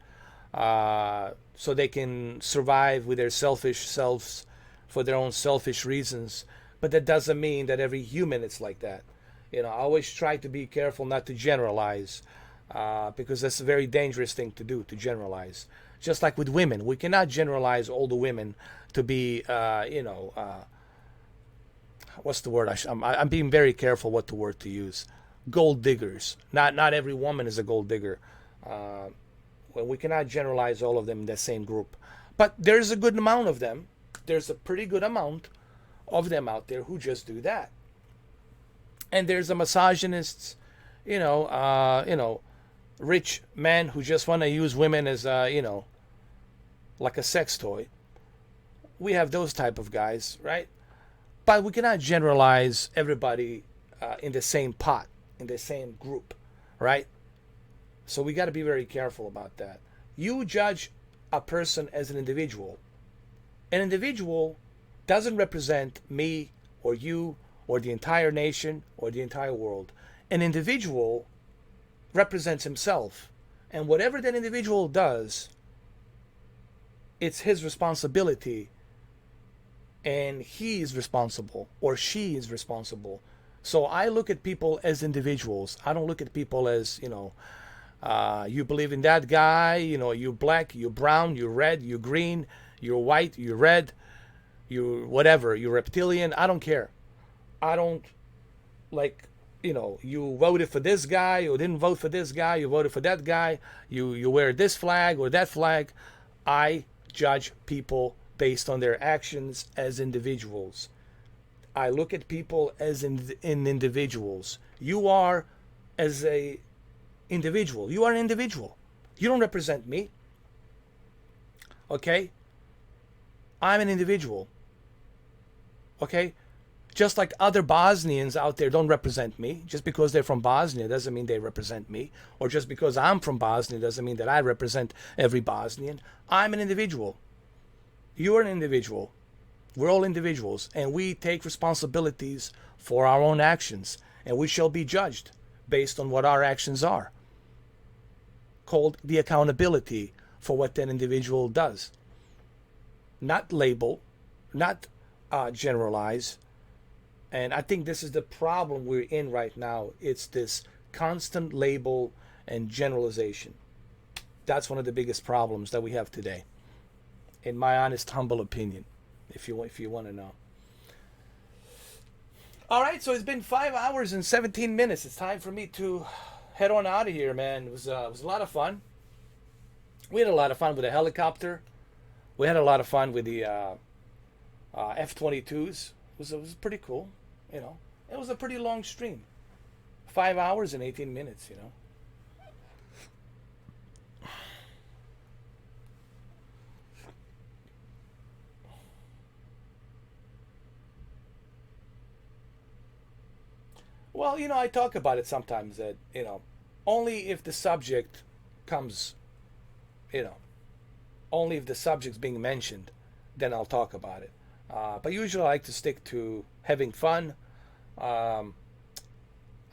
so they can survive with their selfish selves for their own selfish reasons. But that doesn't mean that every human is like that. I always try to be careful not to generalize, because that's a very dangerous thing to do, to generalize. Just like with women, we cannot generalize all the women to be, what's the word? I'm being very careful what the word to use. Gold diggers. Not every woman is a gold digger. Well, we cannot generalize all of them in the same group. But there's a good amount of them. There's a pretty good amount of them out there who just do that. And there's a misogynists, rich men who just want to use women as, like a sex toy. We have those type of guys, right? But we cannot generalize everybody in the same pot, in the same group, right? So we got to be very careful about that. You judge a person as an individual. An individual doesn't represent me or you or the entire nation or the entire world. An individual represents himself. And whatever that individual does, it's his responsibility. And he is responsible, or she is responsible. So I look at people as individuals. I don't look at people as, you believe in that guy, you're black, you're brown, you're red, you're green, you're white, you're red, you're whatever, you're reptilian. I don't care. I don't, you voted for this guy, or didn't vote for this guy, you voted for that guy, you wear this flag or that flag. I judge people based on their actions as individuals. I look at people as in individuals. You are as a individual. You are an individual. You don't represent me. Okay? I'm an individual. Okay? Just like other Bosnians out there don't represent me. Just because they're from Bosnia doesn't mean they represent me. Or just because I'm from Bosnia doesn't mean that I represent every Bosnian. I'm an individual. You're an individual. We're all individuals. And we take responsibilities for our own actions. And we shall be judged based on what our actions are. Called the accountability for what that individual does. Not label, not generalize. And I think this is the problem we're in right now. It's this constant label and generalization. That's one of the biggest problems that we have today, in my honest, humble opinion, if you want to know. All right, so it's been 5 hours and 17 minutes. It's time for me to head on out of here, man. It was a lot of fun. We had a lot of fun with the helicopter. We had a lot of fun with the F-22s. It was pretty cool. You know, it was a pretty long stream. 5 hours and 18 minutes, you know. Well, you know, I talk about it sometimes that, you know, only if the subject comes, you know, only if the subject's being mentioned, then I'll talk about it. But usually I like to stick to having fun. I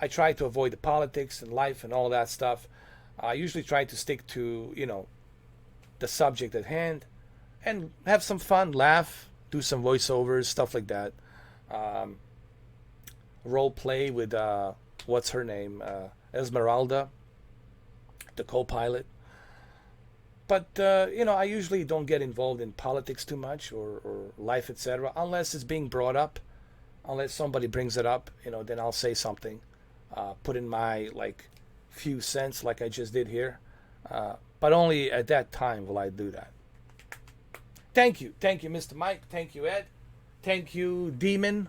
try to avoid the politics and life and all that stuff. I usually try to stick to, you know, the subject at hand and have some fun, laugh, do some voiceovers, stuff like that. Role play with, what's her name? Esmeralda, the co-pilot. But, you know, I usually don't get involved in politics too much or life, etc. Unless it's being brought up. Unless somebody brings it up, you know, then I'll say something. Put in my, like, few cents like I just did here. But only at that time will I do that. Thank you. Thank you, Mr. Mike. Thank you, Ed. Thank you, Demon,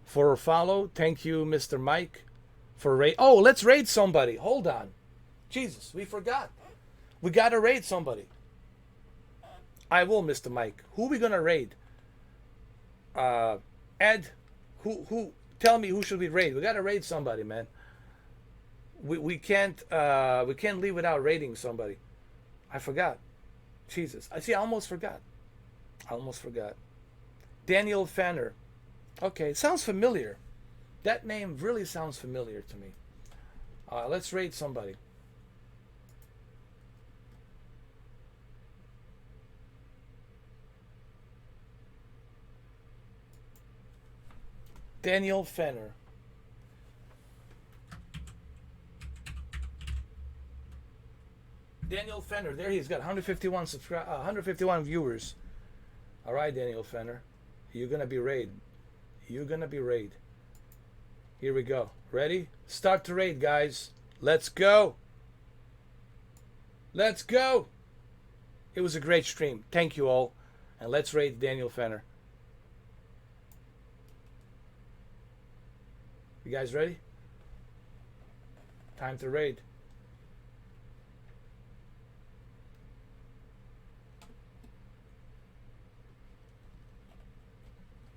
for a follow. Thank you, Mr. Mike, for raid. Oh, let's raid somebody. Hold on. Jesus, we forgot. We gotta raid somebody. I will, Mr. Mike. Who we gonna raid? Ed, who? Tell me who should we raid? We gotta raid somebody, man. We can't leave without raiding somebody. I forgot. Jesus, I almost forgot. Daniel Fanner. Okay, sounds familiar. That name really sounds familiar to me. Let's raid somebody. Daniel Fenner. Daniel Fenner. There he is. Got 151 viewers. All right, Daniel Fenner. You're gonna be raid. You're gonna be raid. Here we go. Ready? Start the raid, guys. Let's go. Let's go. It was a great stream. Thank you all. And let's raid Daniel Fenner. You guys ready? Time to raid.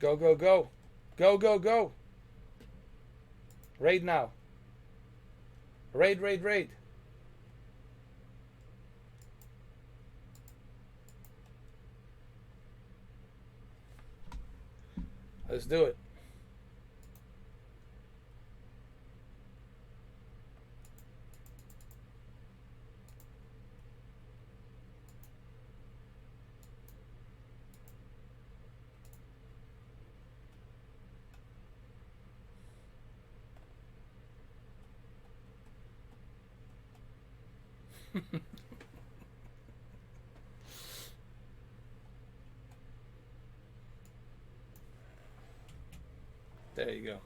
Go, go, go. Go, go, go. Raid now. Raid, raid, raid. Let's do it. There you go.